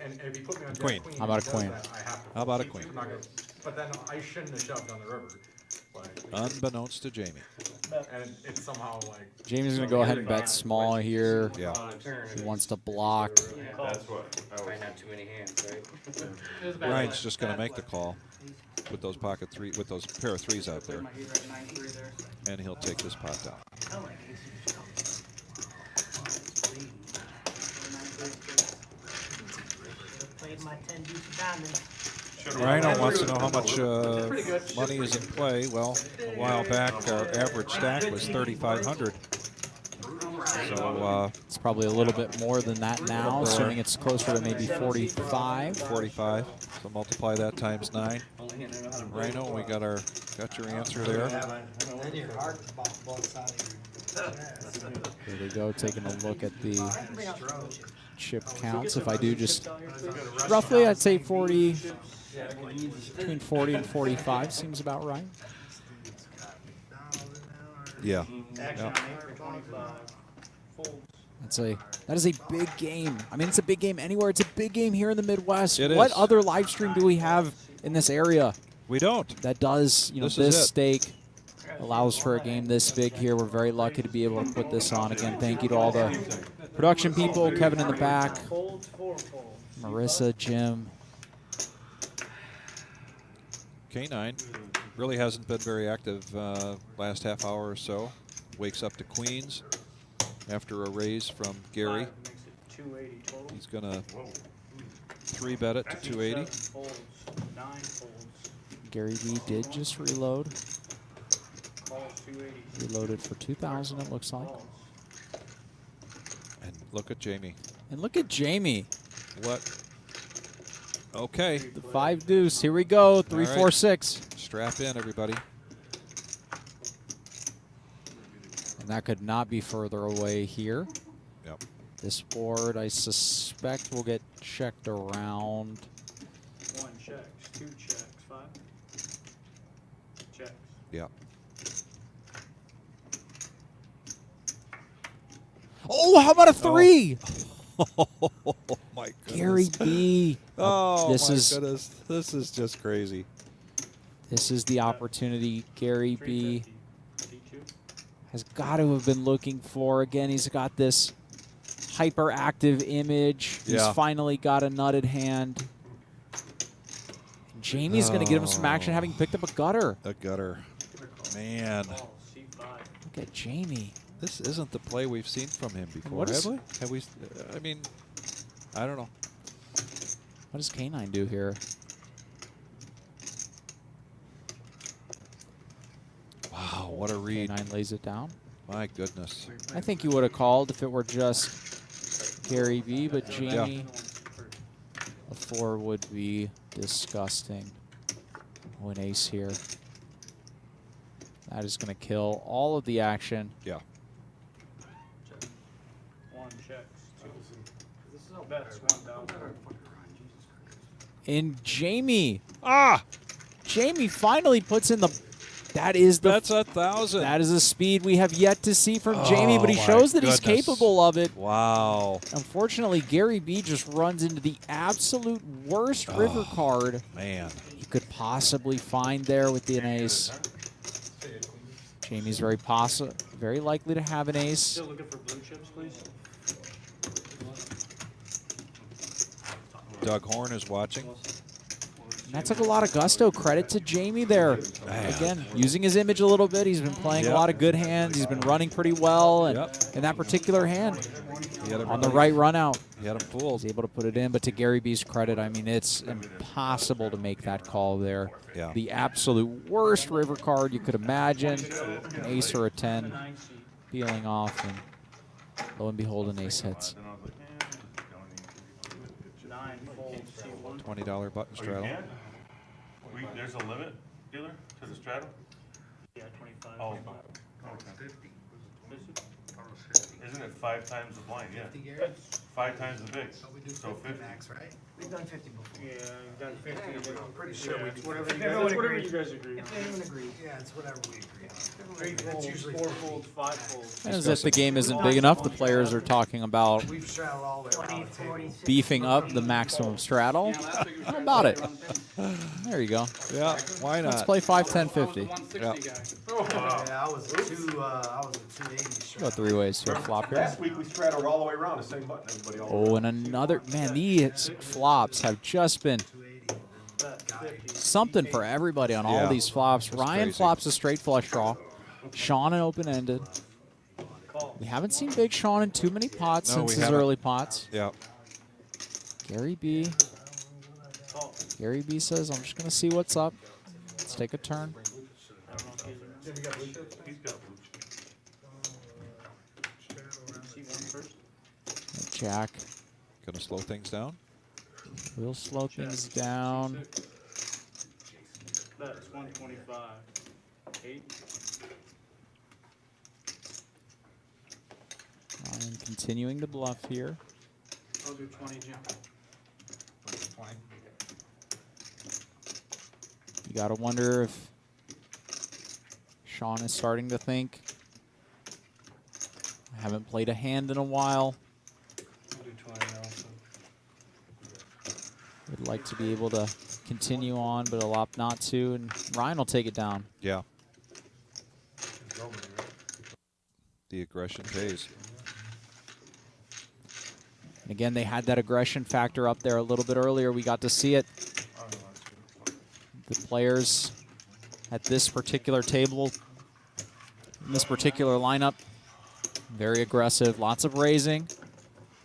And if he put me on Queen. jack queen. How about he a does queen? that, I have to How about a fold. queen? I'm not gonna- But then I shouldn't have shoved on the river. Like, Unbeknownst to Jamie. and it's somehow like. Jamie's gonna go ahead and bet small here. Yeah. On a turn, He wants to block. That's what I was might have too many hands, right? It was a bad Ryan's play. just gonna Bad make the play. call with those pocket three, with those pair of threes out there, My heater at 9-3 there. and he'll take this pot down. I like aces. Should've played my 10 deuce of diamonds. Rhino wants to know how much money is in play. Well, a while back, our average stack was 3,500. So It's probably a little bit more than that now, assuming it's closer to maybe 45. 45. So multiply that times 9. Only hand I know how to Rhino, we got your answer there. Then your heart about both sides of your chest. Here we go, taking a look at the chip counts. If I do just roughly, I'd say 40, between 40 and 45 seems about right. Yeah. Action on 8 for 25. Folds. That is a big game. I mean, it's a big game anywhere. It's a big game here in the Midwest. It What is. other live stream do we have in this area We don't. that does, This is this it. stake allows for a game this big here. We're very lucky to be able to put this on. Again, thank you to all the production people, Kevin in the back, Folds, 4 folds. Marissa, Jim. K9 really hasn't been very active last half hour or so. Wakes up to queens after a raise from Gary. 5 makes it 280 total. He's gonna 3-bet it to 280. 7 folds, 9 folds. Gary V did just reload. Calls 280. Reloaded for 2,000, it looks like. Calls. And look at Jamie. And look at Jamie. What? Okay. The 5 deuce. Here we go. 3, All 4, right. 6. Strap in, everybody. And that could not be further away here. Yep. This board, I suspect, will get checked around. 1 checks, 2 checks, 5 checks. Yeah. Oh, how about a 3? Oh my goodness. Gary B. Oh This my is- goodness. This is just crazy. This is the opportunity Gary B 350. D2. has got to have been looking for. Again, he's got this hyperactive image. He's Yeah. finally got a nutted hand. And Jamie's going to give him some action, having picked up a gutter. A gutter. Man, Calls, C5. Look at Jamie. this isn't the play we've seen from him before, What is- have we? Have we? I mean, I don't know. What does K9 do here? Wow, what a read. K9 lays it down. My goodness. I think you would have called if it were just Gary B, but Jamie, a 4 would be disgusting. Oh, an ace here. That is going to kill all of the action. Yeah. 1 checks, 2. Bets 1,000. And Jamie. Jamie finally puts in the. That is the. That's 1,000. That is a speed we have yet to see from Jamie, but he my shows that he's goodness. capable of it. Wow. Unfortunately, Gary B just runs into the absolute worst river card Man. he could possibly find there with the ace. Jamie's very likely to have an ace. Still looking for blue chips, please? Doug Horn is watching. And that took a lot of gusto. Credit to Jamie there. Again, using his image a little bit. He's been playing a lot of good hands. He's been running pretty well. And in that particular hand, on the right run out, he had him fooled. He's able to put it in. But to Gary B's credit, I mean, it's impossible to make that call there. Yeah. The absolute worst river card you could imagine. An ace or a 10 peeling off. And lo and behold, an ace hits. $20 button straddle. There's a limit, dealer, to the straddle? Yeah, 25. Oh. Isn't it 5 times the blind? Yeah. 5 times the big. So 50. Max, right? We've done 50 before. Yeah, we've done 50. I'm pretty sure we do. Whatever you guys agree on. If anyone agrees. Yeah, it's whatever we agree on. 3 folds, 4 folds, 5 folds. As if the game isn't big enough, the players are talking about We've straddled all the way around the table. beefing up the maximum straddle. How about it? There you go. Yeah, why not? Let's play 5, 10, 50. Yeah, I was a 280 Go 3 ways to a flop here. Last week we straddled all the way around the same button, everybody all Oh, and another, man, these flops have just been something for everybody on all these flops. Ryan flops a straight flush draw. Sean an open-ended. We haven't seen Big Sean in too many pots since his early pots. Yeah. Gary B. Gary B says, I'm just going to see what's up. Let's take a turn. Jack. Gonna slow things down. We'll slow things down. That's 125. 8. Ryan continuing to bluff here. I'll do 20, Jim. You got to wonder if Sean is starting to think, I haven't played a hand in a while. I'll do 20 also. Would like to be able to continue on, but he'll opt not to, and Ryan will take it down. Yeah. The aggression pays. And again, they had that aggression factor up there a little bit earlier. We got to see it. The players at this particular table, in this particular lineup, very aggressive, lots of raising.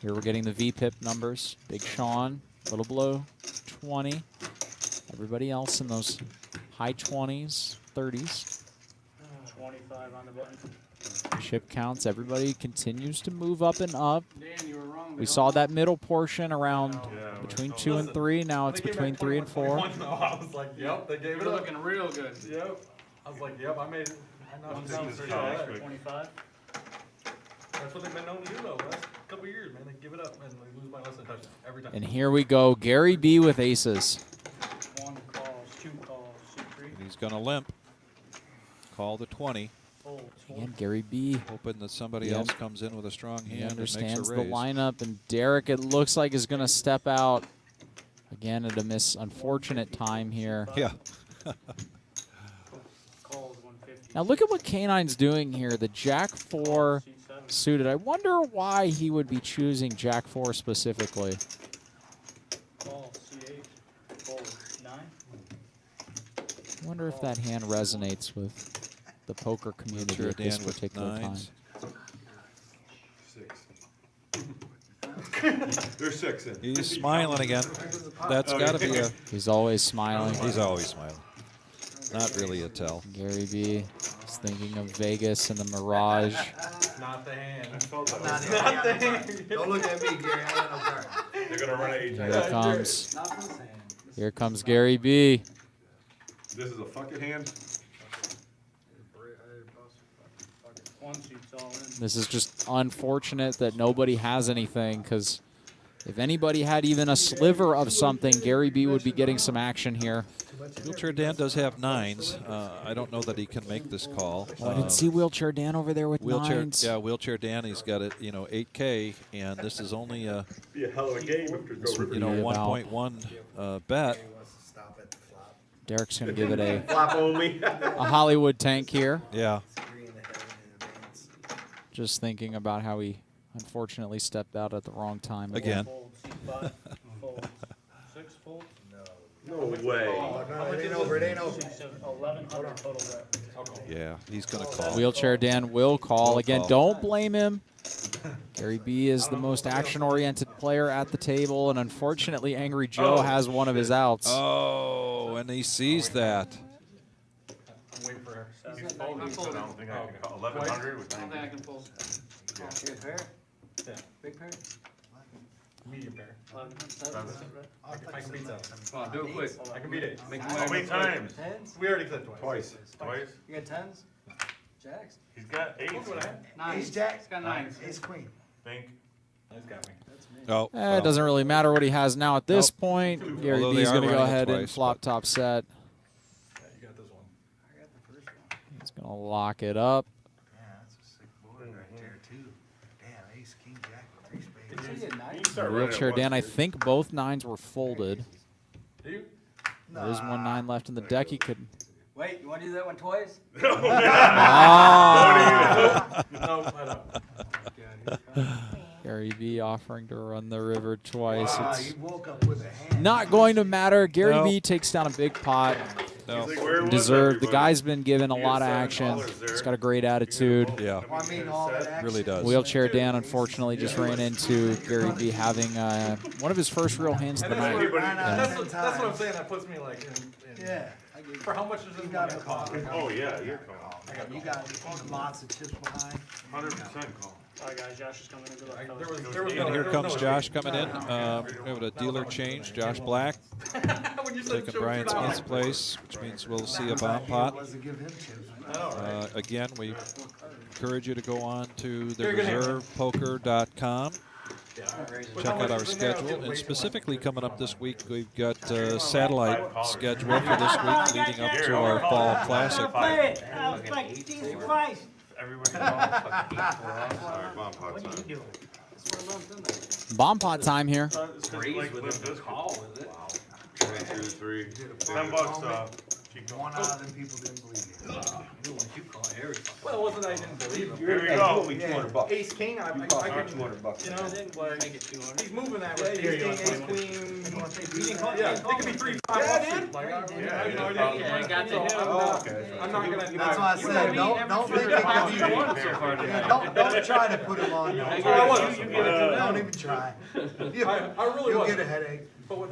Here we're getting the VPIP numbers. Big Sean, a little below 20. Everybody else in those high 20s, 30s. 25 on the button. Chip counts, everybody continues to move up and up. Dan, you were wrong. We saw that middle portion around between 2 and 3. Now it's between 3 and 4. I was like, yep, they gave it You're up. looking real good. Yep. I was like, yep, I made it. I know it's down 25. That's what they've been known to do, though. Last couple of years, man. They give it up and they lose by less than a touchdown every time. And here we go. Gary B with aces. 1 calls, 2 calls, 2, 3. And he's gonna limp. Call the 20. Folds. Again, Gary B. Hoping that somebody else comes in with a strong hand He and understands makes a the raise. lineup. And Derek, it looks like, is going to step out. Again, at a unfortunate time here. Yeah. Calls 150. Now look at what K9's doing here. The Jack 4 suited. I wonder why he would be choosing Jack 4 specifically. Call C8. Fold 9. I wonder if that hand resonates with the poker community Sure, at this Dan with particular time. nines. 6. There's 6 in. He's smiling again. That's got to be a. He's always smiling. He's always smiling. Not really a tell. Gary B. is thinking of Vegas and the Mirage. Not the hand. Not the hand. Don't look at me, Gary. I got no card. They're gonna run an 8 Here times. it comes. Here comes Gary B. This is a fucking hand. 1 suits all in. This is just unfortunate that nobody has anything, because if anybody had even a sliver of something, Gary B would be getting some action here. Wheelchair Dan does have 9s. I don't know that he can make this call. Well, I didn't see Wheelchair Dan over there with Wheelchair, 9s. yeah, Wheelchair Dan. He's got it, 8K, and this is only a, Be a hell of a game if there's no river. 1.1 bet. Derek's going to give it a Flop only. a Hollywood tank here. Yeah. Just thinking about how he unfortunately stepped out at the wrong time Again. Folds, 6 folds? No way. Oh, no, it ain't over, it ain't over. 1,100 total bet. Yeah, he's going to call. Wheelchair Dan will call. Will Again, call. don't blame him. Gary B is the most action-oriented player at the table, and unfortunately, Angry Joe has one of his outs. Oh, and he sees that. I'm waiting for her. He's folding, so I don't think I can call. 1,100 with I don't think I 90. can fold. Yeah. Big pair? Yeah. Big pair? Medium pair. I can beat that. Come on, do it quick. I can beat it. Make How many times? Tens? We already said twice. Twice. Twice? You got tens? Jacks? He's got 8. Nines. Ace jack, He's got nines. ace queen. Think. That's got me. Oh, It doesn't really matter what he has now at this point. Gary Although B they is are going to go running it ahead and twice, flop but- top set. Yeah, you got this one. I got the first one. He's going to lock it up. Yeah, that's a sick board right there too. Damn, ace, king, jack, 3 spades. Did you get nine? You can start running at Wheelchair Dan, I once, dude. think both 9s were folded. Do you? There is one 9 left in the deck. He could. Wait, you want to do that one twice? Ah! No, I don't. Gary B offering to run the river twice. Ah, It's you woke up with a hand. not going to matter. Gary No. B takes down a big pot. No. He's like, where was Deserved. The everybody? guy's been given a He lot of had action. $7 there. He's got a great attitude. Yeah. Well, I mean, all that action. Really does. Wheelchair Dan, unfortunately, just ran into Gary B having one of his first real hands of the And that's, night. what, Yeah. that's what I'm saying. That puts me like in Yeah. for how much is You this got one a gonna call. cost? Oh, yeah, you're calling. You got lots of chips behind. 100% call. All right, guys, Josh is coming in. Good luck, fellas. There was And no, here there was comes no Josh coming in. We have a dealer change. Josh Black when you said taking show Brian $2. Smith's place, which means we'll see a bomb pot. Was to give him chips. Again, we encourage you to go on to Here, good hand. thereservepoker.com. With Check how out much our is in there, I'll schedule, get and way specifically coming up this week, we've got satellite schedule for this week leading up to our fall classic. Play it. I was like, Jesus Christ. Everybody calls. Sorry, bomb pot What are you time. doing? That's what I'm doing. Bomb pot time here. It's 'cause you like With Limp a Bizkit. call, is it? 1, 2, 3. $10, Chico. One out of them people didn't believe it. You want you call Harry. Well, it wasn't that I didn't believe him. Here we go. Yeah. Ace king, I can, $200. you know, I didn't like, make it 200. he's moving that Yeah, with here ace you king, go. ace queen. You didn't call- Yeah, you it didn't call could be me. 3, 5 Yeah, I offsuit. did. Like, I Yeah, have no yeah, idea. yeah, I got to him. I'm not gonna. That's why I said, don't think it Five could you be. won so far Yeah, tonight. don't try to put him on. I I was. you give it to Don't them. even try. I really You'll was. get a headache. But what,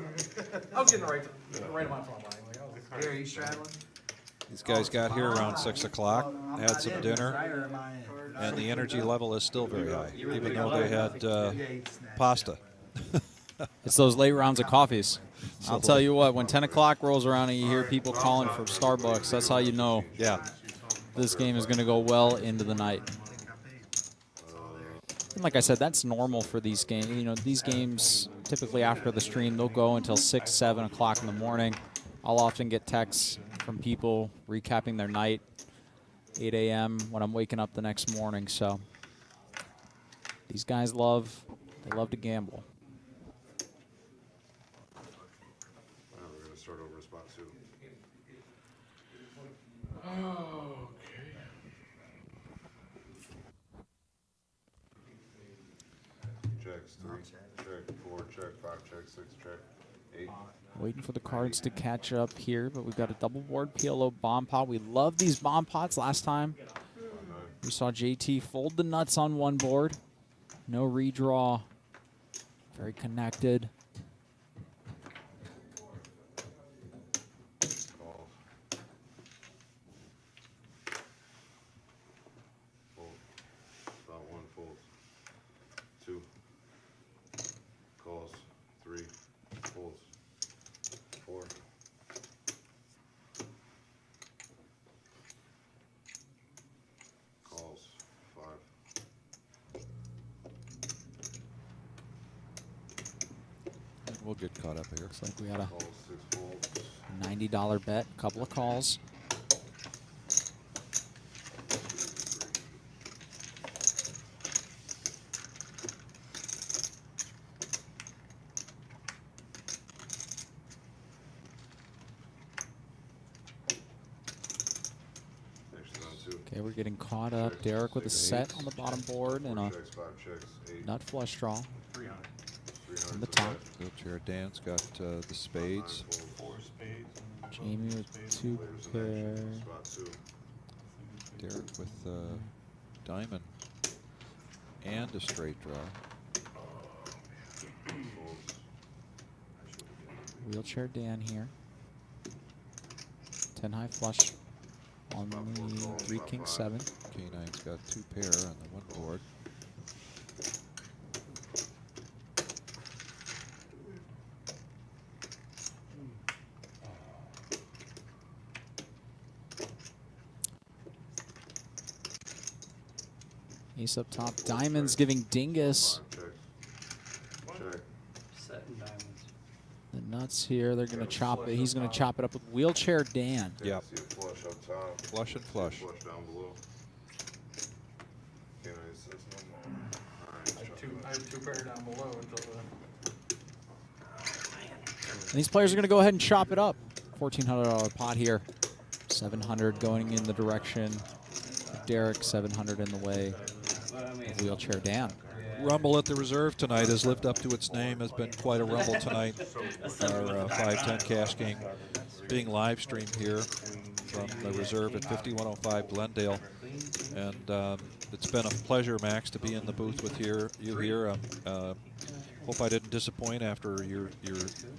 I was getting the right amount from mine. Like, I was Here, you straddling? These guys got here around 6 o'clock, had some dinner, and the energy level is still very high, even though they had pasta. It's those late rounds of coffees. I'll tell you what, when 10 o'clock rolls around and you hear people calling for Starbucks, that's how you know Yeah. this game is going to go well into the night. And like I said, that's normal for these games. You know, these games, typically after the stream, they'll go until 6, 7 o'clock in the morning. I'll often get texts from people recapping their night, 8 a.m. when I'm waking up the next morning. So these guys love to gamble. We're gonna start over spot 2. Checks 3, check 4, check 5, check 6, check 8. Waiting for the cards to catch up here, but we've got a double board PLO bomb pot. We love these bomb pots. Last time we saw JT fold the nuts on one board. No redraw. Very connected. Calls. Fold. About 1 folds. 2. Calls. 3. Folds. 4. Calls. 5. We'll get caught up here. Looks like we had a Calls. 6 folds. $90 bet, couple of calls. Okay, we're getting caught up. Derek with a set on the bottom board and a nut flush draw on the top. Wheelchair Dan's got the spades. Jamie with 2 pair. Derek with diamond and a straight draw. Wheelchair Dan here. 10 high flush on the 3 king 7. K9's got 2 pair on the one board. Ace up top. Diamonds giving Dingus Setting diamonds. the nuts here. They're going to chop it. He's going to chop it up with Wheelchair Dan. Yep. Flush up top. Flush and flush. Flush down below. I have 2 pair down below until the. And these players are going to go ahead and chop it up. $1,400 pot here. 700 going in the direction of Derek. 700 in the way of Wheelchair Dan. Rumble at the reserve tonight has lived up to its name. Has been quite a rumble tonight. Our 510 cash game being live streamed here from the reserve at 5105 Glendale. And it's been a pleasure, Max, to be in the booth with you here. Hope I didn't disappoint after your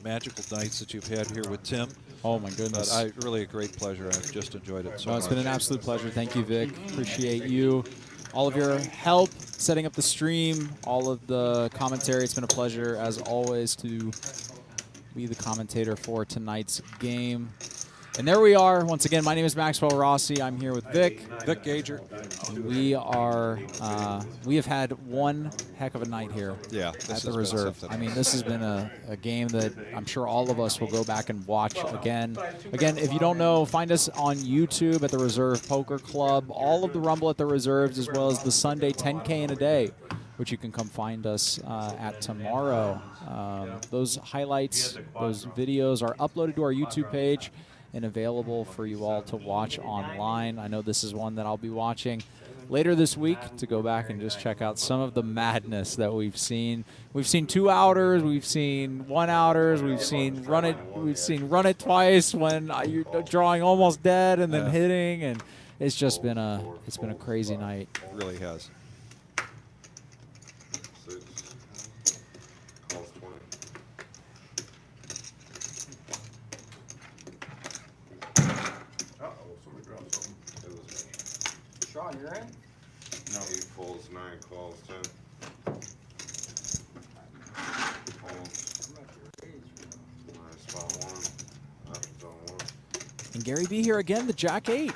magical nights that you've had here with Tim. Oh my goodness. But really a great pleasure. I've just enjoyed it so much. It's been an absolute pleasure. Thank you, Vic. Appreciate you. All of your help setting up the stream, all of the commentary. It's been a pleasure, as always, to be the commentator for tonight's game. And there we are. Once again, my name is Maxwell Rossi. I'm here with Vic. Vic Gager. And we have had one heck of a night here at the reserve. I mean, this has been a game that I'm sure all of us will go back and watch again. Again, if you don't know, find us on YouTube at the Reserve Poker Club. All of the Rumble at the Reserves, as well as the Sunday 10K in a day, which you can come find us at tomorrow. Those highlights, those videos are uploaded to our YouTube page and available for you all to watch online. I know this is one that I'll be watching later this week to go back and just check out some of the madness that we've seen. We've seen 2 outers, we've seen 1 outers, we've seen run it twice when you're drawing almost dead and then hitting, and it's just been a crazy night. It really has. Sean, you're in? No. 8 folds, 9 calls, 10. Spot 1. After zone 1. And Gary B here again, the Jack 8.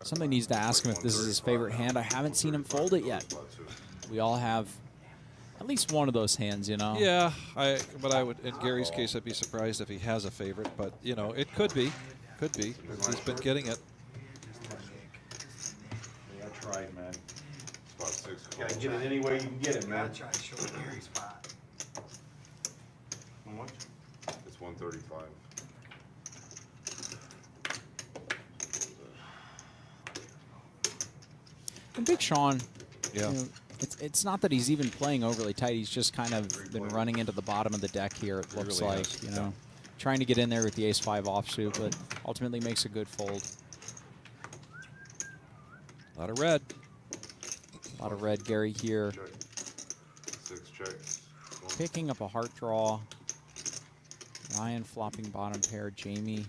Somebody needs to ask him if this is his favorite hand. I haven't seen him fold it yet. We all have at least one of those hands, you know. Yeah, but I would, in Gary's case, I'd be surprised if he has a favorite. But you know, it could be. He's been getting it. Yeah, I tried, man. Spot 6 calls. Gotta get it any way you can get it, man. I tried to show Gary's spot. How much? It's 135. And Big Sean, yeah. You know, it's not that he's even playing overly tight. He's just kind of been running into the bottom of the deck here, it looks really like. has. You know, trying to get in there with the ace-5 offsuit, but ultimately makes a good fold. A lot of red. A lot of red. Gary here. Check. 6 checks. Picking up a heart draw. Ryan flopping bottom pair. Jamie.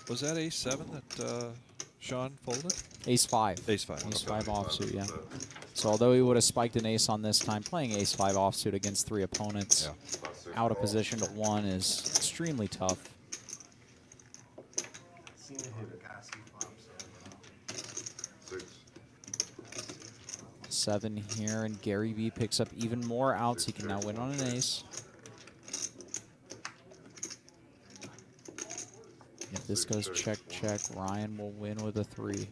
Was that ace-7 that Sean folded? Ace-5. Ace-5. Ace-5 offsuit, yeah. So although he would have spiked an ace on this time, playing ace-5 offsuit against 3 opponents, out of position to 1 is extremely tough. 6. 7 here, and Gary B picks up even more outs. He can now win on an ace. If this goes check, check, Ryan will win with a 3.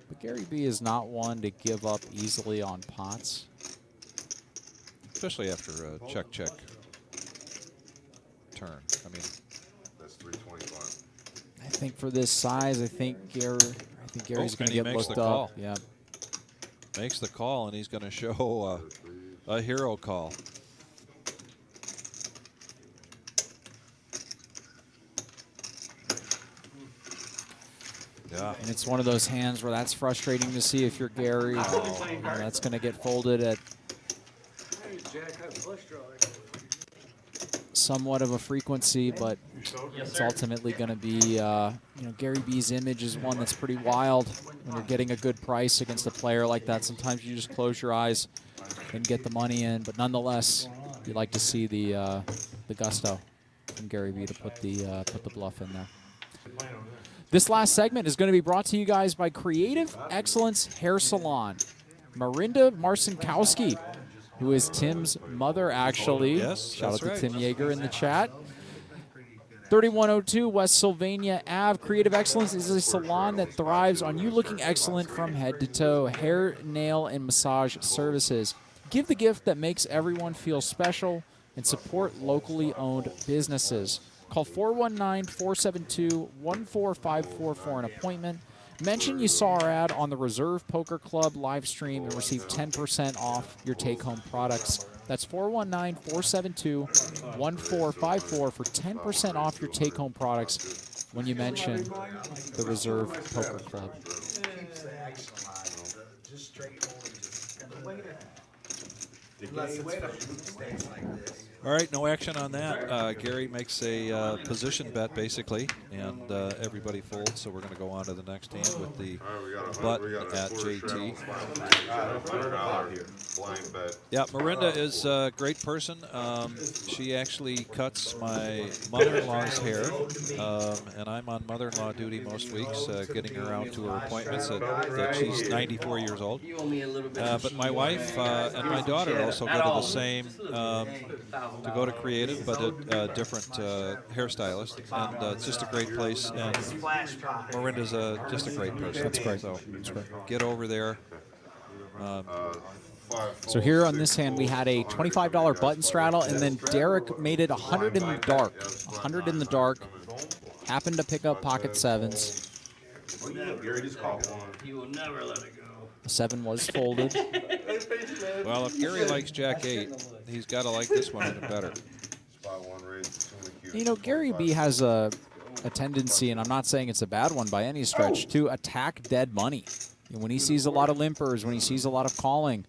But Gary B is not one to give up easily on pots. Especially after a check, check turn. I mean, That's 325. I think for this size, I think Gary's going to get looked up. Yeah. Makes the call, and he's going to show a hero call. Yeah. And it's one of those hands where that's frustrating to see if you're Gary. That's going to get folded at somewhat of a frequency, but it's ultimately going to be, Gary B's image is one that's pretty wild when you're getting a good price against a player like that. Sometimes you just close your eyes and get the money in, but nonetheless, you like to see the gusto from Gary B to put the bluff in there. This last segment is going to be brought to you guys by Creative Excellence Hair Salon. Marinda Marcinkowski, who is Tim's mother, actually. Yes, Shout out to right. Tim Yeager in the chat. 3102 West Sylvania Ave. Creative Excellence is a salon that thrives on you looking excellent from head to toe. Hair, nail, and massage services. Give the gift that makes everyone feel special and support locally owned businesses. Call 419-472-1454 for an appointment. Mention you saw our ad on the Reserve Poker Club live stream and receive 10% off your take-home products. That's 419-472-1454 for 10% off your take-home products when you mention the Reserve Poker Club. All right, no action on that. Gary makes a position bet, basically, and everybody folds, so we're going to go on to the next hand with the button at JT. Blind bet. Yeah, Marinda is a great person. She actually cuts my mother-in-law's hair, and I'm on mother-in-law duty most weeks, getting her out to her appointments that she's 94 years old. But my wife and my daughter also go to the same to go to Creative, but a different hairstylist, and it's just a great place. And Marinda's just a great person. That's great. So get over there. So here on this hand, we had a $25 button straddle, and then Derek made it 100 in the dark. 100 in the dark. Happened to pick up pocket sevens. He will never let it go. The 7 was folded. Well, if Gary likes Jack 8, he's got to like this one even better. You know, Gary B has a tendency, and I'm not saying it's a bad one by any stretch, to attack dead money. And when he sees a lot of limpers, when he sees a lot of calling,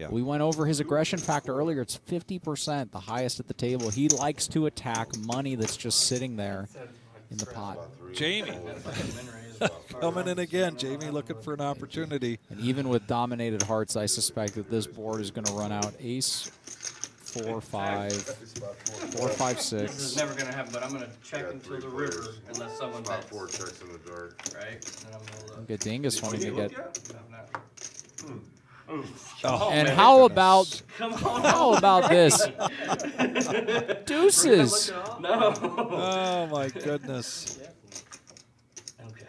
we went over his aggression factor earlier. It's 50%, the highest at the table. He likes to attack money that's just sitting there in the pot. Jamie. Coming in again. Jamie looking for an opportunity. And even with dominated hearts, I suspect that this board is going to run out ace, 4, 5, 4, 5, 6. This is never going to happen, but I'm going to check until the river unless someone bets. 4 checks in the dark. Right? And I'm going to look. Get Dingus wanting to get. Oh, and man. how about Come on. how about this? Deuces. No. Oh my goodness. Okay.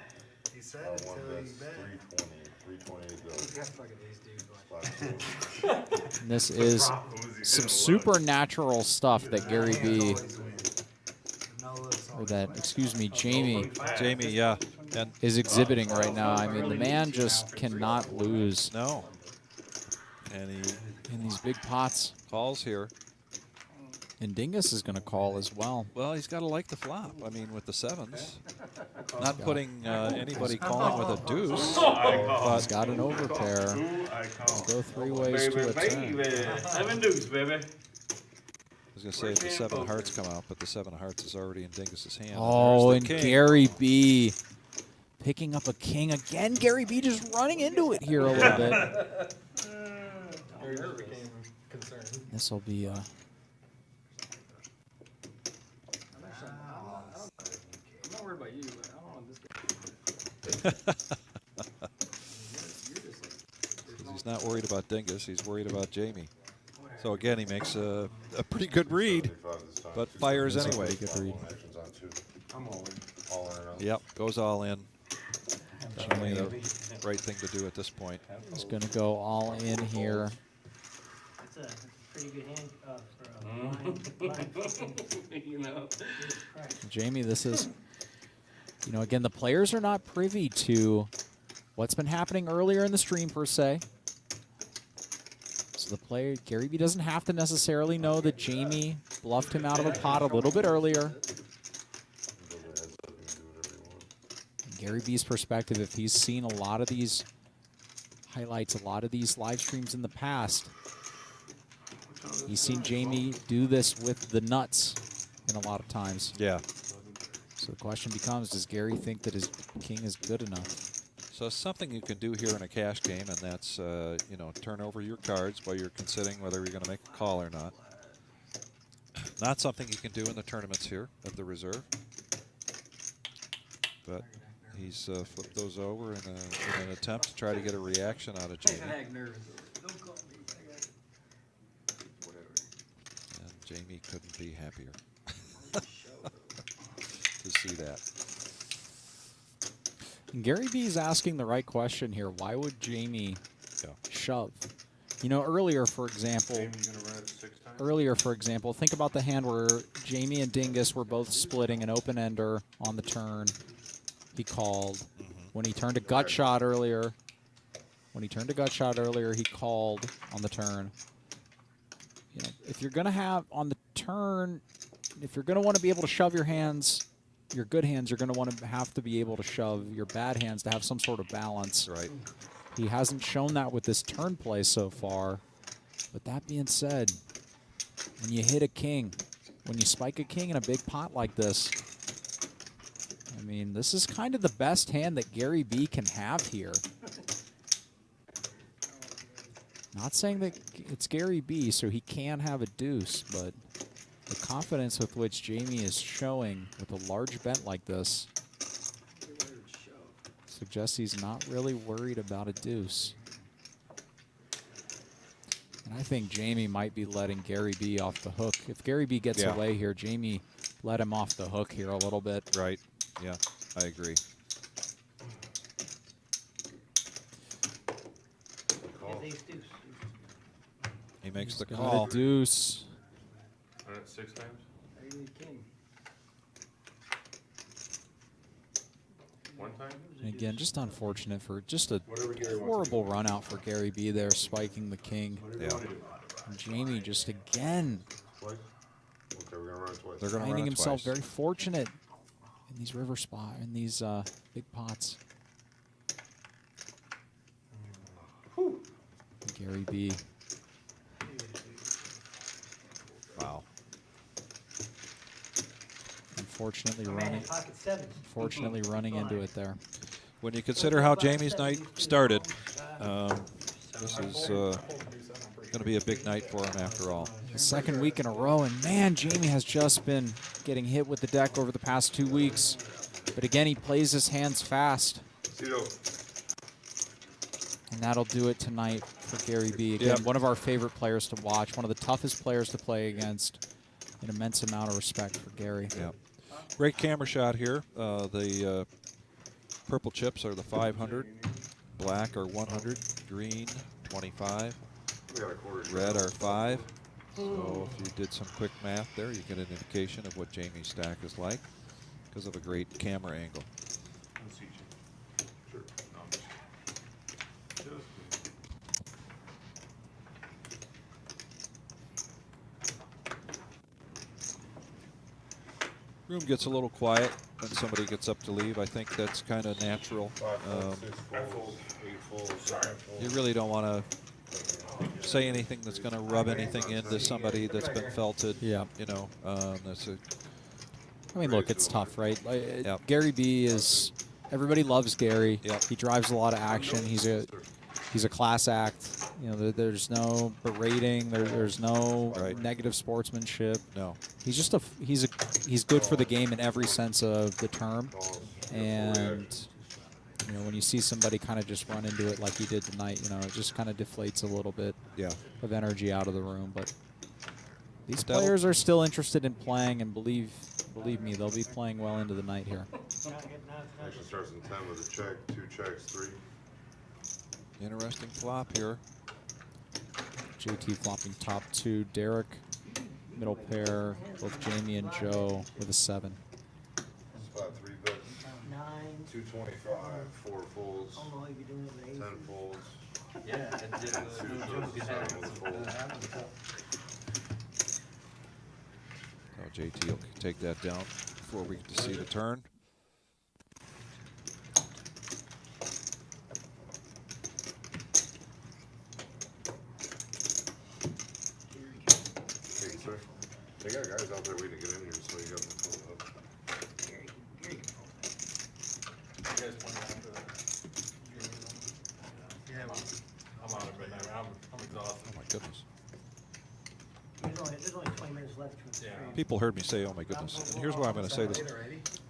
He said it until he bet. 320. And this is some supernatural stuff that Gary B. Or that, excuse me, Jamie. Jamie, yeah. And is exhibiting right now. I mean, the man just cannot lose. No. And he in these big pots. Calls here. And Dingus is going to call as well. Well, he's got to like the flop. I mean, with the 7s. Not putting anybody calling with a deuce. But he's got an overpair. We'll go 3 ways to a 10. 7 deuce, baby. I was going to say if the 7 of hearts come out, but the 7 of hearts is already in Dingus's hand. Oh, and king. Gary B. picking up a king again. Gary B. just running into it here a little bit. This will be I'm not worried about you, but I don't want this guy. He's not worried about Dingus. He's worried about Jamie. So again, he makes a pretty good read, but fires anyway. Good read. I'm all in. All in. Yep, goes all in. Definitely the right thing to do at this point. He's going to go all in here. That's a pretty good hand for a blind. You know. Jesus Christ. Jamie, this is, you know, again, the players are not privy to what's been happening earlier in the stream, per se. So the player, Gary B, doesn't have to necessarily know that Jamie bluffed him out of a pot a little bit earlier. Gary B's perspective, if he's seen a lot of these highlights, a lot of these live streams in the past, he's seen Jamie do this with the nuts in a lot of times. Yeah. So the question becomes, does Gary think that his king is good enough? So something you can do here in a cash game, and that's, you know, turn over your cards while you're considering whether you're going to make a call or not. Not something you can do in the tournaments here at the reserve. But he's flipped those over in an attempt to try to get a reaction out of Jamie. And Jamie couldn't be happier to see that. And Gary B is asking the right question here. Why would Jamie shove? You know, earlier, for example, think about the hand where Jamie and Dingus were both splitting an open-ender on the turn. He called. When he turned a gut shot earlier, he called on the turn. You know, if you're going to have on the turn, if you're going to want to be able to shove your hands, your good hands, you're going to want to have to be able to shove your bad hands to have some sort of balance. Right. He hasn't shown that with this turn play so far. But that being said, when you hit a king, when you spike a king in a big pot like this, I mean, this is kind of the best hand that Gary B can have here. Not saying that it's Gary B, so he can have a deuce, but the confidence with which Jamie is showing with a large bet like this suggests he's not really worried about a deuce. And I think Jamie might be letting Gary B off the hook. If Gary B gets away here, Jamie let him off the hook here a little bit. Right. Yeah, I agree. He makes the call. Got a deuce. 6 times? One time? And again, just unfortunate for just a horrible run out for Gary B there, spiking the king. Yeah. And Jamie just again Twice? Okay, we're gonna run it twice. They're going to finding run it himself twice. very fortunate in these river spot, in these big pots. Gary B. Wow. Unfortunately running into it there. When you consider how Jamie's night started, this is going to be a big night for him after all. The second week in a row, and man, Jamie has just been getting hit with the deck over the past 2 weeks. But again, he plays his hands fast. And that'll do it tonight for Gary B. Again, one of our favorite players to watch, one of the toughest players to play against. An immense amount of respect for Gary. Yeah. Great camera shot here. The purple chips are the 500, black are 100, green 25, red are 5. So if you did some quick math there, you get an indication of what Jamie's stack is like because of a great camera angle. Room gets a little quiet when somebody gets up to leave. I think that's kind of natural. You really don't want to say anything that's going to rub anything into somebody that's been felted. Yeah. You know, that's a. I mean, look, it's tough, right? Gary B is. Everybody loves Gary. Yep. He drives a lot of action. He's a class act. You know, there's no berating. There's no negative sportsmanship. No. He's just he's good for the game in every sense of the term. And you know, when you see somebody kind of just run into it like he did tonight, you know, it just kind of deflates a little bit of energy out of the room. But These players are still interested in playing, and believe me, they'll be playing well into the night here. Action starts in 10 with a check, 2 checks, 3. Interesting flop here. JT flopping top 2. Derek, middle pair. Both Jamie and Joe with a 7. Spot 3 bets. 9. 225, 4 folds, I don't know how you're doing it with 10 aces. folds. Yeah, it did. Oh, JT will take that down before we get to see the turn. Thank you, sir. They got guys out there waiting to get in here, so you got them pulled up. You guys playing after that? Yeah, well, I'm out of midnight. I'm exhausted. Oh my goodness. There's only 20 minutes left to the stream. People heard me say, "Oh my goodness!" And here's why I'm going to say this.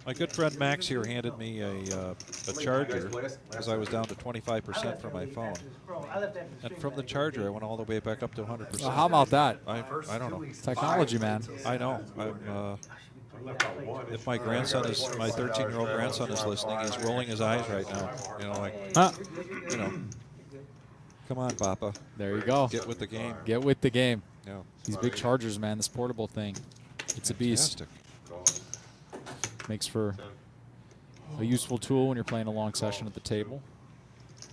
My good friend Max here handed me a charger because I was down to 25% for my phone. And from the charger, I went all the way back up to 100%. Well, how about that? I don't know. Technology, man. I know. If my grandson is, my 13-year-old grandson is listening, he's rolling his eyes right now. You know, like, you know, come on, Papa. There you go. Get with the game. Get with the game. Yeah. These big chargers, man. This portable thing. It's a beast. Fantastic. Makes for a useful tool when you're playing a long session at the table.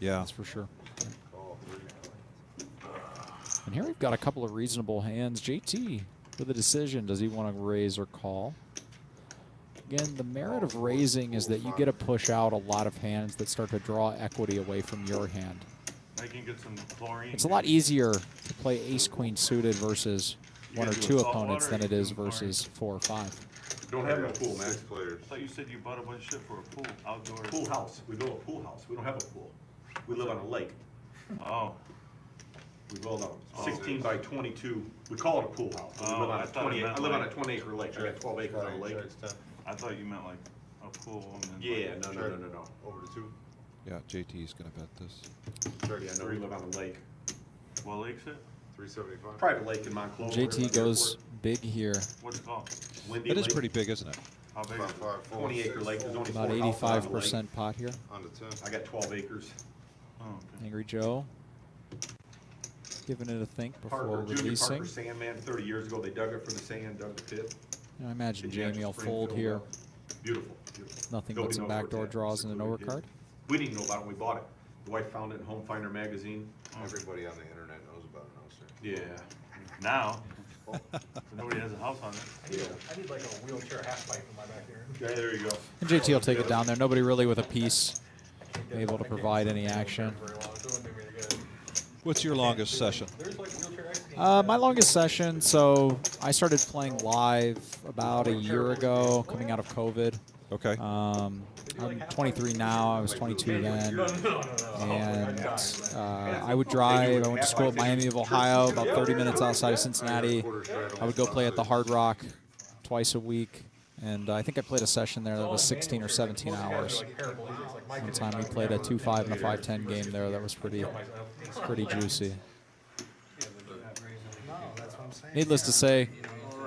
Yeah. That's for sure. And here we've got a couple of reasonable hands. JT with a decision. Does he want to raise or call? Again, the merit of raising is that you get to push out a lot of hands that start to draw equity away from your hand. I can get some chlorine. It's a lot easier to play ace-queen suited versus one or two opponents than it is versus 4 or 5. Don't have no pool, man. 6 players. I thought you said you bought a bunch of shit for a pool, outdoor. Pool house. We built a pool house. We don't have a pool. We live on a lake. Oh. We built a 16 by 22. We call it a pool house. But we live on I a thought it 20. meant I live on a like- 20-acre lake. I got 12 acres on a lake. I thought you meant like a pool and then. Yeah, like- no. Over to 2. Yeah, JT's going to bet this. Yeah, no, we live on a lake. What lake's it? 375. Private lake in Monclova. JT goes big here. What's it called? Windy It is Lake. pretty big, isn't it? How big Spot is it? 5 folds. 20-acre lake. There's only About 4 houses on the lake. 85% pot here. On to 10. I got 12 acres. Oh, okay. Angry Joe giving it a think before Junior Parker releasing. Sandman, 30 years ago, they dug it for the sand, dug the pit. I imagine Did the Jamie will extra fold spring here. filled up. Beautiful, beautiful. Nothing but Nobody some knows where backdoor it's at. draws and an That's what we overcard. did. We didn't know about it when we bought it. The wife found it in Home Finder magazine. Everybody on the internet knows about it now, sir. Yeah. Now, so nobody has a house on it. I need like a wheelchair half pipe in my backyard. Okay, there you go. And JT will take it down there. Nobody really with a piece able to provide any action. Very long, so it wouldn't do me any good. What's your longest session? There's like wheelchair X games. My longest session, so I started playing live about a year ago, coming out of COVID. Okay. I'm 23 now. I was 22 then. And I would drive. I went to school at Miami of Ohio, about 30 minutes outside of Cincinnati. I would go play at the Hard Rock twice a week. And I think I played a session there that was 16 or 17 hours. One time we played a 2-5 and a 5-10 game there that was pretty juicy. Needless to say,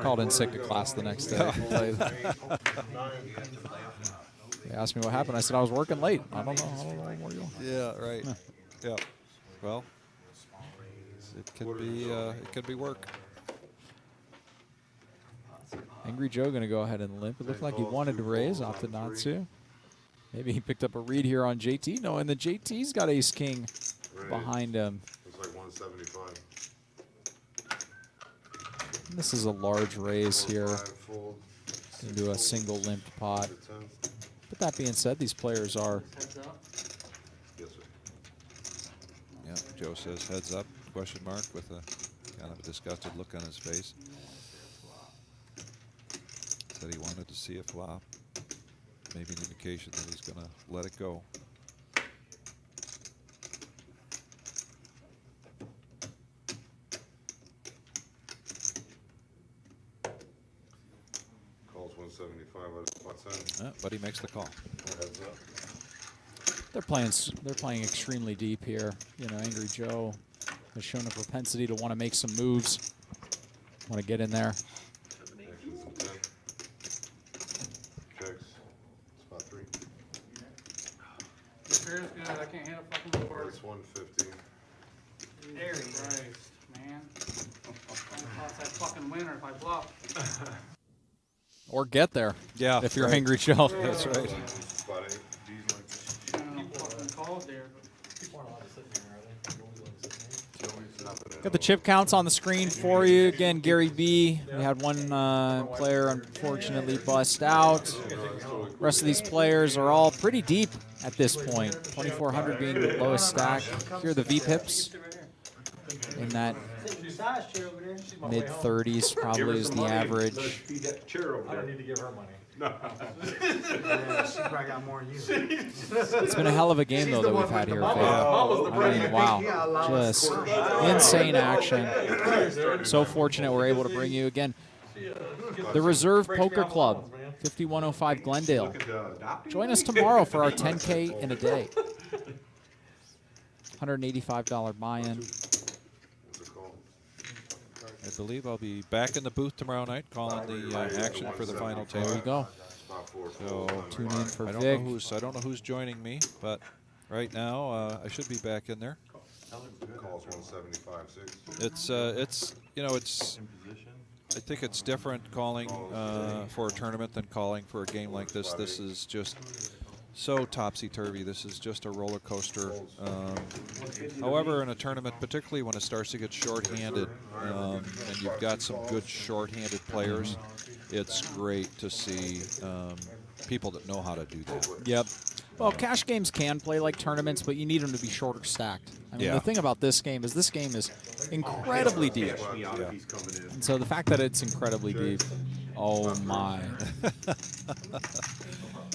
called in sick to class the next day. They asked me what happened. I said I was working late. I don't know what you're doing. Yeah, right. Yeah. Well, it could be work. Angry Joe going to go ahead and limp. It looked like he wanted to raise, opted not to. Maybe he picked up a read here on JT, knowing that JT's got ace king behind him. It's like 175. And this is a large raise here 5 fold. into a single limped pot. To 10. But that being said, these players are Yes, sir. Yeah, Joe says heads up, question mark, with a kind of a disgusted look on his face. Said he wanted to see a flop. Maybe an indication that he's going to let it go. Calls 175 out of spot 10. Yeah, but he makes the call. Heads up. they're playing extremely deep here. You know, Angry Joe has shown a propensity to want to make some moves. Want to get in there. Actions and 10. Checks. Spot 3. This here is good. I can't hit a fucking board. That's 150. There he Christ, man. I lost that fucking winner if I bluff. Or get there. Yeah. If you're Angry Joe. That's right. Spot 8. D's like Fucking calls there. People aren't allowed to sit in here, are they? You always let them sit in here. nothing. Got the chip counts on the screen for you. Again, Gary B. We had one player unfortunately bust out. Rest of these players are all pretty deep at this point. 2,400 being the lowest stack. Here are the V-pips in that mid-30s probably is the average. Feed that chair over I there. don't need to give her money. Yeah, she probably got more than you. It's been a hell of a game, though, that we've had here. I mean, wow. Just insane action. So fortunate we're able to bring you, again, the Reserve Poker Club, 5105 Glendale. Join us tomorrow for our 10K in a day. $185 buy-in. I believe I'll be back in the booth tomorrow night calling the action for the final table. There we go. So tune in for I Vic. don't know who's joining me, but right now I should be back in there. Calls 175.6. It's you know, it's I think it's different calling for a tournament than calling for a game like this. This is just so topsy-turvy. This is just a roller coaster. However, in a tournament, particularly when it starts to get short-handed, and you've got some good short-handed players, it's great to see people that know how to do that. Yep. Well, cash games can play like tournaments, but you need them to be shorter stacked. I mean, Yeah. the thing about this game is incredibly deep. Yeah. And so the fact that it's incredibly deep, oh my.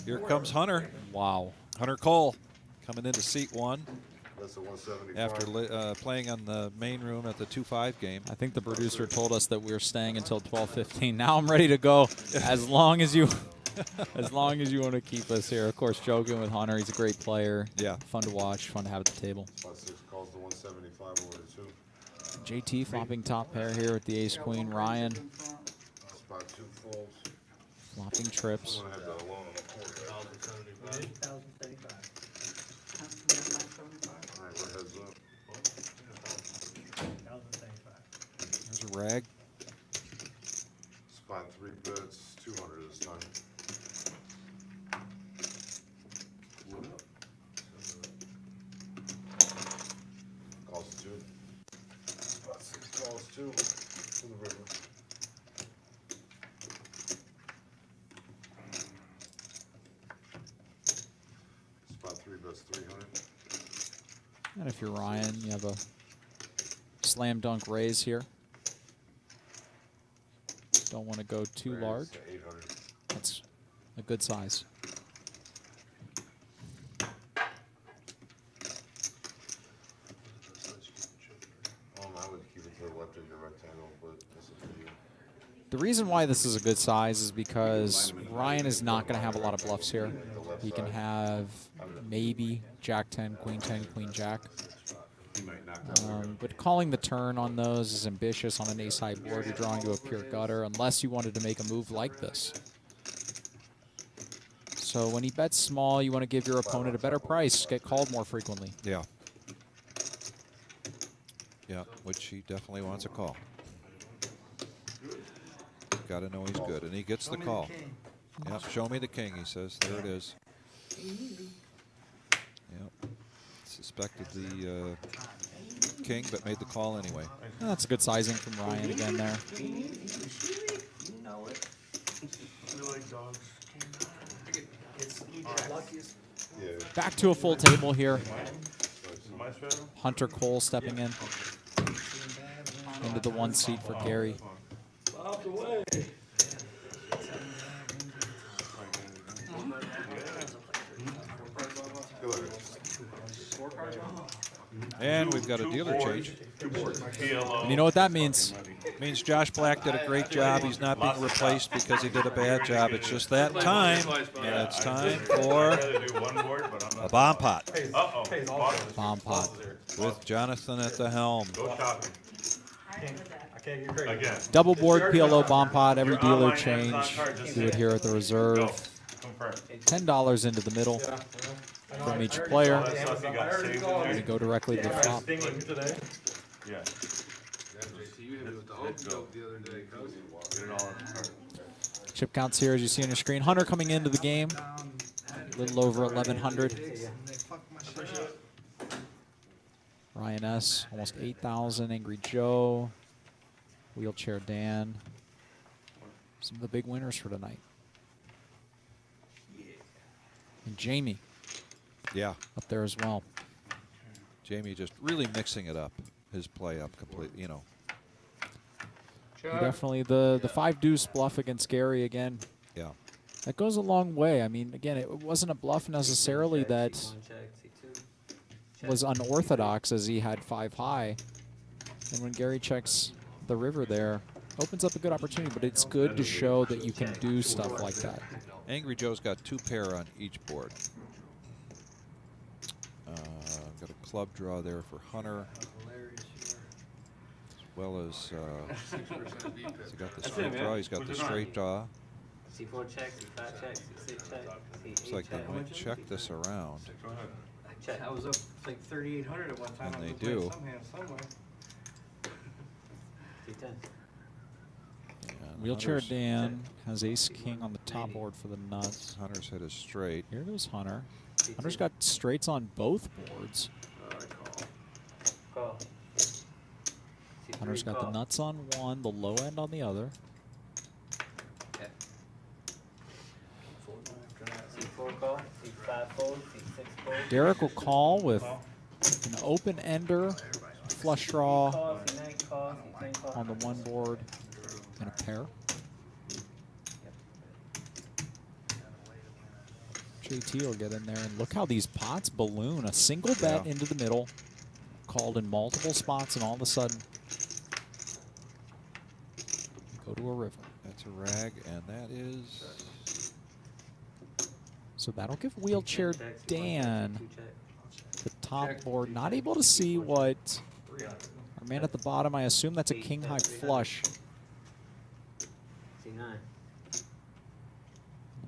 Here comes Hunter. Wow. Hunter Cole coming into seat 1 That's a 175. after playing on the main room at the 2-5 game. I think the producer told us that we were staying until 12:15. Now I'm ready to go as long as you want to keep us here. Of course, joking with Hunter. He's a great player. Yeah. Fun to watch, fun to have at the table. Spot 6 calls the 175 over to 2. JT flopping top pair here with the ace-queen. Ryan Spot 2 folds. flopping trips. I'm gonna have that alone on the floor. 1,035. Alright, we're heads up. 1,035. There's a rag. Spot 3 bets, 200 this time. Calls 2. Spot 6 calls 2 to the river. Spot 3 bets 300. And if you're Ryan, you have a slam dunk raise here. Don't want to go too large. 800. That's a good size. I would keep it to the left of your rectangle, but that's up to you. The reason why this is a good size is because Ryan is not going to have a lot of bluffs here. He can have maybe Jack 10, Queen 10, Queen Jack. But calling the turn on those is ambitious on an ace-high board. You're drawing to a pure gutter unless you wanted to make a move like this. So when he bets small, you want to give your opponent a better price, get called more frequently. Yeah. Yeah, which he definitely wants a call. Got to know he's good, and he gets the call. Yep, show me the king, he says. There it is. Yep. Suspected the king, but made the call anyway. And that's a good sizing from Ryan again there. You know it. We like dogs. It's luckiest. Yeah. Back to a full table here. Hunter Cole stepping in. Into the 1 seat for Gary. Out the way. And we've got a dealer change. And you know what that means? Means Josh Black did a great job. He's not being replaced because he did a bad job. It's just that time, and it's time for a bomb pot Uh-oh. Bomb pot. with Jonathan at the helm. Go shopping. I can't get crazy. Again. Double board PLO bomb pot, every Your dealer online change. man's on card, just Do say it here at the reserve. Go. Confirm. $10 into the middle Yeah, I know, from I each already player. saw That it. stuff you got I already saved saw in it. And you go directly to the Yeah, flop. stinging today. Yeah. You hit me with the hope joke the other day, cuz. Get it all on the card. Chip counts here as you see on your screen. Hunter coming into the game, a little over 1,100. Ryan S, almost 8,000. Angry Joe, Wheelchair Dan. Some of the big winners for tonight. And Jamie, Yeah, up there as well. Jamie just really mixing it up, his play up completely, you know. Definitely the 5 deuce bluff against Gary again. Yeah. That goes a long way. I mean, again, it wasn't a bluff necessarily that was unorthodox, as he had 5 high. And when Gary checks the river there, opens up a good opportunity, but it's good to show that you can do stuff like that. Angry Joe's got 2 pair on each board. Got a club draw there for Hunter, as well as he's got the straight draw. He's got the straight draw. C4 check, C5 check, C6 check, C8 Looks like they check. might check this around. Check. I was up like 3,800 at one time. And I they was playing do. some hand somewhere. C10. And Wheelchair Hunter's- Dan has ace king on the top board for the nuts. Hunter's hit his straight. Here goes Hunter. Hunter's got straights on both boards. Call. Hunter's got the nuts on one, the low end on the other. Okay. C4 call, C5 fold, C6 fold. Derek will call with an open ender, flush draw Call, C9 call, C10 call. on the one board, and a pair. JT will get in there, and look how these pots balloon. A single bet into the middle, called in multiple spots, and all of a sudden, go to a river. That's a rag, and that is... So that'll give Wheelchair Dan the top board. Not able to see what our man at the bottom, I assume that's a king-high flush. C9. The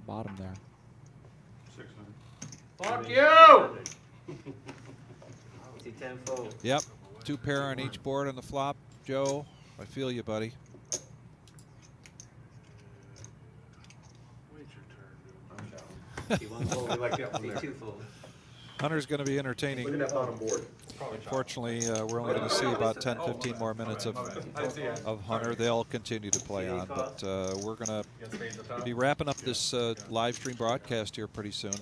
bottom there. 600. Fuck you! C10 fold. Yep, 2 pair on each board on the flop. Joe, I feel you, buddy. C1 fold. C2 fold. Hunter's going to be entertaining. Look at that bottom board. Fortunately, we're only going to see about 10, 15 more minutes of Hunter. They'll continue to play on, but we're going to be wrapping up this live stream broadcast here pretty soon.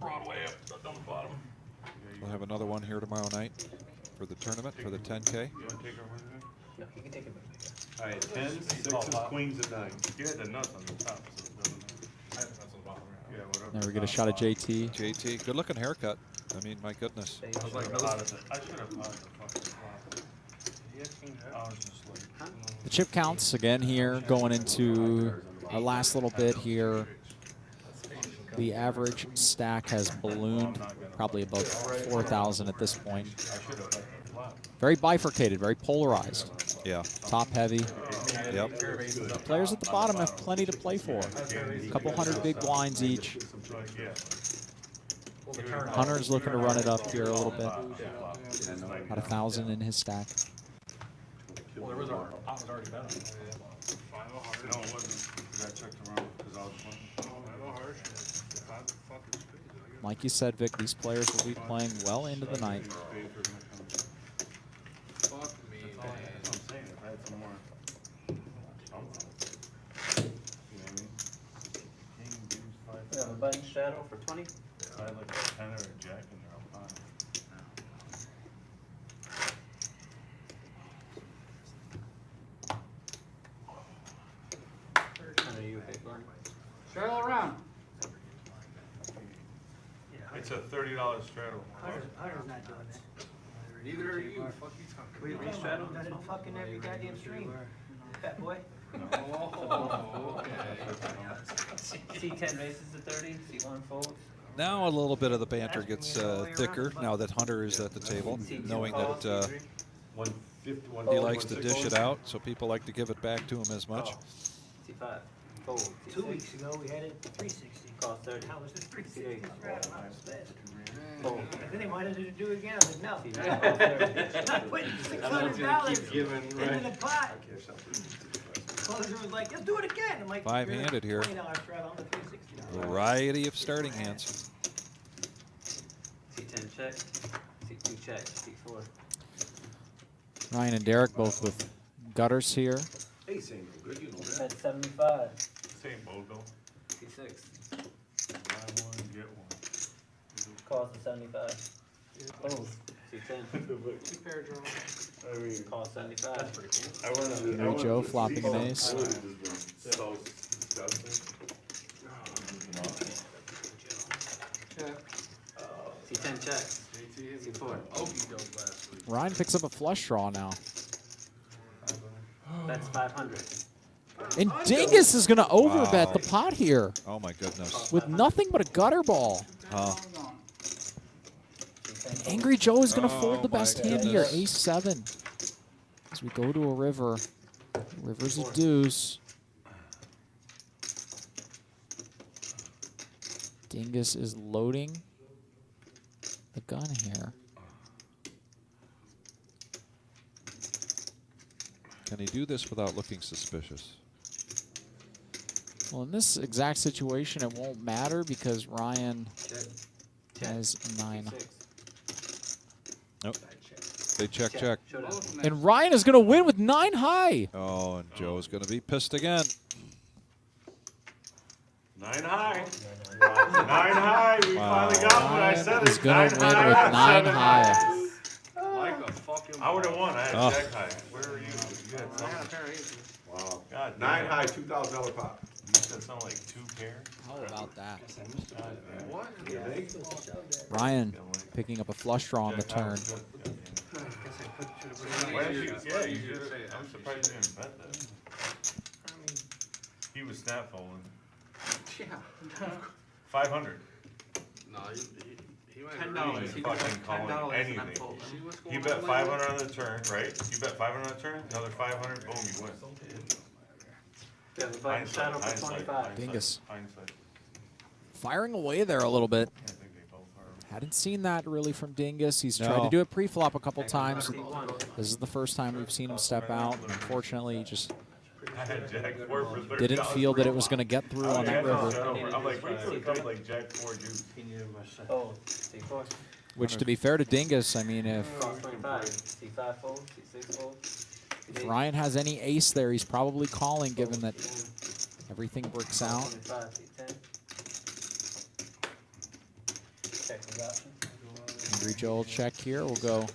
Broadway up down the bottom. We'll have another one here tomorrow night for the tournament, for the 10K. No, you can take it back. All right, 10s, 6s, queens, and 9s. You had the nuts on the top, so it doesn't matter. I think that's on the bottom. Yeah, whatever. There we get a shot at JT. JT, good looking haircut. I mean, my goodness. I should have potted the fucking flop. I was just like... The chip counts again here, going into our last little bit here. The average stack has ballooned, probably above 4,000 at this point. Very bifurcated, very polarized. Yeah. Top heavy. Yep. Players at the bottom have plenty to play for. A couple hundred big blinds each. Hunter's looking to run it up here a little bit. About 1,000 in his stack. Well, there was a pot was already bet on it. No, it wasn't. I checked around because I was playing. Like you said, Vic, these players will be playing well into the night. Fuck me, man. That's what I'm saying. If I had some more... You know what I mean? King, deuce, 5, We have a button straddle for 20. I had like a 10 or a jack in there, I'm fine. Are you a big blind? Straddle around. It's a $30 straddle. Hunter's not doing that. Neither are you. Fuck you talking We straddle? Done it in fucking every goddamn stream. Fat boy. Oh, okay. C10 raises to 30, C1 folds. Now a little bit of the banter gets thicker now that Hunter is at the table, knowing that 51. He likes to dish it out, so people like to give it back to him as much. C5. Fold. C6. 2 weeks ago, we had it 360. Call 30. How was it 360? Right, I was best. Fold. And then they wanted to do it again. I said, no. C9. Call 30. I put $600 into the pot. Closer was like, let's do it again. I'm like, Five-handed here. $20 spread on the $360. Variety of starting hands. C10 check. C2 check. C4. Ryan and Derek both with gutters here. Ace ain't no good, you know that. Head 75. Same BOGO. C6. Buy one, get one. Calls to 75. Fold. C10. Two pair draw. I mean, Call 75. I wanted to. Henry Joe flopping an ace. I would've just been so disgusting. C10 check. C4. Ryan picks up a flush draw now. That's 500. And Dingus is going to overbet the pot here Oh my goodness. with nothing but a gutter ball. Oh, And Angry Joe is going to fold the my best hand here, goodness. ace-7. As we go to a river. River's a deuce. Dingus is loading the gun here. can he do this without looking suspicious? Well, in this exact situation, it won't matter because Ryan has 9. Nope. They check. And Ryan is going to win with 9 high. Oh, and Joe's going to be pissed again. 9 high. 9 high. We Wow. finally got what I said. He's going to win with 9 high. Like a fucking. I would have won. I had Oh. jack high. Where were you? You had I had a something. pair of aces. Wow. God, 9 damn. high, $2,000 pot. You said something like 2 pair. How about that? God, damn. What? You think? Ryan picking up a flush draw on the Jack high turn. was good. God damn. Why did you? Yeah, you should have. I'm surprised you didn't bet that. He was snap folding. Yeah. 500. No, he went $10. He Fucking calling anything. He bet 500 on the turn, right? You bet 500 on the turn, another 500, boom, you win. Yeah, the button shadow for 25. Dingus. Hindsight. Firing away there a little bit. I think they both are. Hadn't seen that really from Dingus. He's tried No. to do it pre-flop a couple times. This is the first time we've seen him step out. And unfortunately, he just I had Jack 4 for 30. didn't feel that it was going to get through on that river. I'm like, wait till it comes like Jack 4 juice. Fold. C4. Which, to be fair to Dingus, I mean, if Call 25. C5 fold. C6 fold. if Ryan has any ace there, he's probably calling, given that everything works out. 25. C10. Check his option. Angry Joe will check here. We'll go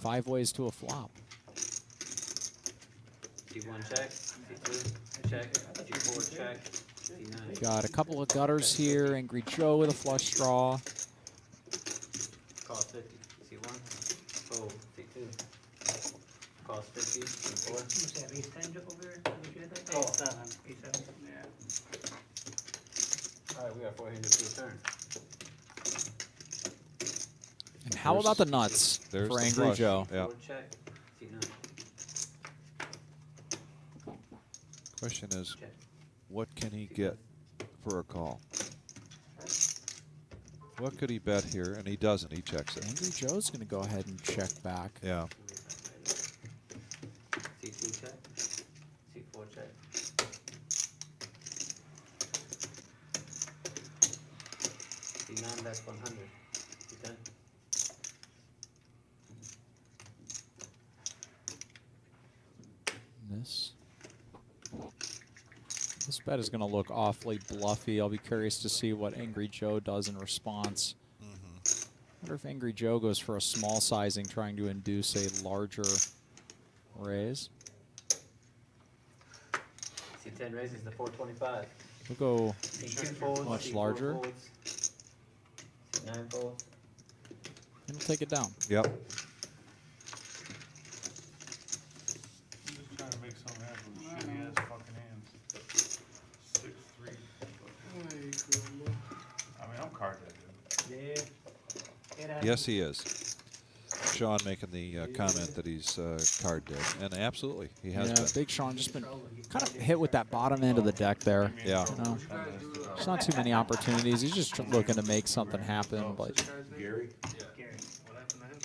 5 ways to a flop. C1 check. C2 check. C4 check. C9. Got a couple of gutters here. Angry Joe with a flush draw. Cost 50. C1. Fold. C2. Cost 50. C4. What's that, ace 10 over there? Oh. Ace 7. Ace 7. Yeah. Alright, we got 400 to a turn. And how about the nuts There's for the Angry flush. Joe? Yeah. Four check. C9. Question is, Check. what can he get for a call? What could he bet here? And he doesn't. He checks it. Angry Joe's going to go ahead and check back. Yeah. C2 check. C4 check. C9, that's 100. C10. This bet is going to look awfully bluffy. I'll be curious to see what Angry Joe does in response. I wonder if Angry Joe goes for a small sizing, trying to induce a larger raise. C10 raises to 425. We'll go C2 folds. much C4 larger. folds. C9 folds. And we'll take it down. Yep. I'm just trying to make something happen with shitty ass fucking hands. 6-3. I mean, I'm card that dude. Yeah. Yes, he is. Sean making the comment that he's card dead, and absolutely, he has been. Big Sean just been kind of hit with that bottom end of the deck there. Yeah. You know, there's not too many opportunities. He's just looking to make something happen. But Gary? Gary. What happened to him?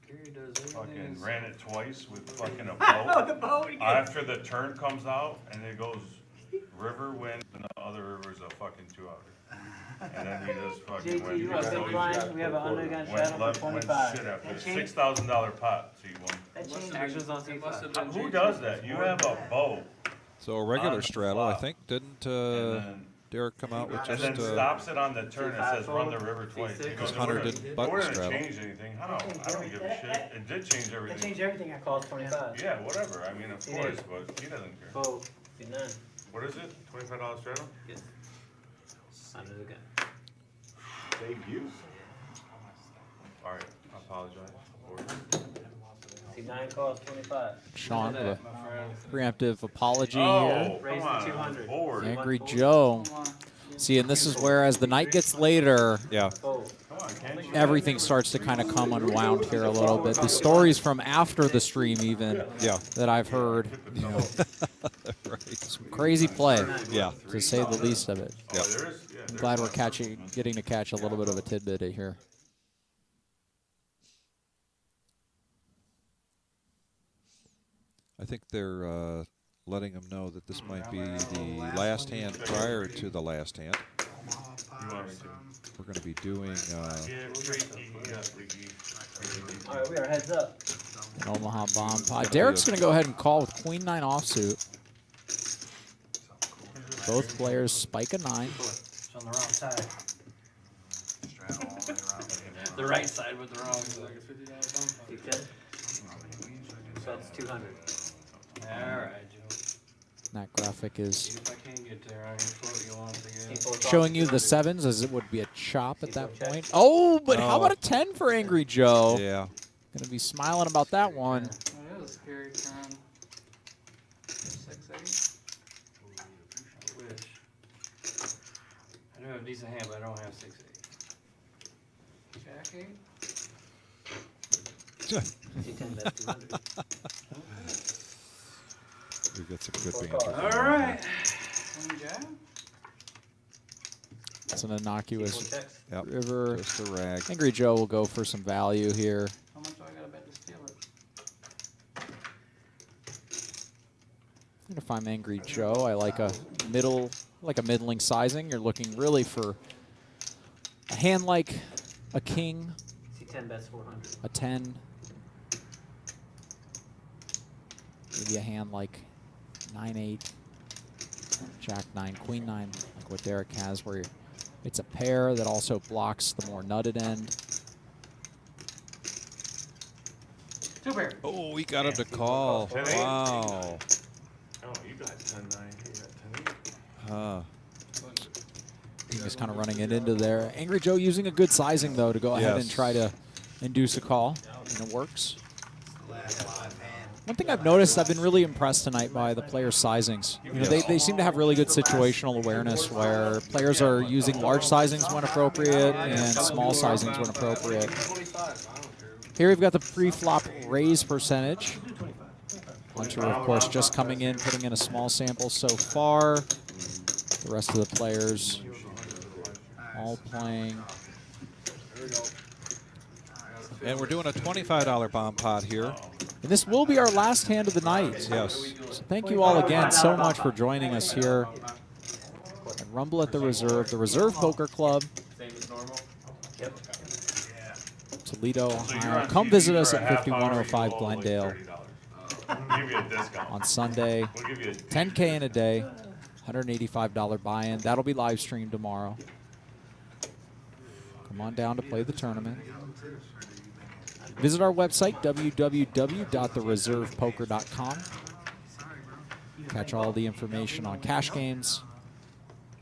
Gary does Fucking everything. ran it twice with fucking a Oh, the boat. boat again. After the turn comes out and it goes river, wind, and the other river's a fucking 2-outer. And then he just fucking JT, went. you want big blind? We have an undergun shadow for Went 25. shit after That a changed. $6,000 pot, so you won. That changed. Actions on C5. Who does that? You have a boat. So a regular On straddle, I flop. think, didn't And then- Derek come out with And just then stops it on the turn and says, run the river twice. He goes, Hunter "It wouldn't- didn't it button wouldn't straddle." change anything. How? I don't give a shit. It did change That everything. changed everything. I Cost 25. Yeah, whatever. I mean, of It course, is. but he doesn't care. Fold. C9. What is it? $25 straddle? Yes. Under the gun. Save you. All right, I apologize. C9 cost 25. Sean Look at with that, a my friend. preemptive apology Oh, here. Raise come to on, 200. board. Angry Joe. See, and this is where, as the night gets later, Yeah. Fold. Come on, can't you? everything starts to kind of come unwound here a little bit. The stories from after the stream, even, Yeah. that I've heard, you know, Right. some crazy play, Yeah. to say the least of it. Oh, there is? Yeah, I'm there's glad we're one. getting to catch a little bit of a tidbit here. I think they're letting him know that this might be the last hand prior to the last hand. You want me to? We're going to be doing Yeah, freaky, yeah, freaky. All right, we are heads up. An Omaha bomb pot. Derek's going to go ahead and call with Queen 9 offsuit. Both players spike a 9. It's on the wrong side. Straddle all the way around. The right side with the wrong side. C10. So that's 200. All right, Joe. That graphic is If I can't get there, I can float you once again. C4 cost showing you the 200. 7s, as it would be a chop at that check. point. Oh, but how Oh. about a 10 for Angry Joe? yeah. Gonna be smiling about that one. That is a scary turn. 6-8. I wish. I do have a decent hand, but I don't have 6-8. Jack 8. C10 bet 200. We've got some good Four banter. calls. going All on right. here. One jab. It's an innocuous C4 checks. Yep. river. Just a rag. Angry Joe will go for some value here. How much do I gotta bet to steal it? If I'm Angry Joe, I like a middling sizing. You're looking really for a hand like a king, C10 bets 400. a 10, maybe a hand like 9-8, Jack 9, Queen 9, like what Derek has, where it's a pair that also blocks the more nutted end. 2 pair. Oh, he got him to call. Wow. Oh, you got 10-9, you got 10-8. Huh. He was kind of running it into there. Angry Joe using a good sizing, though, to go ahead and Yes. try to induce a call, and it works. Last live hand. One thing I've noticed, I've been really impressed tonight by the players' sizings. You know, they seem to have really good situational awareness where players are using large sizings when appropriate and small sizings when appropriate. Here we've got the pre-flop raise percentage. Hunter, of course, just coming in, putting in a small sample so far. The rest of the players all playing. And we're doing a $25 bomb pot here. And this will be our last hand of the night. Yes. So thank you all again so much for joining us here at Rumble at the Reserve Poker Club, Same as normal. Yep. Toledo, So you're Ohio. on Come TV visit for us a at half hour, 5105 you owe like Glendale $30. We'll give you a discount. on Sunday. We'll give you a 10K in a day, $185 buy-in. That'll be live streamed tomorrow. Come on down to play the tournament. Visit our website, www.thereservepoker.com. Catch all the information on cash games,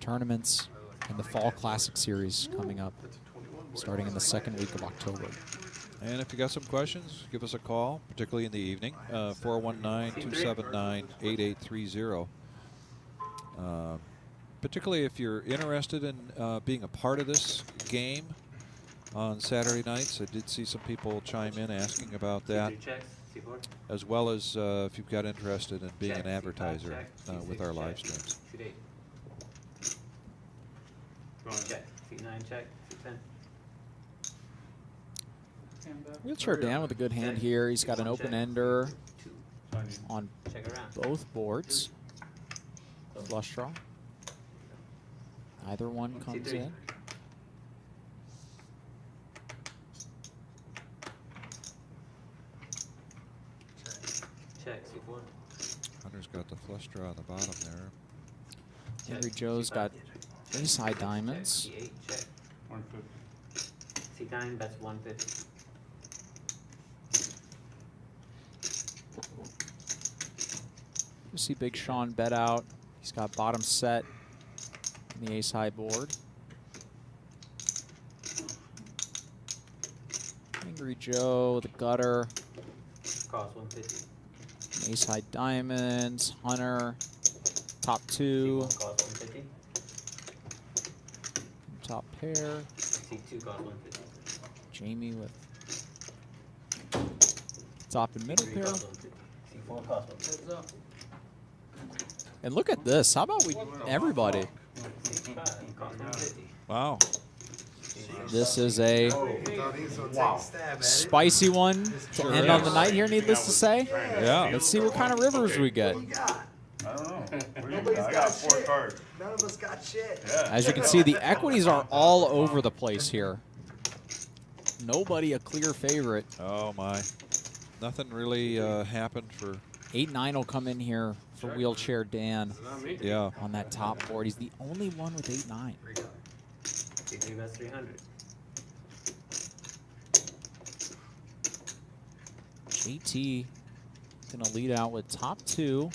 tournaments, and the Fall Classic Series coming up, starting in the second week of October. And if you got some questions, give us a call, particularly in the evening, 419-279-8830. Particularly if you're interested in being a part of this game, on Saturday nights. I did see some people chime in asking about that, C2 checks, C4. as well as if you've got interested in being Check, an C5 advertiser check, with C6 our live check, streams. Shoot 8. Check, C9 check, C10. Wheelchair Dan with a good hand here. He's got an open-ender on Check around. both boards. Flush draw. Either one comes C3. in. Check, C4. Hunter's got the flush draw on the bottom there. Henry Joe's got ace high diamonds. C8 check. 150. C9 bets 150. You see Big Sean bet out. He's got bottom set in the ace high board. Angry Joe, the gutter, Cost 150. ace high diamonds, Hunter, top two, C1 cost 150. top pair, C2 cost 150. Jamie with top and middle C3 pair. cost 150. C4 cost 150. And look at this. How about we everybody? C5 cost 150. Wow. This is a Wow. spicy one to end on the night here, needless to say. Yeah. Let's see what kind of rivers we get. What you got? I don't know. What do you Nobody's got? I got got 4 shit. cards. None of us got shit. Yeah. As you can see, the equities are all over the place here. Nobody a clear favorite. Oh, my. Nothing really happened for... 8-9 will come in here for Wheelchair Dan Yeah. on that top board. He's the only one with 8-9. C3 bets 300. JT gonna lead out with top two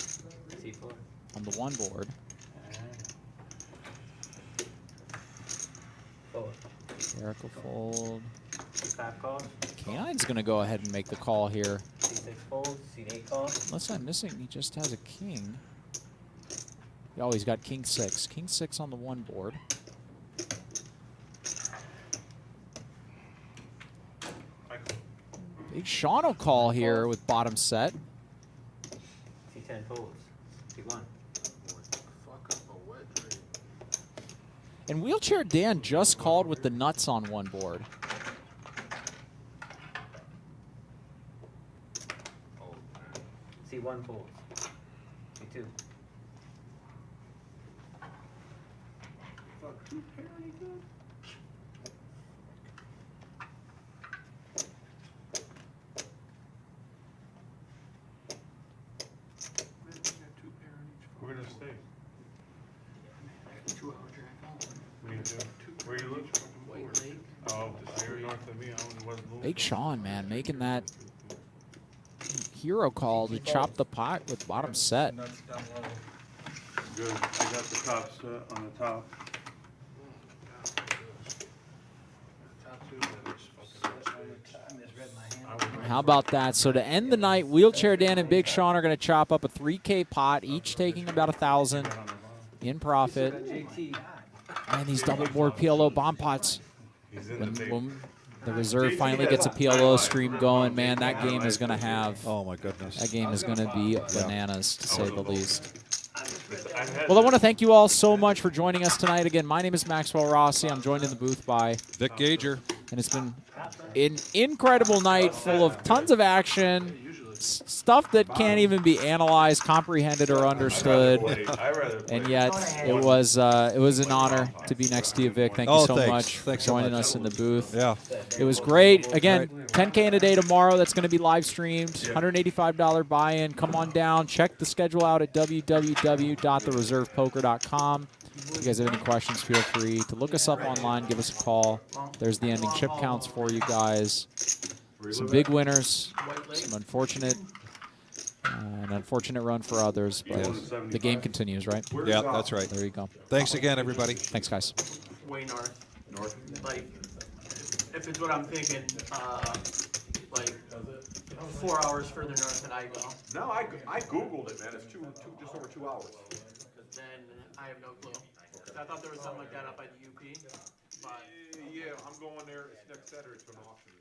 C4. on the one board. Fold. Eric will fold. C5 calls. K9's gonna go ahead and make the call here. C6 folds. C8 calls. Unless I'm missing, he just has a king. Oh, he's got king six. King six on the one board. Big Sean will call here with bottom set. C10 folds. C1. And Wheelchair Dan just called with the nuts on one board. C1 folds. C2. Where to stay? Me too. Where you live? Oh, you're north of me. I wasn't Big Sean, man, making that hero call to chop the pot with bottom set. Good. I got the top set on the top. How about that? So to end the night, Wheelchair Dan and Big Sean are going to chop up a 3K pot, each taking about 1,000 in profit. And these double board PLO bomb pots. When the reserve finally gets a PLO stream going, man, that game is going to have. Oh my goodness. That game is going to be bananas, to say the least. Well, I want to thank you all so much for joining us tonight. Again, my name is Maxwell Rossi. I'm joined in the booth by Vic Gager. And it's been an incredible night full of tons of action, stuff that can't even be analyzed, comprehended, or understood. And yet, it was an honor to be next to you, Vic. Thank you so much for joining us in the booth. Yeah. It was great. Again, 10K in a day tomorrow. That's going to be live streamed. $185 buy-in. Come on down. Check the schedule out at www.thereservepoker.com. If you guys have any questions, feel free to look us up online, give us a call. There's the ending chip counts for you guys. Some big winners, some unfortunate, an unfortunate run for others, but the game continues, right? Yeah, that's right. There you go. Thanks again, everybody. Thanks, guys. Way north. Like, if it's what I'm thinking, like 4 hours further north than I go. No, I Googled it, man. It's just over 2 hours. Then I have no clue. I thought there was something like that up by the UP. but Yeah, I'm going there, it's next Saturday to an auction